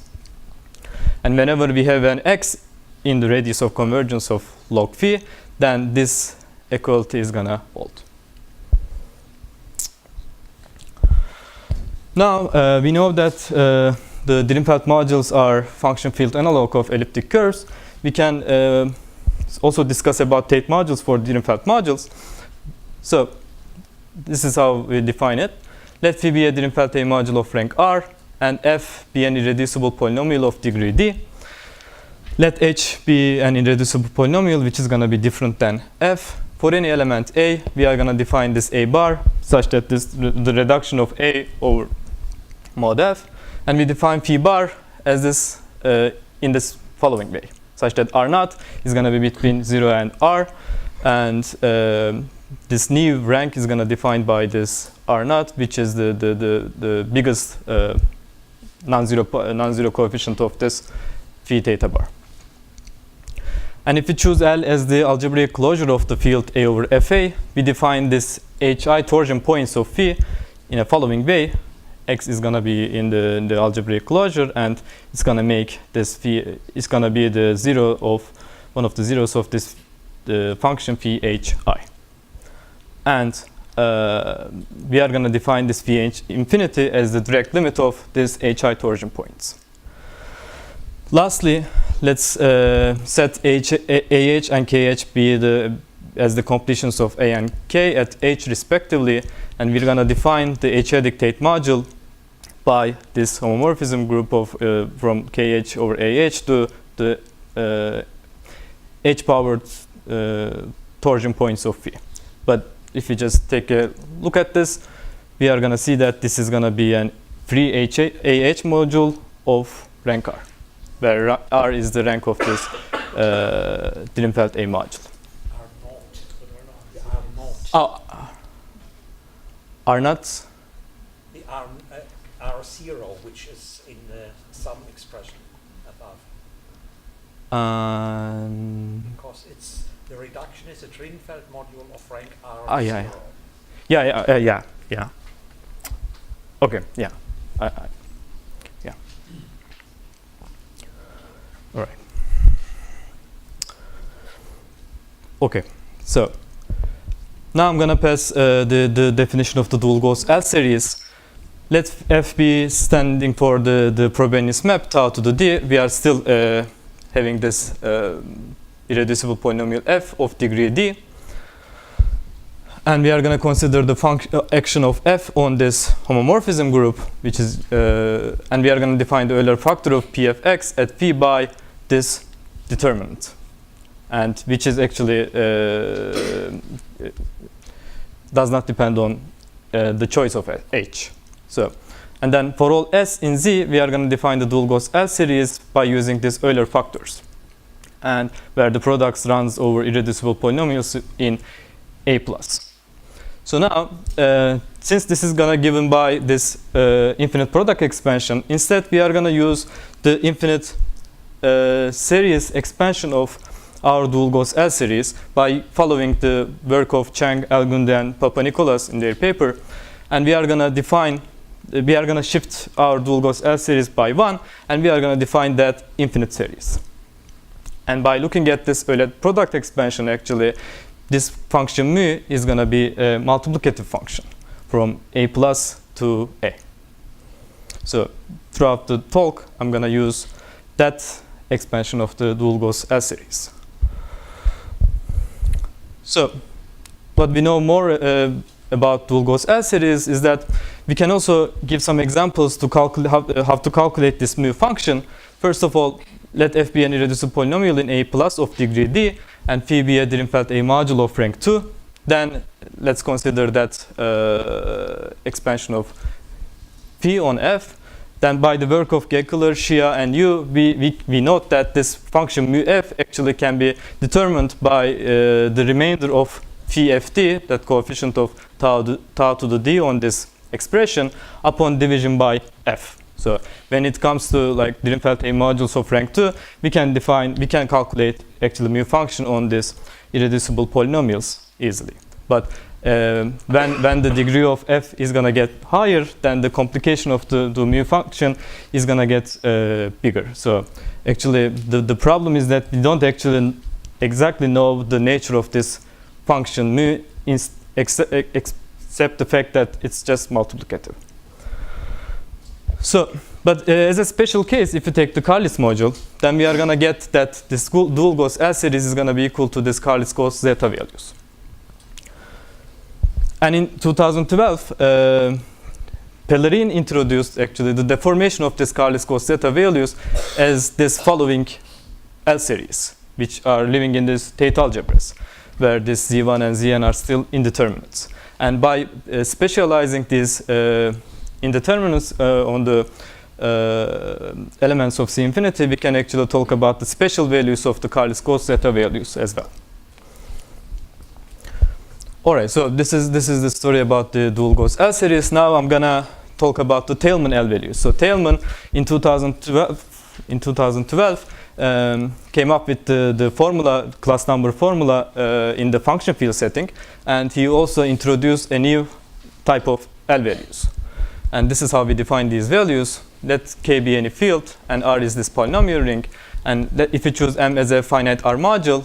S: And whenever we have an x in the radius of convergence of log phi, then this equality is going to hold. Now, we know that the Drinfeld modules are function field analog of elliptic curves. We can also discuss about Tate modules for Drinfeld modules. So this is how we define it. Let phi be a Drinfeld A module of rank R, and f be an irreducible polynomial of degree d. Let h be an irreducible polynomial which is going to be different than f, for any element A, we are going to define this A bar such that this the reduction of A over mod F, and we define phi bar as this in this following way, such that R naught is going to be between 0 and R, and this new rank is going to be defined by this R naught, which is the biggest non-zero coefficient of this phi theta bar. And if we choose L as the algebraic closure of the field A over Fa, we define this HI torsion points of phi in a following way. X is going to be in the algebraic closure, and it's going to make this phi, it's going to be the zero of one of the zeros of this function phi hi. And we are going to define this phi h infinity as the direct limit of this HI torsion points. Lastly, let's set AH and KH be as the completions of A and K at H respectively, and we're going to define the HA dictate module by this homomorphism group of from KH over AH to the H powered torsion points of phi. But if we just take a look at this, we are going to see that this is going to be an free AH module of rank R, where R is the rank of this Drinfeld A module. R naught?
I: The R0, which is in some expression above. Because it's the reduction is a Drinfeld module of rank R0.
S: Yeah. Okay, yeah. Yeah. All right. Okay, so now I'm going to pass the definition of the dual Gauss L series. Let F be standing for the Frobenius map tau to the D. We are still having this irreducible polynomial F of degree D. And we are going to consider the action of F on this homomorphism group, which is, and we are going to define the Euler factor of Pfx at phi by this determinant, and which is actually does not depend on the choice of H. So, and then for all S in Z, we are going to define the dual Gauss L series by using these Euler factors, and where the products runs over irreducible polynomials in A plus. So now, since this is going to given by this infinite product expansion, instead we are going to use the infinite series expansion of our dual Gauss L series by following the work of Chang, Elgunde, and Papanikolaou in their paper, and we are going to define, we are going to shift our dual Gauss L series by 1, and we are going to define that infinite series. And by looking at this Euler product expansion, actually, this function mu is going to be a multiplicative function from A plus to A. So throughout the talk, I'm going to use that expansion of the dual Gauss L series. So what we know more about dual Gauss L series is that we can also give some examples to calculate how to calculate this mu function. First of all, let F be an irreducible polynomial in A plus of degree D, and phi be a Drinfeld A module of rank 2. Then let's consider that expansion of phi on F. Then by the work of Gekeler, Shia, and Yu, we note that this function mu f actually can be determined by the remainder of phi ft, that coefficient of tau to the d on this expression, upon division by f. So when it comes to like Drinfeld A modules of rank 2, we can calculate actually mu function on this irreducible polynomials easily. But when the degree of f is going to get higher, then the complication of the mu function is going to get bigger. So actually the problem is that we don't actually exactly know the nature of this function mu except the fact that it's just multiplicative. So, but as a special case, if you take the Carlis module, then we are going to get that this dual Gauss L series is going to be equal to this Carlis Gauss zeta values. And in 2012, Pellarin introduced actually the deformation of this Carlis Gauss zeta values as this following L series, which are living in this Tate algebras. where this Z1 and Zn are still indeterminates. And by specializing these indeterminates on the elements of C infinity, we can actually talk about the special values of the Carlis-Gauss zeta values as well. Alright, so this is the story about the dual Gauss L series. Now I'm gonna talk about the Taelman L values. So Taelman in 2012 came up with the formula, class number formula in the function field setting, and he also introduced a new type of L values. And this is how we define these values. Let K be any field, and R is this polynomial ring. And if you choose M as a finite R module,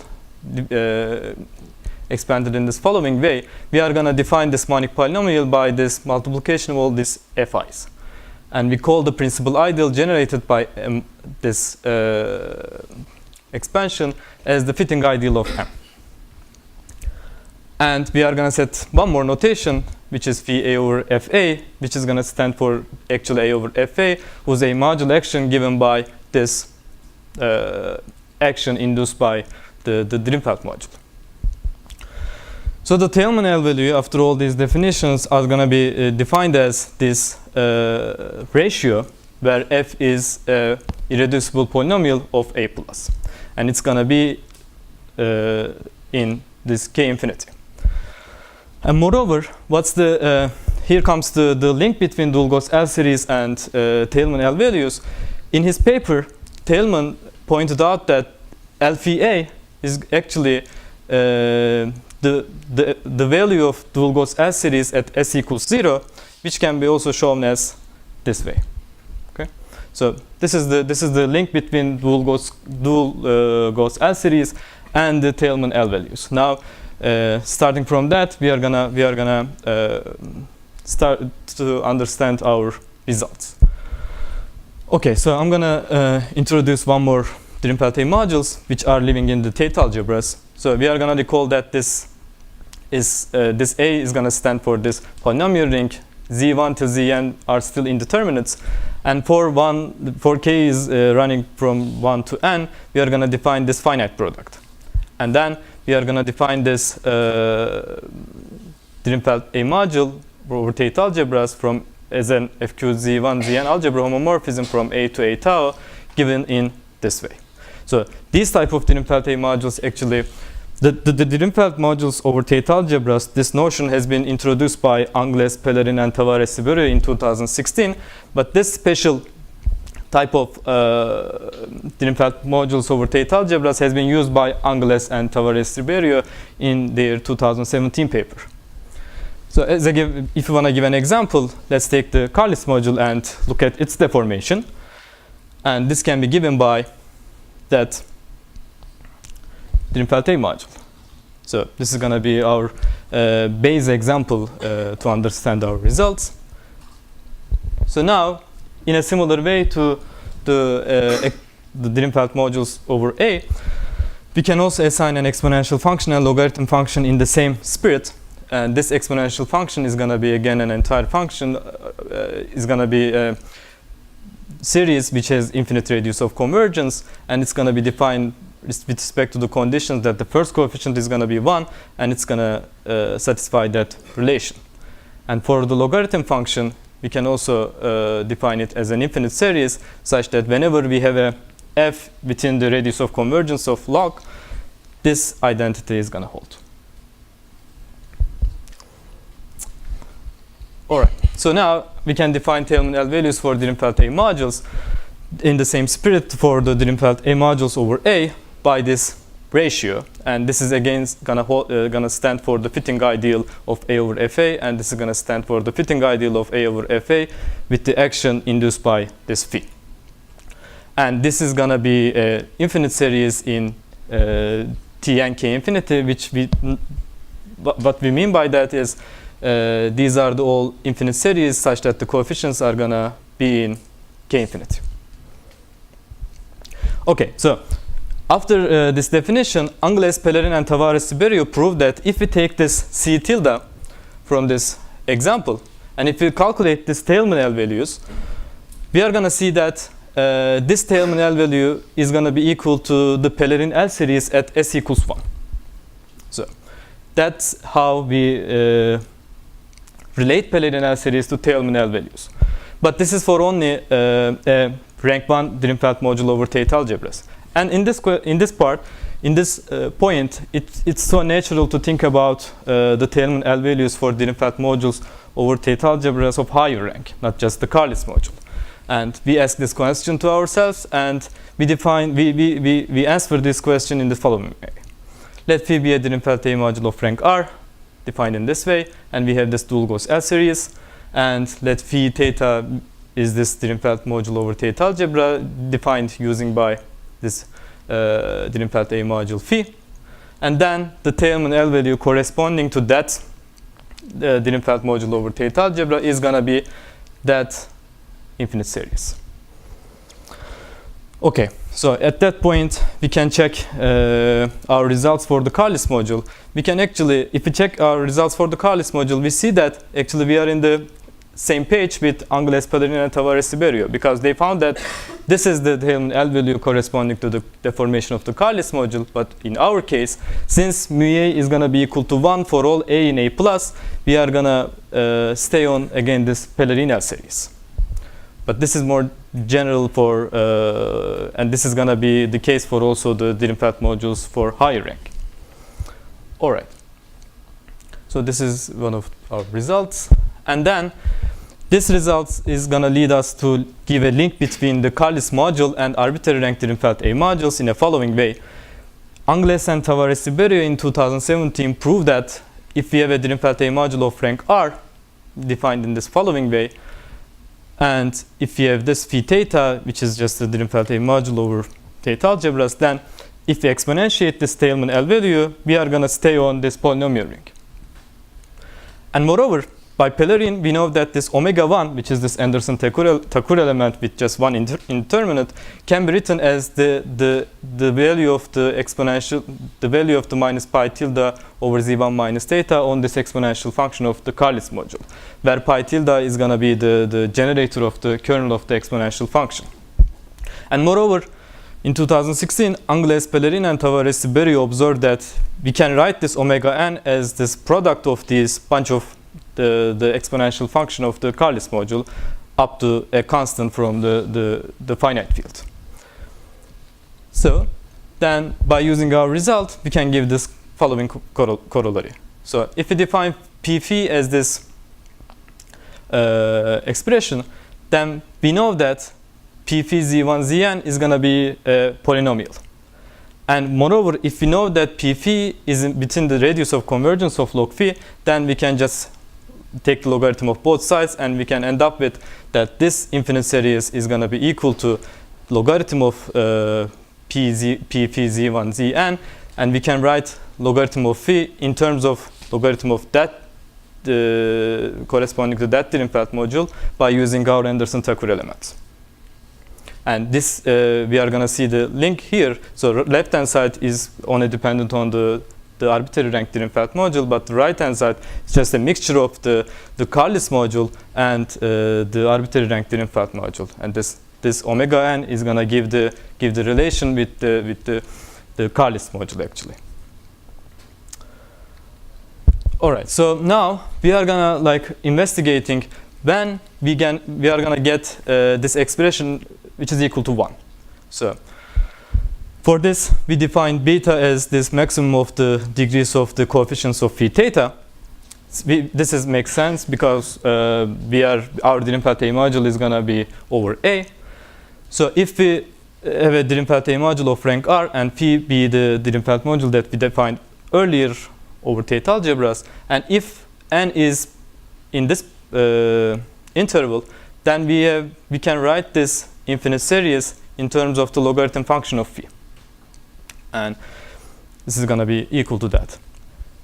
S: expanded in this following way, we are going to define this monic polynomial by this multiplication of all these FIs. And we call the principal ideal generated by this expansion as the fitting ideal of M. And we are going to set one more notation, which is phi A over Fa, which is going to stand for actually A over Fa, whose A module action given by this action induced by the Drinfeld module. So the Taelman L value, after all these definitions, are going to be defined as this ratio where f is a irreducible polynomial of A plus. And it's going to be in this K infinity. And moreover, what's the here comes the link between dual Gauss L series and Taelman L values. In his paper, Taelman pointed out that L phi A is actually the value of dual Gauss L series at s equals 0, which can be also shown as this way. Okay, so this is the link between dual Gauss L series and the Taelman L values. Now, starting from that, we are gonna start to understand our results. Okay, so I'm gonna introduce one more Drinfeld A modules which are living in the Tate algebras. So we are gonna recall that this A is gonna stand for this polynomial ring. Z1 till Zn are still indeterminates, and for K is running from 1 to n, we are gonna define this finite product, and then we are gonna define this Drinfeld A module over Tate algebras from as an FQ Z1 Zn algebra homomorphism from A to A tau given in this way. So these type of Drinfeld A modules actually, the Drinfeld modules over Tate algebras, this notion has been introduced by Langlands, Pellarin and Taelman in 2016, but this special type of Drinfeld modules over Tate algebras has been used by Langlands and Taelman in their 2017 paper. So if you want to give an example, let's take the Carlis module and look at its deformation. And this can be given by that Drinfeld A module. So this is going to be our base example to understand our results. So now, in a similar way to the Drinfeld modules over A, we can also assign an exponential function and logarithm function in the same spirit. And this exponential function is going to be again an entire function, is going to be a series which has infinite radius of convergence, and it's going to be defined with respect to the conditions that the first coefficient is going to be 1, and it's going to satisfy that relation. And for the logarithm function, we can also define it as an infinite series, such that whenever we have a f within the radius of convergence of log, this identity is going to hold. Alright, so now we can define Taelman L values for Drinfeld A modules in the same spirit for the Drinfeld A modules over A by this ratio, and this is again gonna stand for the fitting ideal of A over Fa, and this is gonna stand for the fitting ideal of A over Fa with the action induced by this phi. And this is gonna be an infinite series in T and K infinity, which what we mean by that is these are the all infinite series such that the coefficients are gonna be in K infinity. Okay, so after this definition, Langlands, Pellarin and Taelman proved that if we take this C tilde from this example, and if we calculate this Taelman L values, we are gonna see that this Taelman L value is gonna be equal to the Pellarin L series at s equals 1. So that's how we relate Pellarin L series to Taelman L values. But this is for only rank 1 Drinfeld module over Tate algebras. And in this point, it's so natural to think about the Taelman L values for Drinfeld modules over Tate algebras of higher rank, not just the Carlis module. And we ask this question to ourselves, and we answer this question in the following way. Let phi be a Drinfeld A module of rank R, defined in this way, and we have this dual-Gauss L series, and let phi theta is this Drinfeld module over Tate algebra, defined using by this Drinfeld A module phi, and then the Taelman L value corresponding to that Drinfeld module over Tate algebra is going to be that infinite series. Okay, so at that point we can check our results for the Carlis module. We can actually, if we check our results for the Carlis module, we see that actually we are in the same page with Angles, Pellarin and Taelman, because they found that this is the Taelman L value corresponding to the deformation of the Carlis module. But in our case, since mu A is going to be equal to 1 for all A in A plus, we are going to stay on again this Pellarin L series. But this is more general for, and this is going to be the case for also the Drinfeld modules for higher rank. All right. So this is one of our results. And then this result is going to lead us to give a link between the Carlis module and arbitrary rank Drinfeld A modules in the following way. Angles and Taelman in 2017 proved that if we have a Drinfeld A module of rank R, defined in this following way, and if we have this phi theta, which is just the Drinfeld A module over Tate algebras, then if we exponentiate this Taelman L value, we are going to stay on this polynomial ring. And moreover, by Pellarin, we know that this omega 1, which is this Anderson-Thakur element with just one indeterminate, can be written as the value of the exponential, the value of the minus pi tilde over z1 minus theta on this exponential function of the Carlis module, where pi tilde is going to be the generator of the kernel of the exponential function. And moreover, in 2016, Angles, Pellarin and Taelman observed that we can write this omega n as this product of this bunch of the exponential function of the Carlis module up to a constant from the finite field. So then by using our result, we can give this following corollary. So if we define p phi as this expression, then we know that p phi z1 zn is going to be a polynomial. And moreover, if we know that p phi is between the radius of convergence of log phi, then we can just take the logarithm of both sides, and we can end up with that this infinite series is going to be equal to logarithm of p phi z1 zn, and we can write logarithm of phi in terms of logarithm of that corresponding to that Drinfeld module by using our Anderson-Thakur elements. And this we are going to see the link here. So left hand side is only dependent on the arbitrary rank Drinfeld module, but the right hand side is just a mixture of the Carlis module and the arbitrary rank Drinfeld module. And this omega n is going to give the relation with the Carlis module actually. All right. So now we are gonna investigating when we are gonna get this expression which is equal to 1. So for this, we define beta as this maximum of the degrees of the coefficients of phi theta. This makes sense because our Drinfeld A module is going to be over A. So if we have a Drinfeld A module of rank R and phi be the Drinfeld module that we defined earlier over Tate algebras, and if n is in this interval, then we can write this infinite series in terms of the logarithm function of phi. And this is going to be equal to that.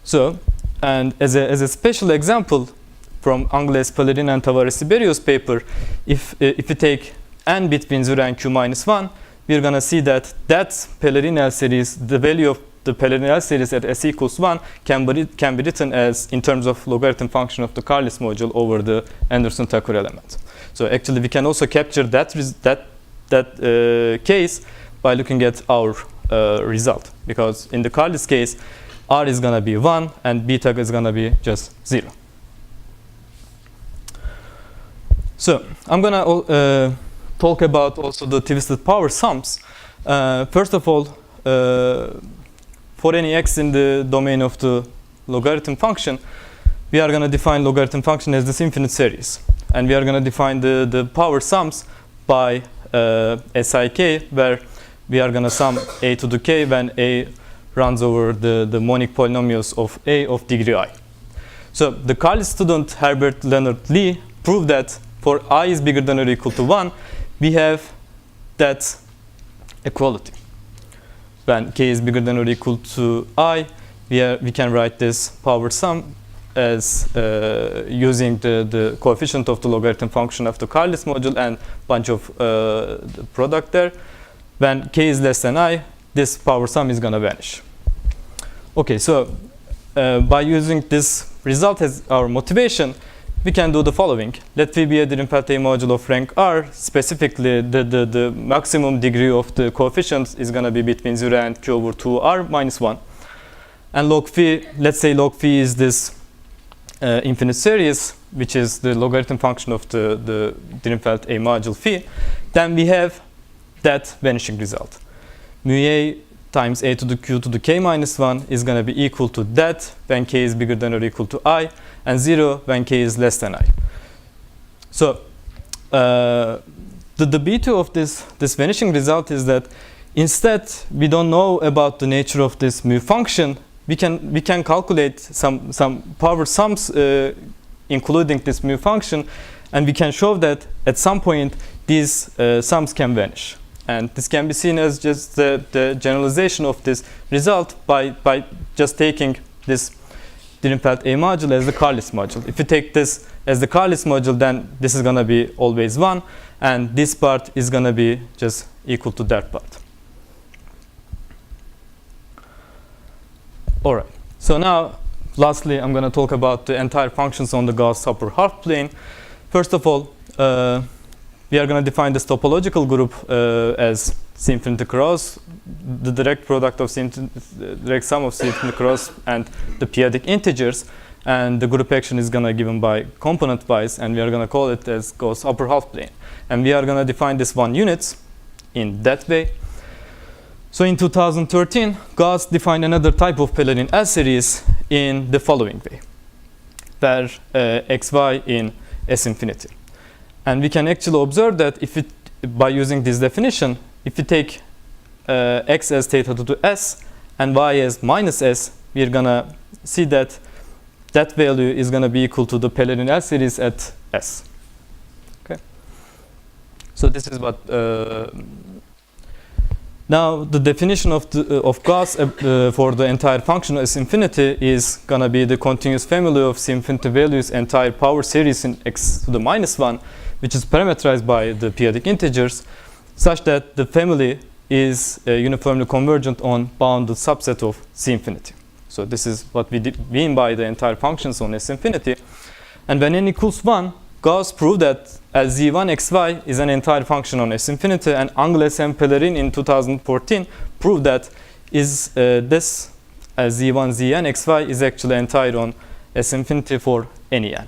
S: So, and as a special example from Angles, Pellarin and Taelman's paper, if we take n between 0 and q minus 1, we're going to see that Pellarin L series, the value of the Pellarin L series at s equals 1 can be written as in terms of logarithm function of the Carlis module over the Anderson-Thakur element. So actually we can also capture that case by looking at our result, because in the Carlis case R is going to be 1 and beta is going to be just 0. So I'm going to talk about also the twisted power sums. First of all, for any x in the domain of the logarithm function, we are going to define logarithm function as this infinite series. And we are going to define the power sums by SIK, where we are going to sum a to the k when a runs over the monic polynomials of a of degree I. So the college student Herbert Leonard Lee proved that for I is bigger than or equal to 1, we have that equality. When k is bigger than or equal to I, we can write this power sum as using the coefficient of the logarithm function of the Carlis module and bunch of the product there. When k is less than I, this power sum is going to vanish. Okay, so by using this result as our motivation, we can do the following. Let V be a Drinfeld A module of rank R. Specifically, the maximum degree of the coefficients is going to be between 0 and q over 2r minus 1. And log phi, let's say log phi is this infinite series, which is the logarithm function of the Drinfeld A module phi. Then we have that vanishing result. Mu a times a to the q to the k minus 1 is going to be equal to that when k is bigger than or equal to I, and 0 when k is less than I. So the beauty of this vanishing result is that instead we don't know about the nature of this mu function. We can calculate some power sums including this mu function, and we can show that at some point these sums can vanish. And this can be seen as just the generalization of this result by just taking this Drinfeld A module as the Carlis module. If you take this as the Carlis module, then this is going to be always 1, and this part is going to be just equal to that part. All right. So now, lastly, I'm going to talk about the entire functions on the Gauss upper half plane. First of all, we are going to define this topological group as C infinity cross, the direct product of direct sum of C infinity cross and the periodic integers, and the group action is going to be given by component wise, and we are going to call it as Gauss upper half plane. And we are going to define this 1 units in that way. So in 2013, Gauss defined another type of Pellarin L series in the following way, where xy in S infinity. And we can actually observe that by using this definition, if we take x as theta to the s and y as minus s, we're going to see that that value is going to be equal to the Pellarin L series at s. Okay. So this is what. Now the definition of Gauss for the entire function S infinity is going to be the continuous family of C infinity values entire power series in x to the minus 1, which is parameterized by the periodic integers, such that the family is uniformly convergent on bounded subset of C infinity. So this is what we mean by the entire functions on S infinity. And when n equals 1, Gauss proved that as z1 xy is an entire function on S infinity, and Langlands and Pellarin in 2014 proved that this as z1 zn xy is actually entire on S infinity for any n.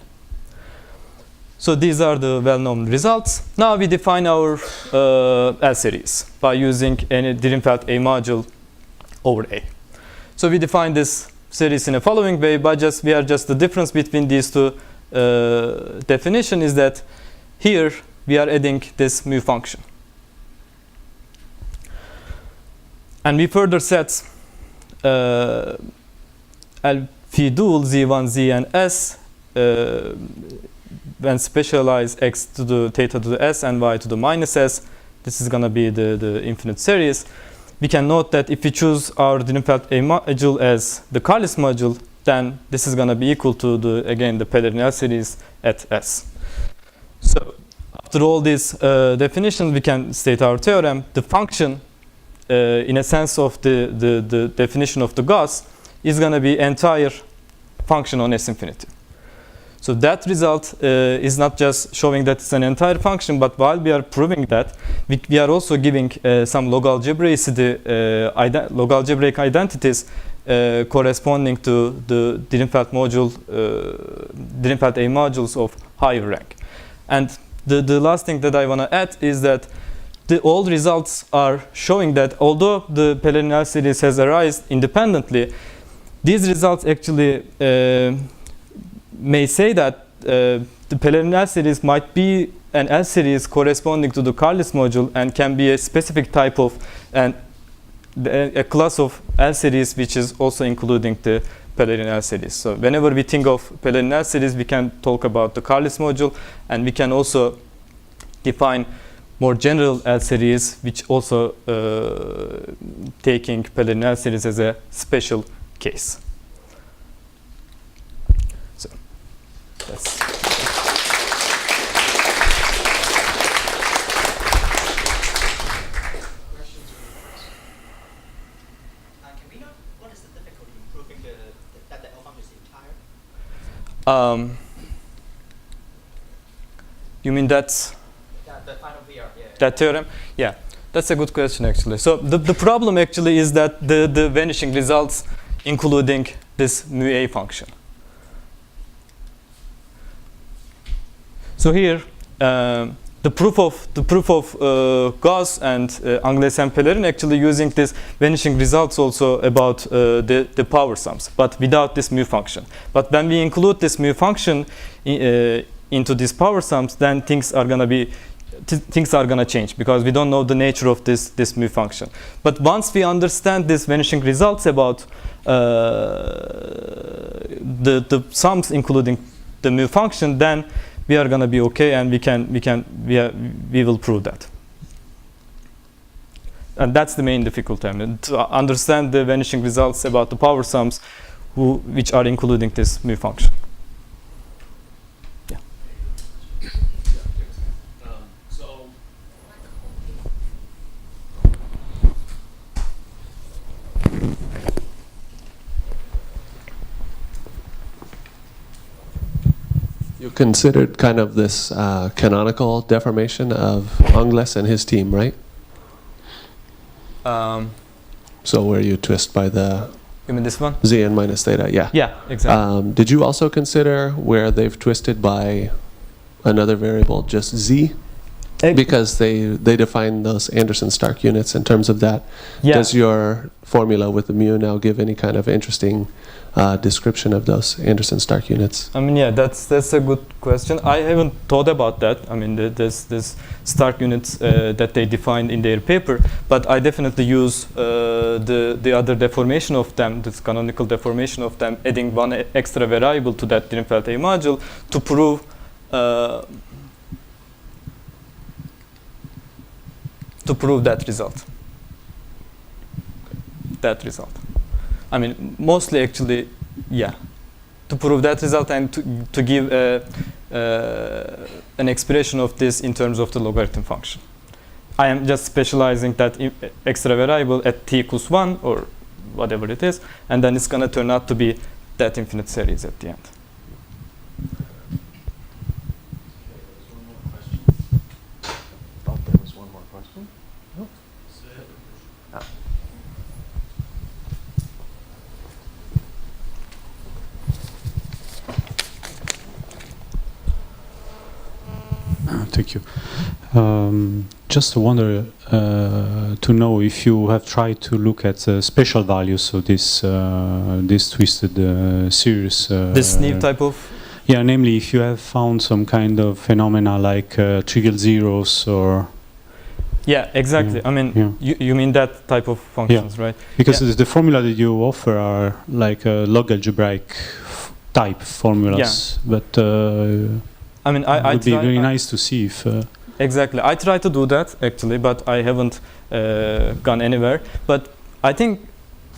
S: So these are the well-known results. Now we define our L series by using any Drinfeld A module over A. So we define this series in the following way, but we are just the difference between these two definition is that here we are adding this mu function. And we further set L phi dual z1 z and s when specialize x to the theta to the s and y to the minus s. This is going to be the infinite series. We can note that if we choose our Drinfeld A module as the Carlis module, then this is going to be equal to the Pellarin L series at S. So after all these definitions, we can state our theorem. The function, in a sense of the definition of the Gauss, is going to be entire function on S infinity. So that result is not just showing that it's an entire function, but while we are proving that, we are also giving some log algebraic identities corresponding to the Drinfeld module, Drinfeld A modules of higher rank. And the last thing that I want to add is that all results are showing that although the Pellarin L series has arisen independently, these results actually may say that the Pellarin L series might be an L series corresponding to the Carlis module and can be a specific type of a class of L series which is also including the Pellarin L series. So whenever we think of Pellarin L series, we can talk about the Carlis module, and we can also define more general L series, which also taking Pellarin L series as a special case. So that's. You mean that's
D: the final VR, yeah.
S: That theorem? Yeah, that's a good question actually. So the problem actually is that the vanishing results including this mu a function. So here the proof of Gauss and Angles and Pellarin actually using this vanishing results also about the power sums, but without this mu function. But when we include this mu function into these power sums, then things are gonna change because we don't know the nature of this mu function. But once we understand these vanishing results about the sums including the mu function, then we are gonna be okay, and we will prove that. And that's the main difficulty. I mean, to understand the vanishing results about the power sums, which are including this mu function. Yeah.
T: You considered kind of this canonical deformation of Angles and his team, right? So where you twist by the...
S: You mean this one?
T: Zn minus theta, yeah.
S: Yeah, exactly.
T: Did you also consider where they've twisted by another variable, just z? Because they define those Anderson-Stark units in terms of that.
S: Yeah.
T: Does your formula with the mu now give any kind of interesting description of those Anderson-Stark units?
S: I mean, yeah, that's a good question. I haven't thought about that. I mean, there's Stark units that they defined in their paper, but I definitely use the other deformation of them, this canonical deformation of them, adding one extra variable to that Drinfeld A module to prove that result. I mean, mostly actually, yeah, to prove that result and to give an expression of this in terms of the logarithm function. I am just specializing that extra variable at t equals 1 or whatever it is, and then it's going to turn out to be that infinite series at the end.
L: Thank you. Just wonder to know if you have tried to look at special values of this twisted series.
S: This new type of?
L: Yeah, namely if you have found some kind of phenomena like trivial zeros or...
S: Yeah, exactly. I mean, you mean that type of functions, right?
L: Because the formula that you offer are like log algebraic type formulas, but
S: I mean,
L: it would be very nice to see if...
S: Exactly. I try to do that, actually, but I haven't gone anywhere. But I think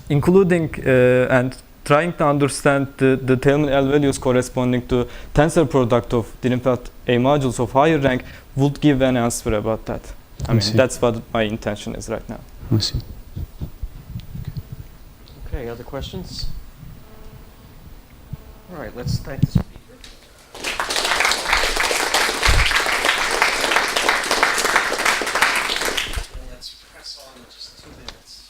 S: including and trying to understand the Taelman L values corresponding to tensor product of Drinfeld A modules of higher rank would give an answer about that. I mean, that's what my intention is right now.
L: I see.
M: Okay, other questions? All right, let's thank the speaker. Let's press on in just 2 minutes.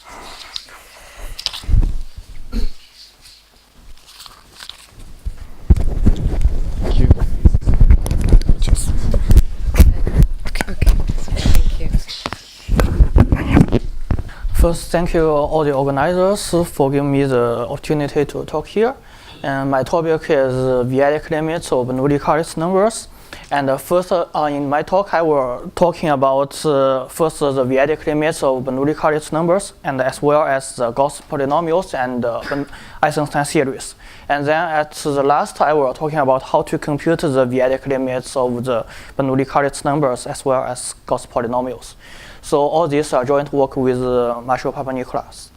U: First, thank you all the organizers for giving me the opportunity to talk here. And my topic is V-adic limits of Bernoulli-Cartesian numbers. And first, in my talk, I will talking about first the V-adic limits of Bernoulli-Cartesian numbers, and as well as the Gauss polynomials and Eisenstein series. And then at the last, I will talking about how to compute the V-adic limits of the Bernoulli-Cartesian numbers as well as Gauss polynomials. So all these are joint work with Marshall Papanikolaou.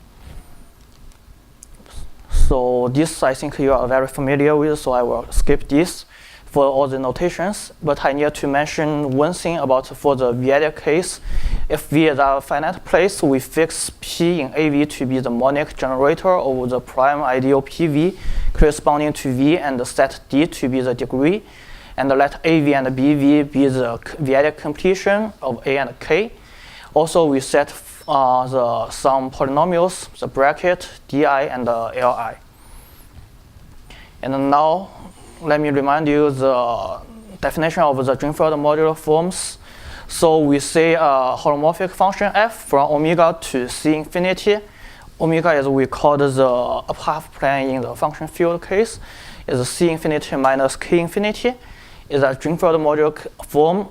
U: So this I think you are very familiar with, so I will skip this for all the notations. But I need to mention one thing about for the V-adic case. If V is a finite place, we fix P in AV to be the monic generator of the prime ideal PV corresponding to V, and set D to be the degree. And let AV and BV be the V-adic completion of A and K. Also, we set some polynomials, the bracket, Di, and Li. And now, let me remind you the definition of the Drinfeld modular forms. So we say a holomorphic function f from omega to C infinity. Omega is we call the half plane in the function field case, is C infinity minus K infinity. Is a Drinfeld modular form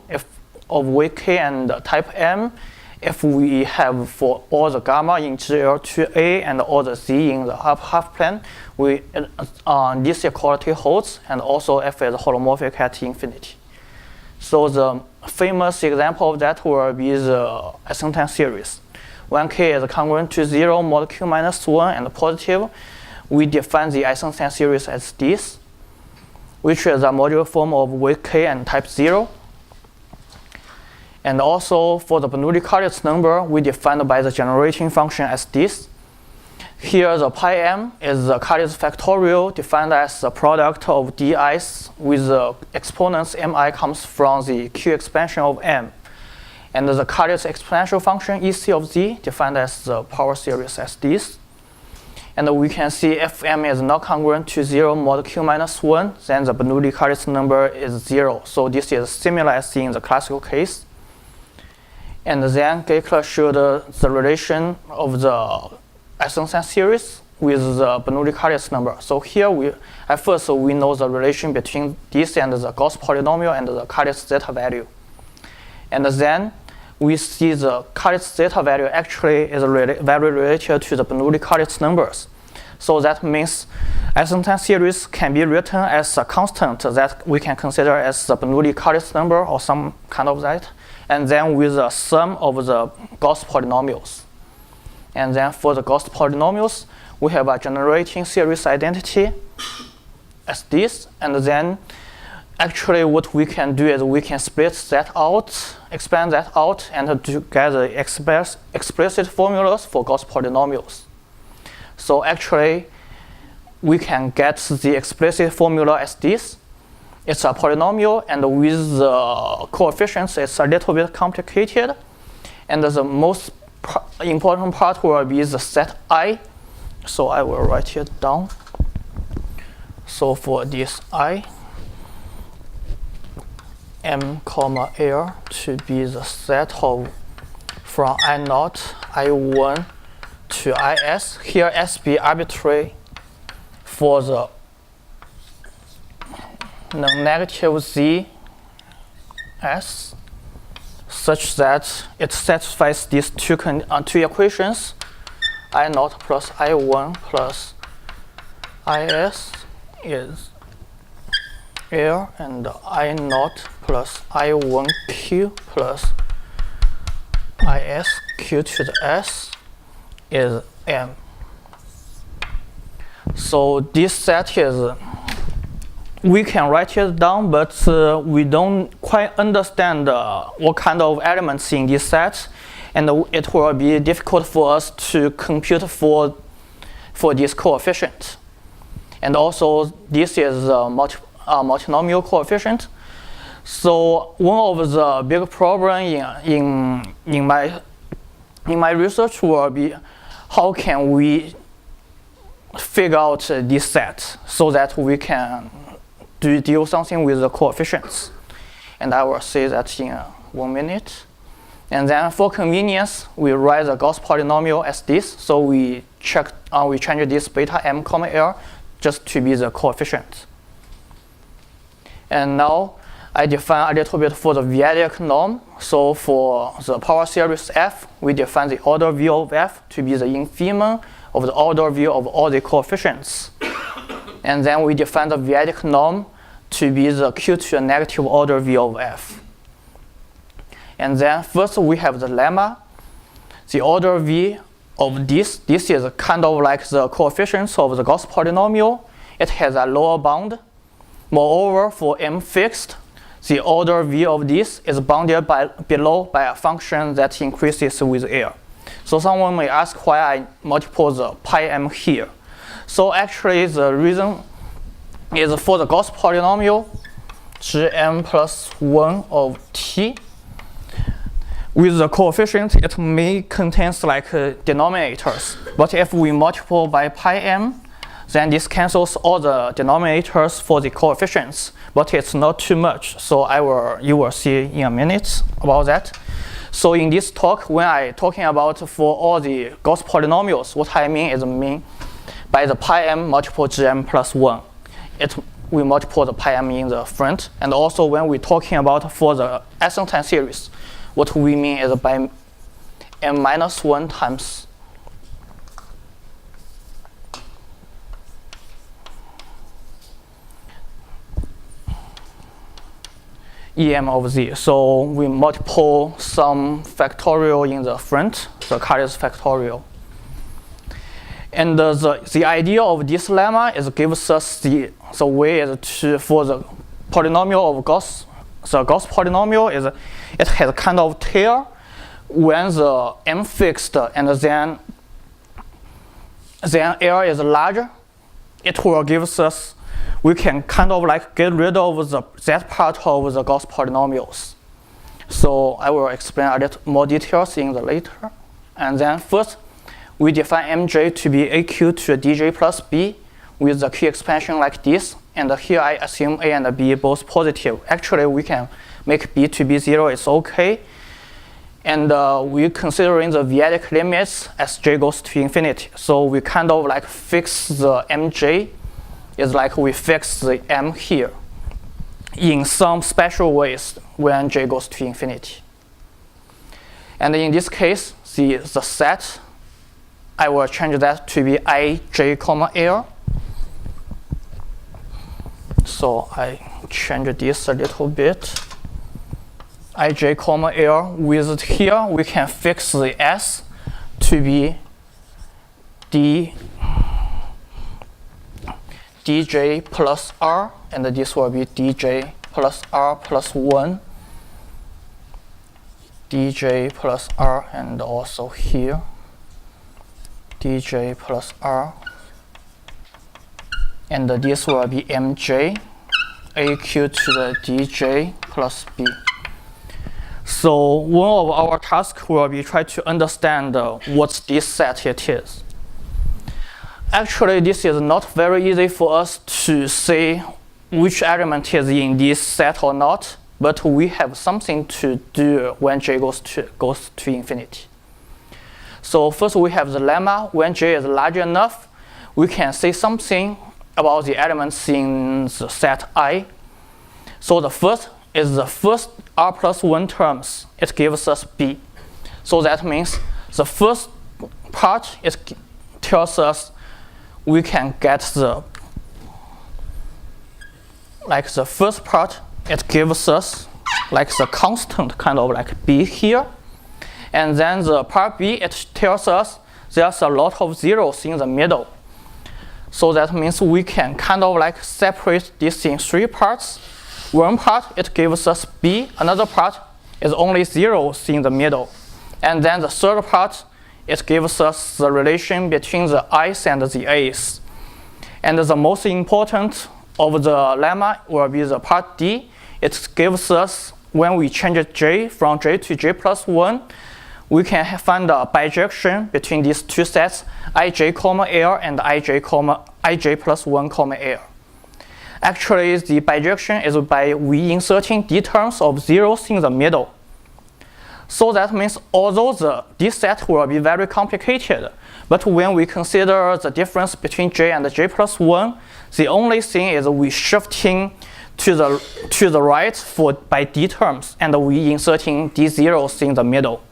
U: of weight K and type M. If we have for all the gamma in GL2A and all the Z in the half plane, this equality holds, and also F is holomorphic at infinity. So the famous example of that will be the Eisenstein series. When K is congruent to 0, mod Q minus 1, and positive, we define the Eisenstein series as this, which is a modular form of weight K and type 0. And also for the Bernoulli-Cartesian number, we defined by the generating function as this. Here the pi m is the Cartesian factorial defined as the product of di's with the exponents mi comes from the q expansion of m. And the Cartesian exponential function ec of z defined as the power series as this. And we can see if m is not congruent to 0 mod q minus 1, then the Bernoulli-Cartesian number is 0. So this is similar as in the classical case. And then Gekeler showed the relation of the Eisenstein series with the Bernoulli-Cartesian number. So here at first we know the relation between this and the Gauss polynomial and the Cartesian zeta value. And then we see the Cartesian zeta value actually is very related to the Bernoulli-Cartesian numbers. So that means Eisenstein series can be written as a constant that we can consider as the Bernoulli-Cartesian number or some kind of that. And then with the sum of the Gauss polynomials. And then for the Gauss polynomials, we have a generating series identity as this. And then actually what we can do is we can split that out, expand that out, and to get the explicit formulas for Gauss polynomials. So actually, we can get the explicit formula as this. It's a polynomial, and with the coefficients, it's a little bit complicated. And the most important part will be the set I. So I will write it down. So for this I, m comma L to be the set of from I0, I1 to IS. Here S be arbitrary for the non-negative z s such that it satisfies these two equations, I0 plus I1 plus IS is L, and I0 plus I1Q plus ISQ to the S is M. So this set is, we can write it down, but we don't quite understand what kind of elements in this set, and it will be difficult for us to compute for this coefficient. And also, this is a multinomial coefficient. So one of the big problems in my research will be how can we figure out this set so that we can do something with the coefficients. And I will say that in 1 minute. And then for convenience, we write the Gauss polynomial as this. So we change this beta m comma l just to be the coefficient. And now I define a little bit for the v-adic norm. So for the power series f, we define the order v of f to be the infimum of the order v of all the coefficients. And then we define the v-adic norm to be the q to the negative order v of f. And then first we have the lemma. The order v of this is kind of like the coefficients of the Gauss polynomial. It has a lower bound. Moreover, for m fixed, the order v of this is bounded below by a function that increases with L. So someone may ask why I multiply the pi m here. So actually the reason is for the Gauss polynomial, Gm plus 1 of t, with the coefficient, it may contains like denominators. But if we multiply by pi m, then this cancels all the denominators for the coefficients. But it's not too much. So you will see in a minute about that. So in this talk, when I talking about for all the Gauss polynomials, what I mean is by the pi m multiple Gm plus 1. We multiply the pi m in the front. And also when we're talking about for the asymptote series, what we mean is by m minus 1 times em of z. So we multiply some factorial in the front, the Cartesian factorial. And the idea of this lemma is gives us the way is for the polynomial of Gauss. The Gauss polynomial is it has a kind of tail when the m fixed and then L is larger. It will give us, we can kind of like get rid of that part of the Gauss polynomials. So I will explain a little more details in the later. And then first, we define mj to be aq to dj plus b with the key expansion like this. And here I assume a and b both positive. Actually, we can make b to be 0, it's okay. And we're considering the v-adic limits as j goes to infinity. So we kind of like fix the mj. It's like we fix the m here in some special ways when j goes to infinity. And in this case, the set, I will change that to be ij comma l. So I change this a little bit. ij comma l with here we can fix the s to be dj plus r, and this will be dj plus r plus 1, dj plus r, and also here dj plus r, and this will be mj aq to the dj plus b. So one of our tasks will be try to understand what this set it is. Actually, this is not very easy for us to say which element is in this set or not, but we have something to do when j goes to infinity. So first we have the lemma. When j is large enough, we can say something about the elements in the set I. So the first is the first r plus 1 terms. It gives us b. So that means the first part, it tells us we can get the first part, it gives us like the constant kind of like b here. And then the part b, it tells us there's a lot of zeros in the middle. So that means we can kind of like separate this in 3 parts. One part, it gives us b. Another part is only zeros in the middle. And then the third part, it gives us the relation between the i's and the a's. And the most important of the lemma will be the part d. It gives us, when we change j from j to j plus 1, we can find a bijection between these two sets, ij comma l and ij plus 1 comma l. Actually, the bijection is by we inserting d terms of zeros in the middle. So that means although this set will be very complicated, but when we consider the difference between j and j plus 1, the only thing is we shifting to the right by d terms, and we inserting d zeros in the middle.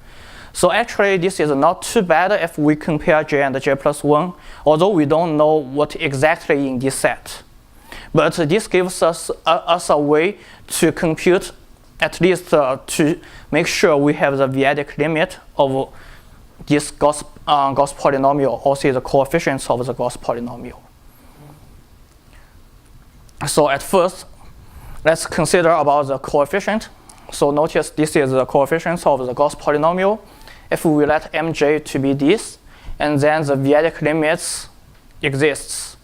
U: So actually, this is not too bad if we compare j and j plus 1, although we don't know what exactly in this set. But this gives us a way to compute, at least to make sure we have the v-adic limit of this Gauss polynomial, also the coefficients of the Gauss polynomial. So at first, let's consider about the coefficient. So notice this is the coefficients of the Gauss polynomial. If we let mj to be this, and then the v-adic limits exists.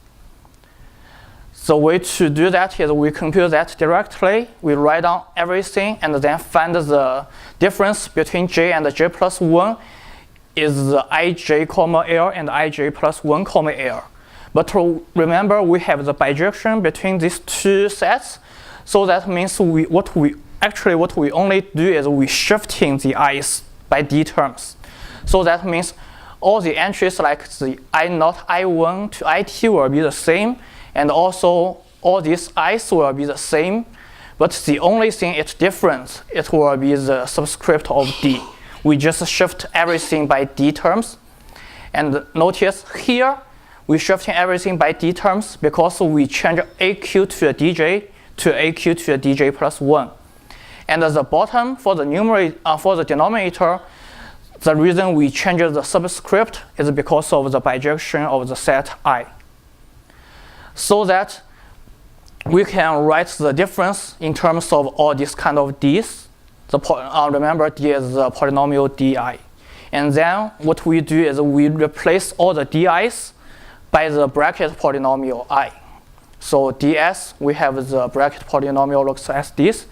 U: The way to do that is we compute that directly. We write down everything and then find the difference between j and j plus 1 is the ij comma l and ij plus 1 comma l. But remember, we have the bijection between these two sets. So that means what we only do is we shifting the i's by d terms. So that means all the entries like the I0, I1 to IT will be the same, and also all these i's will be the same. But the only thing it's different, it will be the subscript of d. We just shift everything by d terms. And notice here, we're shifting everything by d terms because we change aq to a dj to aq to a dj plus 1. And at the bottom, for the denominator, the reason we change the subscript is because of the bijection of the set I. So that we can write the difference in terms of all these kind of d's. Remember, d is the polynomial di. And then what we do is we replace all the di's by the bracket polynomial I. So ds, we have the bracket polynomial looks as this.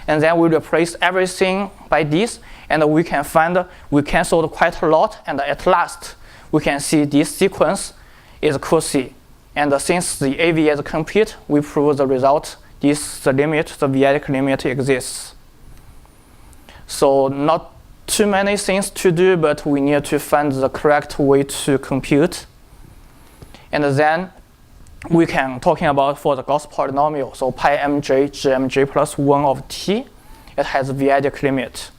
U: And then we replace everything by this, and we can find, we canceled quite a lot, and at last, we can see this sequence is Cauchy. And since the AV is complete, we prove the result, the limit, the v-adic limit exists. So not too many things to do, but we need to find the correct way to compute. And then we can talking about for the Gauss polynomial. So pi mj gmj plus 1 of t, it has v-adic limit.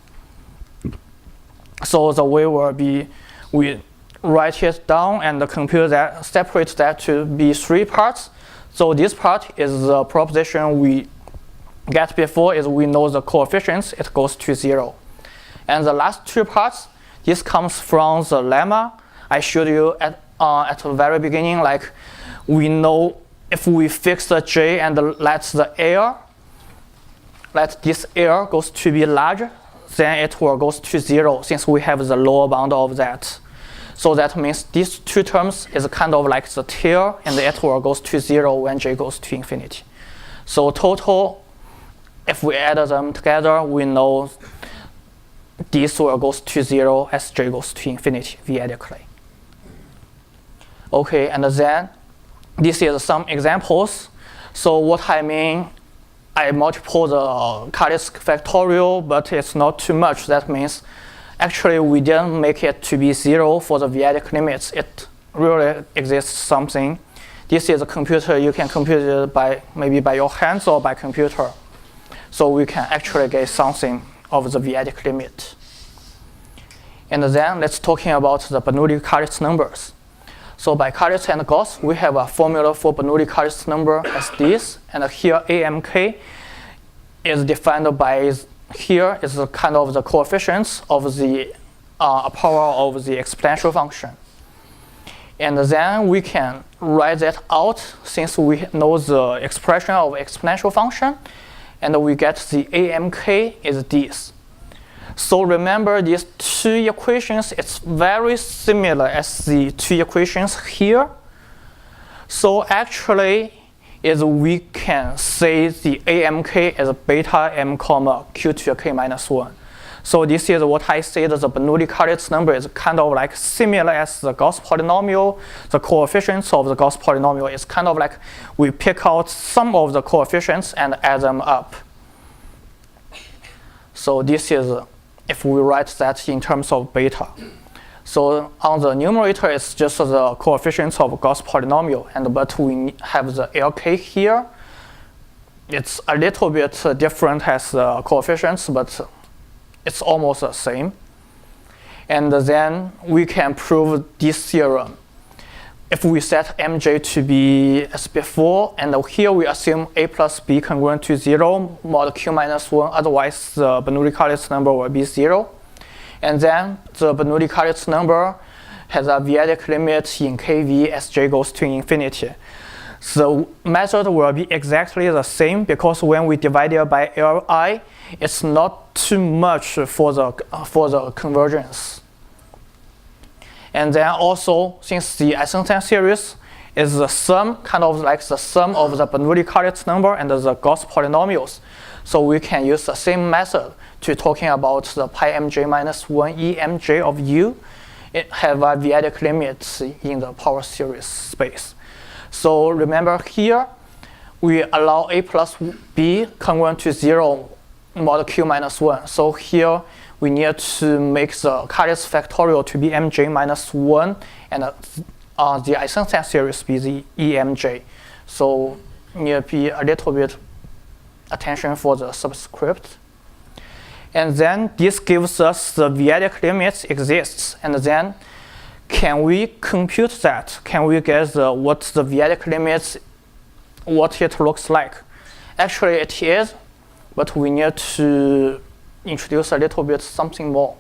U: So the way will be we write it down and compute that, separate that to be 3 parts. So this part is the proposition we get before is we know the coefficients, it goes to 0. And the last 2 parts, this comes from the lemma I showed you at the very beginning, like we know if we fix the j and let this air goes to be large, then it will goes to 0 since we have the lower bound of that. So that means these 2 terms is kind of like the tail, and it will goes to 0 when j goes to infinity. So total, if we add them together, we know this will goes to 0 as j goes to infinity v-adically. Okay, and then this is some examples. So what I mean, I multiply the Cauchy factorial, but it's not too much. That means actually we didn't make it to be 0 for the v-adic limits. It really exists something. This is a computer, you can compute it by maybe by your hands or by computer. So we can actually get something of the v-adic limit. And then let's talking about the Bernoulli Cauchy numbers. So by Cauchy and Gauss, we have a formula for Bernoulli Cauchy number as this, and here AMK is defined by, here is the kind of the coefficients of the power of the exponential function. And then we can write that out since we know the expression of exponential function, and we get the AMK is this. So remember these 2 equations, it's very similar as the 2 equations here. So actually, is we can say the AMK is beta m comma q to k minus 1. So this is what I say that the Bernoulli Cauchy number is kind of like similar as the Gauss polynomial. The coefficients of the Gauss polynomial is kind of like we pick out some of the coefficients and add them up. So this is if we write that in terms of beta. So on the numerator, it's just the coefficients of Gauss polynomial, but we have the LK here. It's a little bit different as the coefficients, but it's almost the same. And then we can prove this theorem. If we set mj to be as before, and here we assume a plus b congruent to 0 mod q minus 1, otherwise the Bernoulli-Cartesian number will be 0. And then the Bernoulli-Cartesian number has a v-adic limit in kv as j goes to infinity. The method will be exactly the same because when we divide it by Li, it's not too much for the convergence. And then also, since the Eisenstein series is the sum, kind of like the sum of the Bernoulli-Cartesian number and the Gauss polynomials, so we can use the same method to talking about the pi mj minus 1 e mj of u. It have a v-adic limit in the power series space. So remember here, we allow a plus b congruent to 0 mod q minus 1. So here we need to make the Cartesian factorial to be mj minus 1 and the Eisenstein series be the emj. So need to be a little bit attention for the subscript. And then this gives us the v-adic limits exists, and then can we compute that? Can we get what the v-adic limits, what it looks like? Actually it is, but we need to introduce a little bit something more.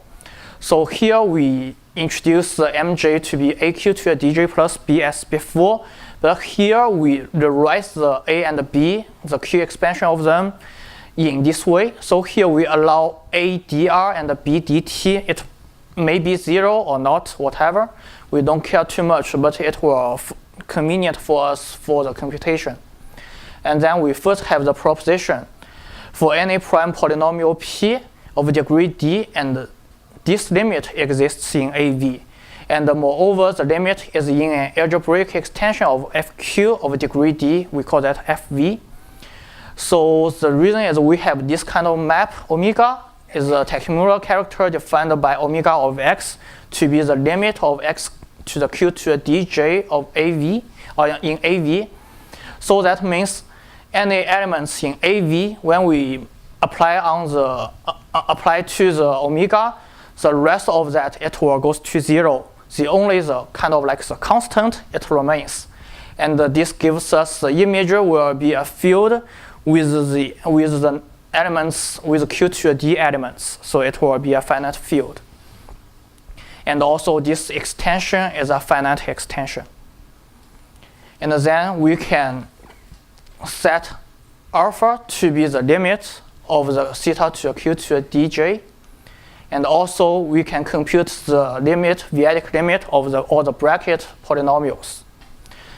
U: So here we introduce the mj to be aq to a dj plus b as before, but here we rewrite the a and b, the q expansion of them, in this way. So here we allow a dr and b dt. It may be 0 or not, whatever. We don't care too much, but it will convenient for us for the computation. And then we first have the proposition for any prime polynomial p of degree d, and this limit exists in AV. And moreover, the limit is in an algebraic extension of fq of degree d. We call that fv. So the reason is we have this kind of map. Omega is a Takimura character defined by omega of x to be the limit of x to the q to a dj of AV, or in AV. So that means any elements in AV, when we apply to the omega, the rest of that it will goes to 0. The only the kind of like the constant it remains, and this gives us the image will be a field with the elements with q to a d elements, so it will be a finite field. And also this extension is a finite extension. And then we can set alpha to be the limit of the theta to a q to a dj. And also we can compute the limit, v-adic limit of all the bracket polynomials.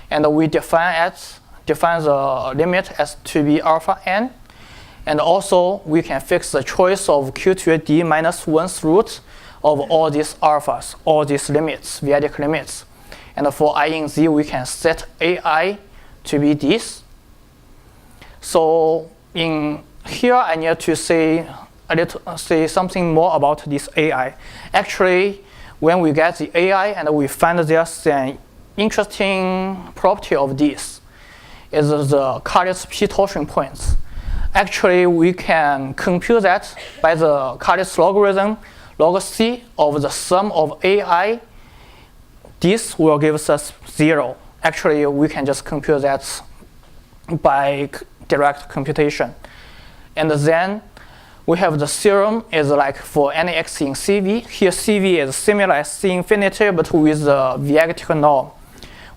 U: And we define the limit as to be alpha n. And also we can fix the choice of q to a d minus 1th root of all these alphas, all these limits, v-adic limits. And for I in z, we can set ai to be this. So in here I need to say something more about this AI. Actually, when we get the AI and we find there's an interesting property of this, is the Cartesian p torsion points. Actually, we can compute that by the Cartesian logarithm, log c of the sum of AI. This will give us 0. Actually, we can just compute that by direct computation. And then we have the theorem is like for any x in CV. Here CV is similar as C infinity, but with the v-adic norm.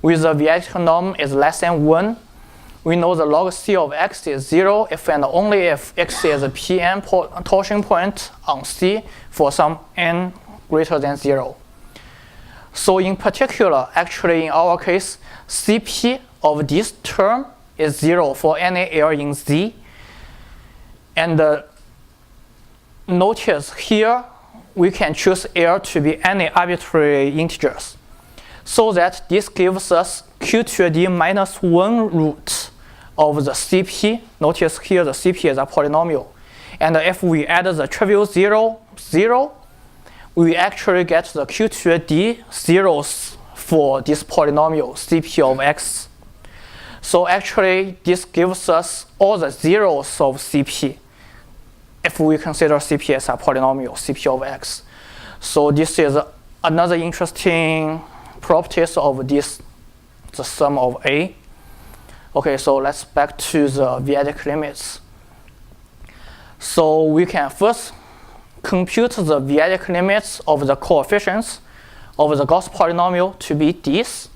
U: With the v-adic norm is less than 1. We know the log C of x is 0 if and only if x is a Pn torsion point on C for some n greater than 0. So in particular, actually in our case, Cp of this term is 0 for any L in Z. And notice here we can choose L to be any arbitrary integers, so that this gives us q to d minus 1 root of the Cp. Notice here the Cp is a polynomial. And if we add the trivial 0, 0, we actually get the Q to D zeros for this polynomial Cp of x. So actually, this gives us all the zeros of Cp if we consider Cp as a polynomial, Cp of x. So this is another interesting properties of this, the sum of A. Okay, so let's back to the v-adic limits. So we can first compute the v-adic limits of the coefficients of the Gauss polynomial to be these.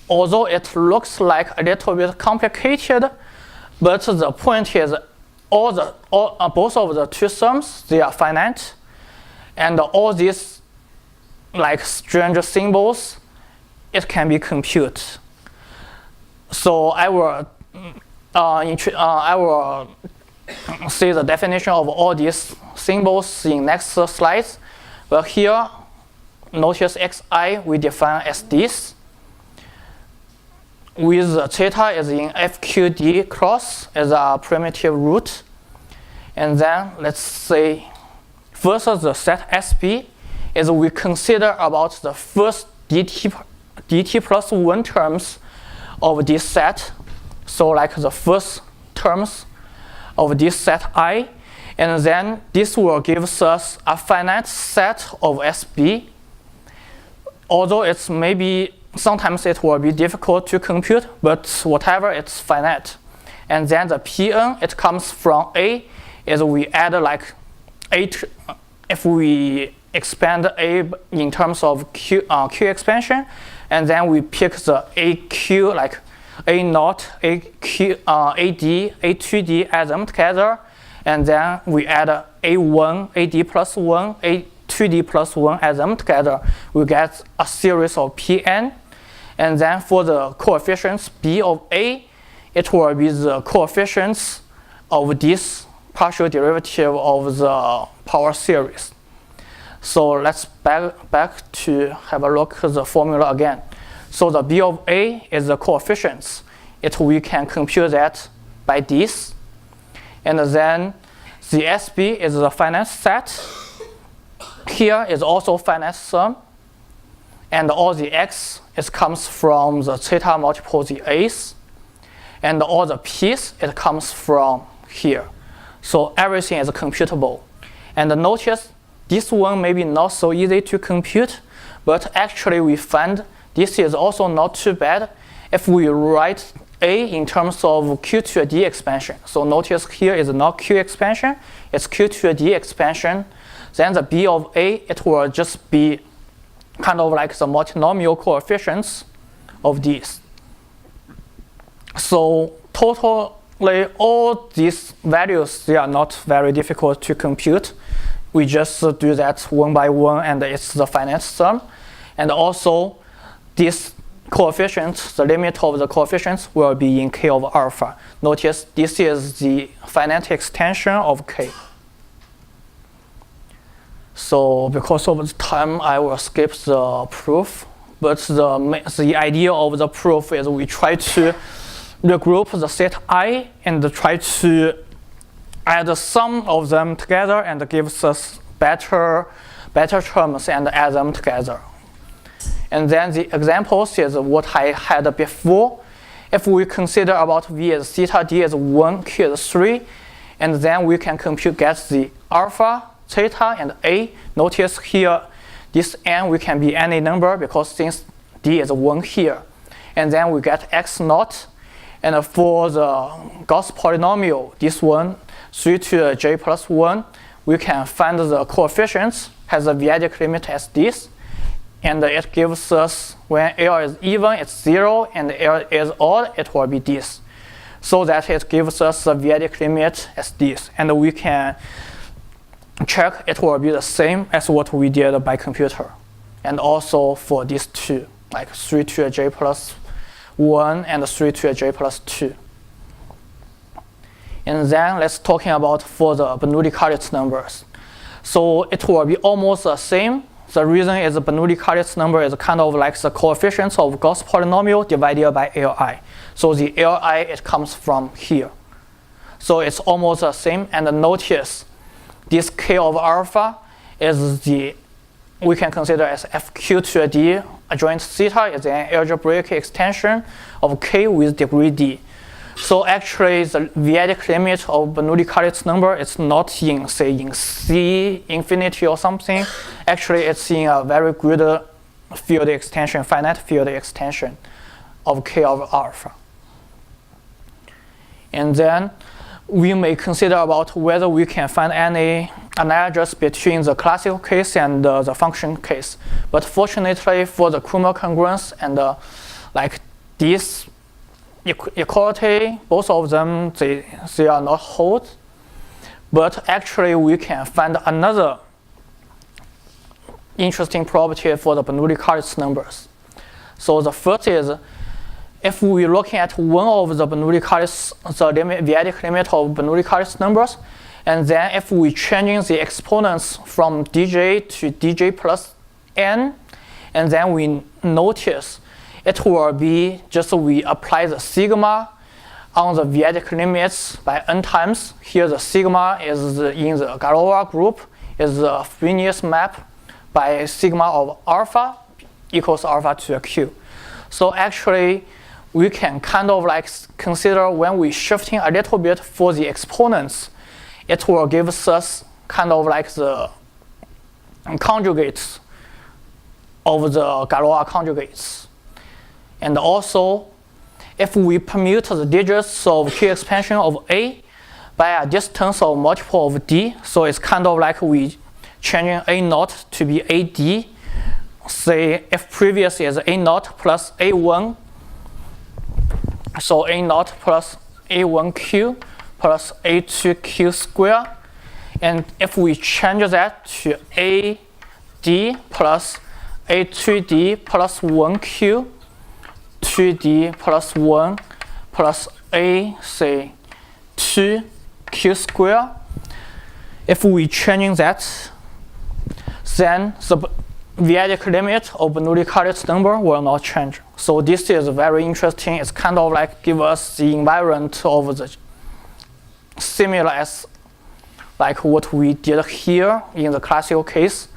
U: Although it looks like a little bit complicated, but the point is both of the two sums, they are finite, and all these like strange symbols, it can be computed. So I will see the definition of all these symbols in next slides. But here, notice xi we define as this, with theta is in FQD cross as a primitive root. And then let's say first the set SB is we consider about the first dt plus 1 terms of this set. So like the first terms of this set I, and then this will give us a finite set of SB. Although it's maybe sometimes it will be difficult to compute, but whatever, it's finite. And then the Pn, it comes from A, is we add like A, if we expand A in terms of Q expansion, and then we pick the AQ, like A naught, AQ, AD, A2D, add them together, and then we add A1, AD plus 1, A2D plus 1, add them together. We get a series of Pn. And then for the coefficients B of A, it will be the coefficients of this partial derivative of the power series. So let's back to have a look at the formula again. So the B of A is the coefficients. We can compute that by this. And then the SB is the finite set. Here is also finite sum. And all the x, it comes from the theta multiple the a's. And all the p's, it comes from here. So everything is computable. And notice this one may be not so easy to compute, but actually we find this is also not too bad if we write A in terms of Q to a D expansion. So notice here is not Q expansion, it's Q to a D expansion. Then the B of A, it will just be kind of like the multinomial coefficients of these. So totally all these values, they are not very difficult to compute. We just do that one by one, and it's the finite sum. And also this coefficient, the limit of the coefficients will be in k of alpha. Notice this is the finite extension of k. So because of the time, I will skip the proof. But the idea of the proof is we try to regroup the set I and try to add the sum of them together and gives us better terms and add them together. And then the examples is what I had before. If we consider about V as theta, D as 1, Q as 3, and then we can get the alpha, theta, and A. Notice here, this n we can be any number because since D is 1 here. And then we get x naught. And for the Gauss polynomial, this one, 3 to j plus 1, we can find the coefficients has a v-adic limit as this. And it gives us, when L is even, it's 0, and L is odd, it will be this. So that it gives us the v-adic limit as this. And we can check it will be the same as what we did by computer. And also for these two, like 3 to j plus 1 and 3 to j plus 2. And then let's talking about for the Bernoulli-Karitz numbers. So it will be almost the same. The reason is the Bernoulli-Karitz number is kind of like the coefficients of Gauss polynomial divided by Li. So the Li, it comes from here. So it's almost the same. And notice this k of alpha is we can consider as fq to a d adjoint theta is an algebraic extension of k with degree d. So actually the v-adic limit of Bernoulli-Karitz number is not in, say, in C infinity or something. Actually it's in a very good field extension, finite field extension of k of alpha. And then we may consider about whether we can find any analogies between the classical case and the function case. But fortunately for the Kummer congruence and like this equality, both of them, they are not hold. But actually we can find another interesting property for the Bernoulli-Karitz numbers. So the first is, if we're looking at one of the Bernoulli-Karitz, the v-adic limit of Bernoulli-Karitz numbers, and then if we changing the exponents from dj to dj plus n, and then we notice it will be just we apply the sigma on the v-adic limits by n times. Here the sigma is in the Garai group, is the Frobenius map by sigma of alpha equals alpha to a q. So actually we can kind of like consider when we shifting a little bit for the exponents, it will give us kind of like the conjugates of the Garai conjugates. And also, if we permute the digits of Q expansion of A by a distance of multiple of D, so it's kind of like we changing A naught to be AD. Say if previous is A naught plus A1, so A naught plus A1Q plus A2Q square. And if we change that to AD plus A2D plus 1Q, 2D plus 1 plus A, say, 2Q square. If we changing that, then the v-adic limit of Bernoulli-Karitz number will not change. So this is very interesting. It's kind of like give us the environment of the similar as like what we did here in the classical case.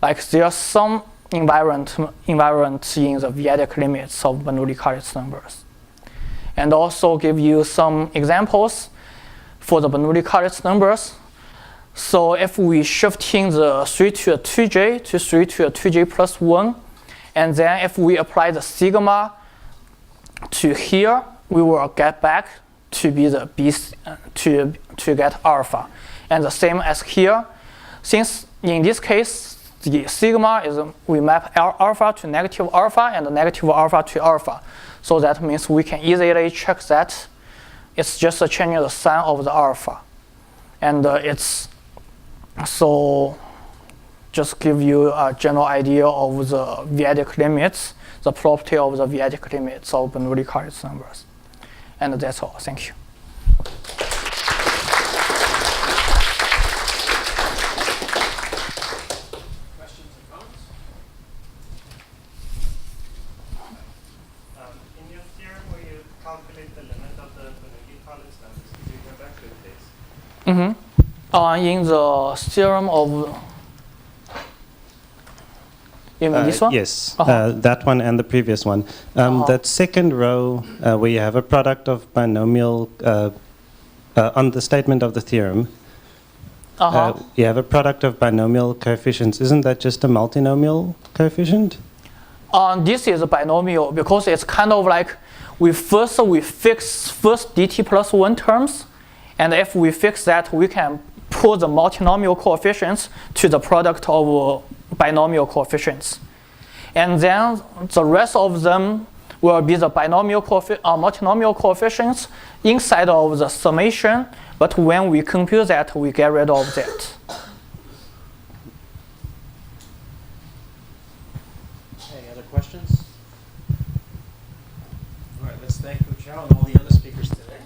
U: Like there's some environment in the v-adic limits of Bernoulli-Karitz numbers. And also give you some examples for the Bernoulli-Karitz numbers. So if we shifting the 3 to a 2j to 3 to a 2j plus 1, and then if we apply the sigma to here, we will get back to be the b to get alpha. And the same as here, since in this case the sigma is we map alpha to negative alpha and negative alpha to alpha. So that means we can easily check that it's just a change in the sign of the alpha. And it's so just give you a general idea of the v-adic limits, the property of the v-adic limits of Bernoulli-Karitz numbers. And that's all. Thank you.
R: Questions or comments? In your theorem where you calculate the limit of the Bernoulli-Karitz numbers, do you go back to the case?
U: In the theorem of, you mean this one?
R: Yes, that one and the previous one. That second row where you have a product of binomial, on the statement of the theorem, you have a product of binomial coefficients. Isn't that just a multinomial coefficient?
U: This is a binomial because it's kind of like we fix first dt plus 1 terms, and if we fix that, we can put the multinomial coefficients to the product of binomial coefficients. And then the rest of them will be the binomial multinomial coefficients inside of the summation, but when we compute that, we get rid of that.
M: Any other questions? All right, let's thank Guchao and all the other speakers today.